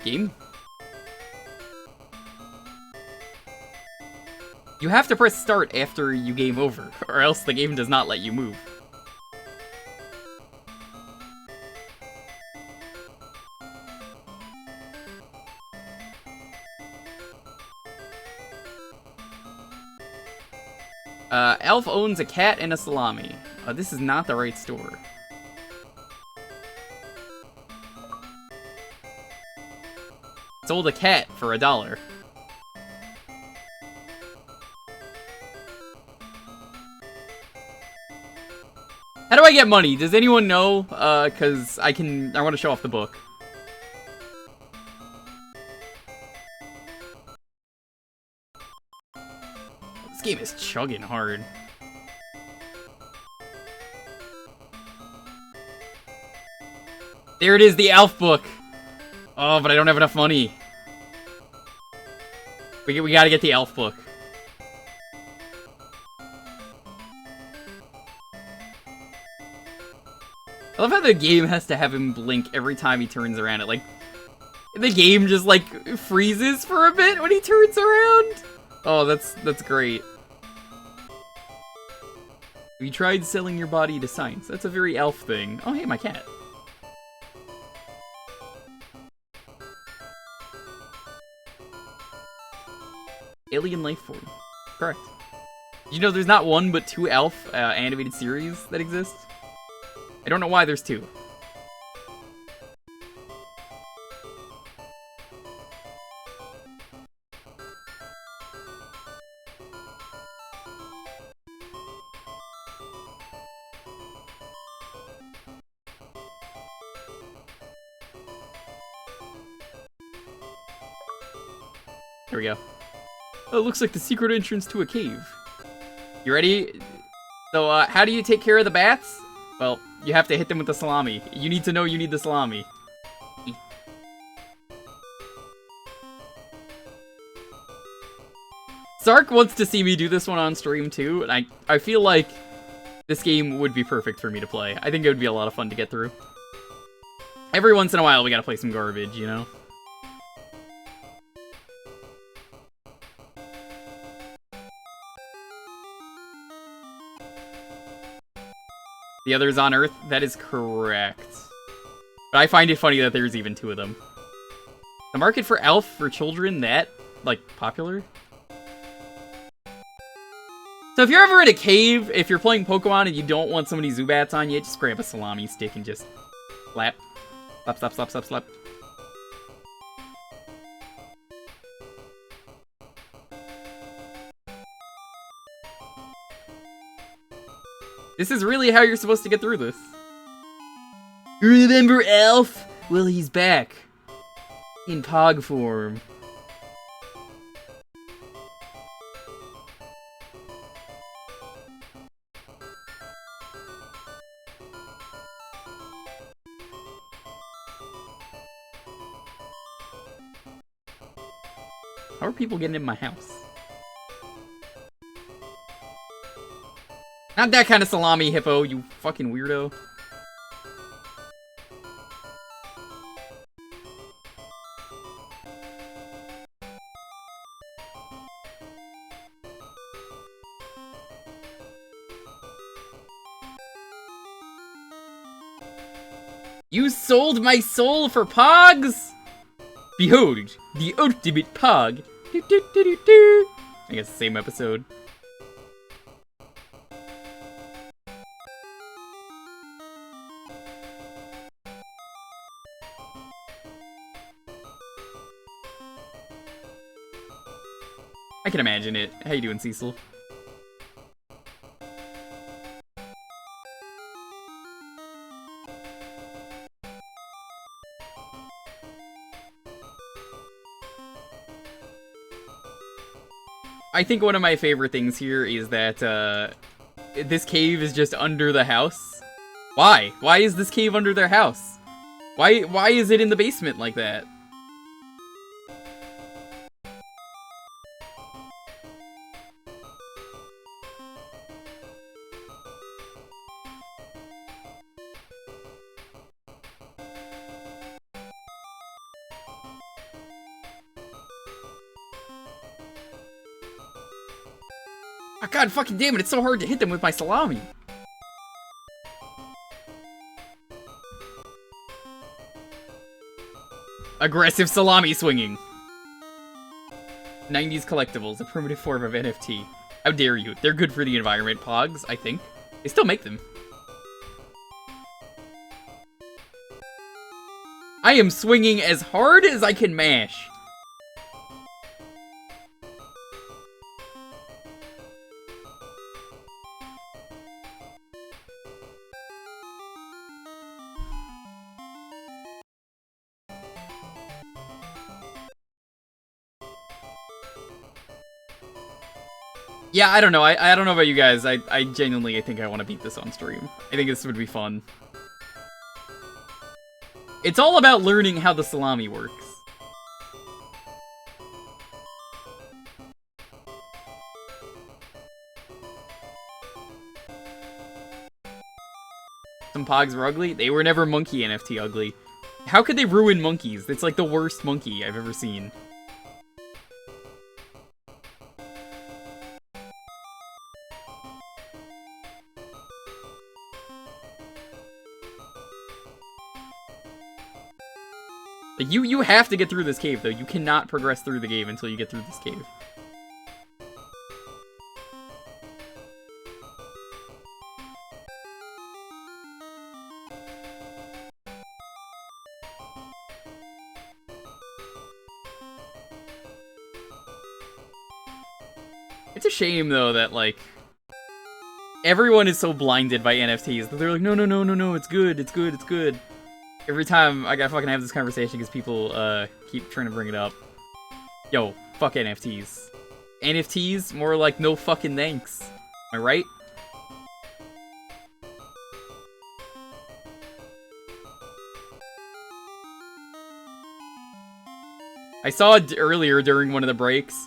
Game? You have to press start after you game over, or else the game does not let you move. Elf owns a cat and a salami. This is not the right store. Sold a cat for $1. How do I get money? Does anyone know? Cause I want to show off the book. This game is chugging hard. There it is, the Elf book. Oh, but I don't have enough money. We gotta get the Elf book. I love how the game has to have him blink every time he turns around. It, like, the game just, like, freezes for a bit when he turns around. Oh, that's great. Have you tried selling your body to science? That's a very Elf thing. Oh, hey, my cat. Alien life form. Correct. You know there's not one but two Elf animated series that exist? I don't know why there's two. Here we go. Oh, it looks like the secret entrance to a cave. You ready? So, how do you take care of the bats? Well, you have to hit them with the salami. You need to know you need the salami. Sark wants to see me do this one on stream too, and I feel like this game would be perfect for me to play. I think it would be a lot of fun to get through. Every once in a while, we gotta play some garbage, you know? The other is on Earth? That is correct. But I find it funny that there's even two of them. The market for Elf for children that, like, popular? So if you're ever in a cave, if you're playing Pokemon and you don't want so many Zubats on you, just grab a salami stick and just slap. Slap, slap, slap, slap, slap. This is really how you're supposed to get through this. Remember Elf? Well, he's back. In Pog form. How are people getting in my house? Not that kind of salami, Hippo, you fucking weirdo. You sold my soul for Pogs? Behold, the ultimate Pog. Do, do, do, do, do. I guess the same episode. I can imagine it. How you doing, Cecil? I think one of my favorite things here is that this cave is just under the house. Why? Why is this cave under their house? Why is it in the basement like that? Oh, God fucking damn it, it's so hard to hit them with my salami. Aggressive salami swinging. 90s collectibles, a primitive form of NFT. How dare you? They're good for the environment, Pogs, I think. They still make them. I am swinging as hard as I can mash. Yeah, I don't know. I don't know about you guys. I genuinely think I want to beat this on stream. I think this would be fun. It's all about learning how the salami works. Some Pogs were ugly? They were never monkey NFT ugly. How could they ruin monkeys? It's like the worst monkey I've ever seen. Like, you have to get through this cave, though. You cannot progress through the game until you get through this cave. It's a shame, though, that, like, everyone is so blinded by NFTs that they're like, no, no, no, no, no, it's good, it's good, it's good. Every time I gotta fucking have this conversation because people keep trying to bring it up. Yo, fuck NFTs. NFTs, more like no fucking thanks. Am I right? I saw earlier during one of the breaks,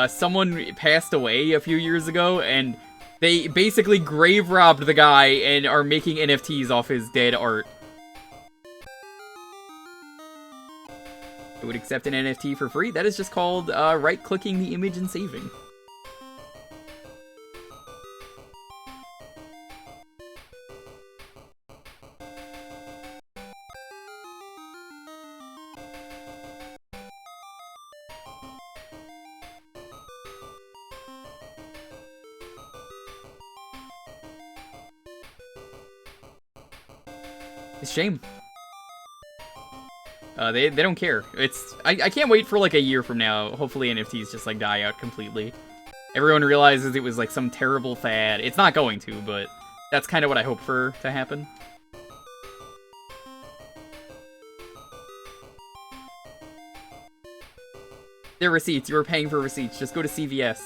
someone passed away a few years ago, and they basically grave robbed the guy and are making NFTs off his dead art. I would accept an NFT for free. That is just called right-clicking the image and saving. It's a shame. They don't care. I can't wait for like a year from now. Hopefully NFTs just like die out completely. Everyone realizes it was like some terrible fad. It's not going to, but that's kind of what I hope for to happen. They're receipts. You were paying for receipts. Just go to CVS.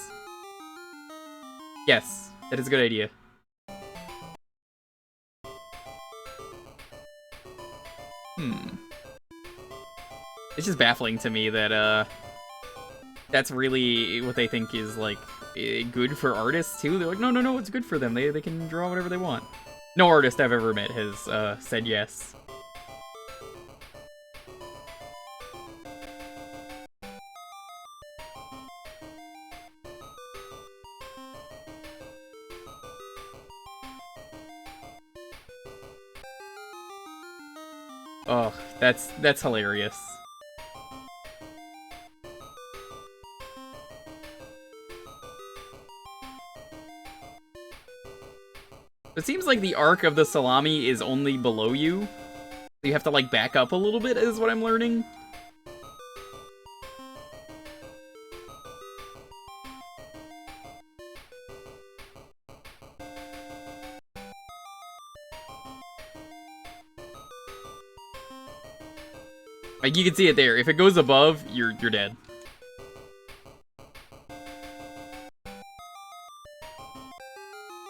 Yes, that is a good idea. It's just baffling to me that, that's really what they think is, like, good for artists, too. They're like, no, no, no, it's good for them. They can draw whatever they want. No artist I've ever met has said yes. Oh, that's hilarious. It seems like the arc of the salami is only below you. So you have to, like, back up a little bit, is what I'm learning. Like, you can see it there. If it goes above, you're dead.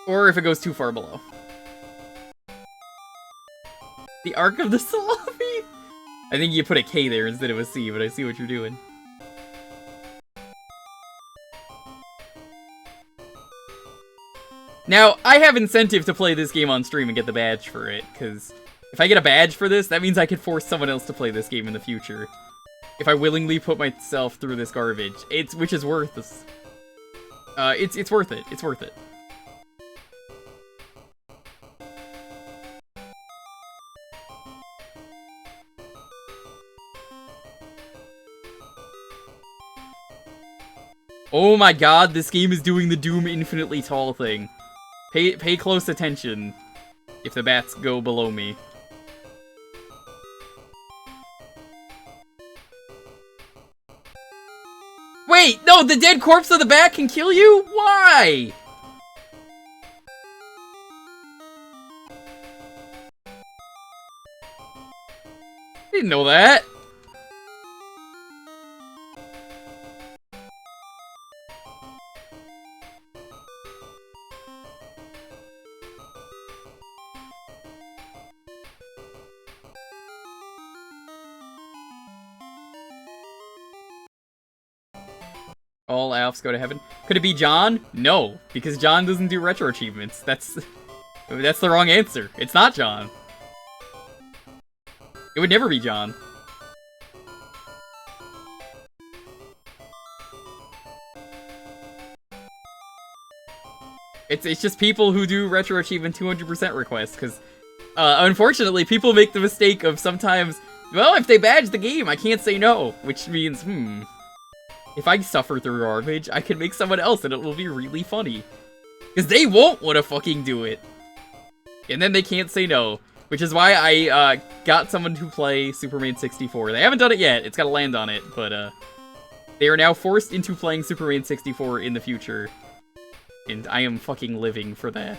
Or if it goes too far below. The arc of the salami? I think you put a K there instead of a C, but I see what you're doing. Now, I have incentive to play this game on stream and get the badge for it, because if I get a badge for this, that means I could force someone else to play this game in the future. If I willingly put myself through this garbage. Which is worth this. It's worth it. It's worth it. Oh my god, this game is doing the Doom infinitely tall thing. Pay close attention if the bats go below me. Wait, no, the dead corpse of the bat can kill you? Why? Didn't know that. All Alfs go to heaven. Could it be John? No, because John doesn't do retro achievements. That's the wrong answer. It's not John. It would never be John. It's just people who do retro achievement 200% requests, because unfortunately people make the mistake of sometimes, well, if they badge the game, I can't say no, which means, if I suffer through garbage, I can make someone else and it will be really funny. Because they won't want to fucking do it. And then they can't say no. Which is why I got someone to play Superman 64. They haven't done it yet, it's gotta land on it, but they are now forced into playing Superman 64 in the future. And I am fucking living for that.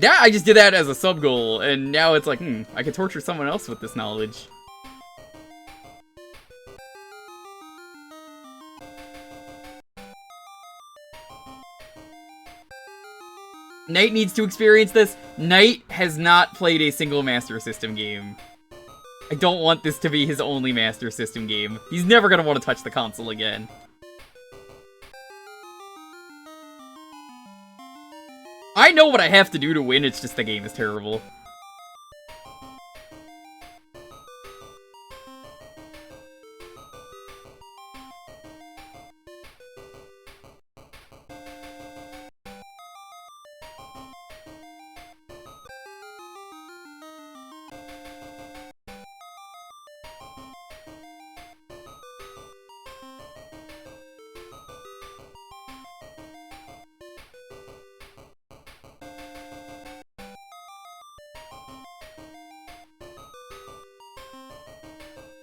I just did that as a sub-goal, and now it's like, I could torture someone else with this knowledge. Knight needs to experience this. Knight has not played a single Master System game. I don't want this to be his only Master System game. He's never gonna want to touch the console again. I know what I have to do to win, it's just the game is terrible.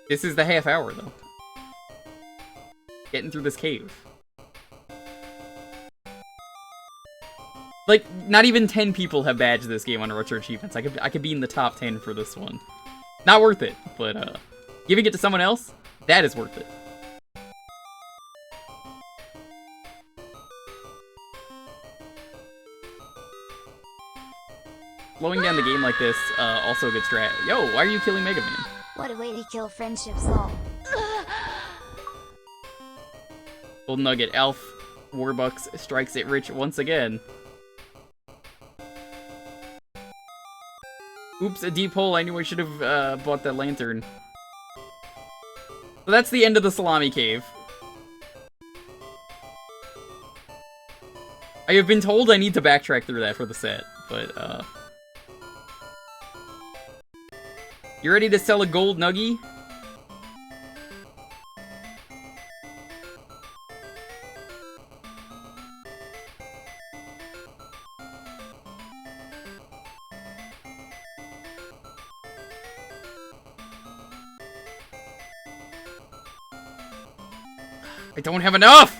This is the half hour, though. Getting through this cave. Like, not even 10 people have badged this game on Retro Achievements. I could be in the top 10 for this one. Not worth it, but, giving it to someone else, that is worth it. Slowing down the game like this, also a good strat. Yo, why are you killing Mega Man? What a way to kill friendships, lol. Golden Nugget, Elf, Warbucks strikes it rich once again. Oops, a deep hole. I knew I should have bought that lantern. So that's the end of the Salami Cave. I have been told I need to backtrack through that for the set, but, You ready to sell a gold nuggie? I don't have enough!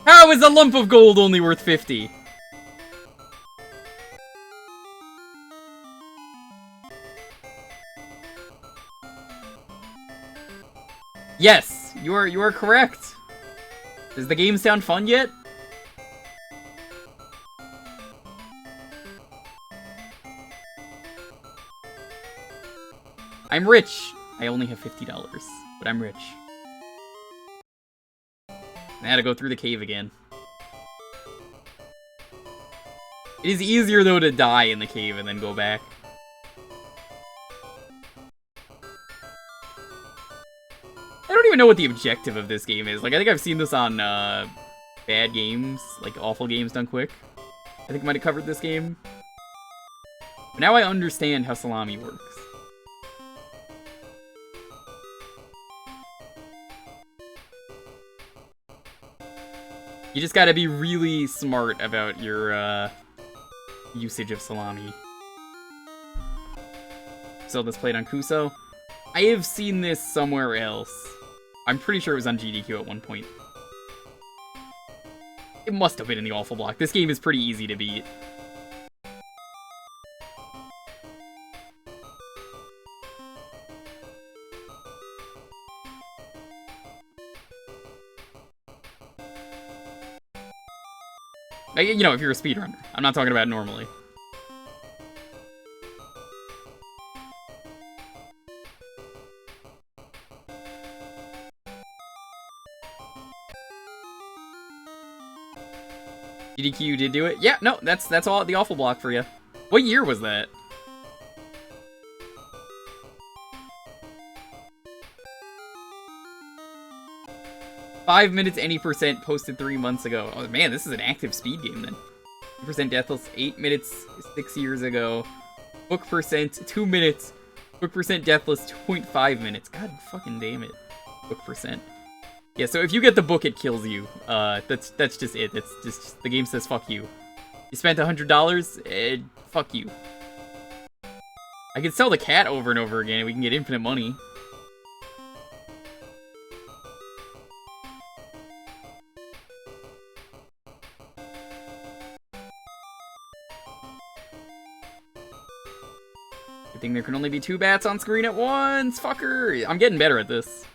How is a lump of gold only worth 50? Yes, you are correct. Does the game sound fun yet? I'm rich. I only have $50, but I'm rich. I had to go through the cave again. It is easier, though, to die in the cave and then go back. I don't even know what the objective of this game is. Like, I think I've seen this on, bad games, like awful games done quick. I think I might have covered this game. But now I understand how Salami works. You just gotta be really smart about your, usage of Salami. Zelda's played on Kuso. I have seen this somewhere else. I'm pretty sure it was on GDQ at one point. It must have been in the Awful Block. This game is pretty easy to beat. Like, you know, if you're a speedrunner. I'm not talking about normally. GDQ did do it? Yeah, no, that's all the Awful Block for you. What year was that? Five minutes, any percent, posted 3 months ago. Oh man, this is an active speed game then. 2% deathless, 8 minutes, 6 years ago. Book percent, 2 minutes. Book percent deathless, 2.5 minutes. God fucking damn it. Book percent. Yeah, so if you get the book, it kills you. That's just it. That's just, the game says fuck you. You spent $100, fuck you. I could sell the cat over and over again and we can get infinite money. Good thing there can only be 2 bats on screen at once, fucker! I'm getting better at this.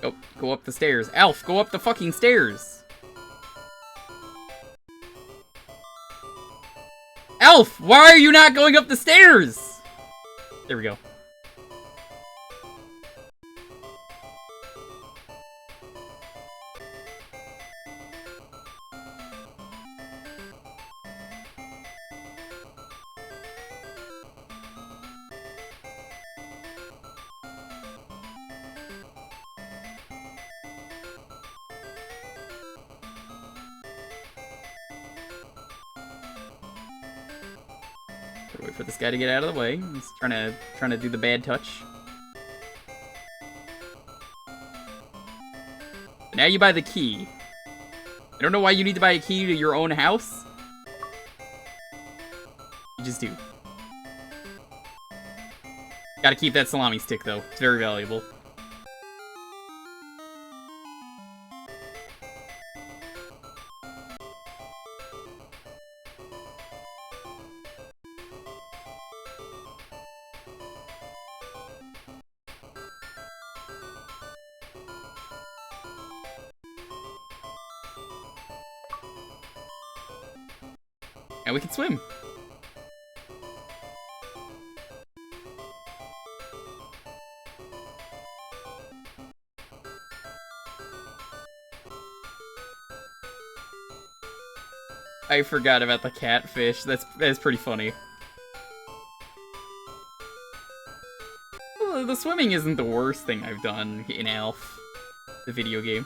Oh, go up the stairs. Elf, go up the fucking stairs! Elf, why are you not going up the stairs? There we go. Wait for this guy to get out of the way. He's trying to do the bad touch. But now you buy the key. I don't know why you need to buy a key to your own house. You just do. Gotta keep that salami stick, though. It's very valuable. And we can swim. I forgot about the catfish. That's pretty funny. Well, the swimming isn't the worst thing I've done in Alf, the video game.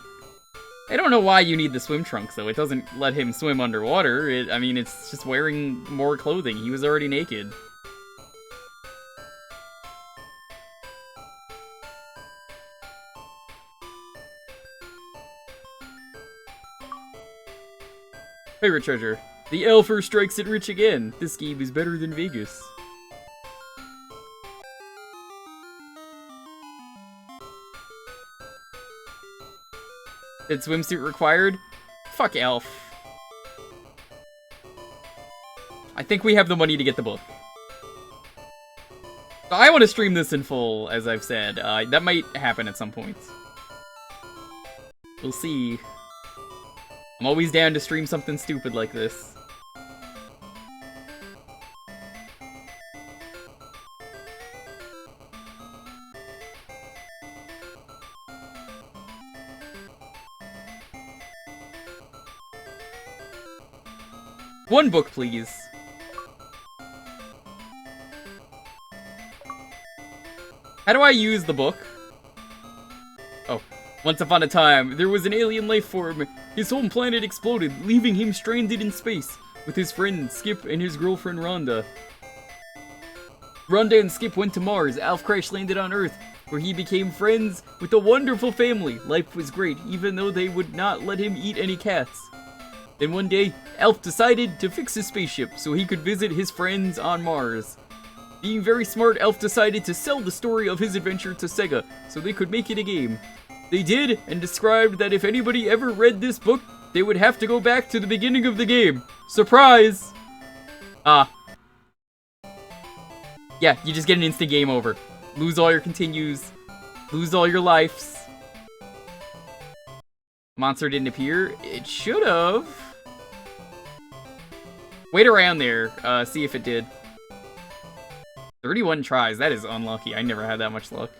I don't know why you need the swim trunks, though. It doesn't let him swim underwater. I mean, it's just wearing more clothing. He was already naked. Favorite treasure. The Elfer strikes it rich again. This game is better than Vegas. Did swimsuit required? Fuck Elf. I think we have the money to get the book. So I want to stream this in full, as I've said. That might happen at some point. We'll see. I'm always down to stream something stupid like this. One book, please. How do I use the book? Oh. Once upon a time, there was an alien life form. His home planet exploded, leaving him stranded in space with his friend Skip and his girlfriend Rhonda. Rhonda and Skip went to Mars. Alf crash landed on Earth, where he became friends with a wonderful family. Life was great, even though they would not let him eat any cats. Then one day, Alf decided to fix his spaceship so he could visit his friends on Mars. Being very smart, Alf decided to sell the story of his adventure to Sega so they could make it a game. They did, and described that if anybody ever read this book, they would have to go back to the beginning of the game. Surprise! Yeah, you just get an instant game over. Lose all your continues. Lose all your lives. Monster didn't appear. It should've. Wait around there, see if it did. 31 tries, that is unlucky. I never had that much luck.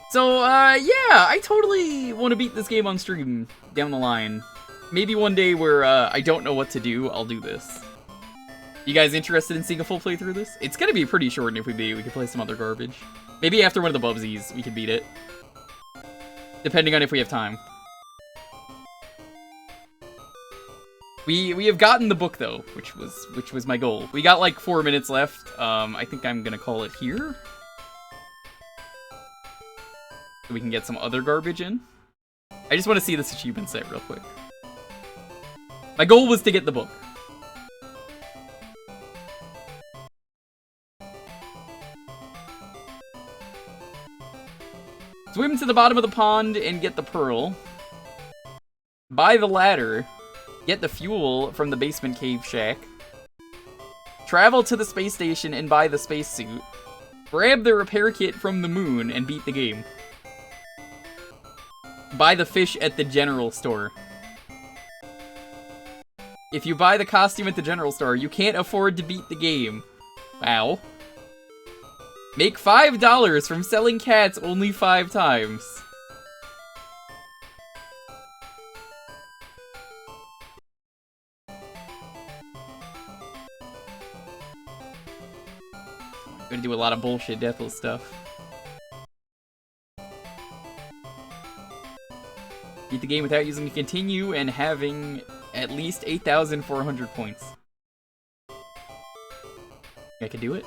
So, yeah, I totally want to beat this game on stream down the line. Maybe one day where, I don't know what to do, I'll do this. You guys interested in seeing a full playthrough of this? It's gonna be pretty short, and if we beat, we can play some other garbage. Maybe after one of the Bubsies, we can beat it. Depending on if we have time. We have gotten the book, though, which was my goal. We got, like, 4 minutes left. I think I'm gonna call it here. So we can get some other garbage in. I just want to see this achievement set real quick. My goal was to get the book. Swim to the bottom of the pond and get the pearl. Buy the ladder. Get the fuel from the basement cave shack. Travel to the space station and buy the spacesuit. Grab the repair kit from the moon and beat the game. Buy the fish at the general store. If you buy the costume at the general store, you can't afford to beat the game. Wow. Make $5 from selling cats only 5 times. Gonna do a lot of bullshit Deathel stuff. Beat the game without using the continue and having at least 8,400 points. I can do it.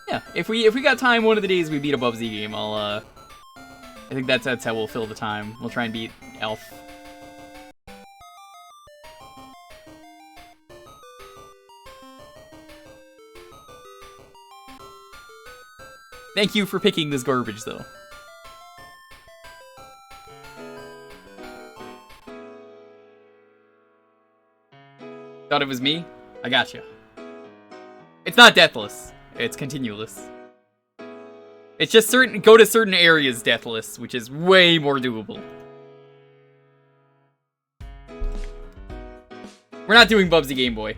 Yeah, if we got time one of the days we beat a Bubsy game, I think that's how we'll fill the time. We'll try and beat Elf. Thank you for picking this garbage, though. Thought it was me? I gotcha. It's not deathless. It's continuous. It's just go to certain areas deathless, which is way more doable. We're not doing Bubsy Game Boy.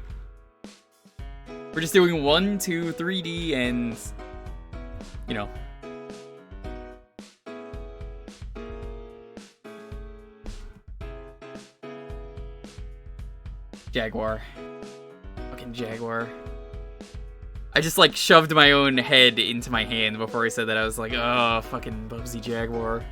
We're just doing 1, 2, 3D, and... you know. Jaguar. Fucking Jaguar. I just, like, shoved my own head into my hand before I said that. I was like, oh, fucking Bubsy Jaguar.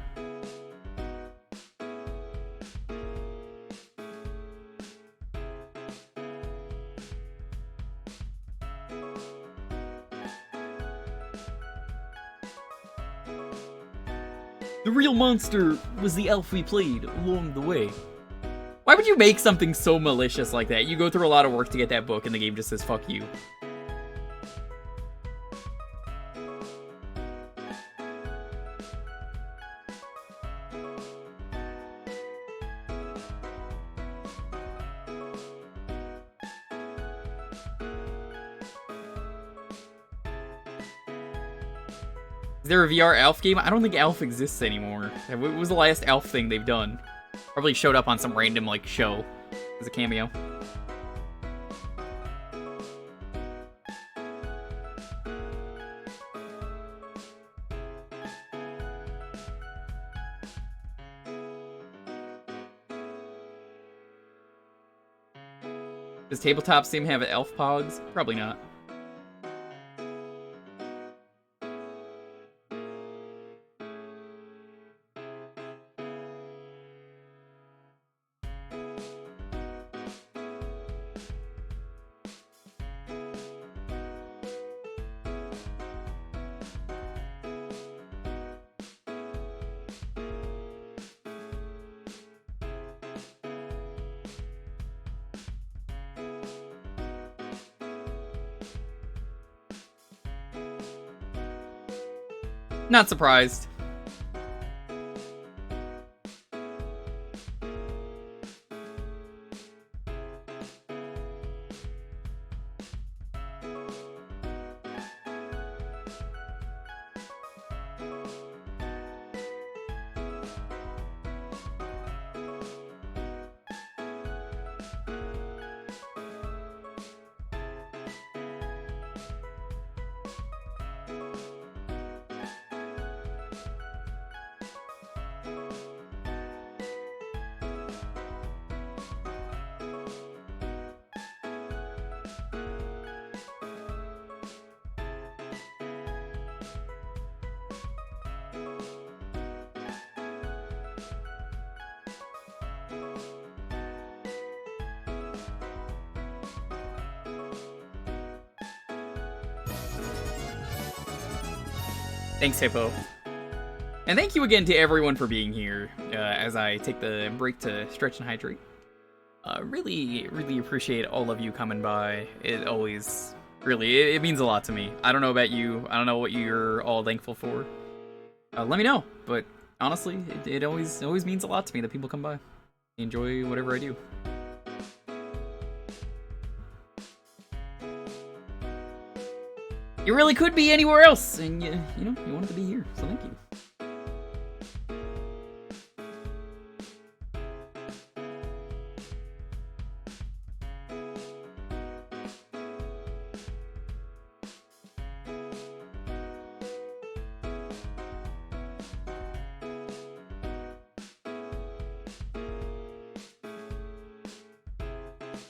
The real monster was the elf we played along the way. Why would you make something so malicious like that? You go through a lot of work to get that book, and the game just says, fuck you. Is there a VR Elf game? I don't think Elf exists anymore. What was the last Elf thing they've done? Probably showed up on some random, like, show as a cameo. Does Tabletop Sim have elf pogs? Probably not. Not surprised. Thanks, Hippo. And thank you again to everyone for being here as I take the break to stretch and hydrate. Really appreciate all of you coming by. It always, really, it means a lot to me. I don't know about you. I don't know what you're all thankful for. Let me know. But honestly, it always means a lot to me that people come by. Enjoy whatever I do. You really could be anywhere else, and you know, you wanted to be here, so thank you.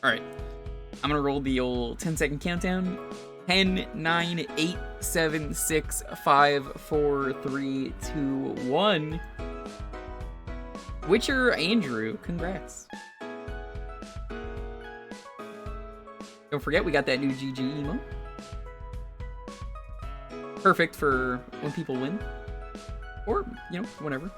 Alright, I'm gonna roll the old 10-second countdown. 10, 9, 8, 7, 6, 5, 4, 3, 2, 1. Witcher Andrew, congrats. Don't forget, we got that new GG emote. Perfect for when people win. Or, you know, whenever.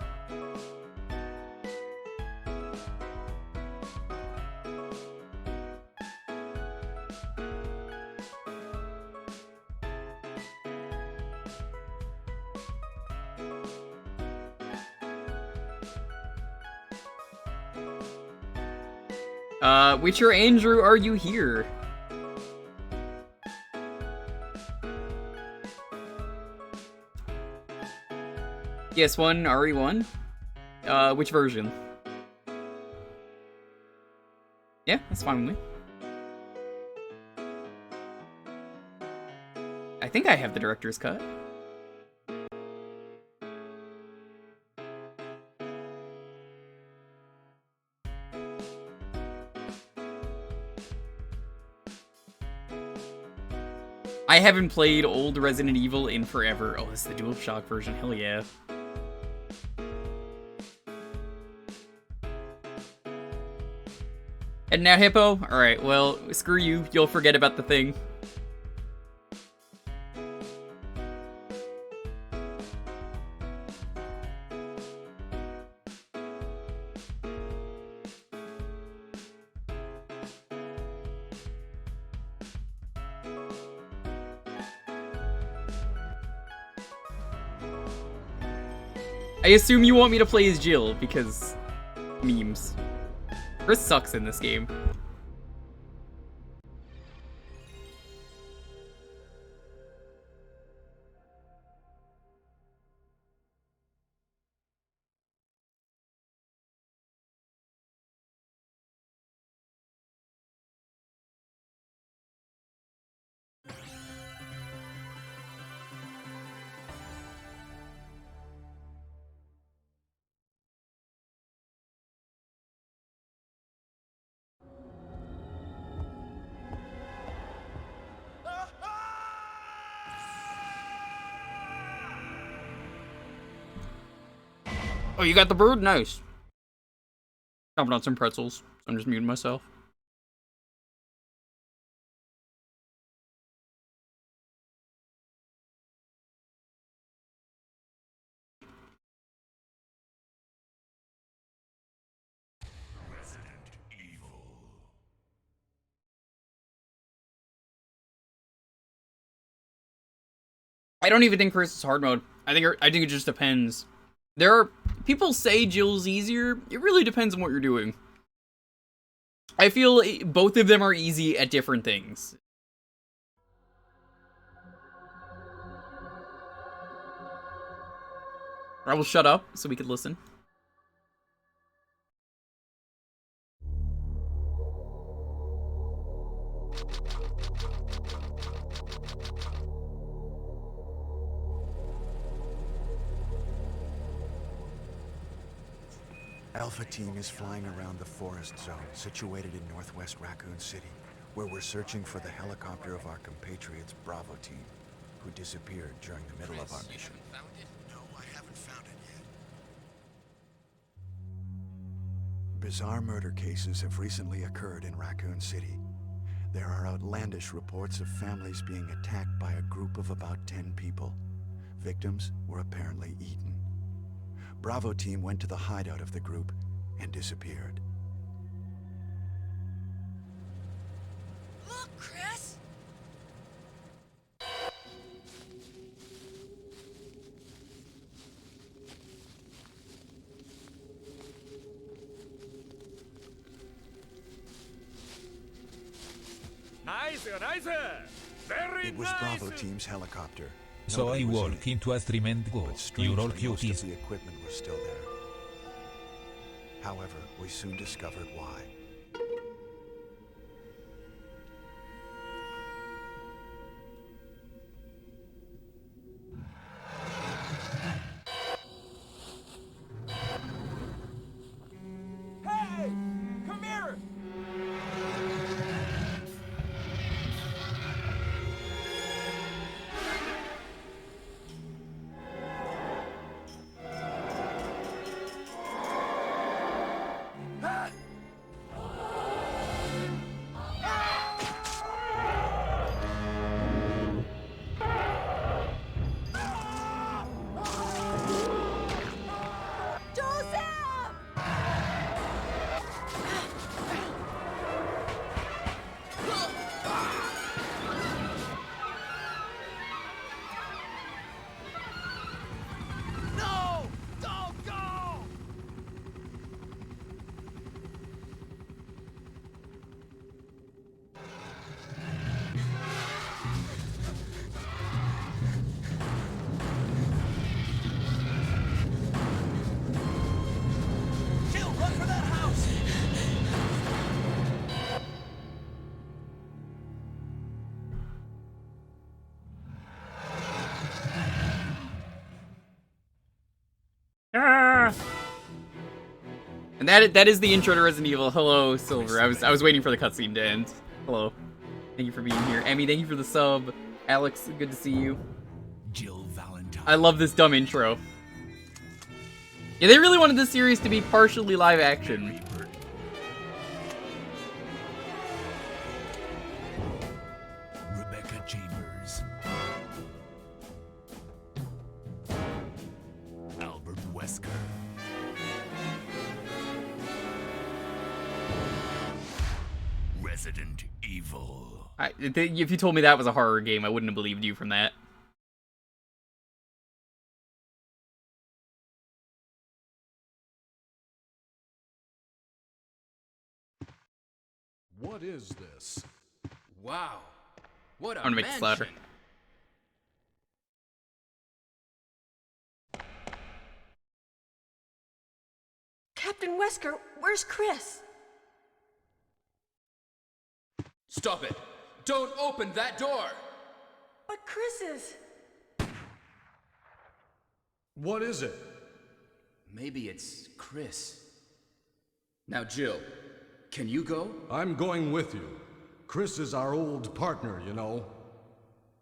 Witcher Andrew, are you here? PS1, RE1? Which version? Yeah, that's fine with me. I think I have the director's cut. I haven't played old Resident Evil in forever. Oh, this is the DualShock version. Hell yeah. And now, Hippo? Alright, well, screw you. You'll forget about the thing. I assume you want me to play as Jill, because memes. Chris sucks in this game. Oh, you got the bird? Nice. Chomping on some pretzels. I'm just muting myself. I don't even think Chris is hard mode. I think it just depends. There are people say Jill's easier. It really depends on what you're doing. I feel both of them are easy at different things. I will shut up so we can listen. Alpha Team is flying around the forest zone situated in northwest Raccoon City, where we're searching for the helicopter of our compatriots Bravo Team, who disappeared during the middle of our mission. No, I haven't found it yet. Bizarre murder cases have recently occurred in Raccoon City. There are outlandish reports of families being attacked by a group of about 10 people. Victims were apparently eaten. Bravo Team went to the hideout of the group and disappeared. Look, Chris! Nice, nice. Very It was nice. Bravo Team's helicopter. So Nobody I was in walk it. into a stream and go. But You're all strangely, most of cuties. the equipment was still there. However, we soon discovered why. Hey, come here. And that is the intro to Resident Evil. Hello, Silver. I was waiting for the cutscene to end. Hello. Thank you for being here. Emmy, thank you for the sub. Alex, good to see you. Jill Valentine. I love this dumb intro. Yeah, they really wanted this series to be partially live action. Rebecca Chambers. Albert Wesker. Resident Evil. If you told me that was a horror game, I wouldn't have believed you from that. What is this? Wow. What a I'm gonna make this louder. mansion. Captain Wesker, where's Chris? Stop it. Don't open that door. But Chris is... What is it? Maybe it's Chris. Now, Jill, can you go? I'm going with you. Chris is our old partner, you know.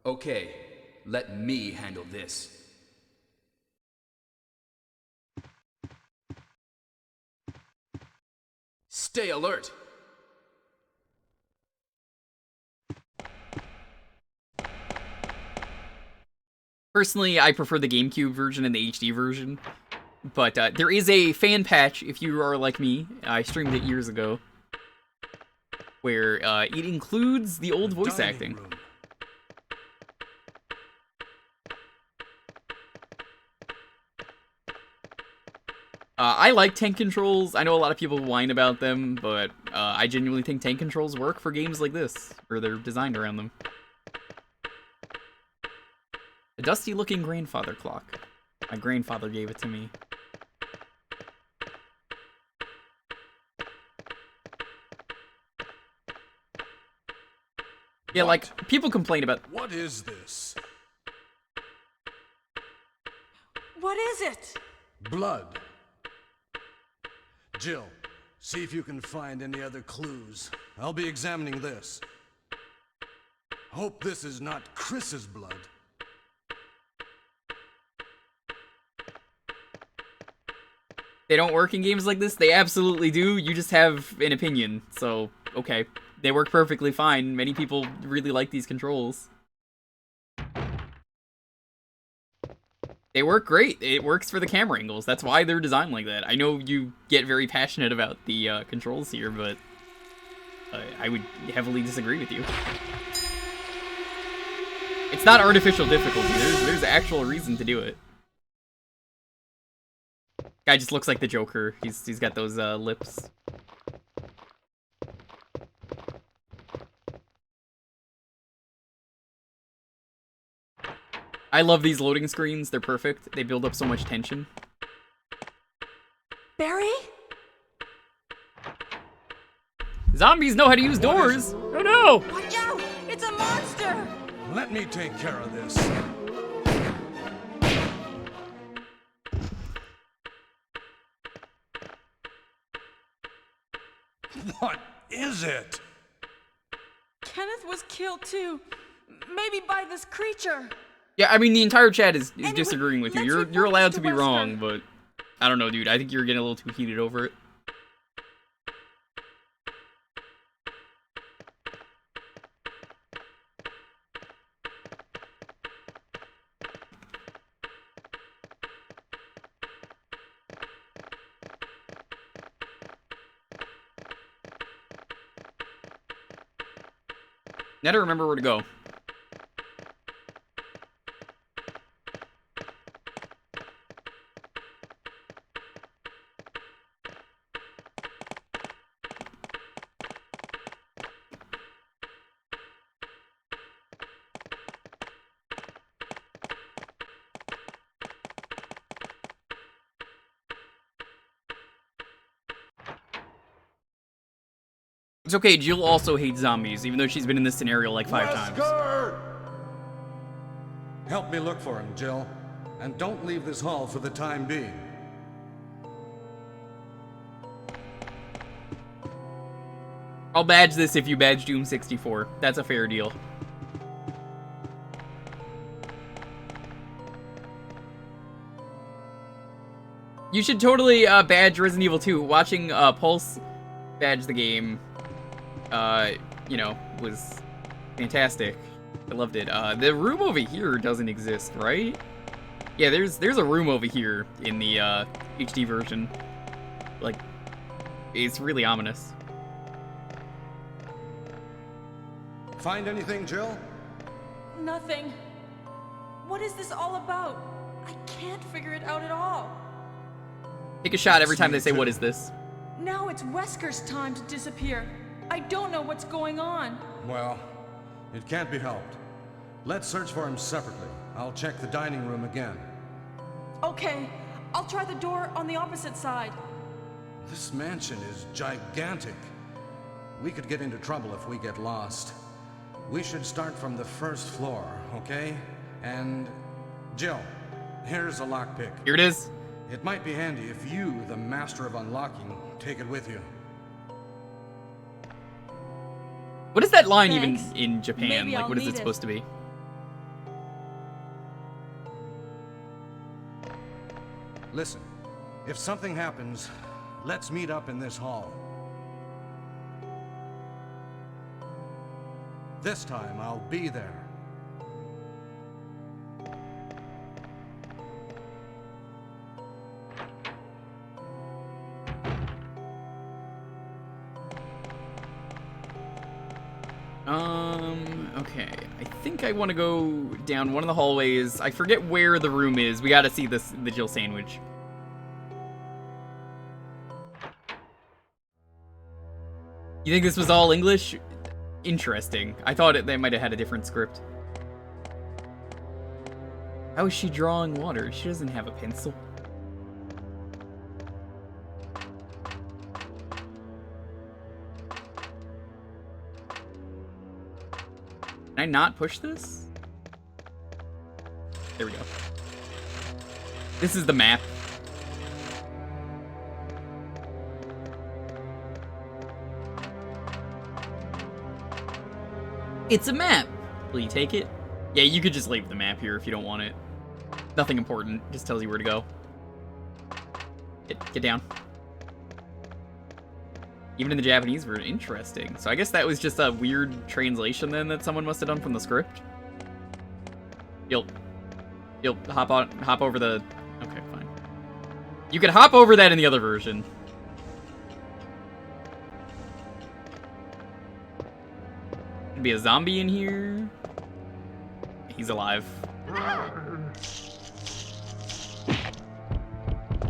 Okay, let me handle this. Stay alert. Personally, I prefer the GameCube version and the HD version. But there is a fan patch, if you are like me. I streamed it years ago. Where it includes the old voice acting. Room. I like tank controls. I know a lot of people whine about them, but I genuinely think tank controls work for games like this, or they're designed around them. A dusty-looking grandfather clock. My grandfather gave it to me. Yeah, like, people complain about... What is this? What is it? Blood. Jill, see if you can find any other clues. I'll be examining this. Hope this is not Chris's blood. They don't work in games like this? They absolutely do. You just have an opinion, so, okay. They work perfectly fine. Many people really like these controls. They work great. It works for the camera angles. That's why they're designed like that. I know you get very passionate about the controls here, but I would heavily disagree with you. It's not artificial difficulty. There's actual reason to do it. Guy just looks like the Joker. He's got those lips. I love these loading screens. They're perfect. They build up so much tension. Barry? Zombies know how to use doors. Oh no! Watch out! It's a monster! Let me take care of this. What is it? Kenneth was killed too. Maybe by this creature. Yeah, I mean, the entire chat is Anyway, disagreeing with you. let's You're report allowed Mr. to be Wesker. wrong, but I don't know, dude. I think you're getting a little too heated over it. Now to remember where to go. It's okay, Jill also hates zombies, even though she's been in this scenario like 5 times. Wesker! Help me look for him, Jill. And don't leave this hall for the time being. I'll badge this if you badge Doom 64. That's a fair deal. You should totally badge Resident Evil 2. Watching Pulse badge the game, you know, was fantastic. I loved it. The room over here doesn't exist, right? Yeah, there's a room over here in the HD version. Like, it's really ominous. Find anything, Jill? Nothing. What is this all about? I can't figure it out at all. Take a shot every time they say, "What is this?" Now it's Wesker's time to disappear. I don't know what's going on. Well, it can't be helped. Let's search for him separately. I'll check the dining room again. Okay, I'll try the door on the opposite side. This mansion is gigantic. We could get into trouble if we get lost. We should start from the first floor, okay? And Jill, here's a lockpick. Here it is. It might be handy if you, the master of unlocking, take it with you. What is that line Thanks. even in Japan? Maybe Like, I'll what is need it supposed to be? Listen, if something happens, let's meet up in this hall. This time, I'll be there. Okay. I think I want to go down one of the hallways. I forget where the room is. We gotta see the Jill sandwich. You think this was all English? Interesting. I thought they might have had a different script. How is she drawing water? She doesn't have a pencil. Can I not push this? There we go. This is the map. It's a map. Will you take it? Yeah, you could just leave the map here if you don't want it. Nothing important. Just tells you where to go. Get down. Even in the Japanese version, interesting. So I guess that was just a weird translation then that someone must have done from the script. You'll hop over the... Okay, fine. You could hop over that in the other version. Could be a zombie in here. He's alive.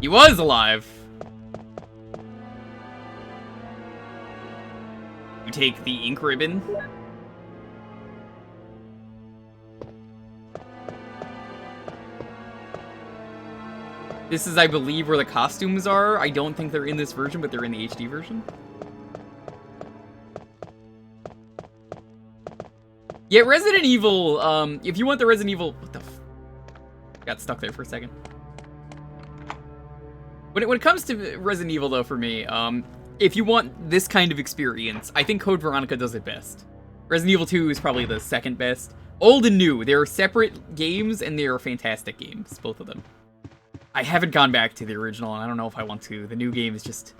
He was alive. You take the ink ribbon. This is, I believe, where the costumes are. I don't think they're in this version, but they're in the HD version. Yeah, Resident Evil, if you want the Resident Evil... What the f... Got stuck there for a second. When it comes to Resident Evil, though, for me, if you want this kind of experience, I think Code Veronica does it best. Resident Evil 2 is probably the second best. Old and new, they're separate games, and they are fantastic games, both of them. I haven't gone back to the original, and I don't know if I want to. The new game is just...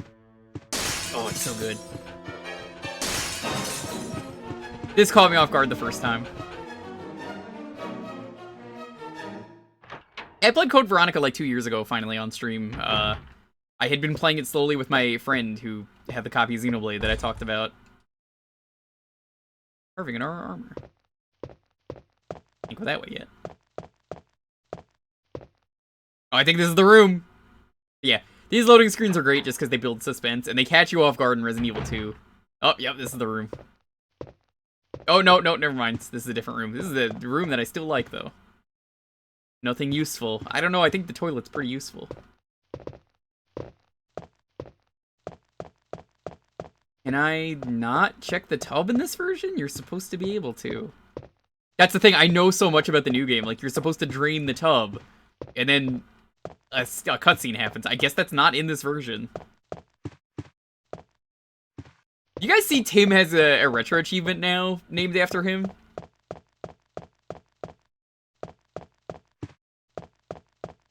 Oh, it's so good. This caught me off guard the first time. I played Code Veronica like 2 years ago, finally, on stream. I had been playing it slowly with my friend who had the copy of Xenoblade that I talked about. Carving in our armor. Can't go that way yet. Oh, I think this is the room. Yeah, these loading screens are great just because they build suspense, and they catch you off guard in Resident Evil 2. Oh, yep, this is the room. Oh, no, never mind. This is a different room. This is the room that I still like, though. Nothing useful. I don't know, I think the toilet's pretty useful. Can I not check the tub in this version? You're supposed to be able to. That's the thing, I know so much about the new game. Like, you're supposed to drain the tub, and then a cutscene happens. I guess that's not in this version. You guys see Tim has a retro achievement now named after him?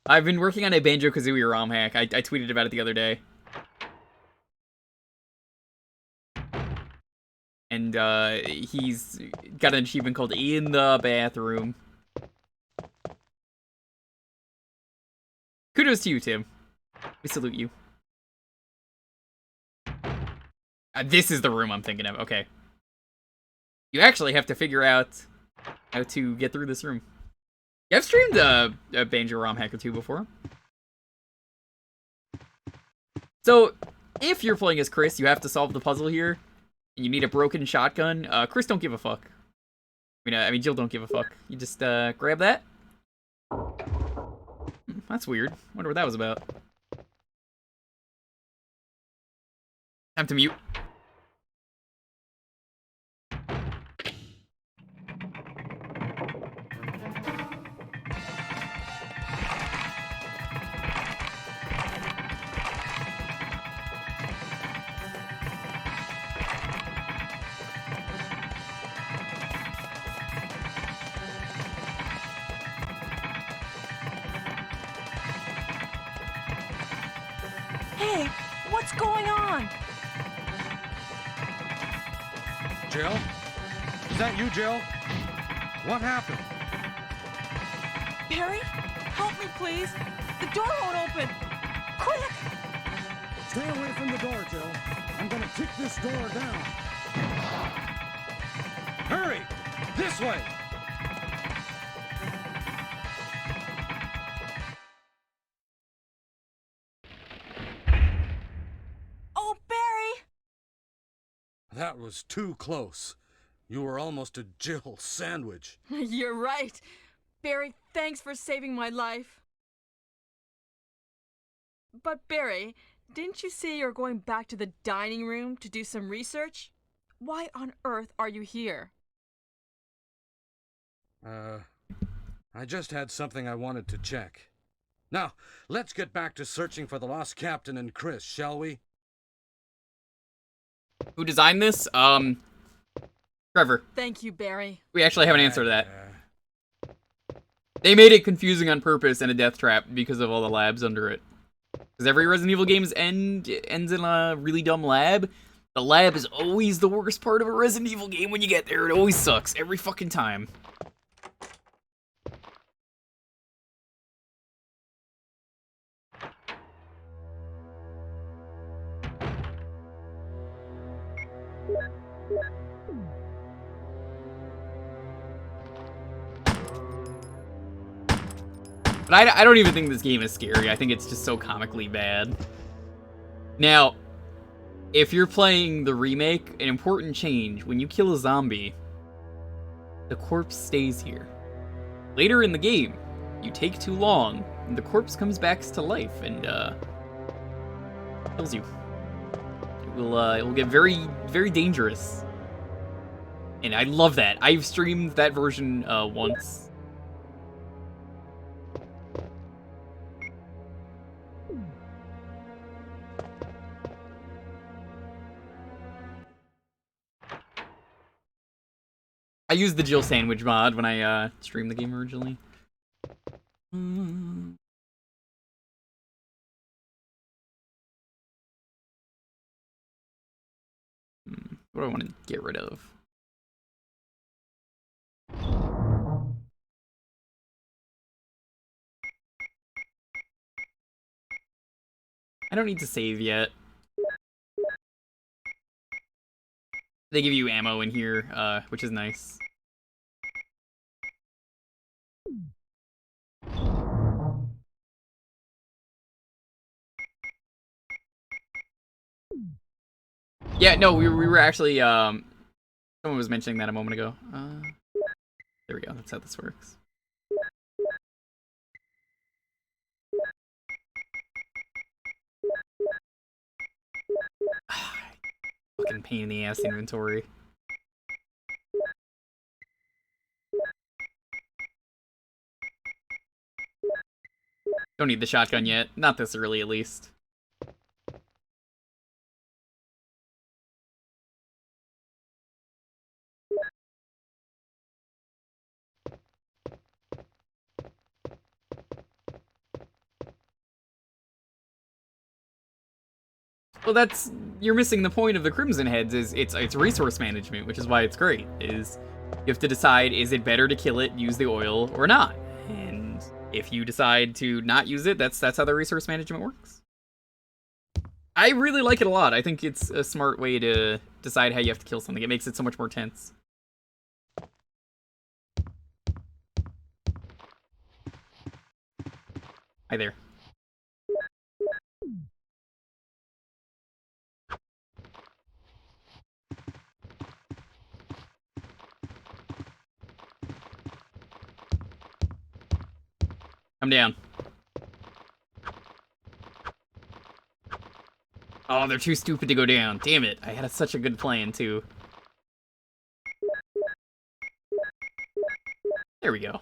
I've been working on a Banjo-Kazooie ROM hack. I tweeted about it the other day. And he's got an achievement called In the Bathroom. Kudos to you, Tim. We salute you. This is the room I'm thinking of. Okay. You actually have to figure out how to get through this room. Yeah, I've streamed a Banjo ROM hack or two before. So, if you're playing as Chris, you have to solve the puzzle here. And you need a broken shotgun. Chris don't give a fuck. I mean, Jill don't give a fuck. You just grab that. That's weird. Wonder what that was about. Time to mute. Hey, what's going on? Jill? Is that you, Jill? What happened? Barry, help me, please. The door won't open. Quick! Stay away from the door, Jill. I'm gonna kick this door down. Hurry! This way! Oh, Barry! That was too close. You were almost a Jill sandwich. You're right. Barry, thanks for saving my life. But Barry, didn't you say you're going back to the dining room to do some research? Why on earth are you here? I just had something I wanted to check. Now, let's get back to searching for the lost captain and Chris, shall we? Who designed this? Trevor. Thank you, Barry. We actually have an answer to that. They made it confusing on purpose and a death trap because of all the labs under it. Because every Resident Evil game ends in a really dumb lab. The lab is always the worst part of a Resident Evil game when you get there. It always sucks. Every fucking time. But I don't even think this game is scary. I think it's just so comically bad. Now, if you're playing the remake, an important change. When you kill a zombie, the corpse stays here. Later in the game, you take too long, and the corpse comes back to life and kills you. It will get very, very dangerous. And I love that. I've streamed that version once. I used the Jill Sandwich mod when I streamed the game originally. What do I want to get rid of? I don't need to save yet. They give you ammo in here, which is nice. Yeah, no, we were actually, someone was mentioning that a moment ago. There we go, that's how this works. Fucking pain in the ass inventory. Don't need the shotgun yet. Not this early, at least. Well, you're missing the point of the Crimson Heads. Is it's resource management, which is why it's great. Is you have to decide, is it better to kill it, use the oil, or not? And if you decide to not use it, that's how the resource management works. I really like it a lot. I think it's a smart way to decide how you have to kill something. It makes it so much more tense. Hi there. Come down. Oh, they're too stupid to go down. Damn it. I had such a good plan, too. There we go.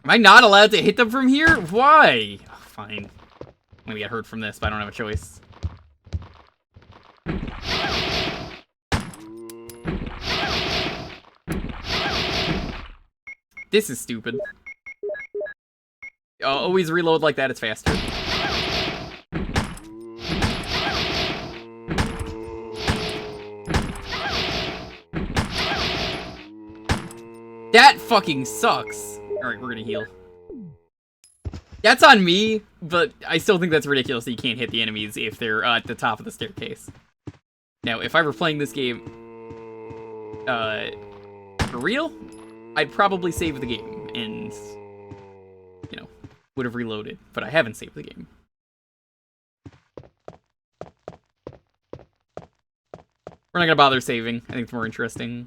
Am I not allowed to hit them from here? Why? Oh, fine. I'm gonna get hurt from this, but I don't have a choice. This is stupid. Always reload like that, it's faster. That fucking sucks. Alright, we're gonna heal. That's on me, but I still think that's ridiculous that you can't hit the enemies if they're at the top of the staircase. Now, if I were playing this game, for real, I'd probably save the game and, you know, would have reloaded, but I haven't saved the game. We're not gonna bother saving. I think it's more interesting.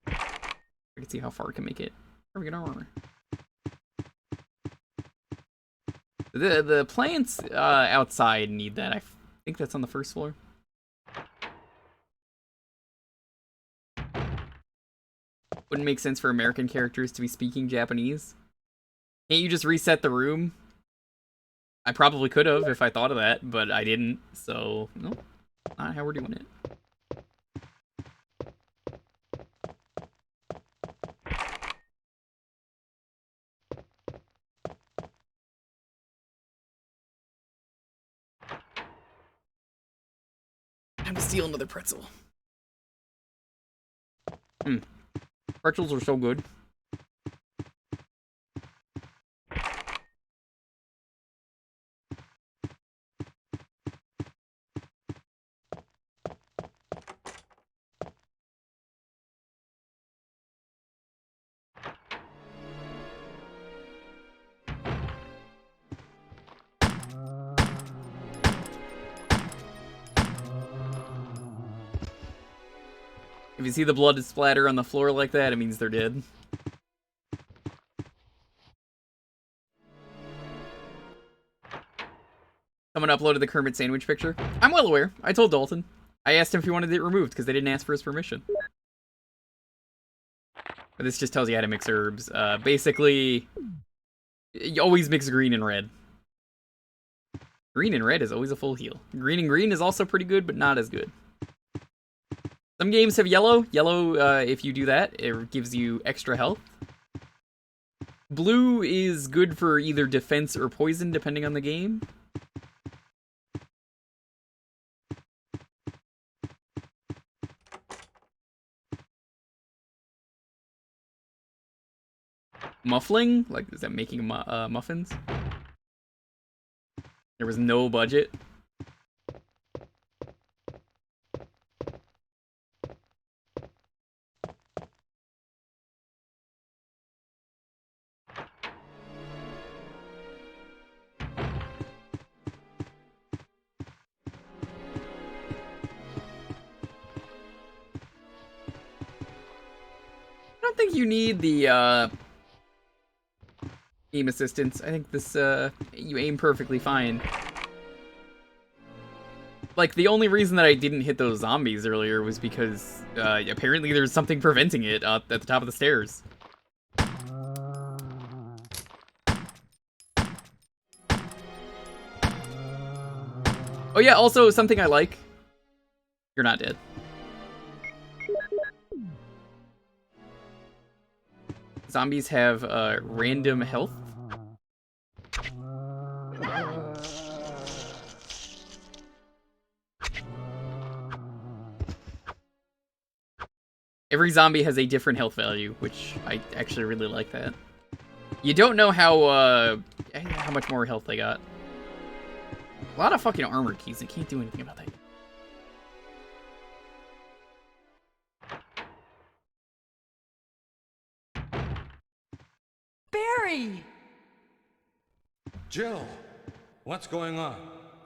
I can see how far we can make it. Where we get armor. The plants outside need that. I think that's on the first floor. Wouldn't make sense for American characters to be speaking Japanese. Can't you just reset the room? I probably could have if I thought of that, but I didn't. So, no, not how we're doing it. Time to steal another pretzel. Pretzels are so good. If you see the blood splatter on the floor like that, it means they're dead. Someone uploaded the Kermit sandwich picture. I'm well aware. I told Dalton. I asked him if he wanted it removed because they didn't ask for his permission. But this just tells you how to mix herbs. Basically, you always mix green and red. Green and red is always a full heal. Green and green is also pretty good, but not as good. Some games have yellow. Yellow, if you do that, it gives you extra health. Blue is good for either defense or poison, depending on the game. Muffling? Like, is that making muffins? There was no budget. I don't think you need the aim assistance. I think this you aim perfectly fine. Like, the only reason that I didn't hit those zombies earlier was because apparently there's something preventing it at the top of the stairs. Oh yeah, also something I like. You're not dead. Zombies have random health. Every zombie has a different health value, which I actually really like that. You don't know how much more health they got. A lot of fucking armor keys. I can't do anything about that. Barry! Jill, what's going on?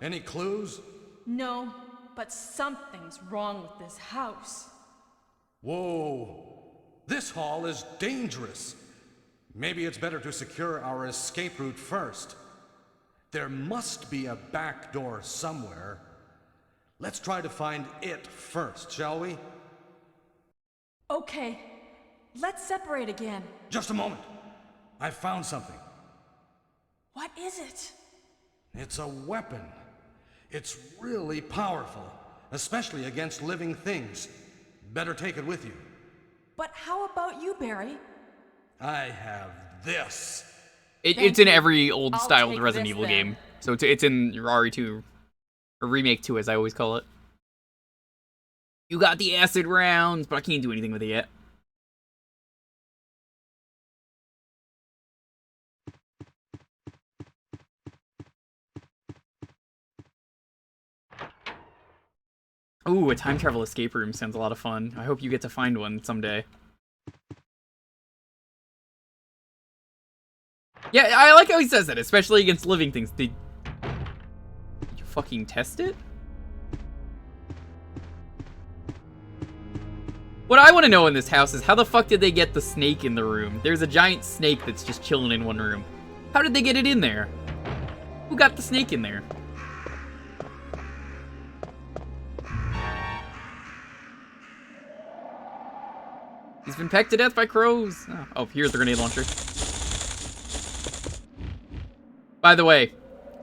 Any clues? No, but something's wrong with this house. Whoa, this hall is dangerous. Maybe it's better to secure our escape route first. There must be a back door somewhere. Let's try to find it first, shall we? Okay, let's separate again. Just a moment. I found something. What is it? It's a weapon. It's really powerful, especially against living things. Better take it with you. But how about you, Barry? I have this. It's in every old I'll styled take Resident this Evil then. game. So it's in Rari 2. Or Remake 2, as I always call it. You got the acid rounds, but I can't do anything with it yet. Ooh, a time travel escape room sounds a lot of fun. I hope you get to find one someday. Yeah, I like how he says that, especially against living things. Did you fucking test it? What I want to know in this house is how the fuck did they get the snake in the room? There's a giant snake that's just chilling in one room. How did they get it in there? Who got the snake in there? He's been pecked to death by crows. Oh, here's the grenade launcher. By the way,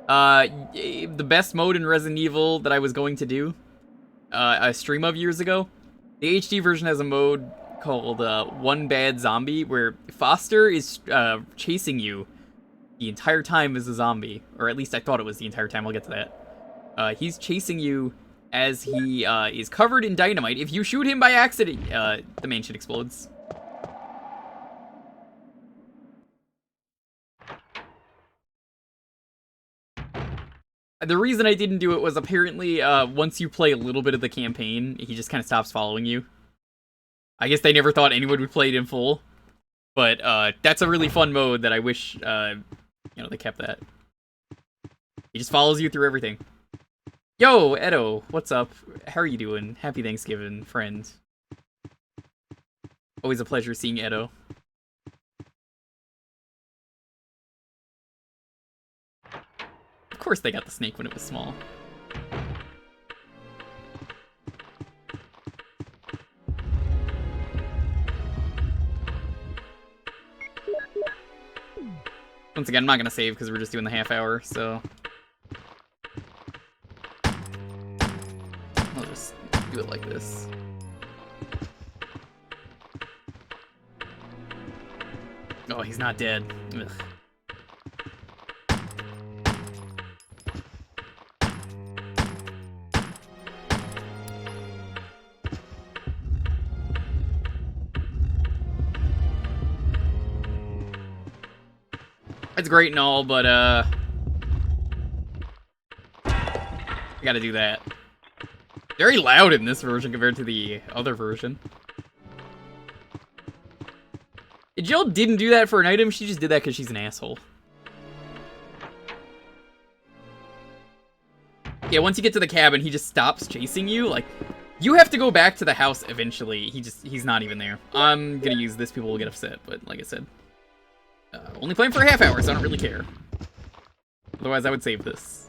the best mode in Resident Evil that I was going to do a stream of years ago, the HD version has a mode called One Bad Zombie, where Foster is chasing you the entire time as a zombie. Or at least I thought it was the entire time. I'll get to that. He's chasing you as he is covered in dynamite. If you shoot him by accident, the mansion explodes. The reason I didn't do it was apparently once you play a little bit of the campaign, he just kind of stops following you. I guess they never thought anyone would play it in full. But that's a really fun mode that I wish they kept that. He just follows you through everything. Yo, Edo, what's up? How are you doing? Happy Thanksgiving, friend. Always a pleasure seeing Edo. Of course they got the snake when it was small. Once again, I'm not gonna save because we're just doing the half hour, so... I'll just do it like this. Oh, he's not dead. Ugh. It's great and all, but I gotta do that. Very loud in this version compared to the other version. Jill didn't do that for an item, she just did that because she's an asshole. Yeah, once you get to the cabin, he just stops chasing you. Like, you have to go back to the house eventually. He's not even there. I'm gonna use this, people will get upset, but like I said, only playing for a half hour, so I don't really care. Otherwise, I would save this.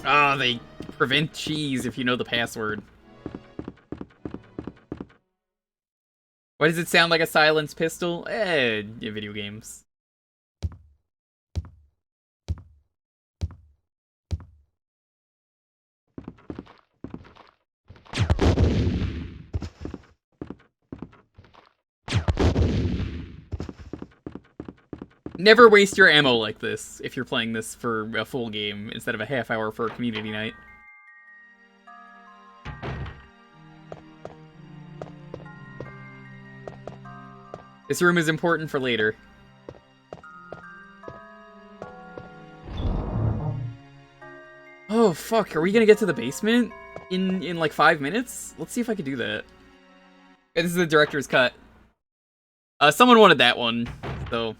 Ah, they prevent cheese if you know the password. Why does it sound like a silenced pistol? Video games. Never waste your ammo like this if you're playing this for a full game instead of a half hour for a community night. This room is important for later. Oh, fuck. Are we gonna get to the basement in like 5 minutes? Let's see if I can do that. This is the director's cut. Someone wanted that one, so...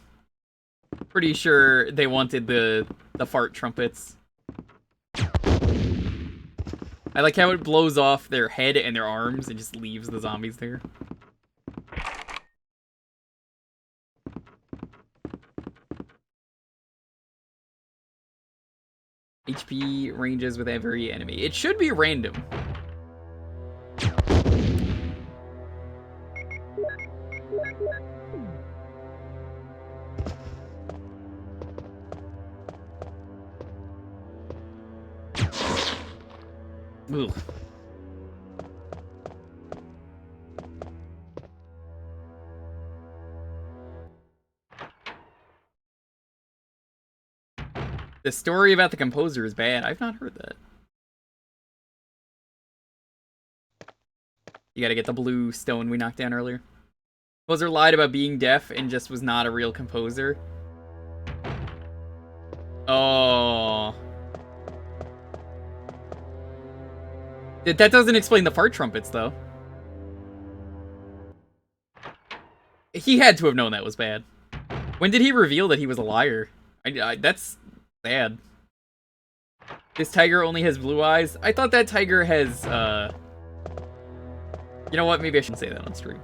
Pretty sure they wanted the fart trumpets. I like how it blows off their head and their arms and just leaves the zombies there. HP ranges with every enemy. It should be random. Ugh. The story about the composer is bad. I've not heard that. You gotta get the blue stone we knocked down earlier. Composer lied about being deaf and just was not a real composer. Oh. That doesn't explain the fart trumpets, though. He had to have known that was bad. When did he reveal that he was a liar? That's sad. This tiger only has blue eyes? I thought that tiger has, You know what? Maybe I shouldn't say that on stream.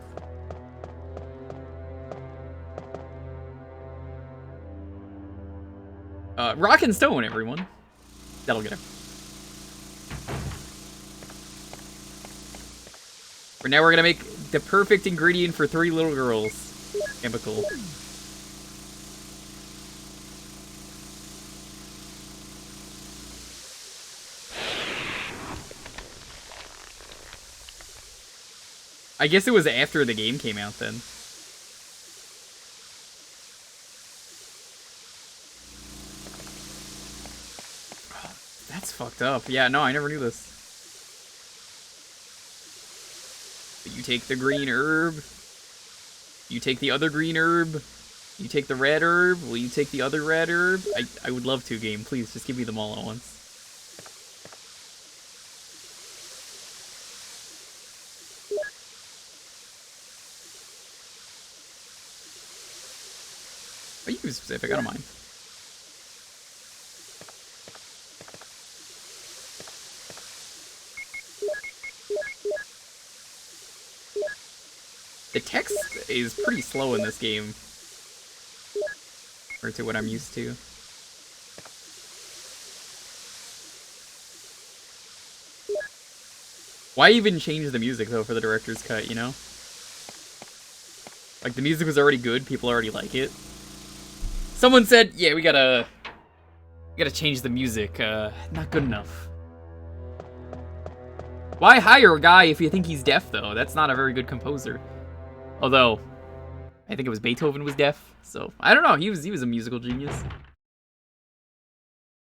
Rock and stone, everyone. That'll get him. For now, we're gonna make the perfect ingredient for 3 little girls. Chemical. I guess it was after the game came out then. Oh, that's fucked up. Yeah, no, I never knew this. But you take the green herb. You take the other green herb. You take the red herb. Will you take the other red herb? I would love to, game. Please, just give me them all at once. You can be specific, I don't mind. The text is pretty slow in this game, compared to what I'm used to. Why even change the music, though, for the director's cut, you know? Like, the music was already good, people already like it. Someone said, yeah, we gotta change the music, not good enough. Why hire a guy if you think he's deaf, though? That's not a very good composer. Although, I think it was Beethoven was deaf, so, I don't know, he was a musical genius.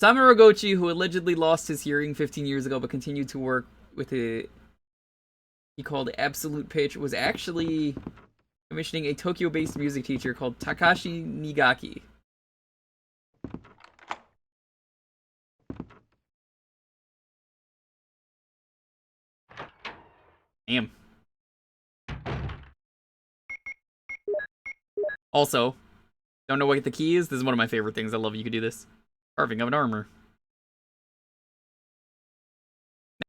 Samaru Gochi, who allegedly lost his hearing 15 years ago but continued to work with a he called Absolute Pitch, was actually commissioning a Tokyo-based music teacher called Takashi Nigaki. Damn. Also, don't know what the key is? This is one of my favorite things. I love you could do this. Carving of an armor.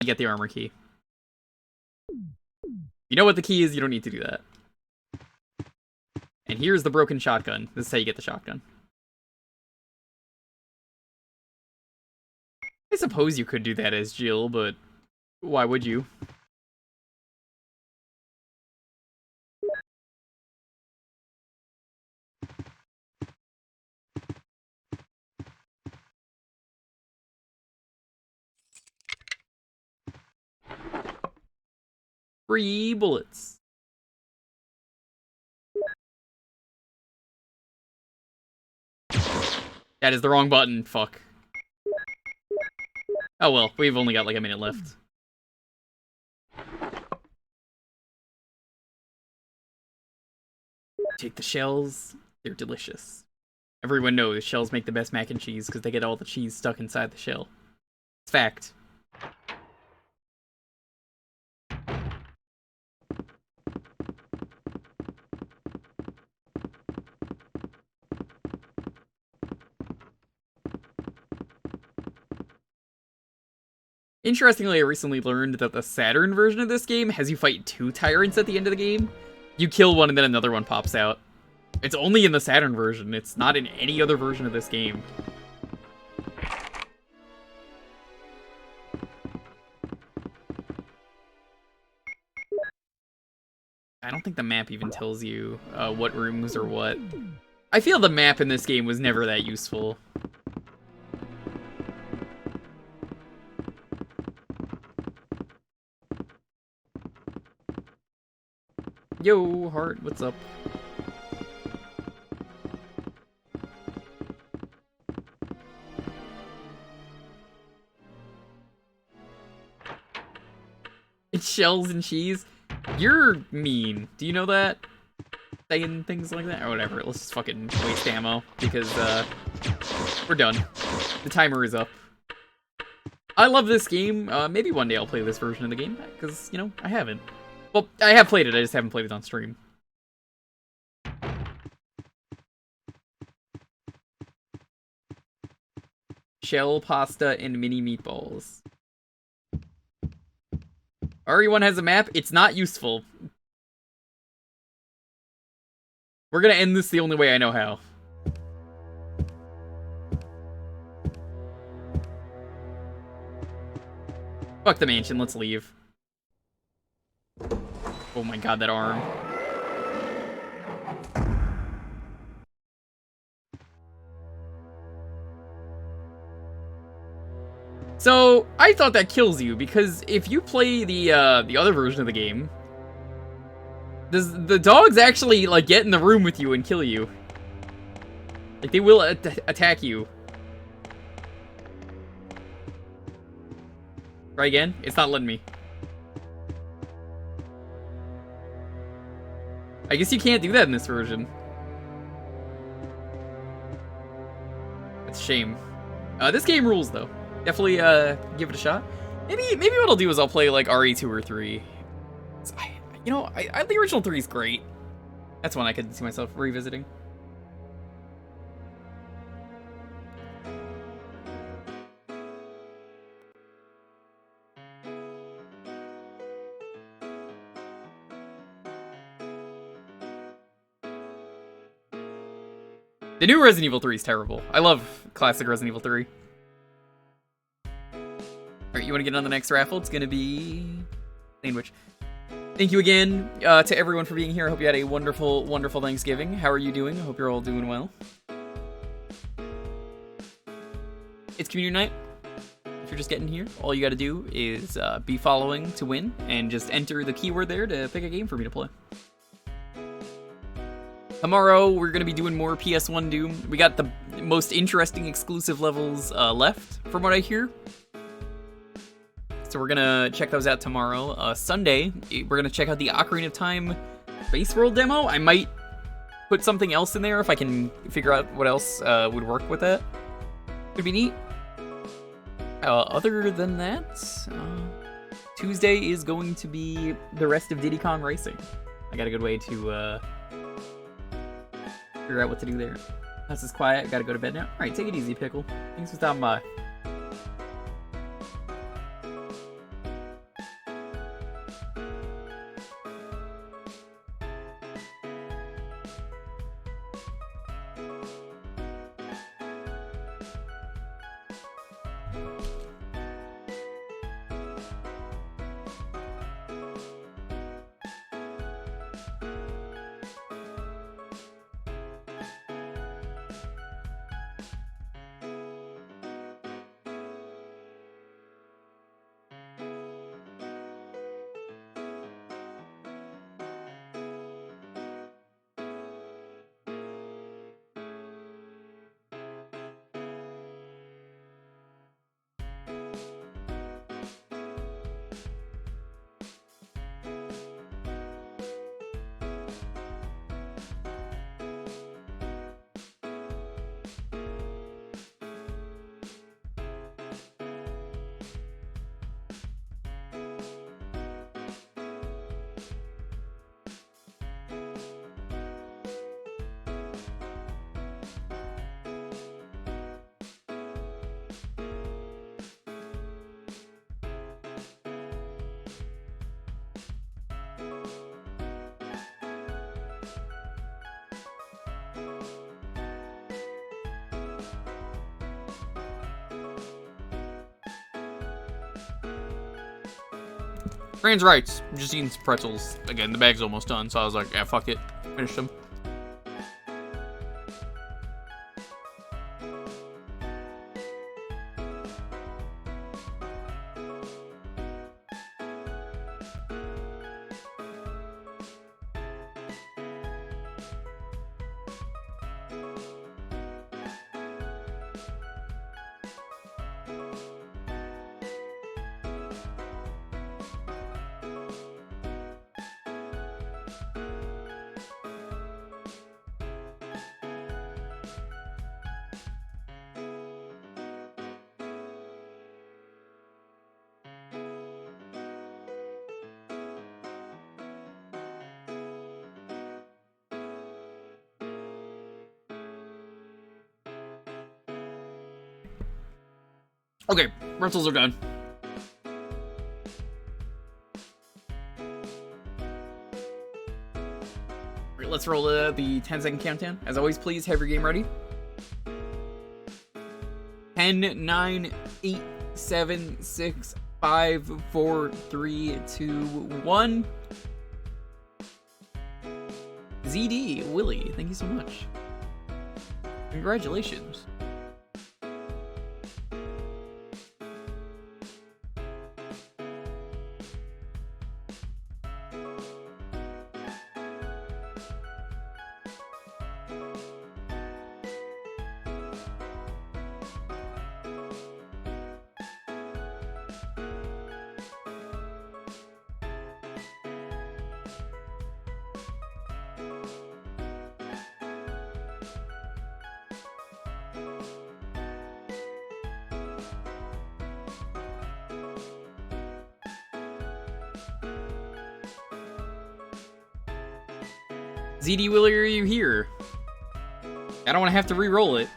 You get the armor key. You know what the key is, you don't need to do that. And here's the broken shotgun. This is how you get the shotgun. I suppose you could do that as Jill, but why would you? Free bullets. That is the wrong button. Fuck. Oh well, we've only got like a minute left. Take the shells. They're delicious. Everyone knows shells make the best mac and cheese because they get all the cheese stuck inside the shell. It's fact. Interestingly, I recently learned that the Saturn version of this game has you fight 2 tyrants at the end of the game. You kill one and then another one pops out. It's only in the Saturn version. It's not in any other version of this game. I don't think the map even tells you what rooms or what. I feel the map in this game was never that useful. Yo, Heart, what's up? It's shells and cheese? You're mean. Do you know that? Saying things like that? Or whatever, let's just fucking waste ammo, because, we're done. The timer is up. I love this game. Maybe one day I'll play this version of the game, because, you know, I haven't. Well, I have played it, I just haven't played it on stream. Shell, pasta, and mini meatballs. RE1 has a map, it's not useful. We're gonna end this the only way I know how. Fuck the mansion, let's leave. Oh my god, that arm. So, I thought that kills you, because if you play the other version of the game, the dogs actually, like, get in the room with you and kill you. Like, they will attack you. Try again? It's not letting me. I guess you can't do that in this version. That's a shame. This game rules, though. Definitely, give it a shot. Maybe what I'll do is I'll play, like, RE2 or 3. You know, the original 3 is great. That's one I could see myself revisiting. The new Resident Evil 3 is terrible. I love classic Resident Evil 3. Alright, you want to get on the next raffle? It's gonna be sandwich. Thank you again to everyone for being here. I hope you had a wonderful, wonderful Thanksgiving. How are you doing? I hope you're all doing well. It's community night. If you're just getting here, all you gotta do is be following to win, and just enter the keyword there to pick a game for me to play. Tomorrow, we're going to be doing more PS1 Doom. We got the most interesting exclusive levels left, from what I hear. So we're going to check those out tomorrow. Sunday, we're going to check out the Ocarina of Time Space World demo. I might put something else in there if I can figure out what else would work with that. Could be neat. Other than that, Tuesday is going to be the rest of Diddy Kong Racing. I got a good way to... figure out what to do there. House is quiet, gotta go to bed now. Alright, take it easy, Pickle. Thanks for stopping by. Fran's right. I'm just eating some pretzels. Again, the bag's almost done, so I was like, yeah, fuck it. Finish them. Okay, rentals are done. Alright, let's roll the 10-second countdown. As always, please have your game ready. 10, 9, 8, 7, 6, 5, 4, 3, 2, 1. ZD, Willie, thank you so much. Congratulations. ZD Willie, are you here? I don't want to have to re-roll it.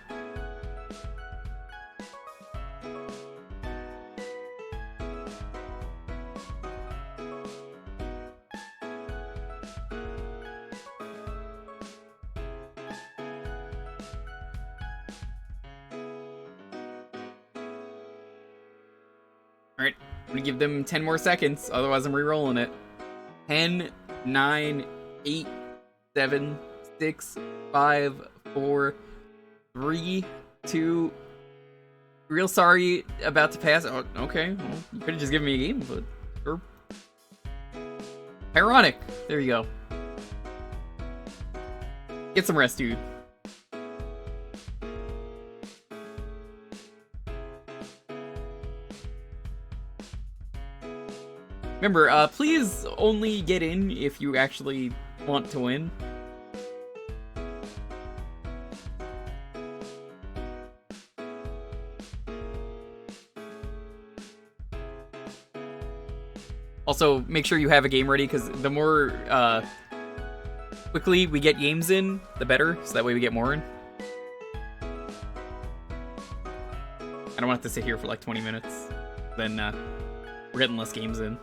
Alright, I'm gonna give them 10 more seconds, otherwise I'm re-rolling it. 10, 9, 8, 7, 6, 5, 4, 3, 2. Real sorry about to pass. Oh, okay. Well, you could have just given me a game, but sure. Ironic. There you go. Get some rest, dude. Remember, please only get in if you actually want to win. Also, make sure you have a game ready, because the more quickly we get games in, the better, so that way we get more in. I don't want to sit here for like 20 minutes. Then we're getting less games in.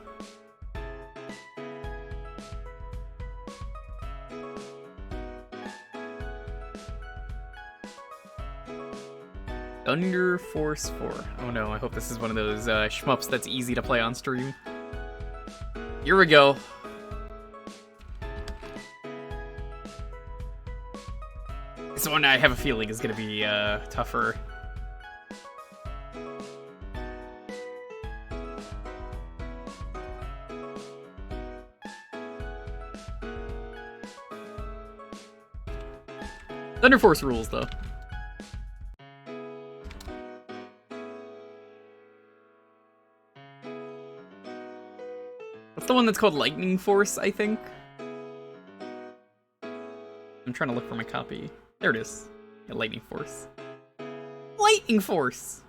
Thunder Force 4. Oh no, I hope this is one of those shmups that's easy to play on stream. Here we go. This one I have a feeling is gonna be tougher. Thunder Force rules though. What's the one that's called Lightning Force, I think? I'm trying to look for my copy. There it is. Yeah, Lightning Force. Lightning Force!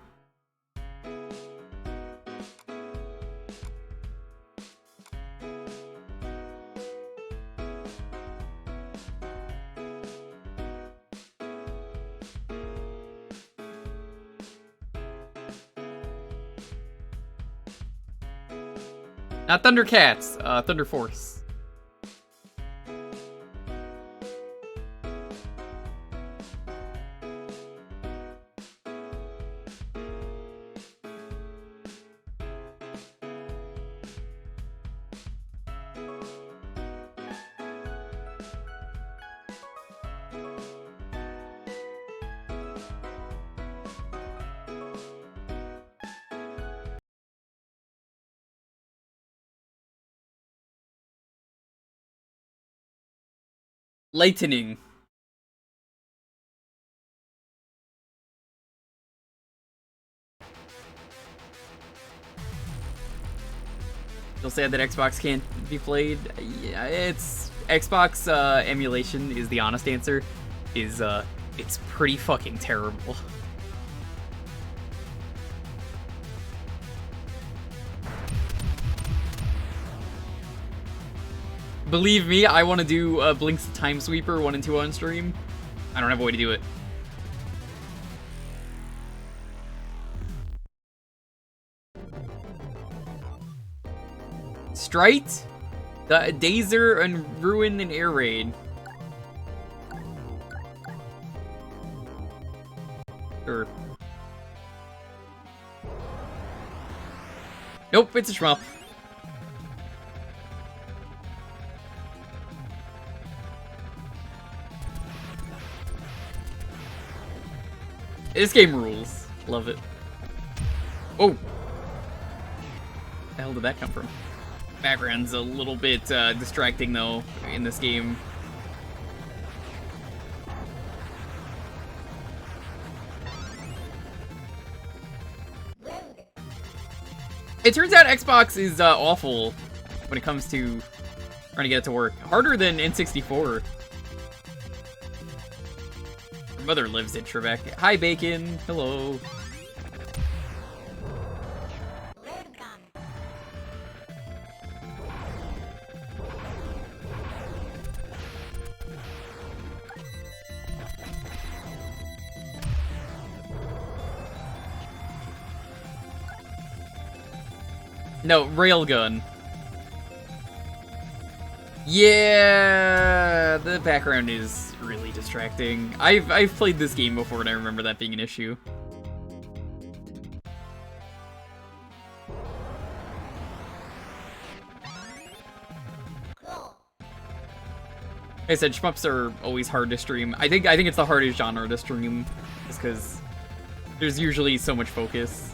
Not Thundercats, Thunder Force. Lightning. Still sad that Xbox can't be played. Yeah, it's Xbox emulation is the honest answer. It's pretty fucking terrible. Believe me, I want to do Blink's Time Sweeper 1 and 2 on stream. I don't have a way to do it. Strite? The Dazer and Ruin and Air Raid. Sure. Nope, it's a shmup. This game rules. Love it. Oh! Where the hell did that come from? Background's a little bit distracting though in this game. It turns out Xbox is awful when it comes to trying to get it to work. Harder than N64. Her mother lives in Trebek. Hi, Bacon. Hello. No, Railgun. Yeah, the background is really distracting. I've played this game before and I remember that being an issue. Like I said, shmups are always hard to stream. I think it's the hardest genre to stream, just because there's usually so much focus.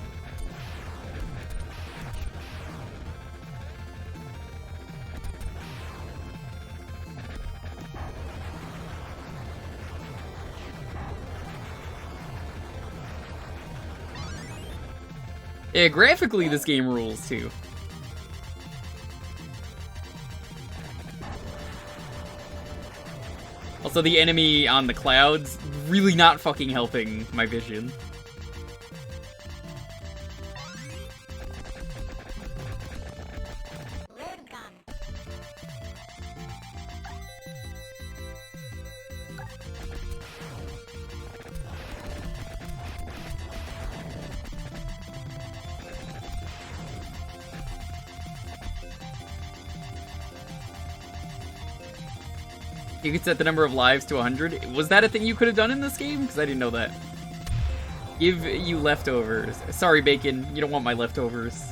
Yeah, graphically this game rules too. Also, the enemy on the clouds really not fucking helping my vision. You could set the number of lives to 100. Was that a thing you could have done in this game? Because I didn't know that. Give you leftovers. Sorry, Bacon. You don't want my leftovers.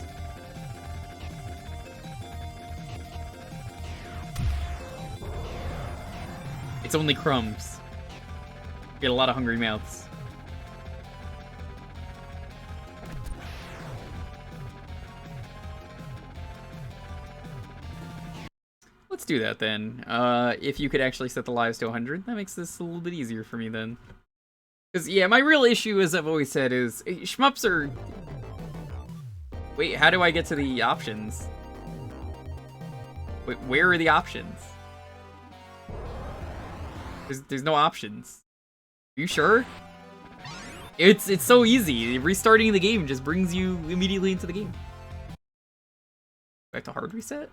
It's only crumbs. Get a lot of hungry mouths. Let's do that then. If you could actually set the lives to 100, that makes this a little bit easier for me then. Because, yeah, my real issue, as I've always said, is shmups are... Wait, how do I get to the options? Wait, where are the options? There's no options. Are you sure? It's so easy. Restarting the game just brings you immediately into the game. Back to hard reset?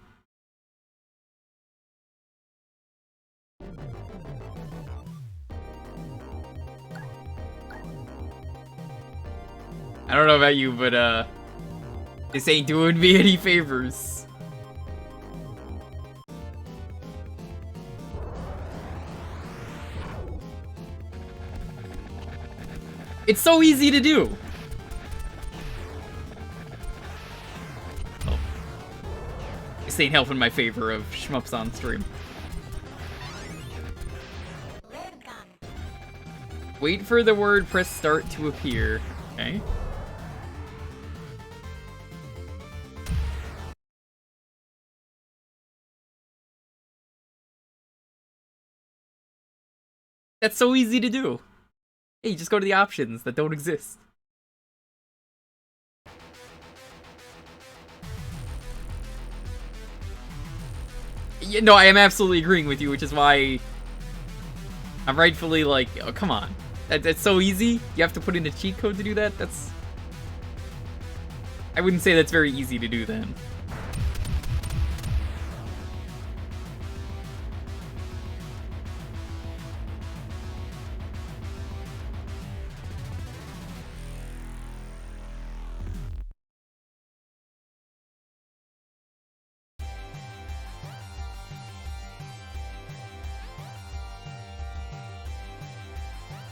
I don't know about you, but this ain't doing me any favors. It's so easy to do. Oh. This ain't helping my favor of shmups on stream. Wait for the word press start to appear. Okay. That's so easy to do. Hey, just go to the options that don't exist. Yeah, no, I am absolutely agreeing with you, which is why I'm rightfully like, oh, come on. That's so easy. You have to put in a cheat code to do that? That's... I wouldn't say that's very easy to do then.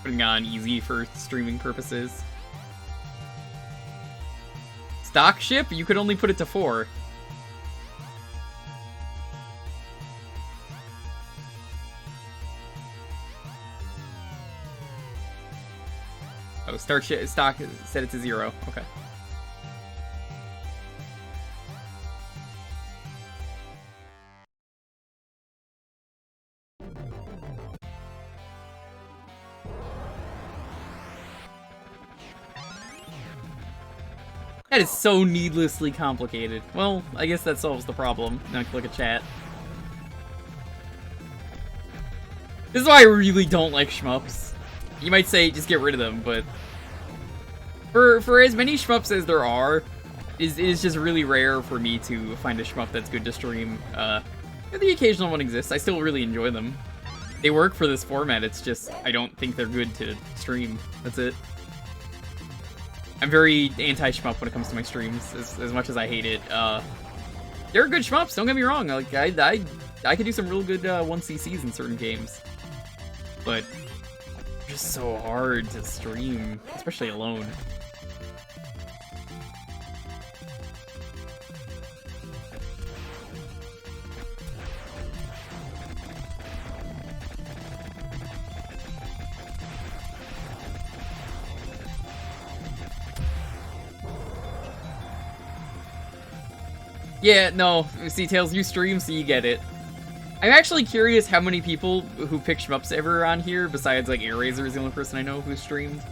Putting on easy for streaming purposes. Stock ship? You could only put it to 4. Oh, stock set it to 0. Okay. That is so needlessly complicated. Well, I guess that solves the problem. Now I can look at chat. This is why I really don't like shmups. You might say just get rid of them, but for as many shmups as there are, it is just really rare for me to find a shmup that's good to stream. The occasional one exists. I still really enjoy them. They work for this format. It's just I don't think they're good to stream. That's it. I'm very anti-shmup when it comes to my streams, as much as I hate it. They're good shmups, don't get me wrong. Like, I could do some real good 1cc's in certain games. But, just so hard to stream, especially alone. Yeah, no, see, Tails, you stream, so you get it. I'm actually curious how many people who pick shmups ever on here, besides, like, AirRaiser is the only person I know who streamed,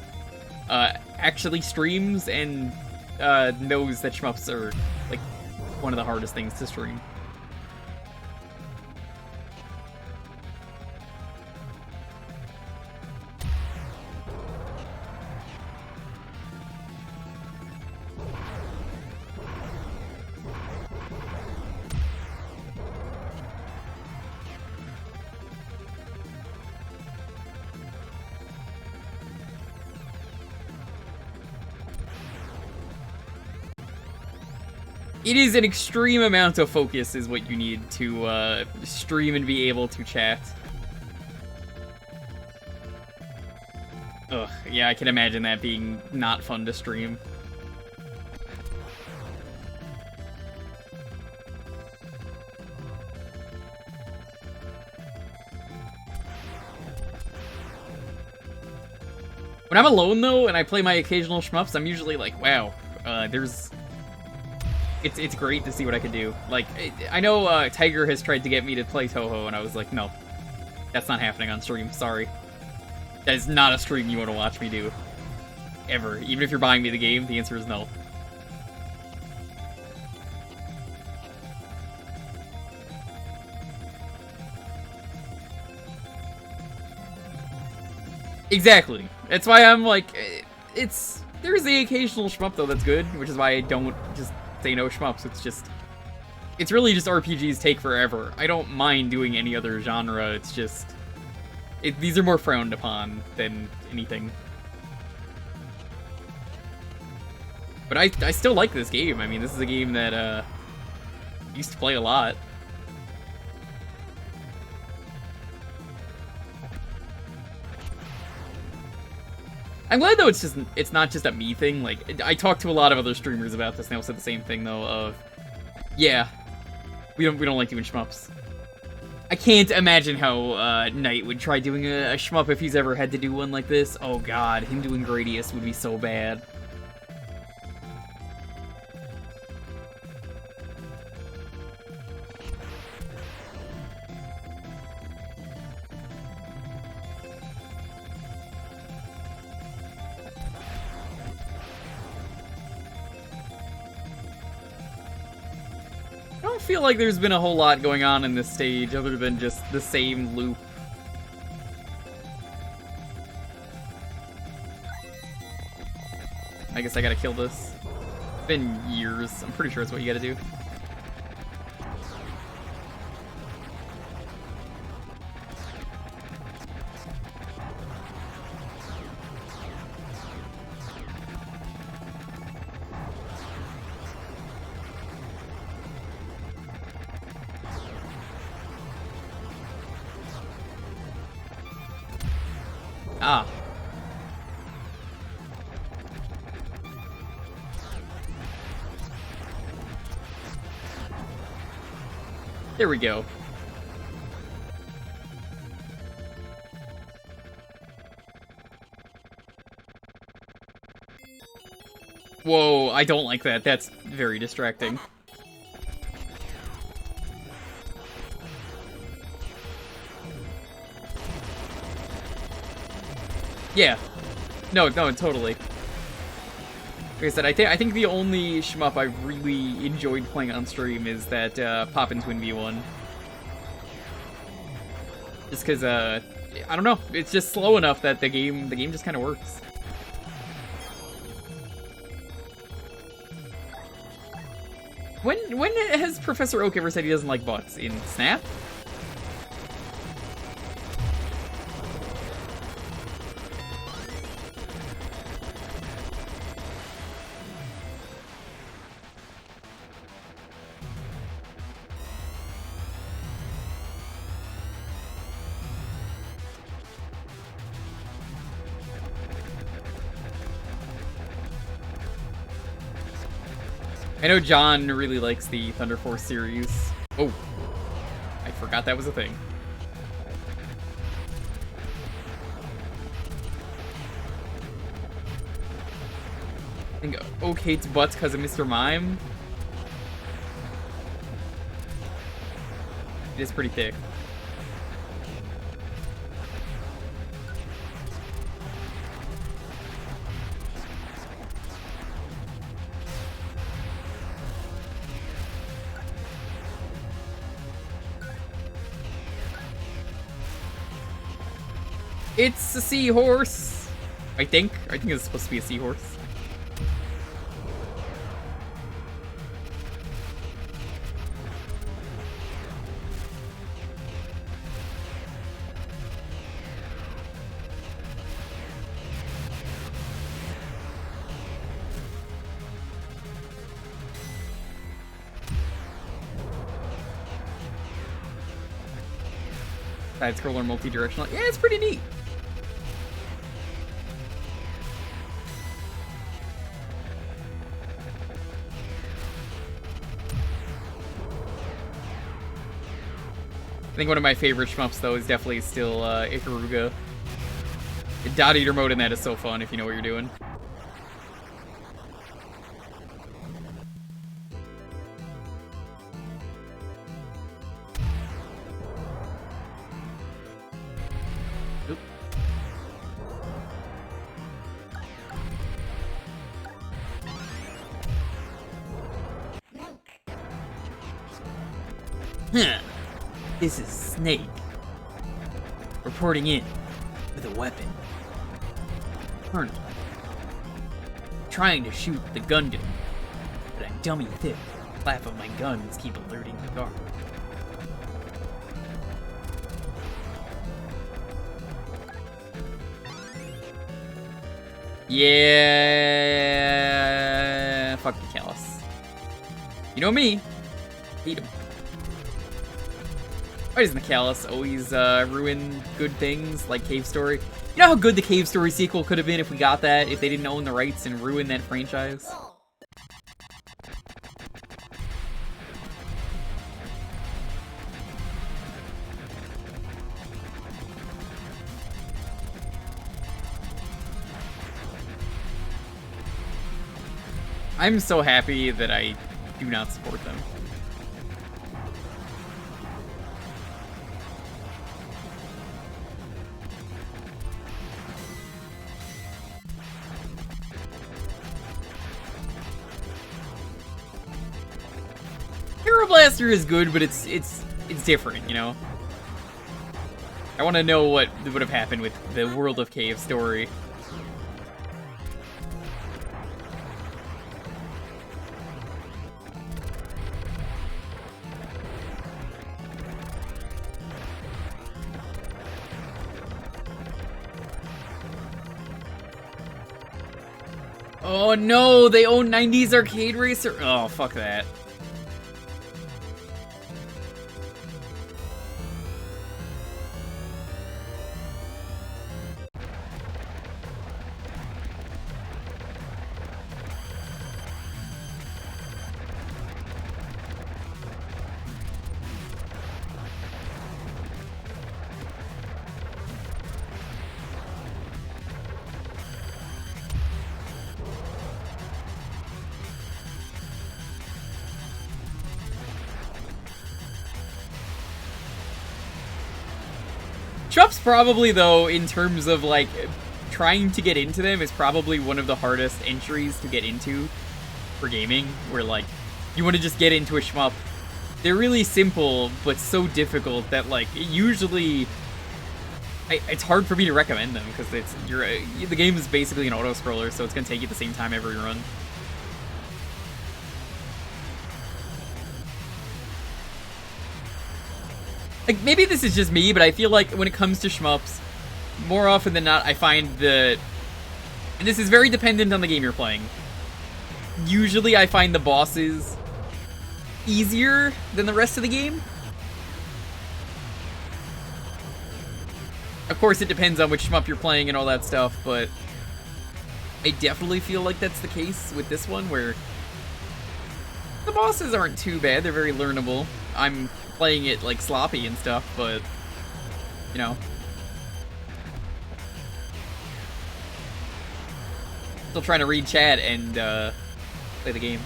actually streams and knows that shmups are, like, one of the hardest things to stream. It is an extreme amount of focus is what you need to stream and be able to chat. Ugh, yeah, I can imagine that being not fun to stream. When I'm alone, though, and I play my occasional shmups, I'm usually like, wow, It's great to see what I can do. Like, I know Tiger has tried to get me to play Toho, and I was like, no. That's not happening on stream, sorry. That is not a stream you want to watch me do. Ever. Even if you're buying me the game, the answer is no. Exactly. That's why I'm like, there's the occasional shmup, though, that's good, which is why I don't just say no shmups. It's really just RPGs take forever. I don't mind doing any other genre. It's just these are more frowned upon than anything. But I still like this game. I mean, this is a game that I used to play a lot. I'm glad, though, it's not just a me thing. Like, I talked to a lot of other streamers about this, and they all said the same thing, though, of, yeah, we don't like doing shmups. I can't imagine how Knight would try doing a shmup if he's ever had to do one like this. Oh god, him doing Gradius would be so bad. don't feel like there's been a whole lot going on in this stage other than just the same loop. I guess I gotta kill this. It's been years. I'm pretty sure that's what you gotta do. Ah. There we go. Whoa, I don't like that. That's very distracting. Yeah. No, totally. Like I said, I think the only shmup I've really enjoyed playing on stream is that Poppin' Twin V one. Just because, I don't know, it's just slow enough that the game just kind of works. When has Professor Oak ever said he doesn't like butts? In Snap? I know John really likes the Thunder Force series. Oh, I forgot that was a thing. I think Oak hates butts because of Mr. Mime. It is pretty thick. It's a seahorse. I think it's supposed to be a seahorse. Side scroller multi-directional. Yeah, it's pretty neat. I think one of my favorite shmups, though, is definitely still Ikaruga. The dot eater mode in that is so fun if you know what you're doing. Oop. Huh. This is Snake. Reporting in with a weapon. Colonel. Trying to shoot the Gundam, but I'm dummy thick. Flap of my guns keep alerting the guard. Yeah. Fuck the Callus. You know me. Hate him. Why doesn't the Callus always ruin good things like Cave Story? You know how good the Cave Story sequel could have been if we got that, if they didn't own the rights and ruin that franchise? I'm so happy that I do not support them. Pyro Blaster is good, but it's different, you know? I want to know what would have happened with the World of Cave story. Oh no, they own 90s Arcade Racer? Oh, fuck that. Shmups probably, though, in terms of, like, trying to get into them is probably one of the hardest entries to get into for gaming, where, like, you want to just get into a shmup. They're really simple, but so difficult that, like, usually it's hard for me to recommend them, because the game is basically an auto-scroller, so it's going to take you the same time every run. Like, maybe this is just me, but I feel like when it comes to shmups, more often than not, I find that, and this is very dependent on the game you're playing, usually I find the bosses easier than the rest of the game. Of course, it depends on which shmup you're playing and all that stuff, but I definitely feel like that's the case with this one, where the bosses aren't too bad, they're very learnable. I'm playing it, like, sloppy and stuff, but, you know. Still trying to read chat and, play the game.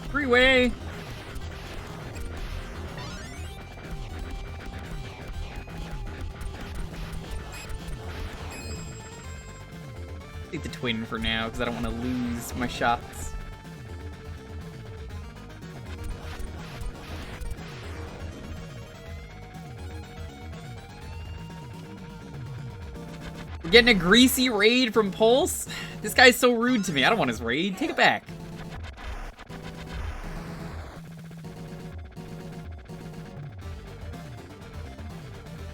Freeway! Take the twin for now, because I don't want to lose my shots. We're getting a greasy raid from Pulse? This guy's so rude to me. I don't want his raid. Take it back.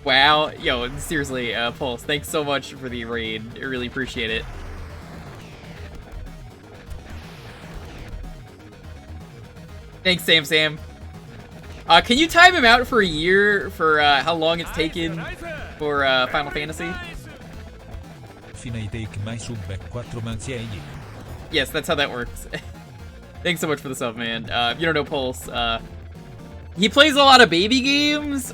Wow, yo, seriously, Pulse, thanks so much for the raid. I really appreciate it. Thanks, Sam. Can you time him out for a year for how long it's taken for Final Fantasy? Yes, that's how that works. Thanks so much for the sub, man. If you don't know Pulse, he plays a lot of baby games.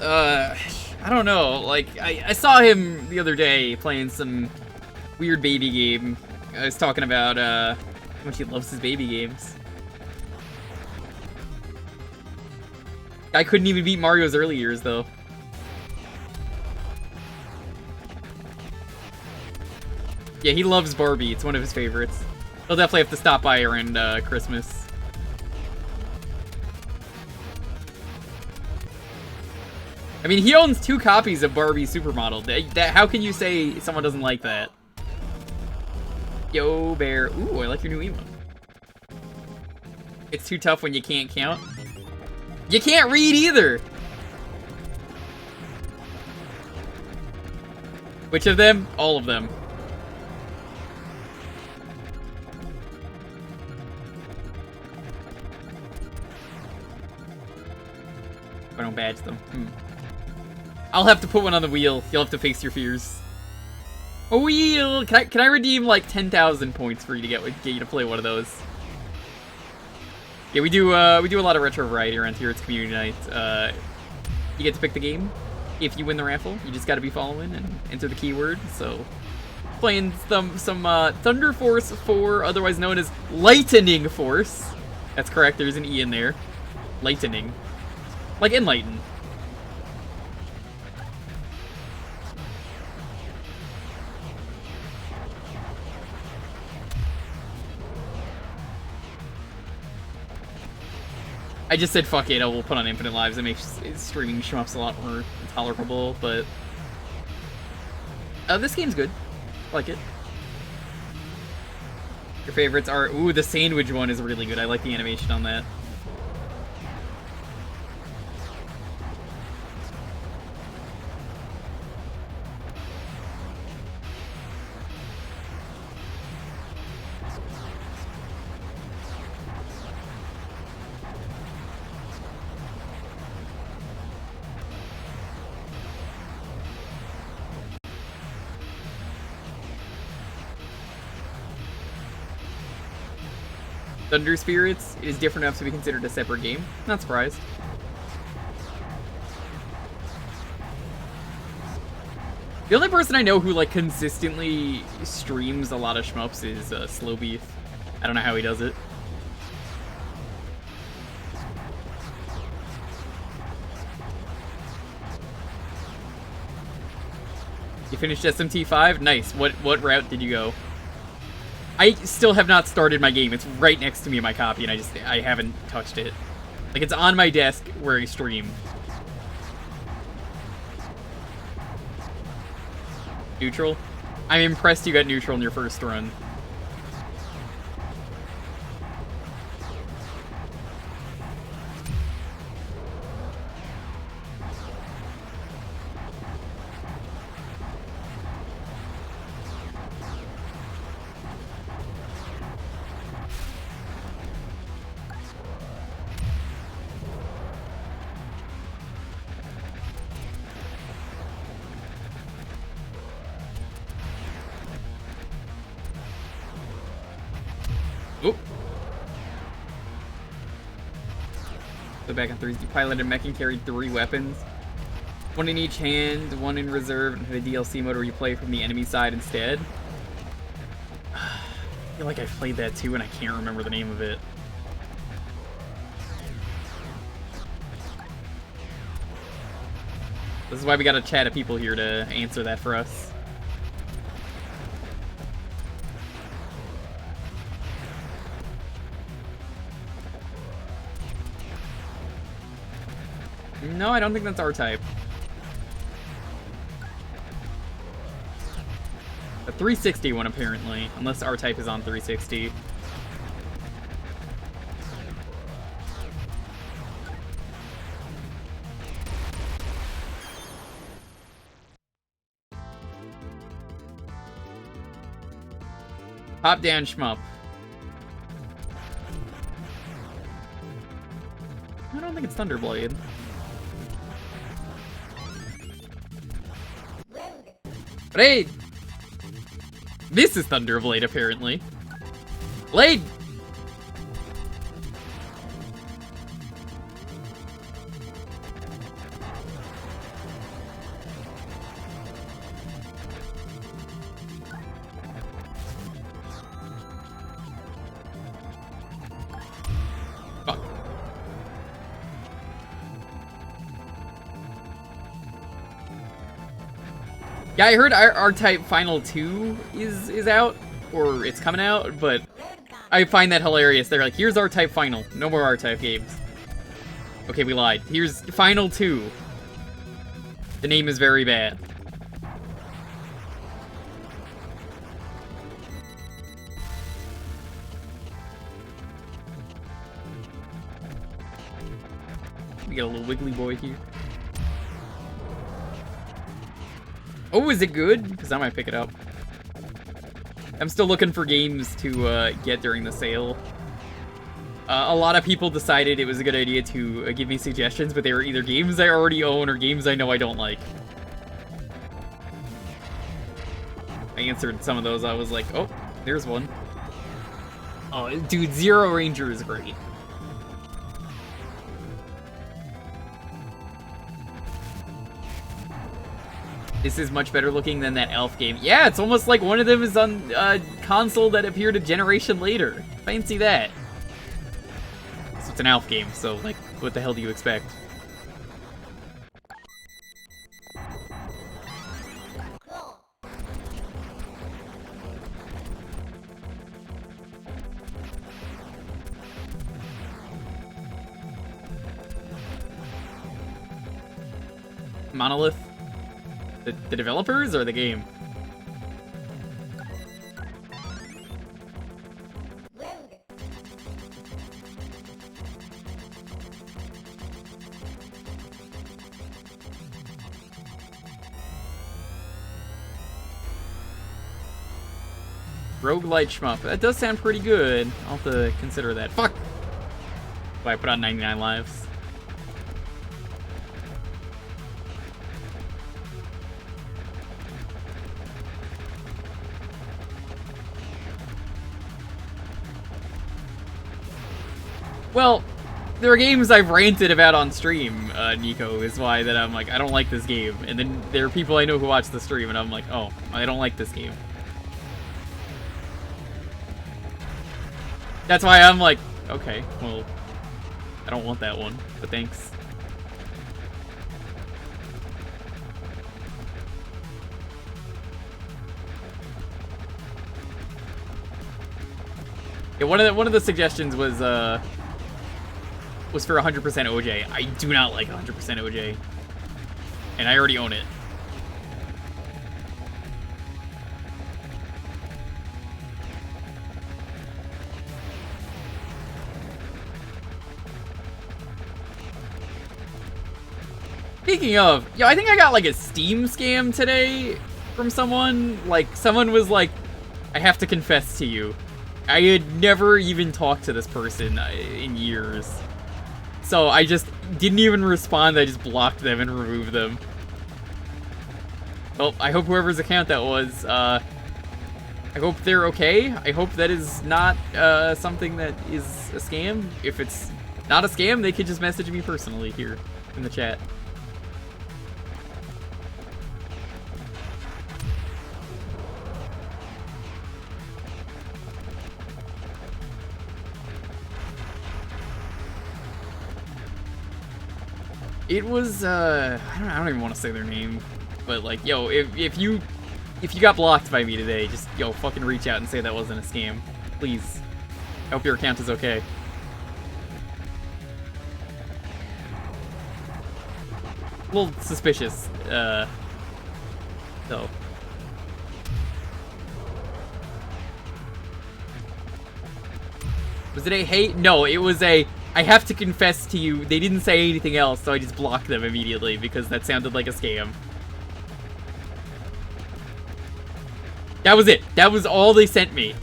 I don't know, like, I saw him the other day playing some weird baby game. I was talking about, how much he loves his baby games. I couldn't even beat Mario's early years, though. Yeah, he loves Barbie. It's one of his favorites. He'll definitely have to stop by around, Christmas. I mean, he owns 2 copies of Barbie Supermodel. How can you say someone doesn't like that? Yo, Bear. Ooh, I like your new emote. It's too tough when you can't count. You can't read either! Which of them? All of them. I don't badge them. I'll have to put one on the wheel. You'll have to face your fears. Oh, can I redeem like 10,000 points for you to get you to play one of those? Yeah, we do a lot of retro variety around here. It's community night. You get to pick the game. If you win the raffle, you just got to be following and enter the keyword. So, playing some Thunder Force 4, otherwise known as Lightning Force. That's correct. There's an E in there. Lightning, like enlighten. I just said fuck it, I will put on infinite lives. It makes streaming shmups a lot more tolerable, but this game's good. I like it. Your favorites are the sandwich one is really good. I like the animation on that. Thunder Spirits is different enough to be considered a separate game. Not surprised. The only person I know who like consistently streams a lot of shmups is Slow Beef. I don't know how he does it. You finished SMT5? Nice. What route did you go? I still have not started my game. It's right next to me in my copy, and I haven't touched it. Like, it's on my desk where I stream. Neutral? I'm impressed you got neutral in your first run. Back on 3s, you piloted mech and carried 3 weapons. 1 in each hand, 1 in reserve, and had a DLC mode where you play from the enemy side instead. I feel like I've played that too and I can't remember the name of it. This is why we got a chat of people here to answer that for us. No, I don't think that's R-Type. The 360 one, apparently. Unless R-Type is on 360. Top-down shmup. I don't think it's Thunderblade. Blade! This is Thunderblade, apparently. Blade! Fuck. Yeah, I heard R-Type Final 2 is out, or it's coming out, but I find that hilarious. They're like, here's R-Type Final. No more R-Type games. Okay, we lied. Here's Final 2. The name is very bad. We got a little wiggly boy here. Oh, is it good? Because I might pick it up. I'm still looking for games to get during the sale. A lot of people decided it was a good idea to give me suggestions, but they were either games I already own or games I know I don't like. I answered some of those, I was like, oh, there's one. Oh, dude, Zero Ranger is great. This is much better looking than that Elf game. Yeah, it's almost like one of them is on a console that appeared a generation later. Fancy that. So it's an Elf game, so, like, what the hell do you expect? Monolith? The developers or the game? Roguelite shmup. That does sound pretty good. I'll have to consider that. Fuck! Why I put on 99 lives. Well, there are games I've ranted about on stream, Nico, is why that I'm like, I don't like this game. And then there are people I know who watch the stream, and I'm like, oh, I don't like this game. That's why I'm like, okay, well, I don't want that one, but thanks. Yeah, one of the suggestions was for 100% OJ. I do not like 100% OJ, and I already own it. Speaking of, yo, I think I got like a Steam scam today from someone. Like, someone was like, I have to confess to you. I had never even talked to this person in years. So I just didn't even respond, I just blocked them and removed them. Well, I hope whoever's account that was, I hope they're okay. I hope that is not something that is a scam. If it's not a scam, they could just message me personally here in the chat. It was, I don't even want to say their name, but like, yo, if you got blocked by me today, just, yo, fucking reach out and say that wasn't a scam. Please. I hope your account is okay. A little suspicious, so. Was it a hate? No, it was a, I have to confess to you. They didn't say anything else, so I just blocked them immediately because that sounded like a scam. That was it. That was all they sent me.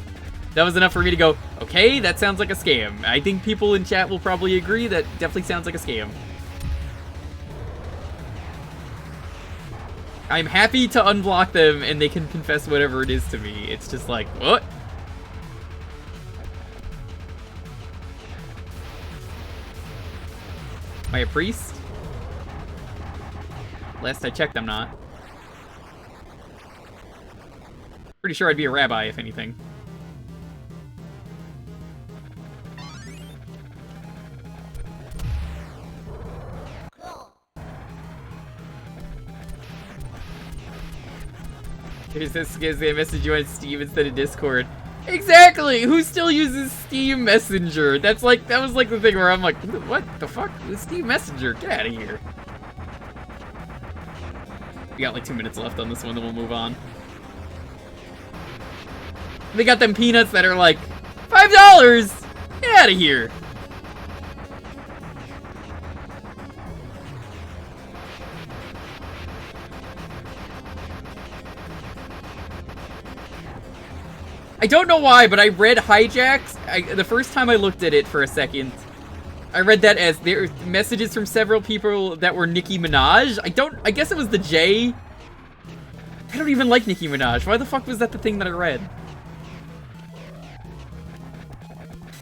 That was enough for me to go, okay, that sounds like a scam. I think people in chat will probably agree that definitely sounds like a scam. I'm happy to unblock them and they can confess whatever it is to me. It's just like, what? Am I a priest? Last I checked, I'm not. Pretty sure I'd be a rabbi, if anything. Here's this guy's gonna message you on Steam instead of Discord. Exactly! Who still uses Steam Messenger? That's like, that was like the thing where I'm like, what the fuck? It's Steam Messenger, get out of here. We got like 2 minutes left on this one, then we'll move on. They got them peanuts that are like, $5! Get out of here! I don't know why, but I read Hijacks. The first time I looked at it for a second, I read that as there were messages from several people that were Nicki Minaj. I guess it was the J. I don't even like Nicki Minaj. Why the fuck was that the thing that I read?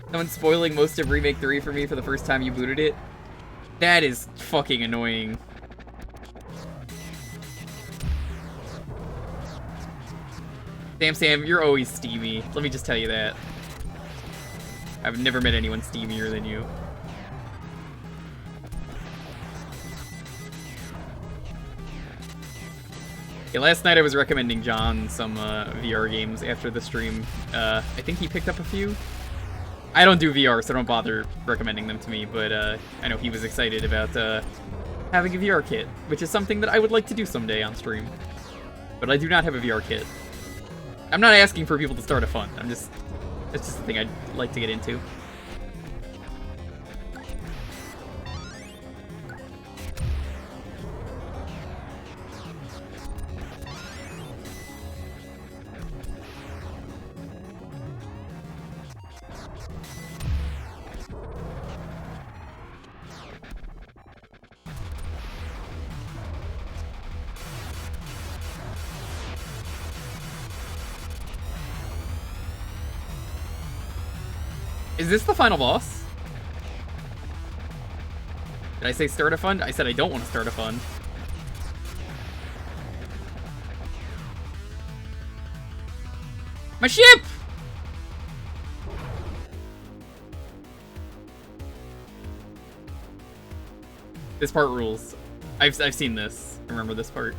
Someone's spoiling most of Remake 3 for me for the first time you booted it. That is fucking annoying. Sam, you're always steamy. Let me just tell you that. I've never met anyone steamier than you. Yeah, last night I was recommending John some VR games after the stream. I think he picked up a few. I don't do VR, so don't bother recommending them to me, but I know he was excited about having a VR kit, which is something that I would like to do someday on stream. But I do not have a VR kit. I'm not asking for people to start a fund. It's just a thing I'd like to get into. Is this the final boss? Did I say start a fund? I said I don't want to start a fund. My ship! This part rules. I've seen this. I remember this part.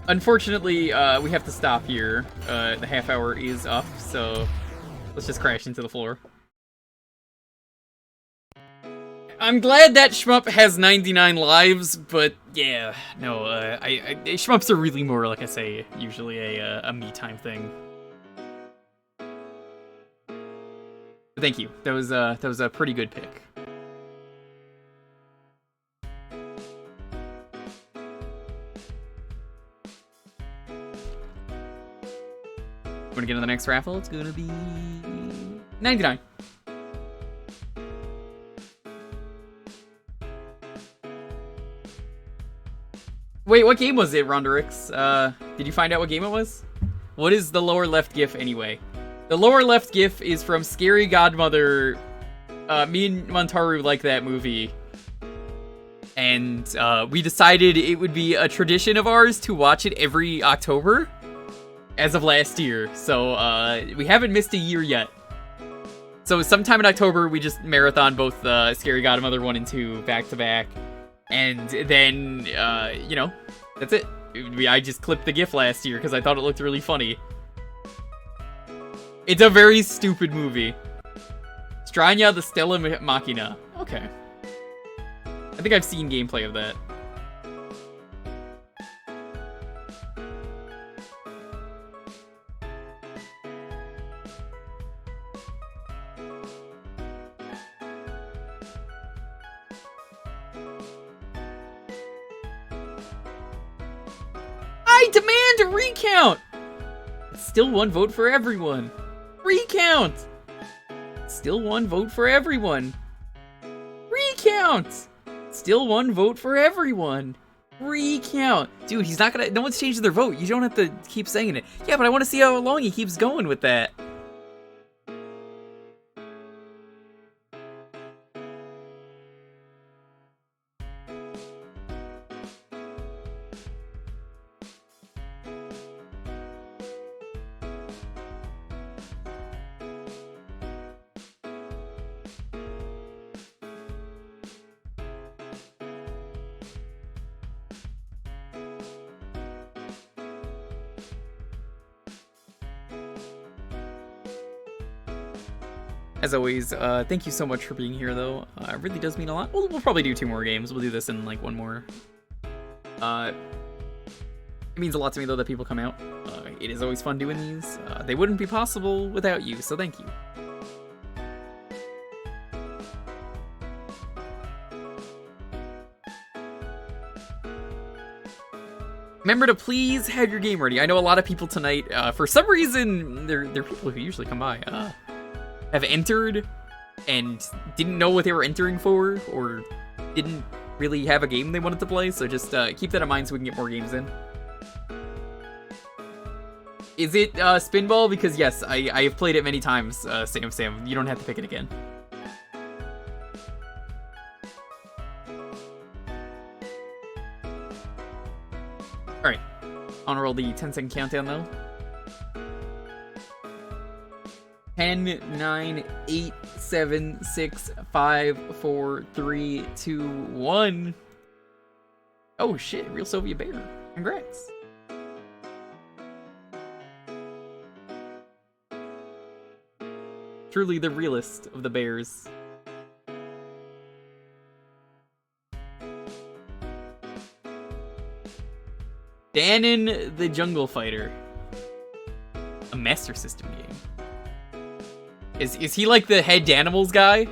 Unfortunately, we have to stop here. The half hour is up, so let's just crash into the floor. I'm glad that shmup has 99 lives, but yeah, no, shmups are really more, like I say, usually a me time thing. Thank you. That was a pretty good pick. Want to get to the next raffle? It's gonna be 99. Wait, what game was it, Ronderix? Did you find out what game it was? What is the lower left GIF anyway? The lower left GIF is from Scary Godmother. Me and Montaru like that movie. And we decided it would be a tradition of ours to watch it every October. As of last year, so we haven't missed a year yet. So sometime in October, we just marathon both Scary Godmother 1 and 2 back to back. And then, you know, that's it. I just clipped the GIF last year because I thought it looked really funny. It's a very stupid movie. Strania the Stella Machina. Okay. I think I've seen gameplay of that. I demand a recount! Still one vote for everyone. Recount! Still one vote for everyone. Recount! Still one vote for everyone. Recount! Dude, he's not gonna... No one's changed their vote. You don't have to keep saying it. Yeah, but I want to see how long he keeps going with that. As always, thank you so much for being here, though. It really does mean a lot. We'll probably do 2 more games. We'll do this in, like, 1 more. It means a lot to me, though, that people come out. It is always fun doing these. They wouldn't be possible without you, so thank you. Remember to please have your game ready. I know a lot of people tonight, for some reason, they're people who usually come by, have entered and didn't know what they were entering for, or didn't really have a game they wanted to play, so just keep that in mind so we can get more games in. Is it Spinball? Because yes, I have played it many times, Sam. You don't have to pick it again. Alright, on roll the 10-second countdown though. 10, 9, 8, 7, 6, 5, 4, 3, 2, 1. Oh shit, real Soviet bear. Congrats. Truly the realest of the bears. Danan the Jungle Fighter. A Master System game. Is he like the head Danimals guy?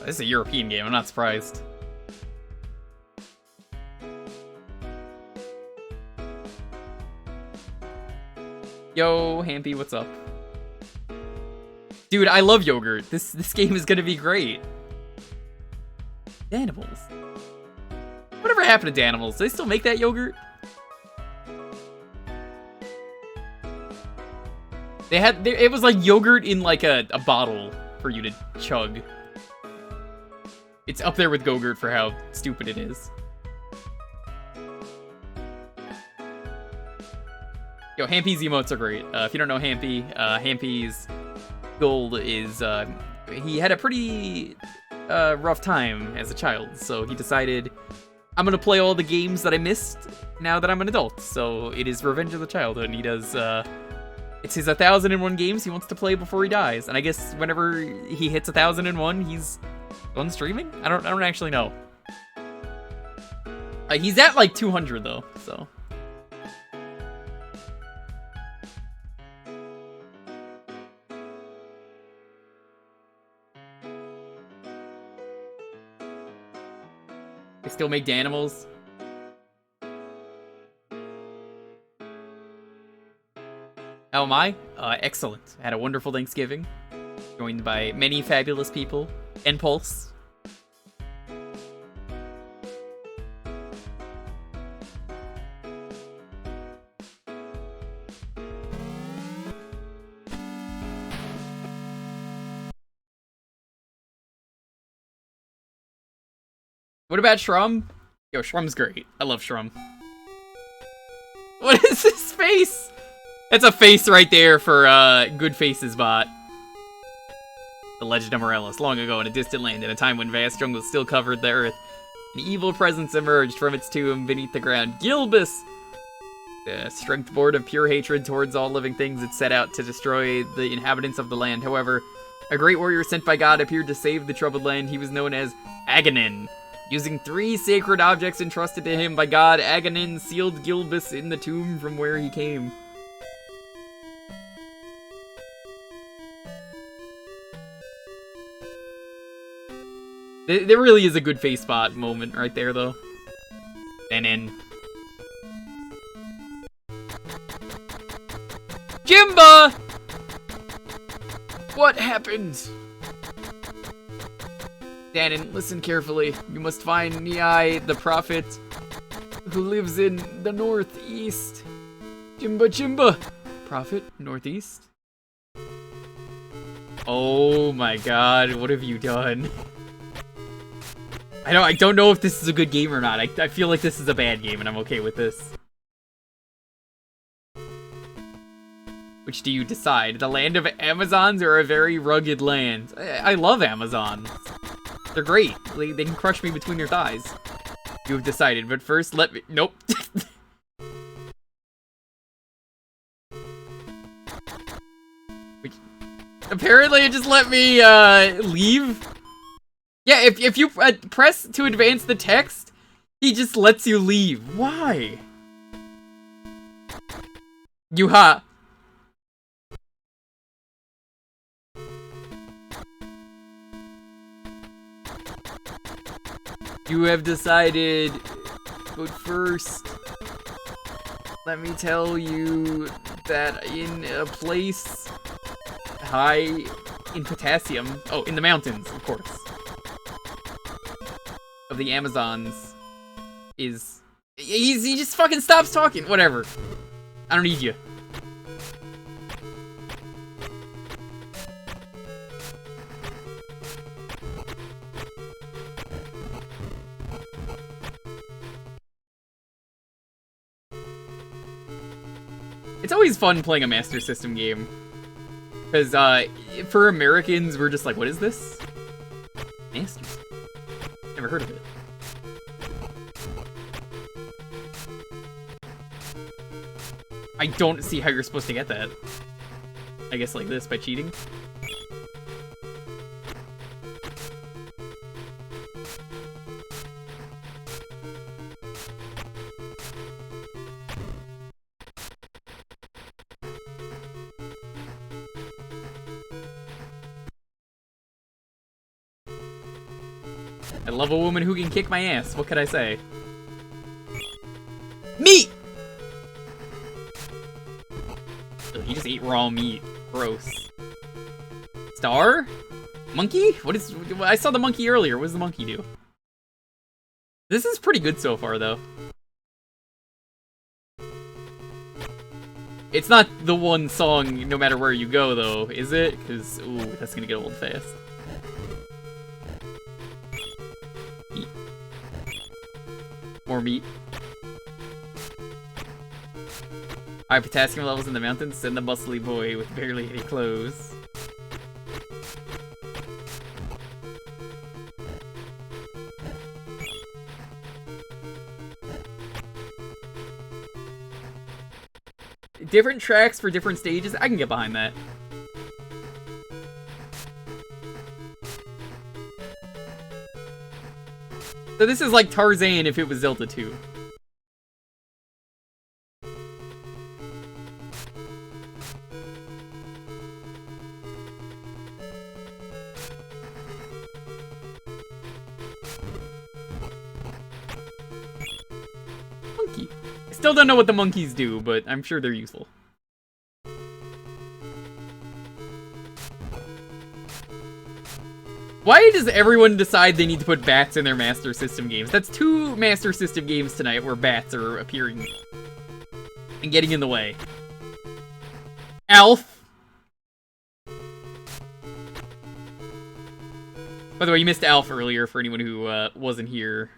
This is a European game, I'm not surprised. Yo, Hampy, what's up? Dude, I love yogurt. This game is gonna be great. Danimals. Whatever happened to Danimals? Do they still make that yogurt? It was like yogurt in like a bottle for you to chug. It's up there with Go-Gurt for how stupid it is. Yo, Hampy's emotes are great. If you don't know Hampy, Hampy's goal is, he had a pretty rough time as a child, so he decided, I'm gonna play all the games that I missed now that I'm an adult. So it is Revenge of the Childhood, and he does, it's his 1001 games he wants to play before he dies. And I guess whenever he hits 1001, he's done streaming? I don't actually know. He's at like 200 though, so. They still make Danimals. How am I? Excellent. I had a wonderful Thanksgiving. Joined by many fabulous people. And Pulse. What about Shrum? Yo, Shrum's great. I love Shrum. What is this face? That's a face right there for Good Faces bot. The legend of Morelos. Long ago in a distant land, in a time when vast jungles still covered the earth, an evil presence emerged from its tomb beneath the ground. Gilbus! The strength born of pure hatred towards all living things, it set out to destroy the inhabitants of the land. However, a great warrior sent by God appeared to save the troubled land. He was known as Aganin. Using 3 sacred objects entrusted to him by God, Aganin sealed Gilbus in the tomb from where he came. There really is a good face spot moment right there, though. And in Jimba! What happened? Danan, listen carefully. You must find Niai, the prophet, who lives in the northeast. Jimba! Prophet, northeast? Oh my god, what have you done? I don't know if this is a good game or not. I feel like this is a bad game, and I'm okay with this. Which do you decide? The land of Amazons or a very rugged land? I love Amazon. They're great. They can crush me between your thighs. You have decided, but first let me... Nope. Which, apparently it just let me, leave. Yeah, if you press to advance the text, he just lets you leave. Why? Yuha. You have decided, but first, let me tell you that in a place high in potassium, oh, in the mountains, of course, of the Amazons, he just fucking stops talking. Whatever. I don't need you. It's always fun playing a Master System game. Because, for Americans, we're just like, what is this? Master System? Never heard of it. I don't see how you're supposed to get that. I guess like this, by cheating. I love a woman who can kick my ass. What could I say? Meat! Ugh, he just ate raw meat. Gross. Star? Monkey? What is... I saw the monkey earlier. What does the monkey do? This is pretty good so far, though. It's not the one song no matter where you go, though, is it? Because, ooh, that's gonna get old fast. Meat. More meat. High potassium levels in the mountains, send the muscly boy with barely any clothes. Different tracks for different stages, I can get behind that. So this is like Tarzan if it was Zelda 2. Monkey. I still don't know what the monkeys do, but I'm sure they're useful. Why does everyone decide they need to put bats in their Master System games? That's 2 Master System games tonight where bats are appearing and getting in the way. Alf! By the way, you missed Alf earlier for anyone who wasn't here.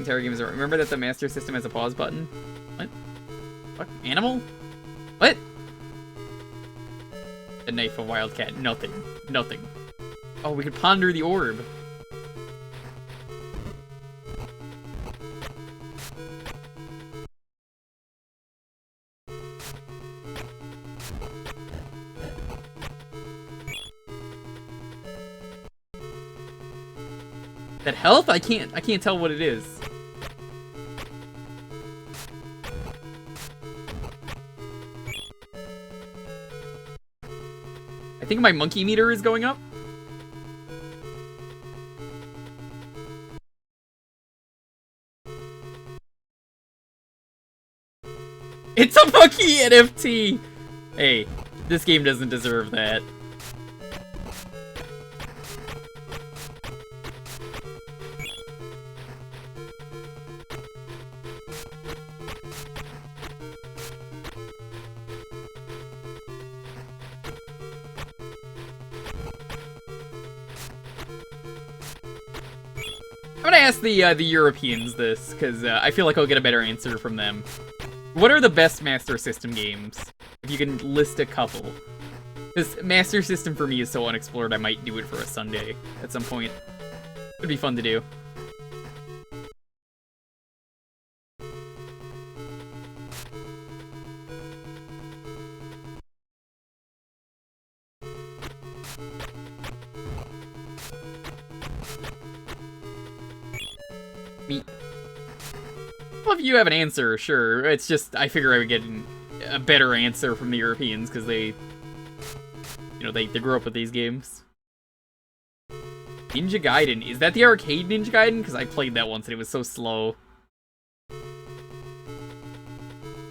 Terror games are. Remember that the Master System has a pause button? What? What? Animal? What? A knife, a wildcat. Nothing. Nothing. Oh, we could ponder the orb. That health? I can't tell what it is. I think my monkey meter is going up. It's a monkey NFT! Hey, this game doesn't deserve that. I'm gonna ask the Europeans this, because I feel like I'll get a better answer from them. What are the best Master System games? If you can list a couple. Because Master System for me is so unexplored, I might do it for a Sunday at some point. Would be fun to do. Well, if you have an answer, sure. It's just, I figure I would get a better answer from the Europeans, because they, you know, they grew up with these games. Ninja Gaiden. Is that the arcade Ninja Gaiden? Because I played that once and it was so slow.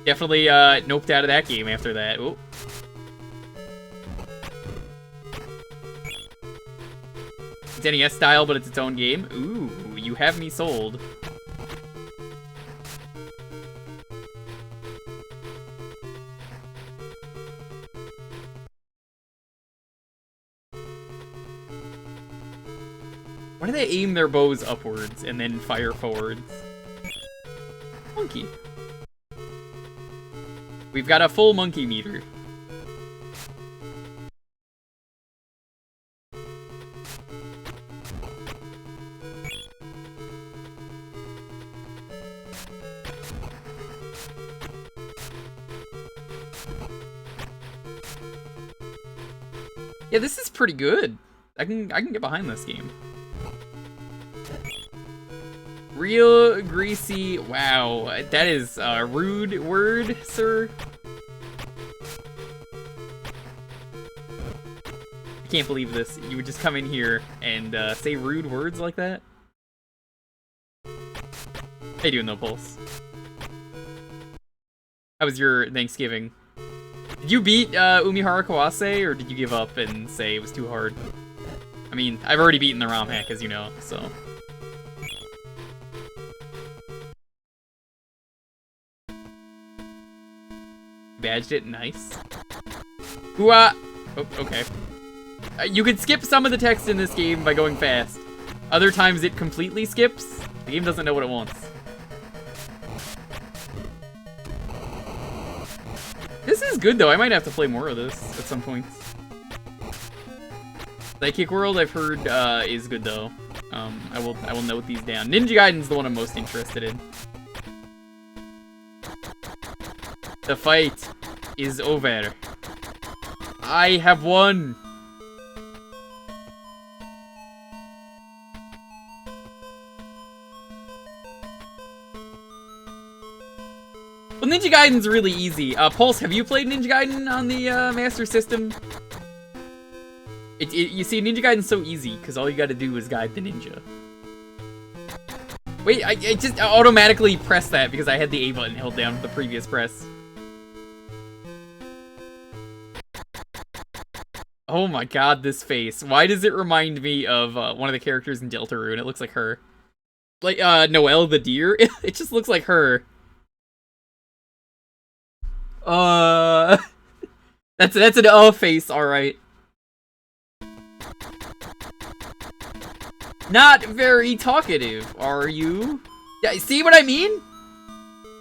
Definitely noped out of that game after that. Oh. It's NES style, but it's its own game. Ooh, you have me sold. Why do they aim their bows upwards and then fire forwards? Monkey. We've got a full monkey meter. Yeah, this is pretty good. I can get behind this game. Real greasy. Wow, that is a rude word, sir. I can't believe this. You would just come in here and say rude words like that? How you doing though, Pulse? How was your Thanksgiving? Did you beat Umihara Kawase, or did you give up and say it was too hard? I mean, I've already beaten the ROM hack, as you know, so... Badged it, nice. Ooh-ah! Oh, okay. You can skip some of the text in this game by going fast. Other times it completely skips. The game doesn't know what it wants. This is good, though. I might have to play more of this at some point. Psychic World, I've heard, is good, though. I will note these down. Ninja Gaiden's the one I'm most interested in. The fight is over. I have won. Well, Ninja Gaiden's really easy. Pulse, have you played Ninja Gaiden on the Master System? You see, Ninja Gaiden's so easy, because all you gotta do is guide the ninja. Wait, I just automatically pressed that because I had the A button held down for the previous press. Oh my god, this face. Why does it remind me of one of the characters in Deltarune? It looks like her. Like, Noelle the deer? It just looks like her. That's an face, alright. Not very talkative, are you? Yeah, see what I mean?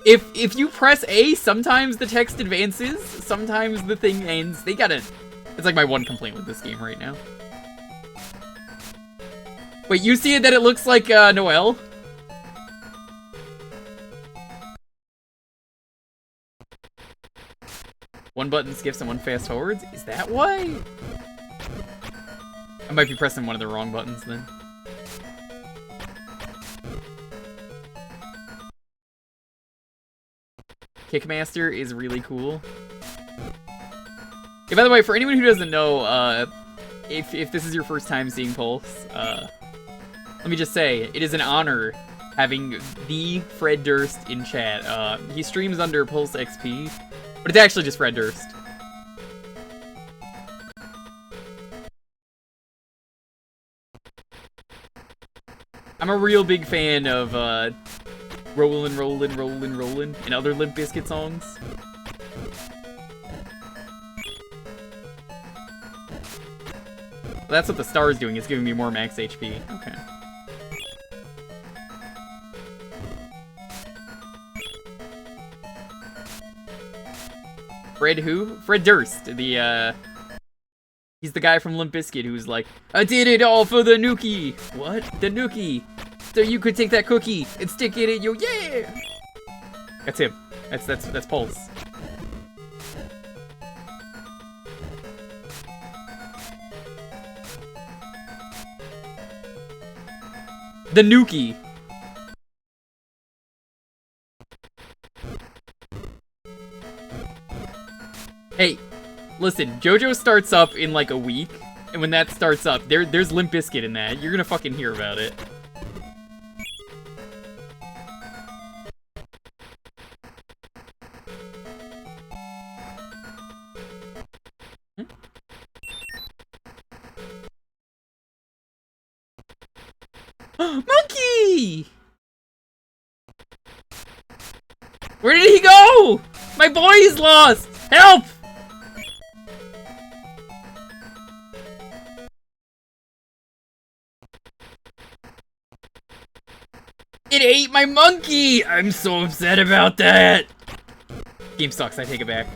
If you press A, sometimes the text advances, sometimes the thing ends. They gotta... It's like my one complaint with this game right now. Wait, you see that it looks like, Noelle? One button skips and one fast forwards? Is that why? I might be pressing one of the wrong buttons then. Kickmaster is really cool. Hey, by the way, for anyone who doesn't know, if this is your first time seeing Pulse, let me just say, it is an honor having the Fred Durst in chat. He streams under Pulse XP, but it's actually just Fred Durst. I'm a real big fan of, Rollin', Rollin', Rollin', Rollin', and other Limp Bizkit songs. Well, that's what the star is doing, it's giving me more max HP. Okay. Fred who? Fred Durst, the, he's the guy from Limp Bizkit who's like, I did it all for the nookie! What? The nookie! So you could take that cookie and stick it in your, yeah! That's him. That's Pulse. The nookie. Hey, listen, JoJo starts up in like a week, and when that starts up, there's Limp Bizkit in that. You're gonna fucking hear about it. Monkey! Where did he go? My boy is lost! Help! It ate my monkey! I'm so upset about that! Game sucks, I take it back.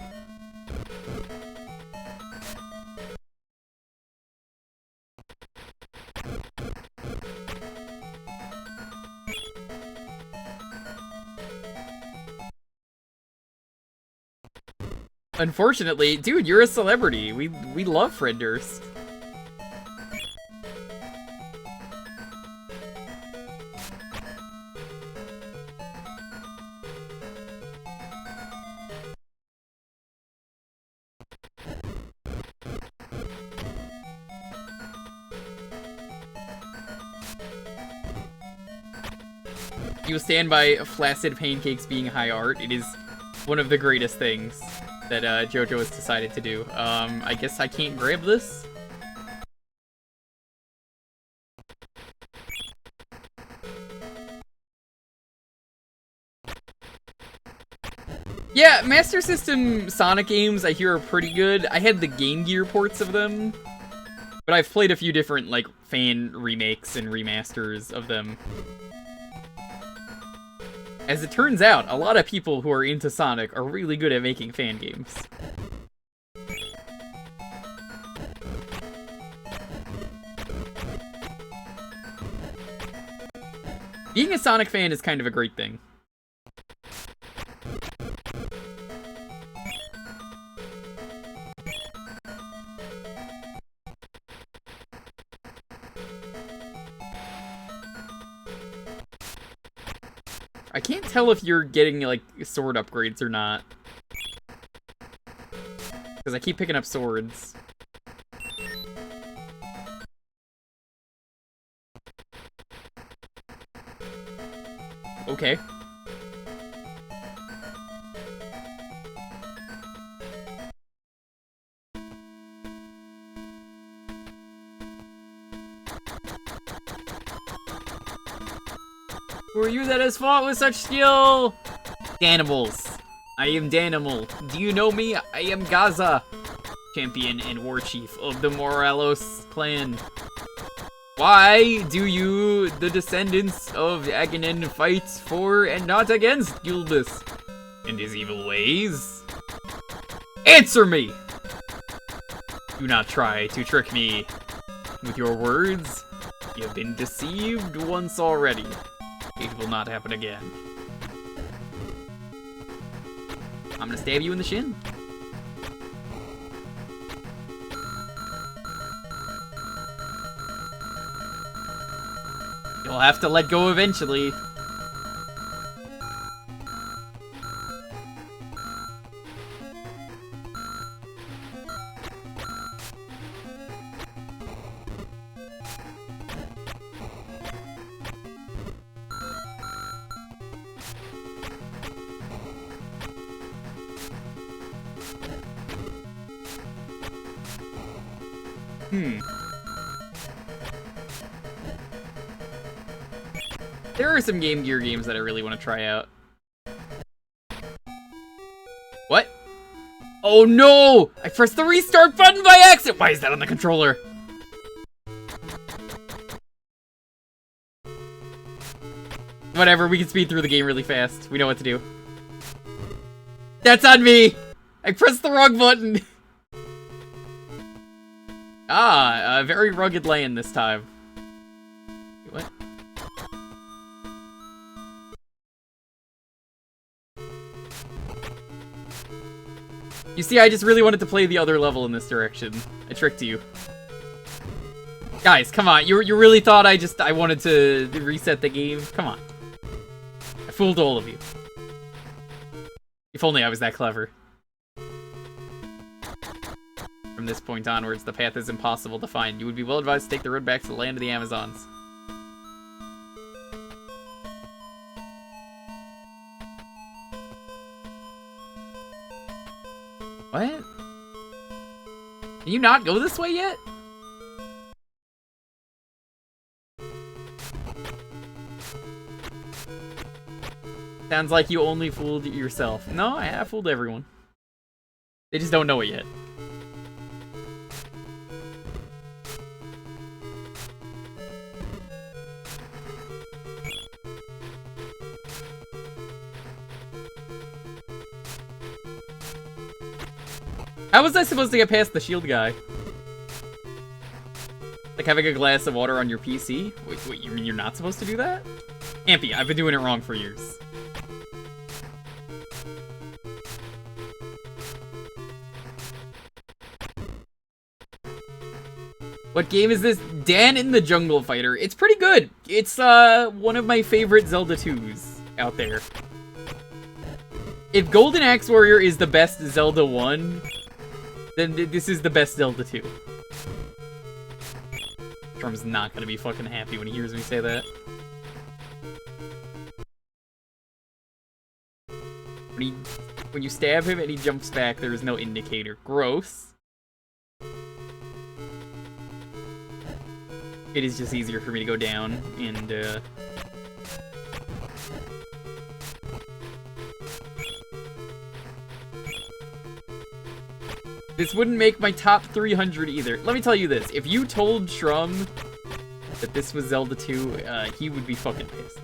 Unfortunately, dude, you're a celebrity. We love Fred Durst. You stand by flaccid pancakes being high art. It is one of the greatest things that JoJo has decided to do. I guess I can't grab this? Yeah, Master System Sonic games I hear are pretty good. I had the Game Gear ports of them, but I've played a few different, like, fan remakes and remasters of them. As it turns out, a lot of people who are into Sonic are really good at making fan games. Being a Sonic fan is kind of a great thing. I can't tell if you're getting, like, sword upgrades or not. Because I keep picking up swords. Okay. Who are you that has fought with such skill? Danimals. I am Danimal. Do you know me? I am Gaza, champion and war chief of the Morelos clan. Why do you, the descendants of Aganon, fight for and not against Gilbus and his evil ways? Answer me! Do not try to trick me with your words. You have been deceived once already. It will not happen again. I'm gonna stab you in the shin. You'll have to let go eventually. There are some Game Gear games that I really want to try out. What? Oh no! I pressed the restart button by accident! Why is that on the controller? Whatever, we can speed through the game really fast. We know what to do. That's on me! I pressed the wrong button! Ah, a very rugged land this time. What? You see, I just really wanted to play the other level in this direction. I tricked you. Guys, come on. You really thought I wanted to reset the game? Come on. I fooled all of you. If only I was that clever. From this point onwards, the path is impossible to find. You would be well advised to take the road back to the land of the Amazons. What? Can you not go this way yet? Sounds like you only fooled yourself. No, I have fooled everyone. They just don't know it yet. How was I supposed to get past the shield guy? Like having a glass of water on your PC? Wait, you mean you're not supposed to do that? Can't be, I've been doing it wrong for years. What game is this? Dan in the Jungle Fighter. It's pretty good. It's one of my favorite Zelda 2s out there. If Golden Axe Warrior is the best Zelda 1, then this is the best Zelda 2. Drum's not gonna be fucking happy when he hears me say that. When you stab him and he jumps back, there is no indicator. Gross. It is just easier for me to go down and, This wouldn't make my top 300 either. Let me tell you this. If you told Shrum that this was Zelda 2, he would be fucking pissed.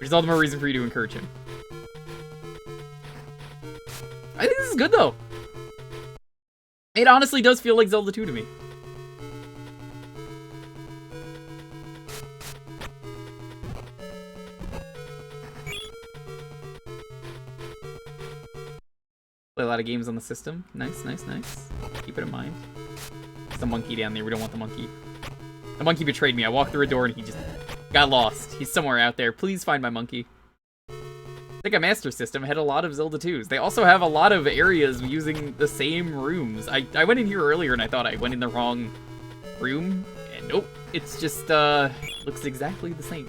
Which is all the more reason for you to encourage him. I think this is good, though. It honestly does feel like Zelda 2 to me. Play a lot of games on the system. Nice, nice, nice. Keep it in mind. There's a monkey down there. We don't want the monkey. The monkey betrayed me. I walked through a door and he just got lost. He's somewhere out there. Please find my monkey. Sega Master System had a lot of Zelda 2s. They also have a lot of areas using the same rooms. I went in here earlier and I thought I went in the wrong room. And nope. It's just, looks exactly the same.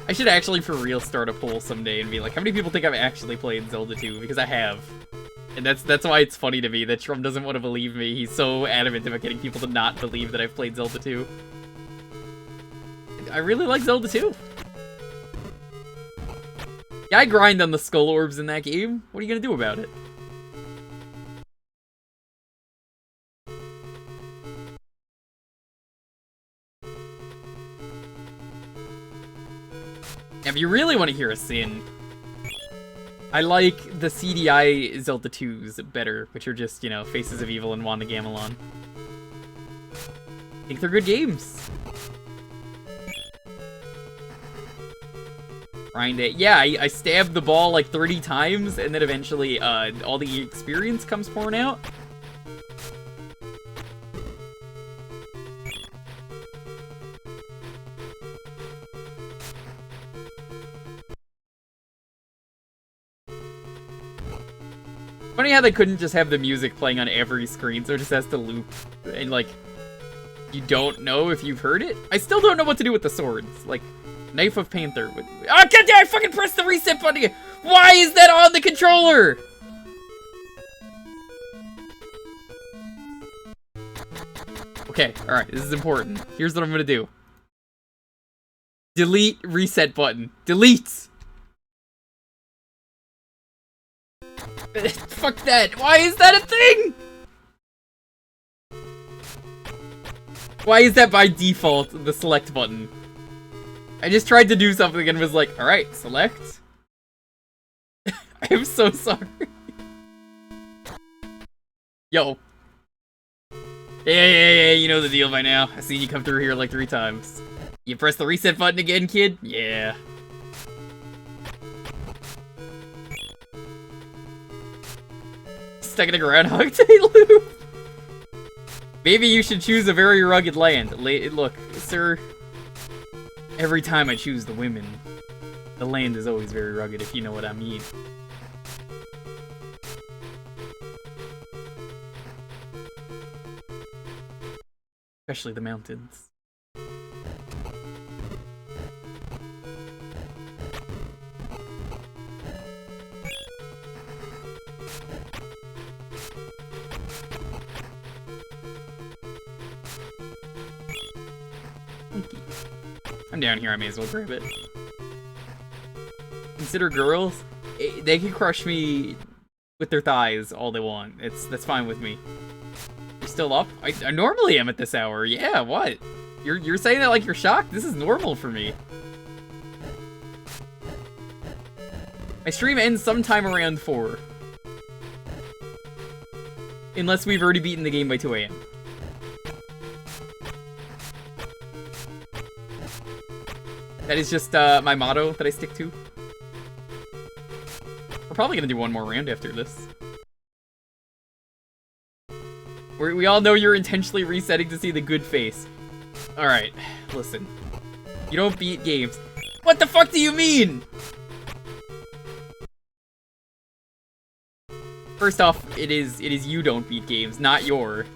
I should actually for real start a poll someday and be like, how many people think I've actually played Zelda 2? Because I have. And that's why it's funny to me that Shrum doesn't want to believe me. He's so adamant about getting people to not believe that I've played Zelda 2. I really like Zelda 2. Yeah, I grind on the skull orbs in that game. What are you gonna do about it? If you really want to hear a sin, I like the CDI Zelda 2s better, which are just, you know, Faces of Evil and Wand of Gamelon. I think they're good games. Grind it. Yeah, I stabbed the ball like 30 times, and then eventually all the experience comes pouring out. Funny how they couldn't just have the music playing on every screen, so it just has to loop. And, like, you don't know if you've heard it? I still don't know what to do with the swords. Like, Knife of Panther. Oh, god damn, I fucking pressed the reset button again! Why is that on the controller? Okay, alright, this is important. Here's what I'm gonna do. Delete reset button. Delete! Fuck that! Why is that a thing? Why is that by default the select button? I just tried to do something and was like, alright, select. I am so sorry. Yo. Yeah, you know the deal by now. I've seen you come through here like 3 times. You press the reset button again, kid? Yeah. Stuck in a Groundhog Day loop? Maybe you should choose a very rugged land. Look, sir. Every time I choose the women, the land is always very rugged, if you know what I mean. Especially the mountains. I'm down here, I may as well grab it. Consider girls? They can crush me with their thighs all they want. That's fine with me. You're still up? I normally am at this hour. Yeah, what? You're saying that like you're shocked? This is normal for me. My stream ends sometime around 4. Unless we've already beaten the game by 2 AM. That is just my motto that I stick to. We're probably gonna do one more round after this. We all know you're intentionally resetting to see the good face. Alright, listen. You don't beat games. What the fuck do you mean? First off, it is you don't beat games, not your.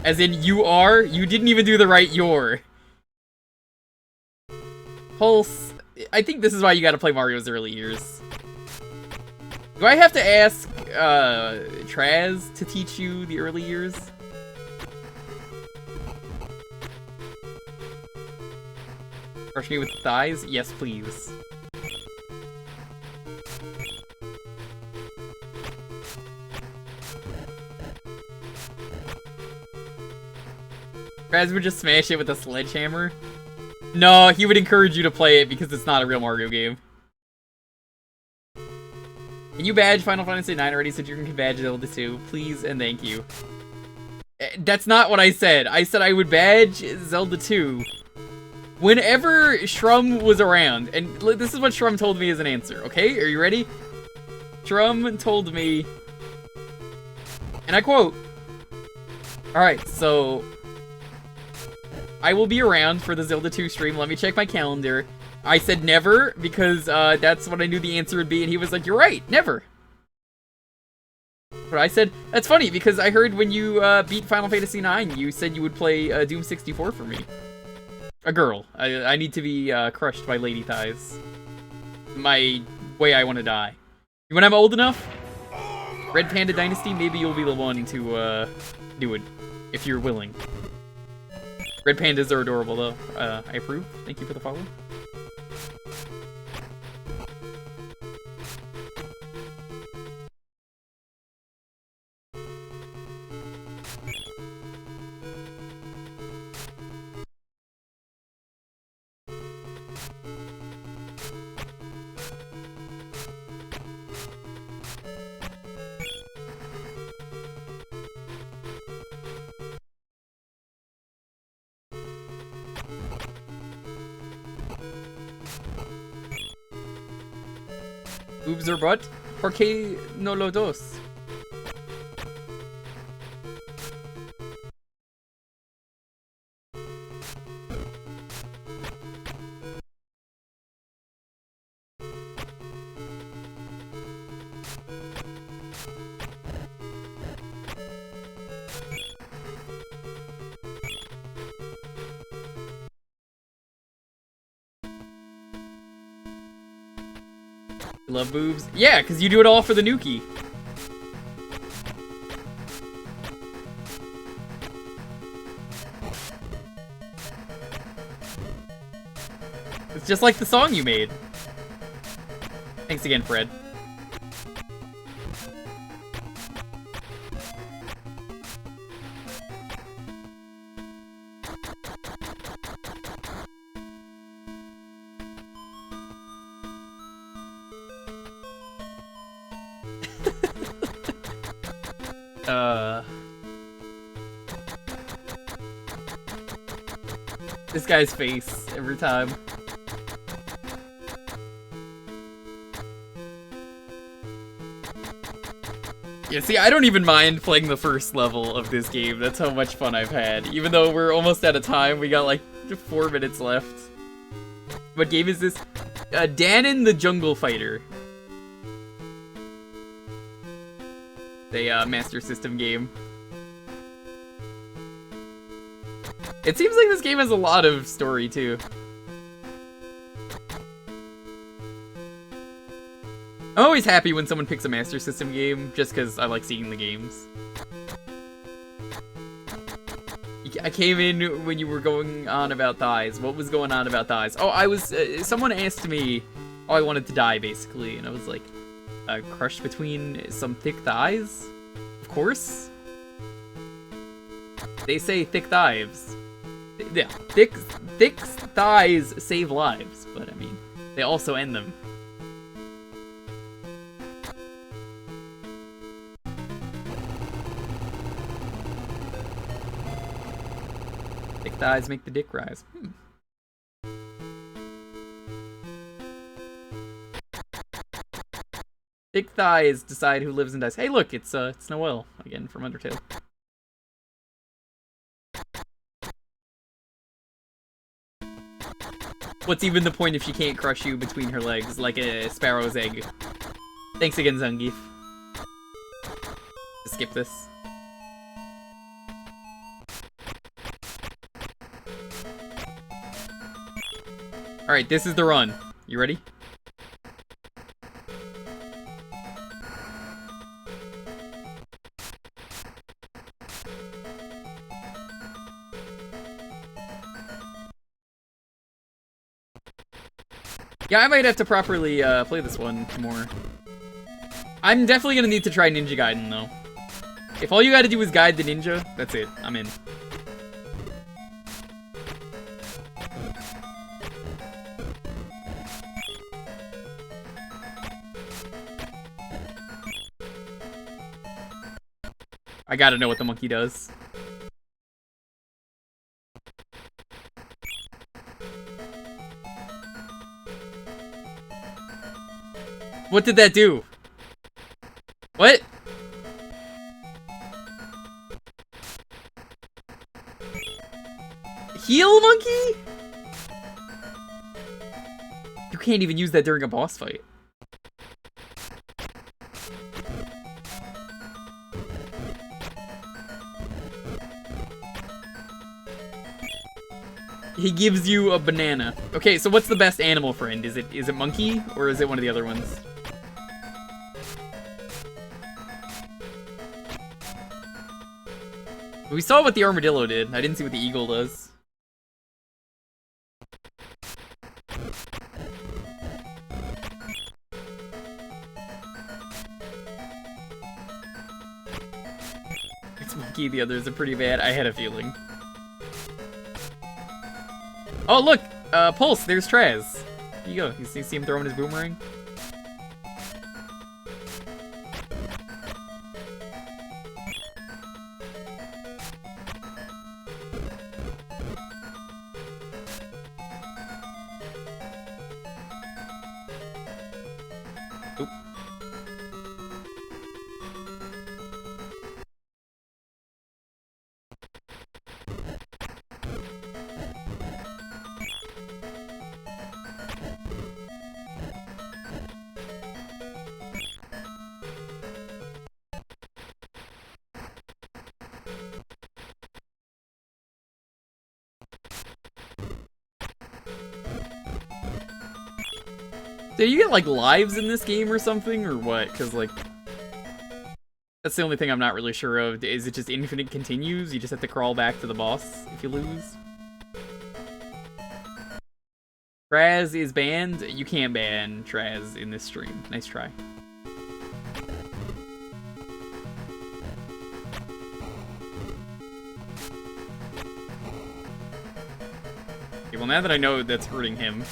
As in, you are? You didn't even do the right your. Pulse, I think this is why you gotta play Mario's early years. Do I have to ask, Traz to teach you the early years? Brush me with the thighs? Yes, please. Traz would just smash it with a sledgehammer? No, he would encourage you to play it because it's not a real Mario game. Can you badge Final Fantasy IX already so you can badge Zelda 2? Please and thank you. That's not what I said. I said I would badge Zelda 2 whenever Shrum was around. And this is what Shrum told me as an answer, okay? Are you ready? Shrum told me, and I quote, "Alright, so I will be around for the Zelda 2 stream. Let me check my calendar." I said never, because that's what I knew the answer would be, and he was like, "You're right, never." But I said, that's funny, because I heard when you beat Final Fantasy IX, you said you would play Doom 64 for me. A girl. I need to be crushed by lady thighs. My way I want to die. When I'm old enough, Red Panda Dynasty, maybe you'll be the one to do it, if you're willing. Red pandas are adorable, though. I approve. Thank you for the follow. Ooze or butt? ¿Por qué no los dos? Love boobs? Yeah, because you do it all for the Nuki. It's just like the song you made. Thanks again, Fred. This guy's face every time. Yeah, see, I don't even mind playing the first level of this game. That's how much fun I've had. Even though we're almost out of time, we got like 4 minutes left. What game is this? Danan the Jungle Fighter. The Master System game. It seems like this game has a lot of story too. I'm always happy when someone picks a Master System game, just because I like seeing the games. I came in when you were going on about thighs. What was going on about thighs? Oh, I was, someone asked me, oh, I wanted to die, basically, and I was like, a crush between some thick thighs? Of course. They say thick thighs. Yeah, thick thighs save lives, but I mean, they also end them. Thick thighs make the dick rise. Thick thighs decide who lives and dies. Hey, look, it's Noelle again from Undertale. What's even the point if she can't crush you between her legs like a sparrow's egg? Thanks again, Zangief. Skip this. Alright, this is the run. You ready? Yeah, I might have to properly play this one more. I'm definitely gonna need to try Ninja Gaiden, though. If all you gotta do is guide the ninja, that's it. I'm in. I gotta know what the monkey does. What did that do? What? Heal monkey? You can't even use that during a boss fight. He gives you a banana. Okay, so what's the best animal friend? Is it monkey or is it one of the other ones? We saw what the armadillo did. I didn't see what the eagle does. It's monkey, the others are pretty bad. I had a feeling. Oh, look! Pulse, there's Traz. Here you go. You see him throwing his boomerang? Oop. Do you get, like, lives in this game or something, or what? Because, like, that's the only thing I'm not really sure of. Is it just infinite continues? You just have to crawl back to the boss if you lose? Traz is banned? You can't ban Traz in this stream. Nice try. Okay, well, now that I know that's hurting him...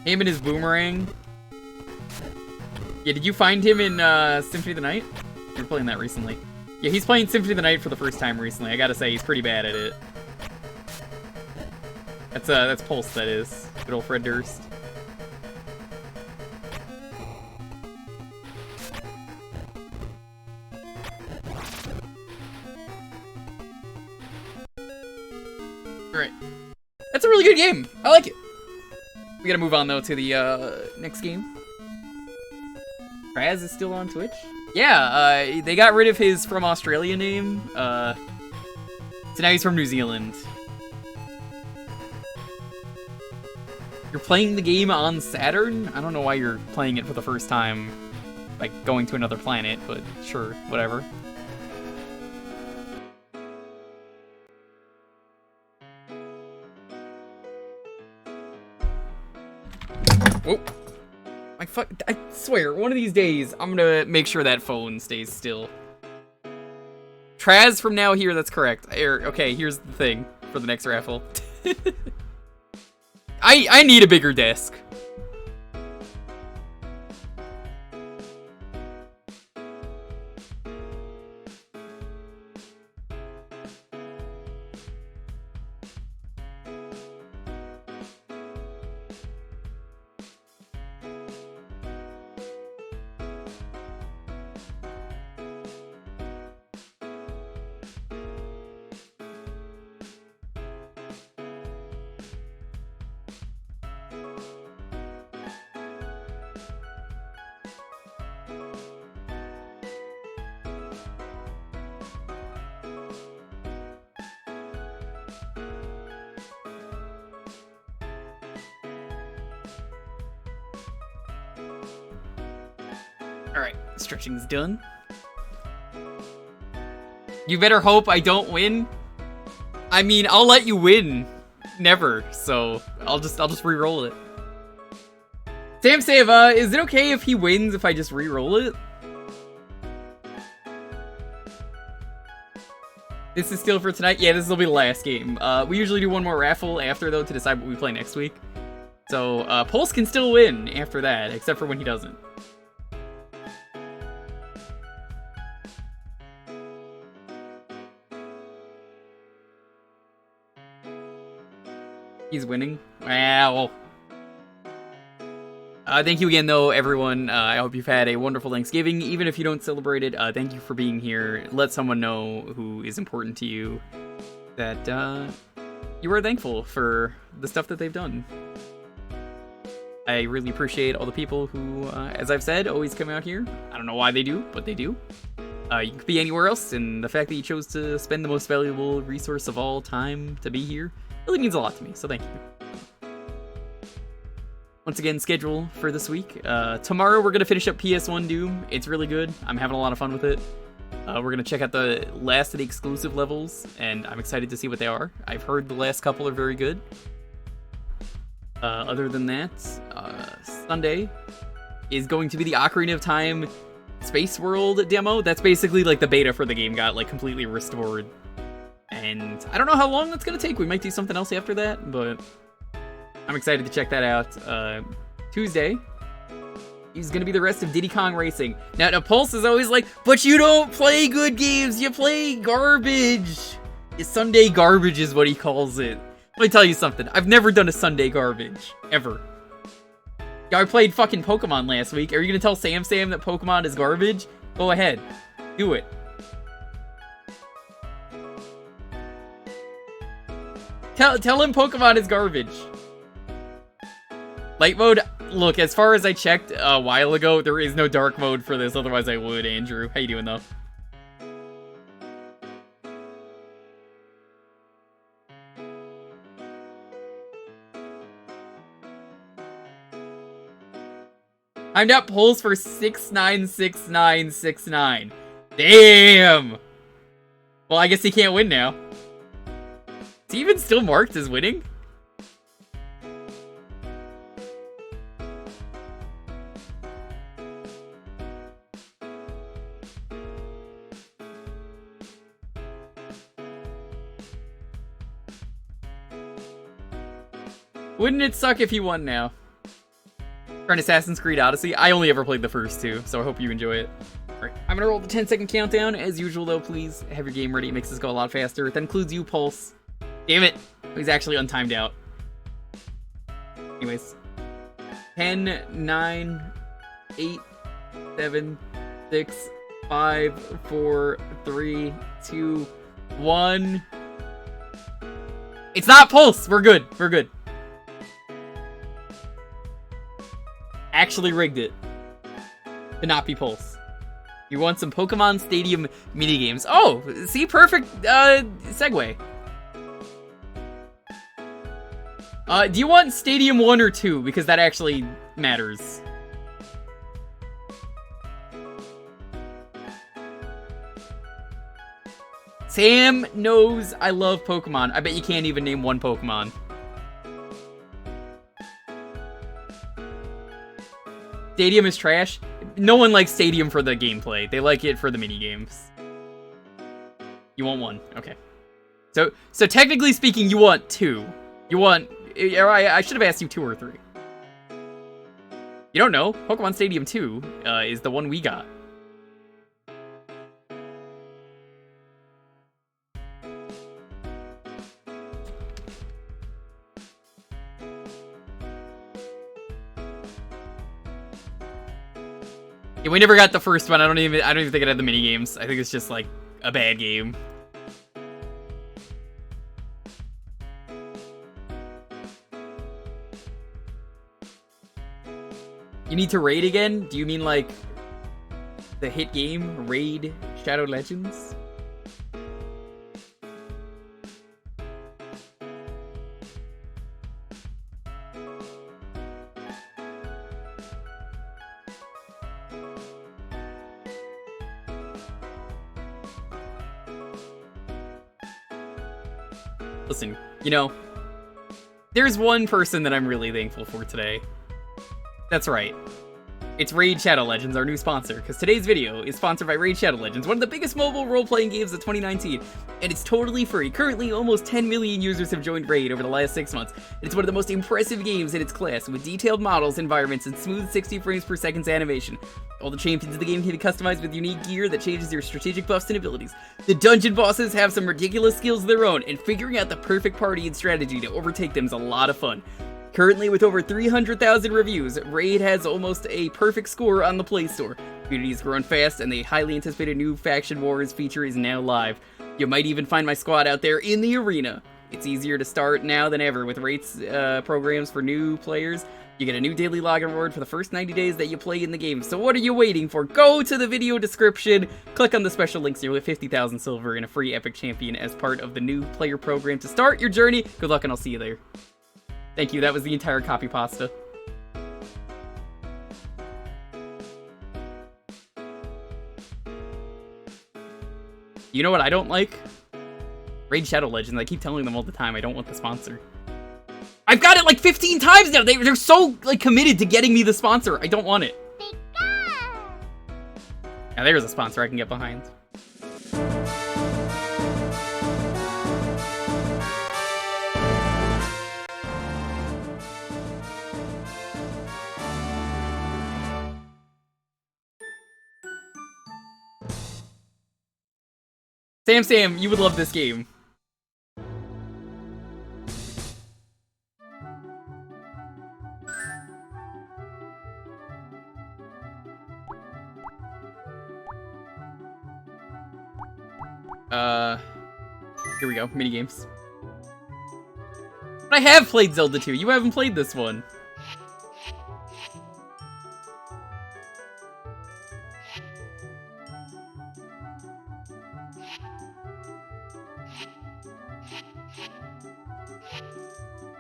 Him and his boomerang. Yeah, did you find him in Symphony of the Night? You were playing that recently. Yeah, he's playing Symphony of the Night for the first time recently. I gotta say, he's pretty bad at it. That's Pulse, that is. Good old Fred Durst. Alright. That's a really good game. I like it. We gotta move on, though, to the next game. Raz is still on Twitch? Yeah, they got rid of his from Australia name. So now he's from New Zealand. You're playing the game on Saturn? I don't know why you're playing it for the first time, like going to another planet, but sure, whatever. Whoa. I swear, one of these days, I'm gonna make sure that phone stays still. Traz from now here, that's correct. Okay, here's the thing for the next raffle. I need a bigger desk. Alright, stretching's done. You better hope I don't win. I mean, I'll let you win. Never, so I'll just re-roll it. Sam Seva, is it okay if he wins if I just re-roll it? This is still for tonight? Yeah, this will be the last game. We usually do one more raffle after, though, to decide what we play next week. So, Pulse can still win after that, except for when he doesn't. He's winning. Wow. Thank you again, though, everyone. I hope you've had a wonderful Thanksgiving. Even if you don't celebrate it, thank you for being here. Let someone know who is important to you that you are thankful for the stuff that they've done. I really appreciate all the people who, as I've said, always come out here. I don't know why they do, but they do. You could be anywhere else, and the fact that you chose to spend the most valuable resource of all time to be here really means a lot to me, so thank you. Once again, schedule for this week. Tomorrow we're going to finish up PS1 Doom. It's really good. I'm having a lot of fun with it. We're going to check out the last of the exclusive levels, and I'm excited to see what they are. I've heard the last couple are very good. Other than that, Sunday is going to be the Ocarina of Time Space World demo. That's basically like the beta for the game got like completely restored. And I don't know how long that's going to take. We might do something else after that, but I'm excited to check that out. Tuesday is going to be the rest of Diddy Kong Racing. Now, Pulse is always like, but you don't play good games, you play garbage. Sunday garbage is what he calls it. Let me tell you something. I've never done a Sunday garbage. Ever. Yeah, I played fucking Pokemon last week. Are you going to tell Sam that Pokemon is garbage? Go ahead. Do it. Tell him Pokemon is garbage. Light mode? Look, as far as I checked a while ago, there is no dark mode for this, otherwise I would, Andrew. How you doing, though? I'm not Pulse for 696969. Damn! Well, I guess he can't win now. Is he even still marked as winning? Wouldn't it suck if he won now? Friend Assassin's Creed Odyssey. I only ever played the first two, so I hope you enjoy it. Alright, I'm gonna roll the 10-second countdown. As usual, though, please have your game ready. It makes this go a lot faster. That includes you, Pulse. Damn it! He's actually untimed out. Anyways. 10, 9, 8, 7, 6, 5, 4, 3, 2, 1. It's not Pulse! We're good. We're good. Actually rigged it to not be Pulse. You want some Pokemon Stadium minigames. Oh, see? Perfect segue. Do you want Stadium 1 or 2? Because that actually matters. Sam knows I love Pokemon. I bet you can't even name one Pokemon. Stadium is trash. No one likes Stadium for the gameplay. They like it for the minigames. You want one. Okay. So technically speaking, you want 2. You want... I should have asked you 2 or 3. You don't know. Pokemon Stadium 2 is the one we got. Yeah, we never got the first one. I don't even think it had the mini games. I think it's just like a bad game. You need to raid again? Do you mean like the hit game Raid Shadow Legends? Listen, you know, there's one person that I'm really thankful for today. That's right. It's Raid Shadow Legends, our new sponsor, because today's video is sponsored by Raid Shadow Legends, one of the biggest mobile role-playing games of 2019, and it's totally free. Currently, almost 10 million users have joined Raid over the last 6 months. It's one of the most impressive games in its class, with detailed models, environments, and smooth 60 frames per second animation. All the champions of the game can be customized with unique gear that changes your strategic buffs and abilities. The dungeon bosses have some ridiculous skills of their own, and figuring out the perfect party and strategy to overtake them is a lot of fun. Currently, with over 300,000 reviews, Raid has almost a perfect score on the Play Store. Community is growing fast, and the highly anticipated new Faction Wars feature is now live. You might even find my squad out there in the arena. It's easier to start now than ever with Raid's programs for new players. You get a new daily login reward for the first 90 days that you play in the game. So what are you waiting for? Go to the video description, click on the special links here with 50,000 silver and a free epic champion as part of the new player program to start your journey. Good luck, and I'll see you there. Thank you, that was the entire copy pasta. You know what I don't like? Raid Shadow Legends. I keep telling them all the time I don't want the sponsor. I've got it like 15 times now! They're so like committed to getting me the sponsor. I don't want it. Now there's a sponsor I can get behind. Sam, you would love this game. Here we go, minigames. But I have played Zelda 2, you haven't played this one.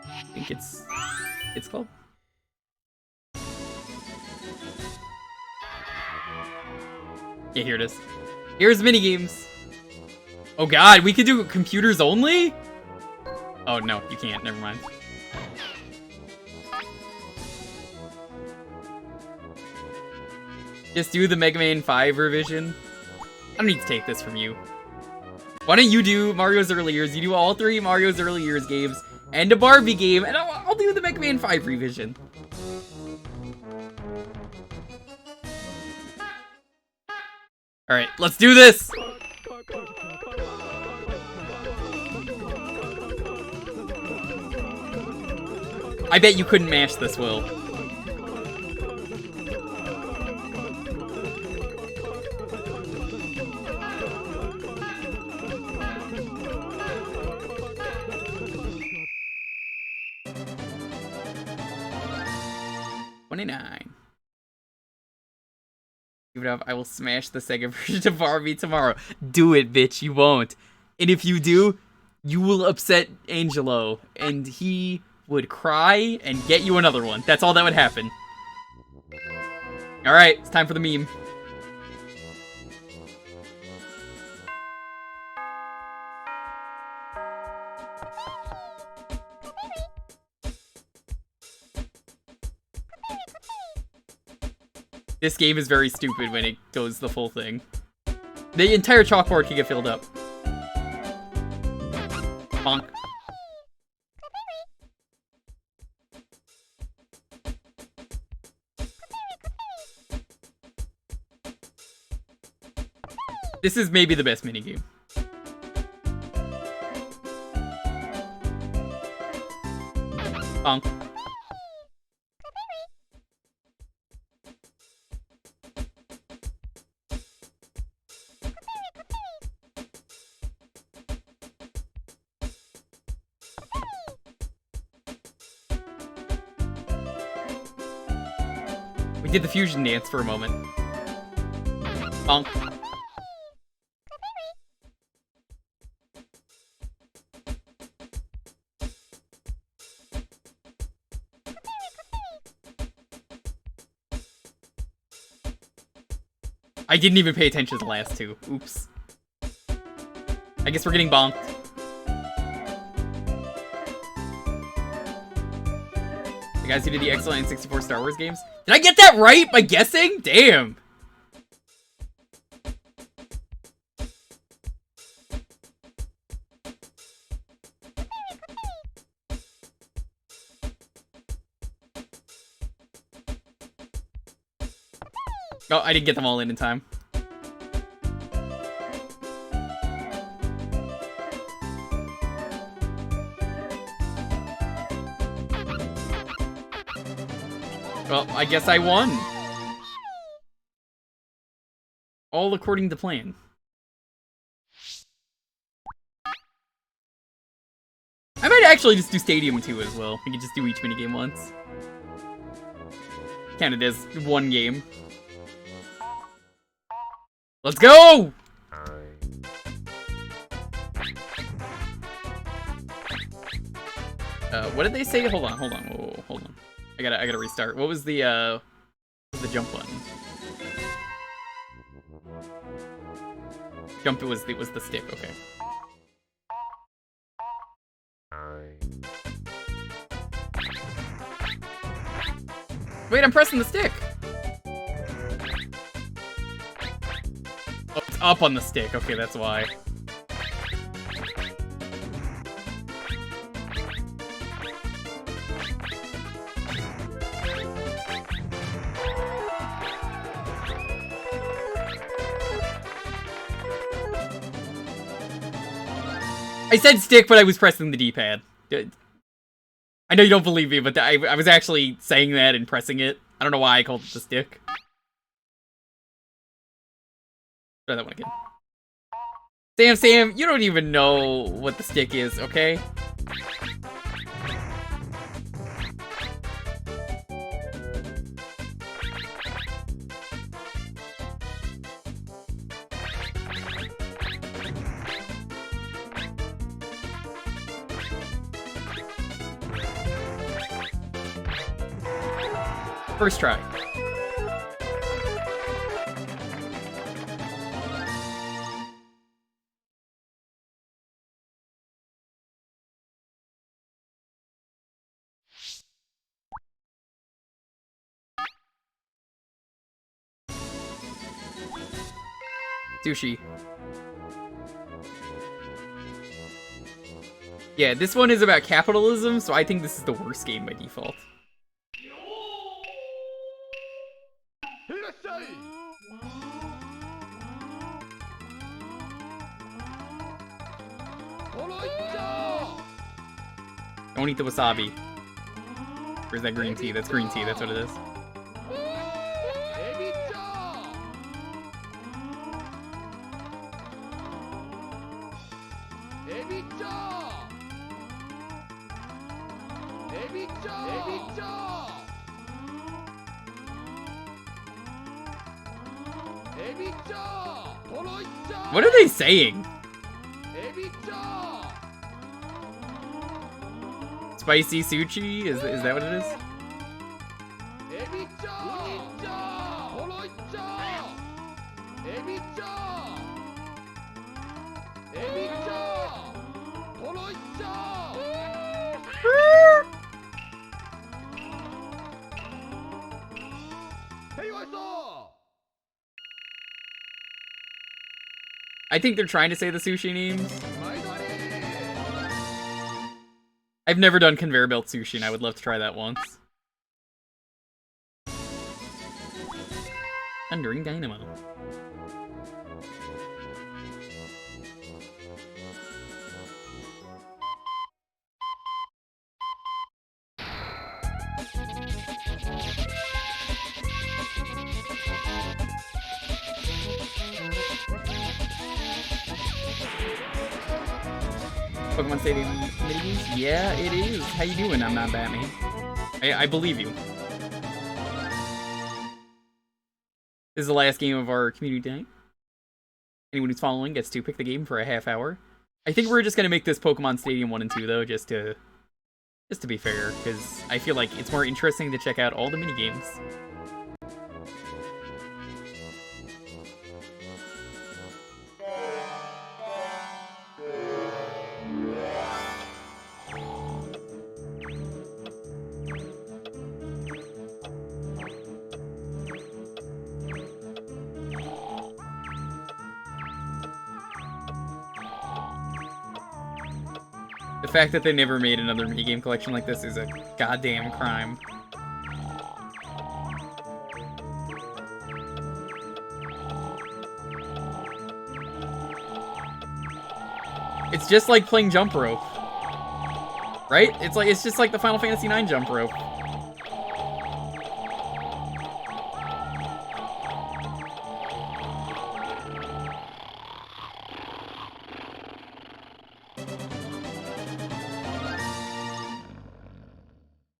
I think it's called. Yeah, here it is. Here's minigames. Oh god, we could do computers only? Oh no, you can't, never mind. Just do the Mega Man 5 revision. I don't need to take this from you. Why don't you do Mario's Early Years? You do all 3 Mario's Early Years games and a Barbie game, and I'll do the Mega Man 5 revision. Alright, let's do this! I bet you couldn't mash this, Will. $29. Give it up. I will smash the Sega version of Barbie tomorrow. Do it, bitch. You won't. And if you do, you will upset Angelo, and he would cry and get you another one. That's all that would happen. Alright, it's time for the meme. This game is very stupid when it goes the full thing. The entire chalkboard can get filled up. Bonk. This is maybe the best minigame. Bonk. We did the fusion dance for a moment. Bonk. I didn't even pay attention to the last two. Oops. I guess we're getting bonked. The guys who did the excellent N64 Star Wars games. Did I get that right by guessing? Damn. Oh, I didn't get them all in time. Well, I guess I won. All according to plan. I might actually just do Stadium 2 as well. We can just do each minigame once. Counted as one game. Let's go! What did they say? Hold on. Whoa, hold on. I gotta restart. What was the jump button? Jump was the stick, okay. Wait, I'm pressing the stick! Oh, it's up on the stick. Okay, that's why. I said stick, but I was pressing the D-pad. I know you don't believe me, but I was actually saying that and pressing it. I don't know why I called it the stick. Try that one again. Sam, you don't even know what the stick is, okay? First try. Sushi. Yeah, this one is about capitalism, so I think this is the worst game by default. Don't eat the wasabi. Where's that green tea? That's green tea, that's what it is. What are they saying? Spicy sushi? Is that what it is? I think they're trying to say the sushi names. I've never done conveyor belt sushi, and I would love to try that once. Thundering Dynamo. Pokemon Stadium minigames? Yeah, it is. How you doing? I'm not Batman. I believe you. This is the last game of our community tonight. Anyone who's following gets to pick the game for a half hour. I think we're just gonna make this Pokemon Stadium 1 and 2 though, just to be fair, because I feel like it's more interesting to check out all the minigames. The fact that they never made another minigame collection like this is a goddamn crime. It's just like playing jump rope. Right? It's just like the Final Fantasy IX jump rope.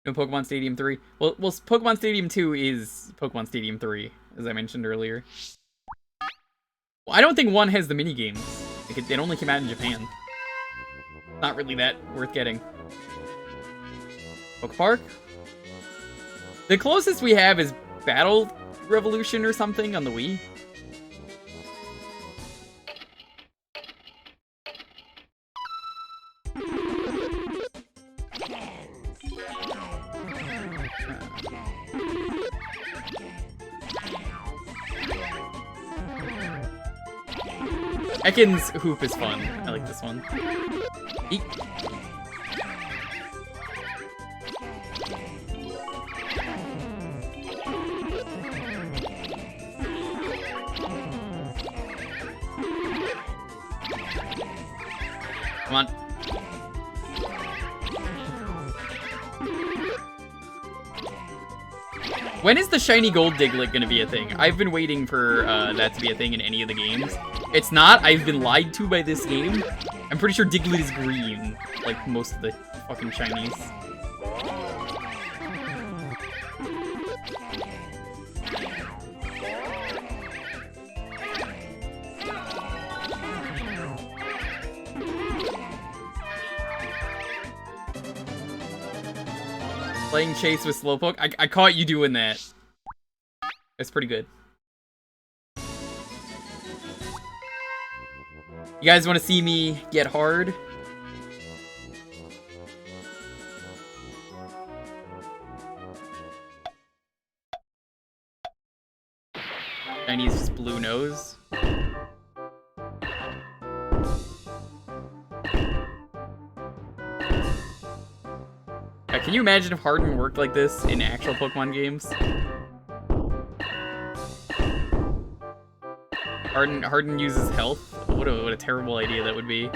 No Pokemon Stadium 3. Well, Pokemon Stadium 2 is Pokemon Stadium 3, as I mentioned earlier. Well, I don't think 1 has the minigames. Like, it only came out in Japan. Not really that worth getting. Pokepark? The closest we have is Battle Revolution or something on the Wii. Ekans Hoop is fun. I like this one. Eek. Come on. When is the shiny gold Diglett gonna be a thing? I've been waiting for that to be a thing in any of the games. It's not. I've been lied to by this game. I'm pretty sure Diglett is green, like most of the fucking shinies. Playing chase with Slowpoke? I caught you doing that. That's pretty good. You guys want to see me get hard? Chinese blue nose. Can you imagine if Harden worked like this in actual Pokemon games? Harden uses health? What a terrible idea that would be.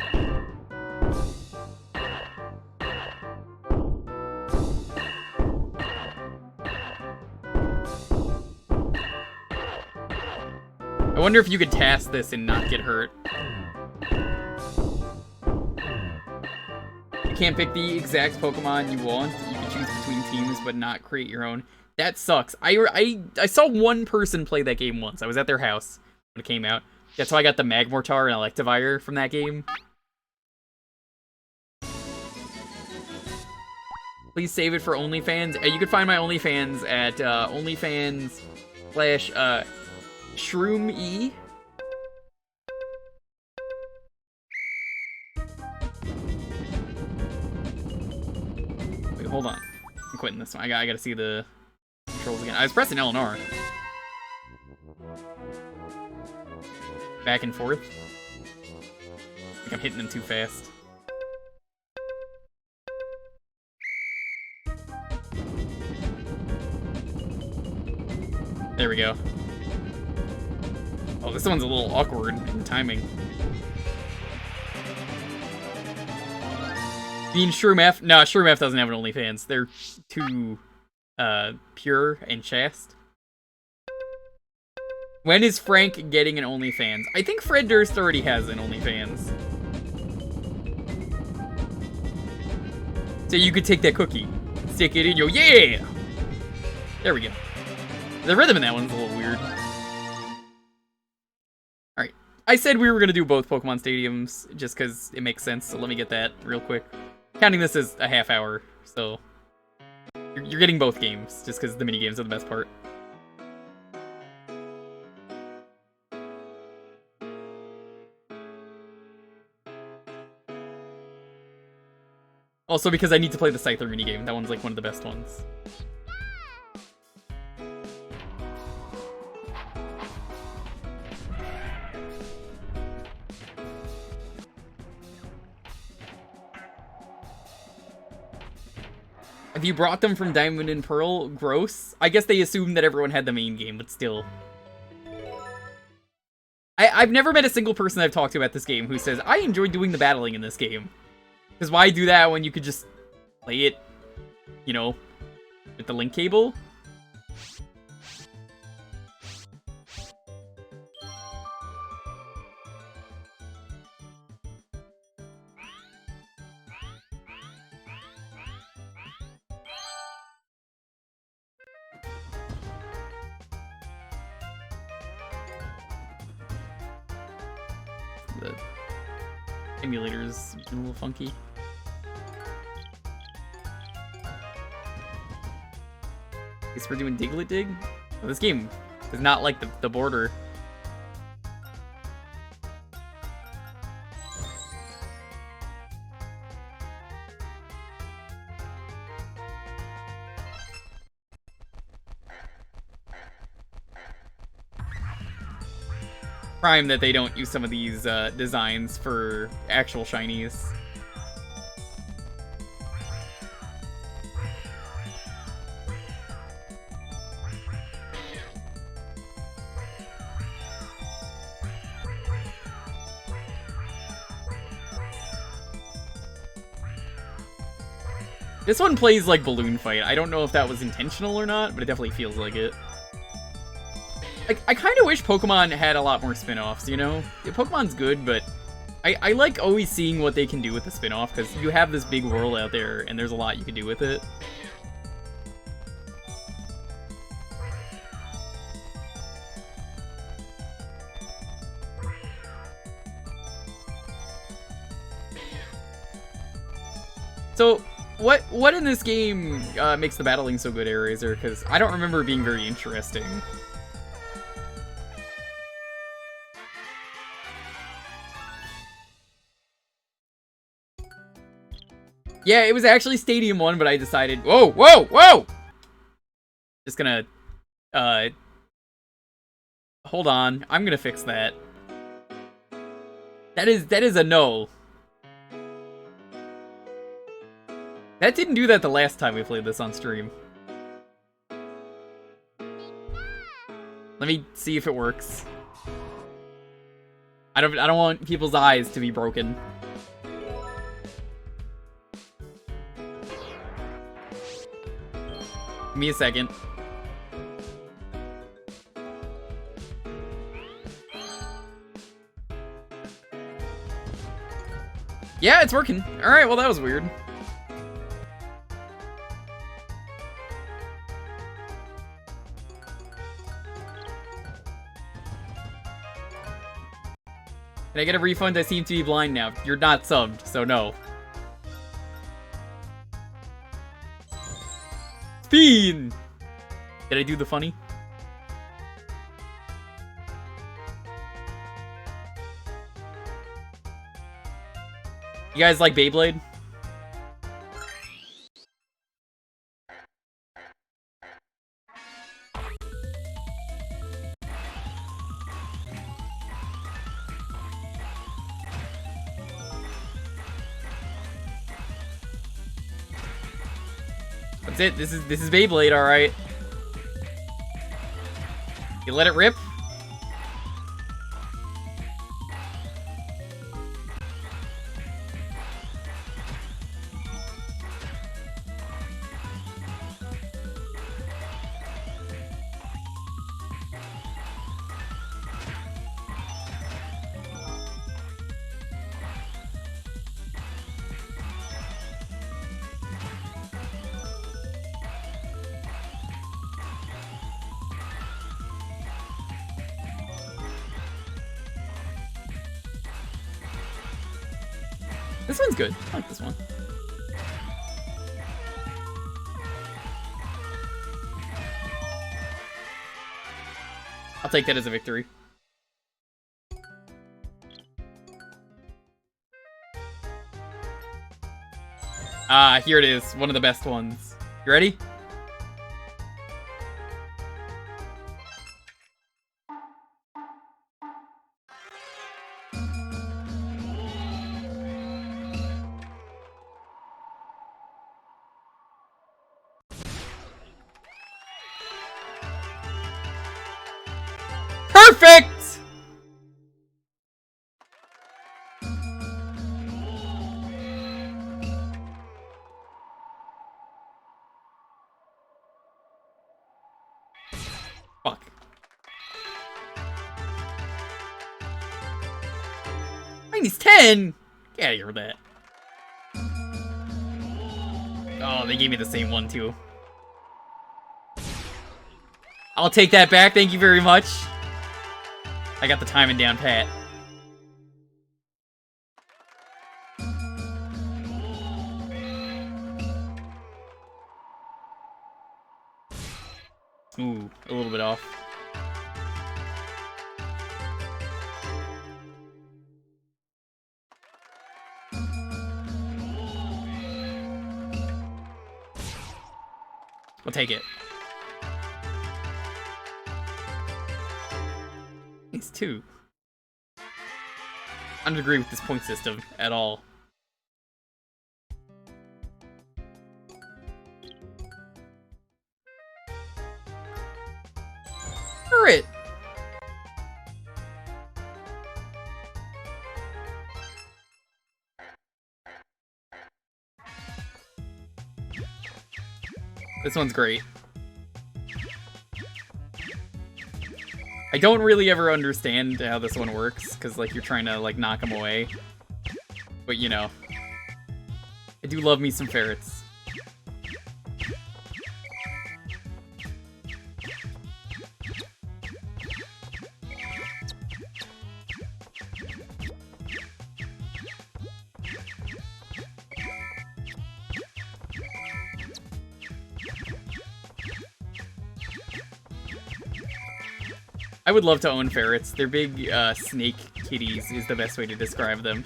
wonder if you could task this and not get hurt. You can't pick the exact Pokemon you want. You can choose between teams, but not create your own. That sucks. I saw one person play that game once. I was at their house when it came out. That's how I got the Magmortar and Electivire from that game. Please save it for OnlyFans. You can find my OnlyFans at OnlyFans/ShroomE. Wait, hold on. I'm quitting this one. I gotta see the controls again. I was pressing L and R. Back and forth. I think I'm hitting them too fast. There we go. Oh, this one's a little awkward in the timing. Being Shroom F? No, Shroom F doesn't have an OnlyFans. They're too pure and chaste. When is Frank getting an OnlyFans? I think Fred Durst already has an OnlyFans. So you could take that cookie, stick it in your, yeah! There we go. The rhythm in that one's a little weird. Alright. I said we were going to do both Pokemon Stadiums just because it makes sense, so let me get that real quick. Counting this as a half hour, so... You're getting both games, just because the minigames are the best part. Also because I need to play the Scyther minigame. That one's like one of the best ones. Have you brought them from Diamond and Pearl? Gross. I guess they assumed that everyone had the main game, but still. I've never met a single person I've talked to about this game who says, I enjoyed doing the battling in this game. Because why do that when you could just play it, you know, with the link cable? The emulator's a little funky. Guess we're doing Diglett Dig? Oh, this game is not like the border. Prime that they don't use some of these designs for actual shinies. This one plays like Balloon Fight. I don't know if that was intentional or not, but it definitely feels like it. I kind of wish Pokemon had a lot more spin-offs, you know? Pokemon's good, but I like always seeing what they can do with the spin-off, because you have this big world out there, and there's a lot you can do with it. So, what in this game makes the battling so good, Eraser? Because I don't remember it being very interesting. Yeah, it was actually Stadium 1, but I decided... Whoa, whoa, whoa! Just gonna... Hold on. I'm gonna fix that. That is a no. That didn't do that the last time we played this on stream. Let me see if it works. I don't want people's eyes to be broken. Give me a second. Yeah, it's working. Alright, well that was weird. Can I get a refund? I seem to be blind now. You're not subbed, so no. Spin! Did I do the funny? You guys like Beyblade? That's it. This is Beyblade, all right. You let it rip. This one's good. I like this one. I'll take that as a victory. Ah, here it is. One of the best ones. You ready? Perfect! Fuck. Minus 10? Get out of here with that. Oh, they gave me the same one, too. I'll take that back, thank you very much. I got the timing down pat. Ooh, a little bit off. We'll take it. It's 2. I don't agree with this point system at all. Alright. This one's great. I don't really ever understand how this one works, because, like, you're trying to, like, knock them away. But, you know. I do love me some ferrets. I would love to own ferrets. They're big, snake kitties is the best way to describe them.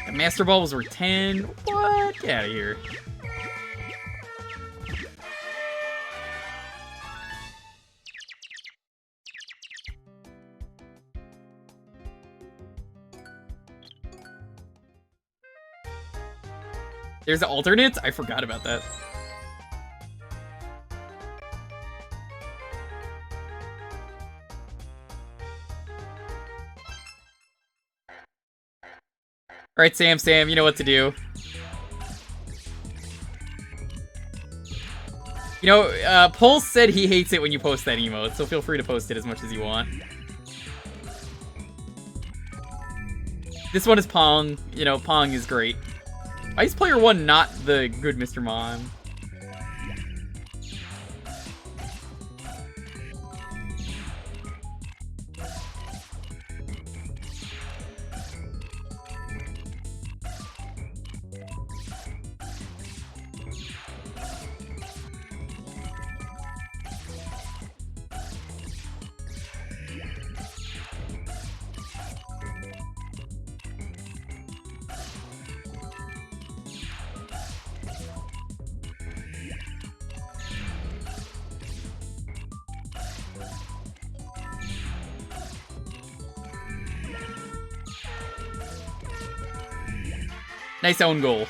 The Master Ball was worth 10? What? Get out of here. There's alternates? I forgot about that. Alright, Sam, you know what to do. You know, Pulse said he hates it when you post that emote, so feel free to post it as much as you want. This one is Pong. You know, Pong is great. Why is player 1 not the good Mr. Mom? Nice own goal.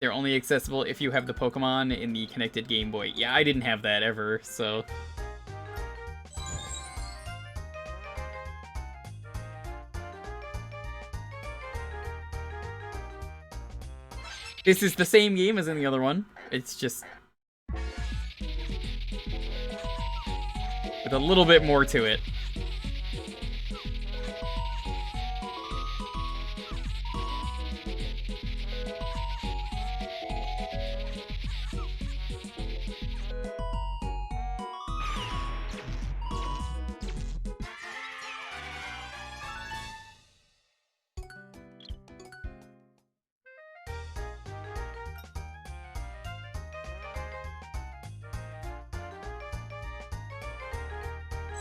They're only accessible if you have the Pokemon in the connected Game Boy. Yeah, I didn't have that ever, so... This is the same game as in the other one. It's just... with a little bit more to it.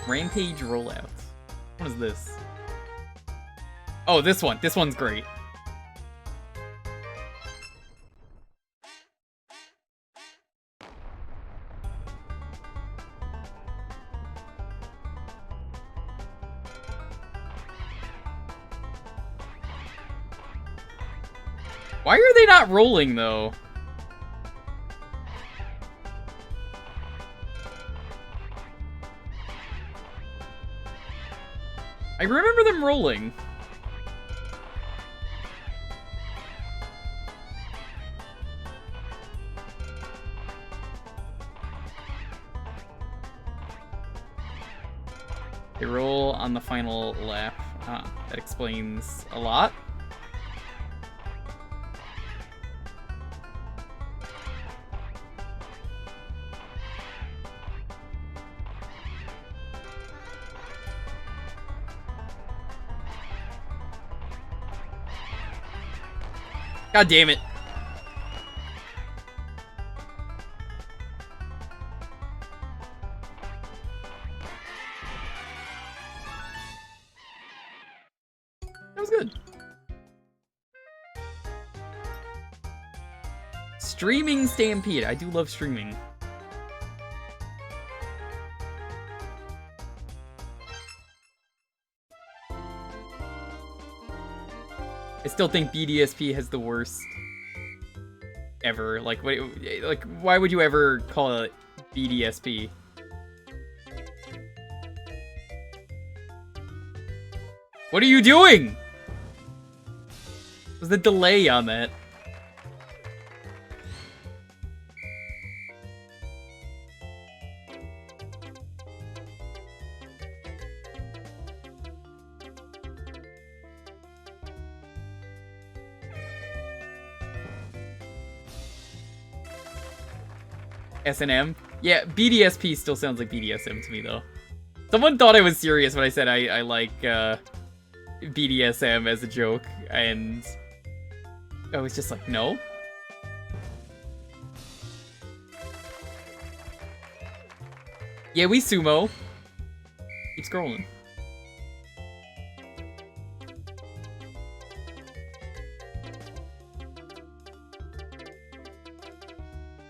Rampage rollout. What is this? Oh, this one. This one's great. Why are they not rolling, though? I remember them rolling. They roll on the final lap. That explains a lot. God damn it. That was good. Streaming Stampede. I do love streaming. I still think BDSP has the worst ever. Like, why would you ever call it BDSP? What are you doing? Was the delay on that? S&M? Yeah, BDSP still sounds like BDSM to me, though. Someone thought I was serious when I said I like BDSM as a joke, and I was just like, no. Yeah, we sumo. Keep scrolling.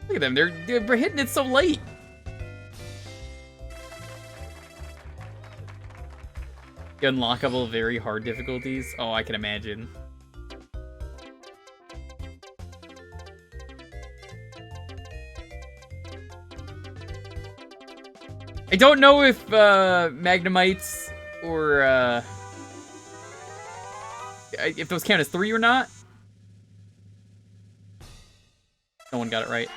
Look at them, they're hitting it so late. Unlockable, very hard difficulties. Oh, I can imagine. I don't know if Magnemites or if those count as 3 or not. No one got it right.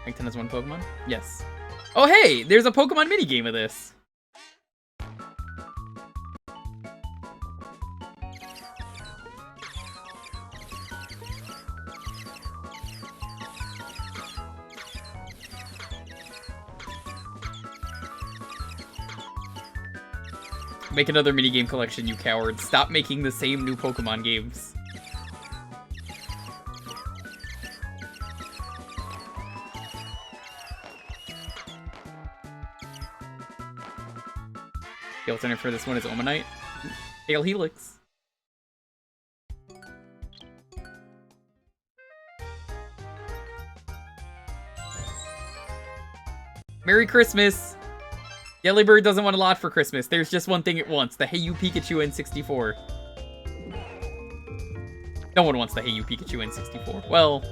Rank 10 has one Pokemon? Yes. Oh hey, there's a Pokemon minigame of this. Make another minigame collection, you coward. Stop making the same new Pokemon games. The alternate for this one is Omanite. Hail Helix. Merry Christmas! Yellowbird doesn't want a lot for Christmas. There's just one thing it wants. The Hey You Pikachu N64. No one wants the Hey You Pikachu N64. Well...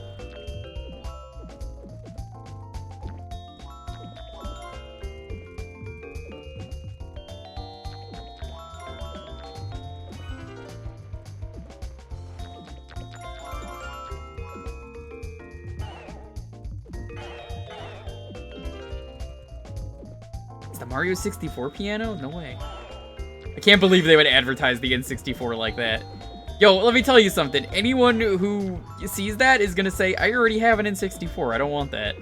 Mario 64 piano? No way. I can't believe they would advertise the N64 like that. Yo, let me tell you something. Anyone who sees that is gonna say, I already have an N64. I don't want that.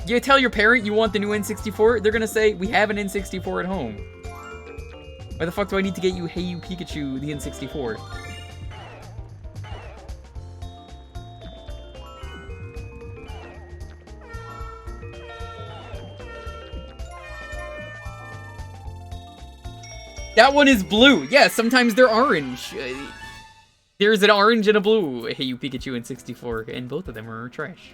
You tell your parent you want the new N64, they're gonna say, we have an N64 at home. Why the fuck do I need to get you Hey You Pikachu the N64? That one is blue. Yeah, sometimes they're orange. There's an orange and a blue Hey You Pikachu in 64, and both of them are trash.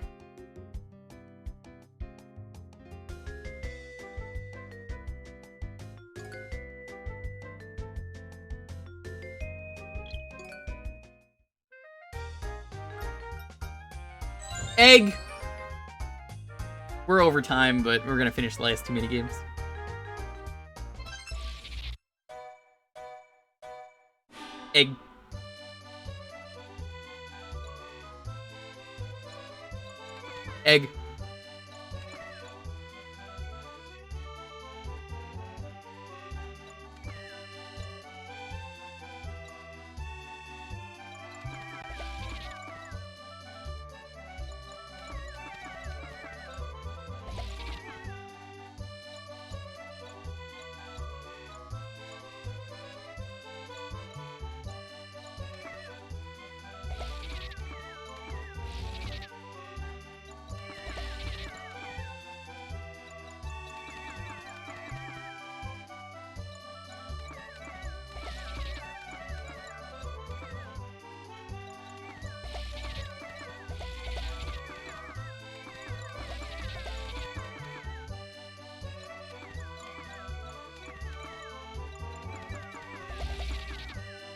Egg! We're over time, but we're gonna finish the last two minigames. Egg. Egg.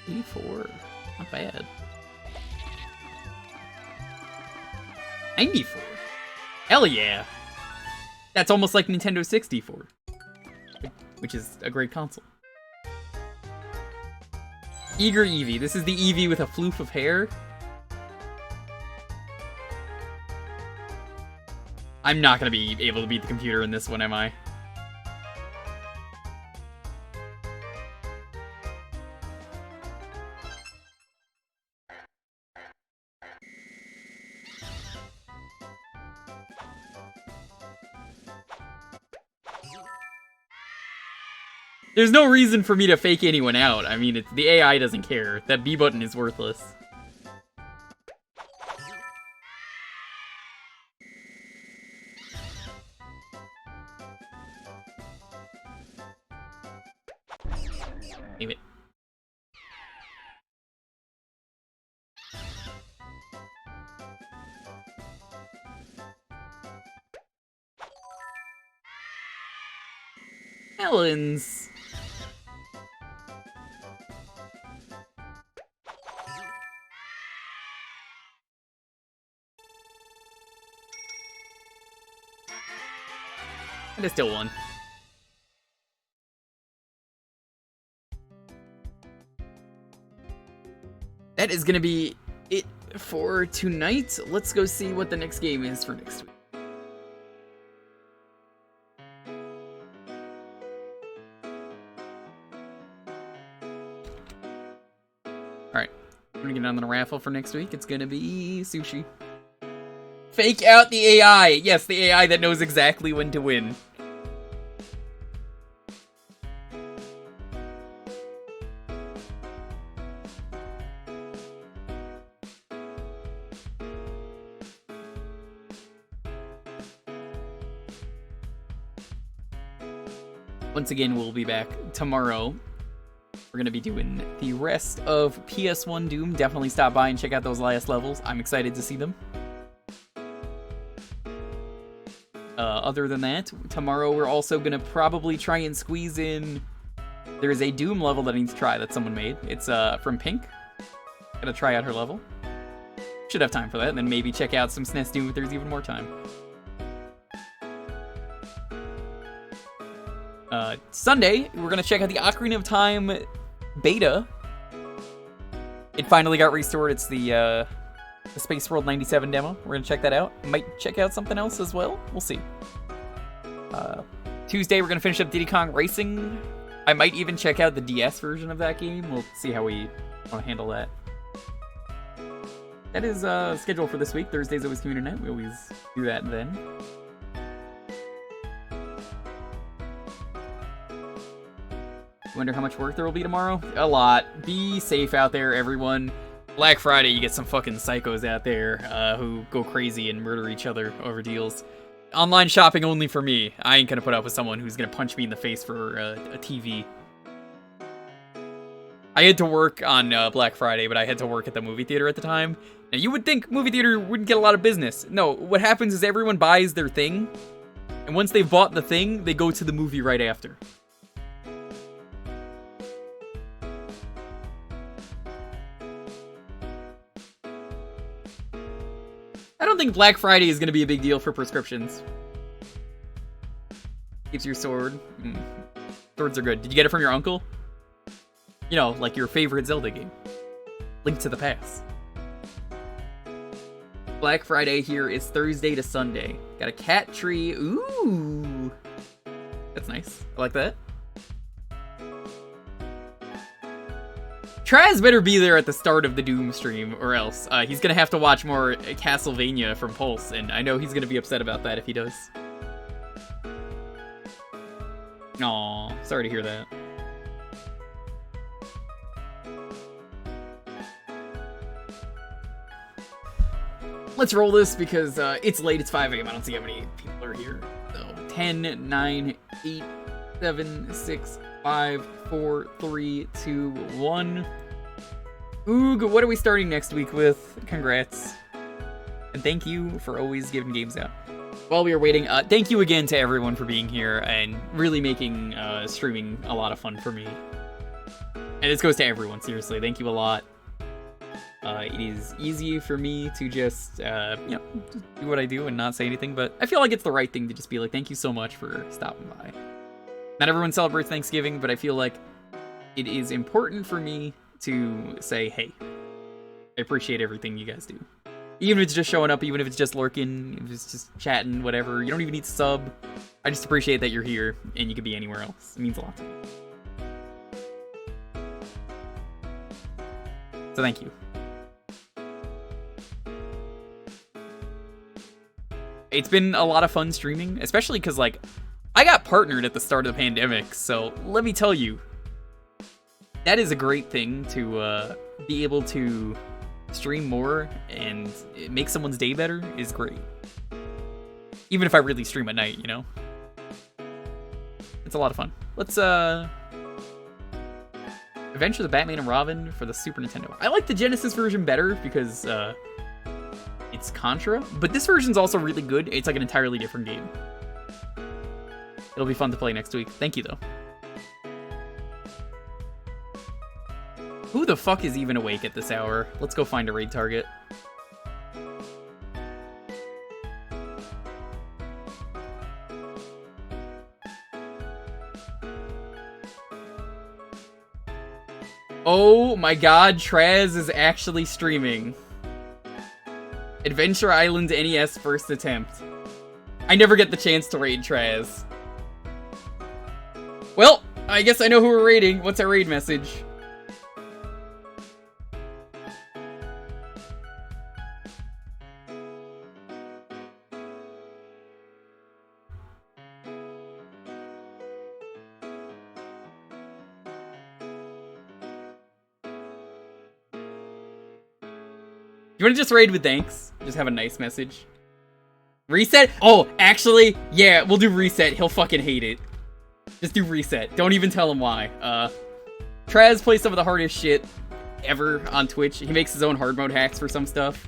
E4. Not bad. 94. Hell yeah. That's almost like Nintendo 64. Which is a great console. Eager Eevee. This is the Eevee with a floof of hair. I'm not gonna be able to beat the computer in this one, am I? There's no reason for me to fake anyone out. I mean, the AI doesn't care. That B button is worthless. Damn it. Melons. There's still one. That is gonna be it for tonight. Let's go see what the next game is for next week. Alright, I'm gonna get on the raffle for next week. It's gonna be sushi. Fake out the AI! Yes, the AI that knows exactly when to win. Once again, we'll be back tomorrow. We're going to be doing the rest of PS1 Doom. Definitely stop by and check out those last levels. I'm excited to see them. Other than that, tomorrow we're also going to probably try and squeeze in... There's a Doom level that I need to try that someone made. It's from Pink. Gotta try out her level. Should have time for that, and then maybe check out some SNES Doom if there's even more time. Sunday, we're gonna check out the Ocarina of Time beta. It finally got restored. It's the Space World 97 demo. We're gonna check that out. Might check out something else as well. We'll see. Tuesday, we're gonna finish up Diddy Kong Racing. I might even check out the DS version of that game. We'll see how we want to handle that. That is scheduled for this week. Thursday's always community night. We always do that then. Wonder how much work there will be tomorrow? A lot. Be safe out there, everyone. Black Friday, you get some fucking psychos out there who go crazy and murder each other over deals. Online shopping only for me. I ain't gonna put up with someone who's gonna punch me in the face for a TV. I had to work on Black Friday, but I had to work at the movie theater at the time. Now, you would think movie theater wouldn't get a lot of business. No, what happens is everyone buys their thing, and once they've bought the thing, they go to the movie right after. I don't think Black Friday is going to be a big deal for prescriptions. Keeps your sword. Swords are good. Did you get it from your uncle? You know, like your favorite Zelda game. Link to the Past. Black Friday here is Thursday to Sunday. Got a cat tree. Ooh. That's nice. I like that. Traz better be there at the start of the Doom stream, or else he's gonna have to watch more Castlevania from Pulse, and I know he's gonna be upset about that if he does. Aw, sorry to hear that. Let's roll this because it's late, it's 5 a.m. I don't see how many people are here. So 10, 9, 8, 7, 6, 5, 4, 3, 2, 1. Oog, what are we starting next week with? Congrats. And thank you for always giving games out. While we are waiting, thank you again to everyone for being here and really making streaming a lot of fun for me. And this goes to everyone, seriously. Thank you a lot. It is easy for me to just, you know, do what I do and not say anything, but I feel like it's the right thing to just be like, thank you so much for stopping by. Not everyone celebrates Thanksgiving, but I feel like it is important for me to say, hey, I appreciate everything you guys do. Even if it's just showing up, even if it's just lurking, if it's just chatting, whatever. You don't even need to sub. I just appreciate that you're here and you could be anywhere else. It means a lot to me. So thank you. It's been a lot of fun streaming, especially because, like, I got partnered at the start of the pandemic, so let me tell you, that is a great thing to be able to stream more and make someone's day better is great. Even if I really stream at night, you know? It's a lot of fun. Let's, Adventures of Batman and Robin for the Super Nintendo. I like the Genesis version better because, it's Contra, but this version's also really good. It's like an entirely different game. It'll be fun to play next week. Thank you, though. Who the fuck is even awake at this hour? Let's go find a raid target. Oh my god, Traz is actually streaming. Adventure Island NES first attempt. I never get the chance to raid Traz. Well, I guess I know who we're raiding. What's our raid message? You wanna just raid with thanks? Just have a nice message. Reset? Oh, actually, yeah, we'll do reset. He'll fucking hate it. Just do reset. Don't even tell him why. Traz plays some of the hardest shit ever on Twitch. He makes his own hard mode hacks for some stuff.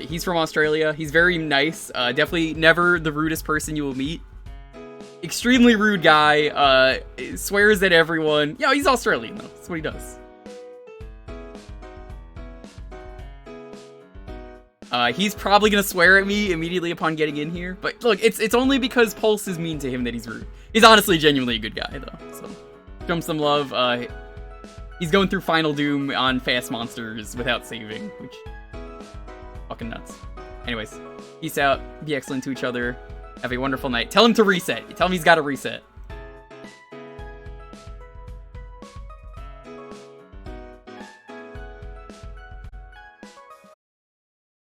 He's from Australia. He's very nice. Definitely never the rudest person you will meet. Extremely rude guy. Swears at everyone. Yeah, he's Australian though. That's what he does. He's probably gonna swear at me immediately upon getting in here. But look, it's only because Pulse is mean to him that he's rude. He's honestly genuinely a good guy, though. So, show him some love. He's going through Final Doom on Fast Monsters without saving, which... fucking nuts. Anyways, peace out. Be excellent to each other. Have a wonderful night. Tell him to reset. Tell him he's gotta reset.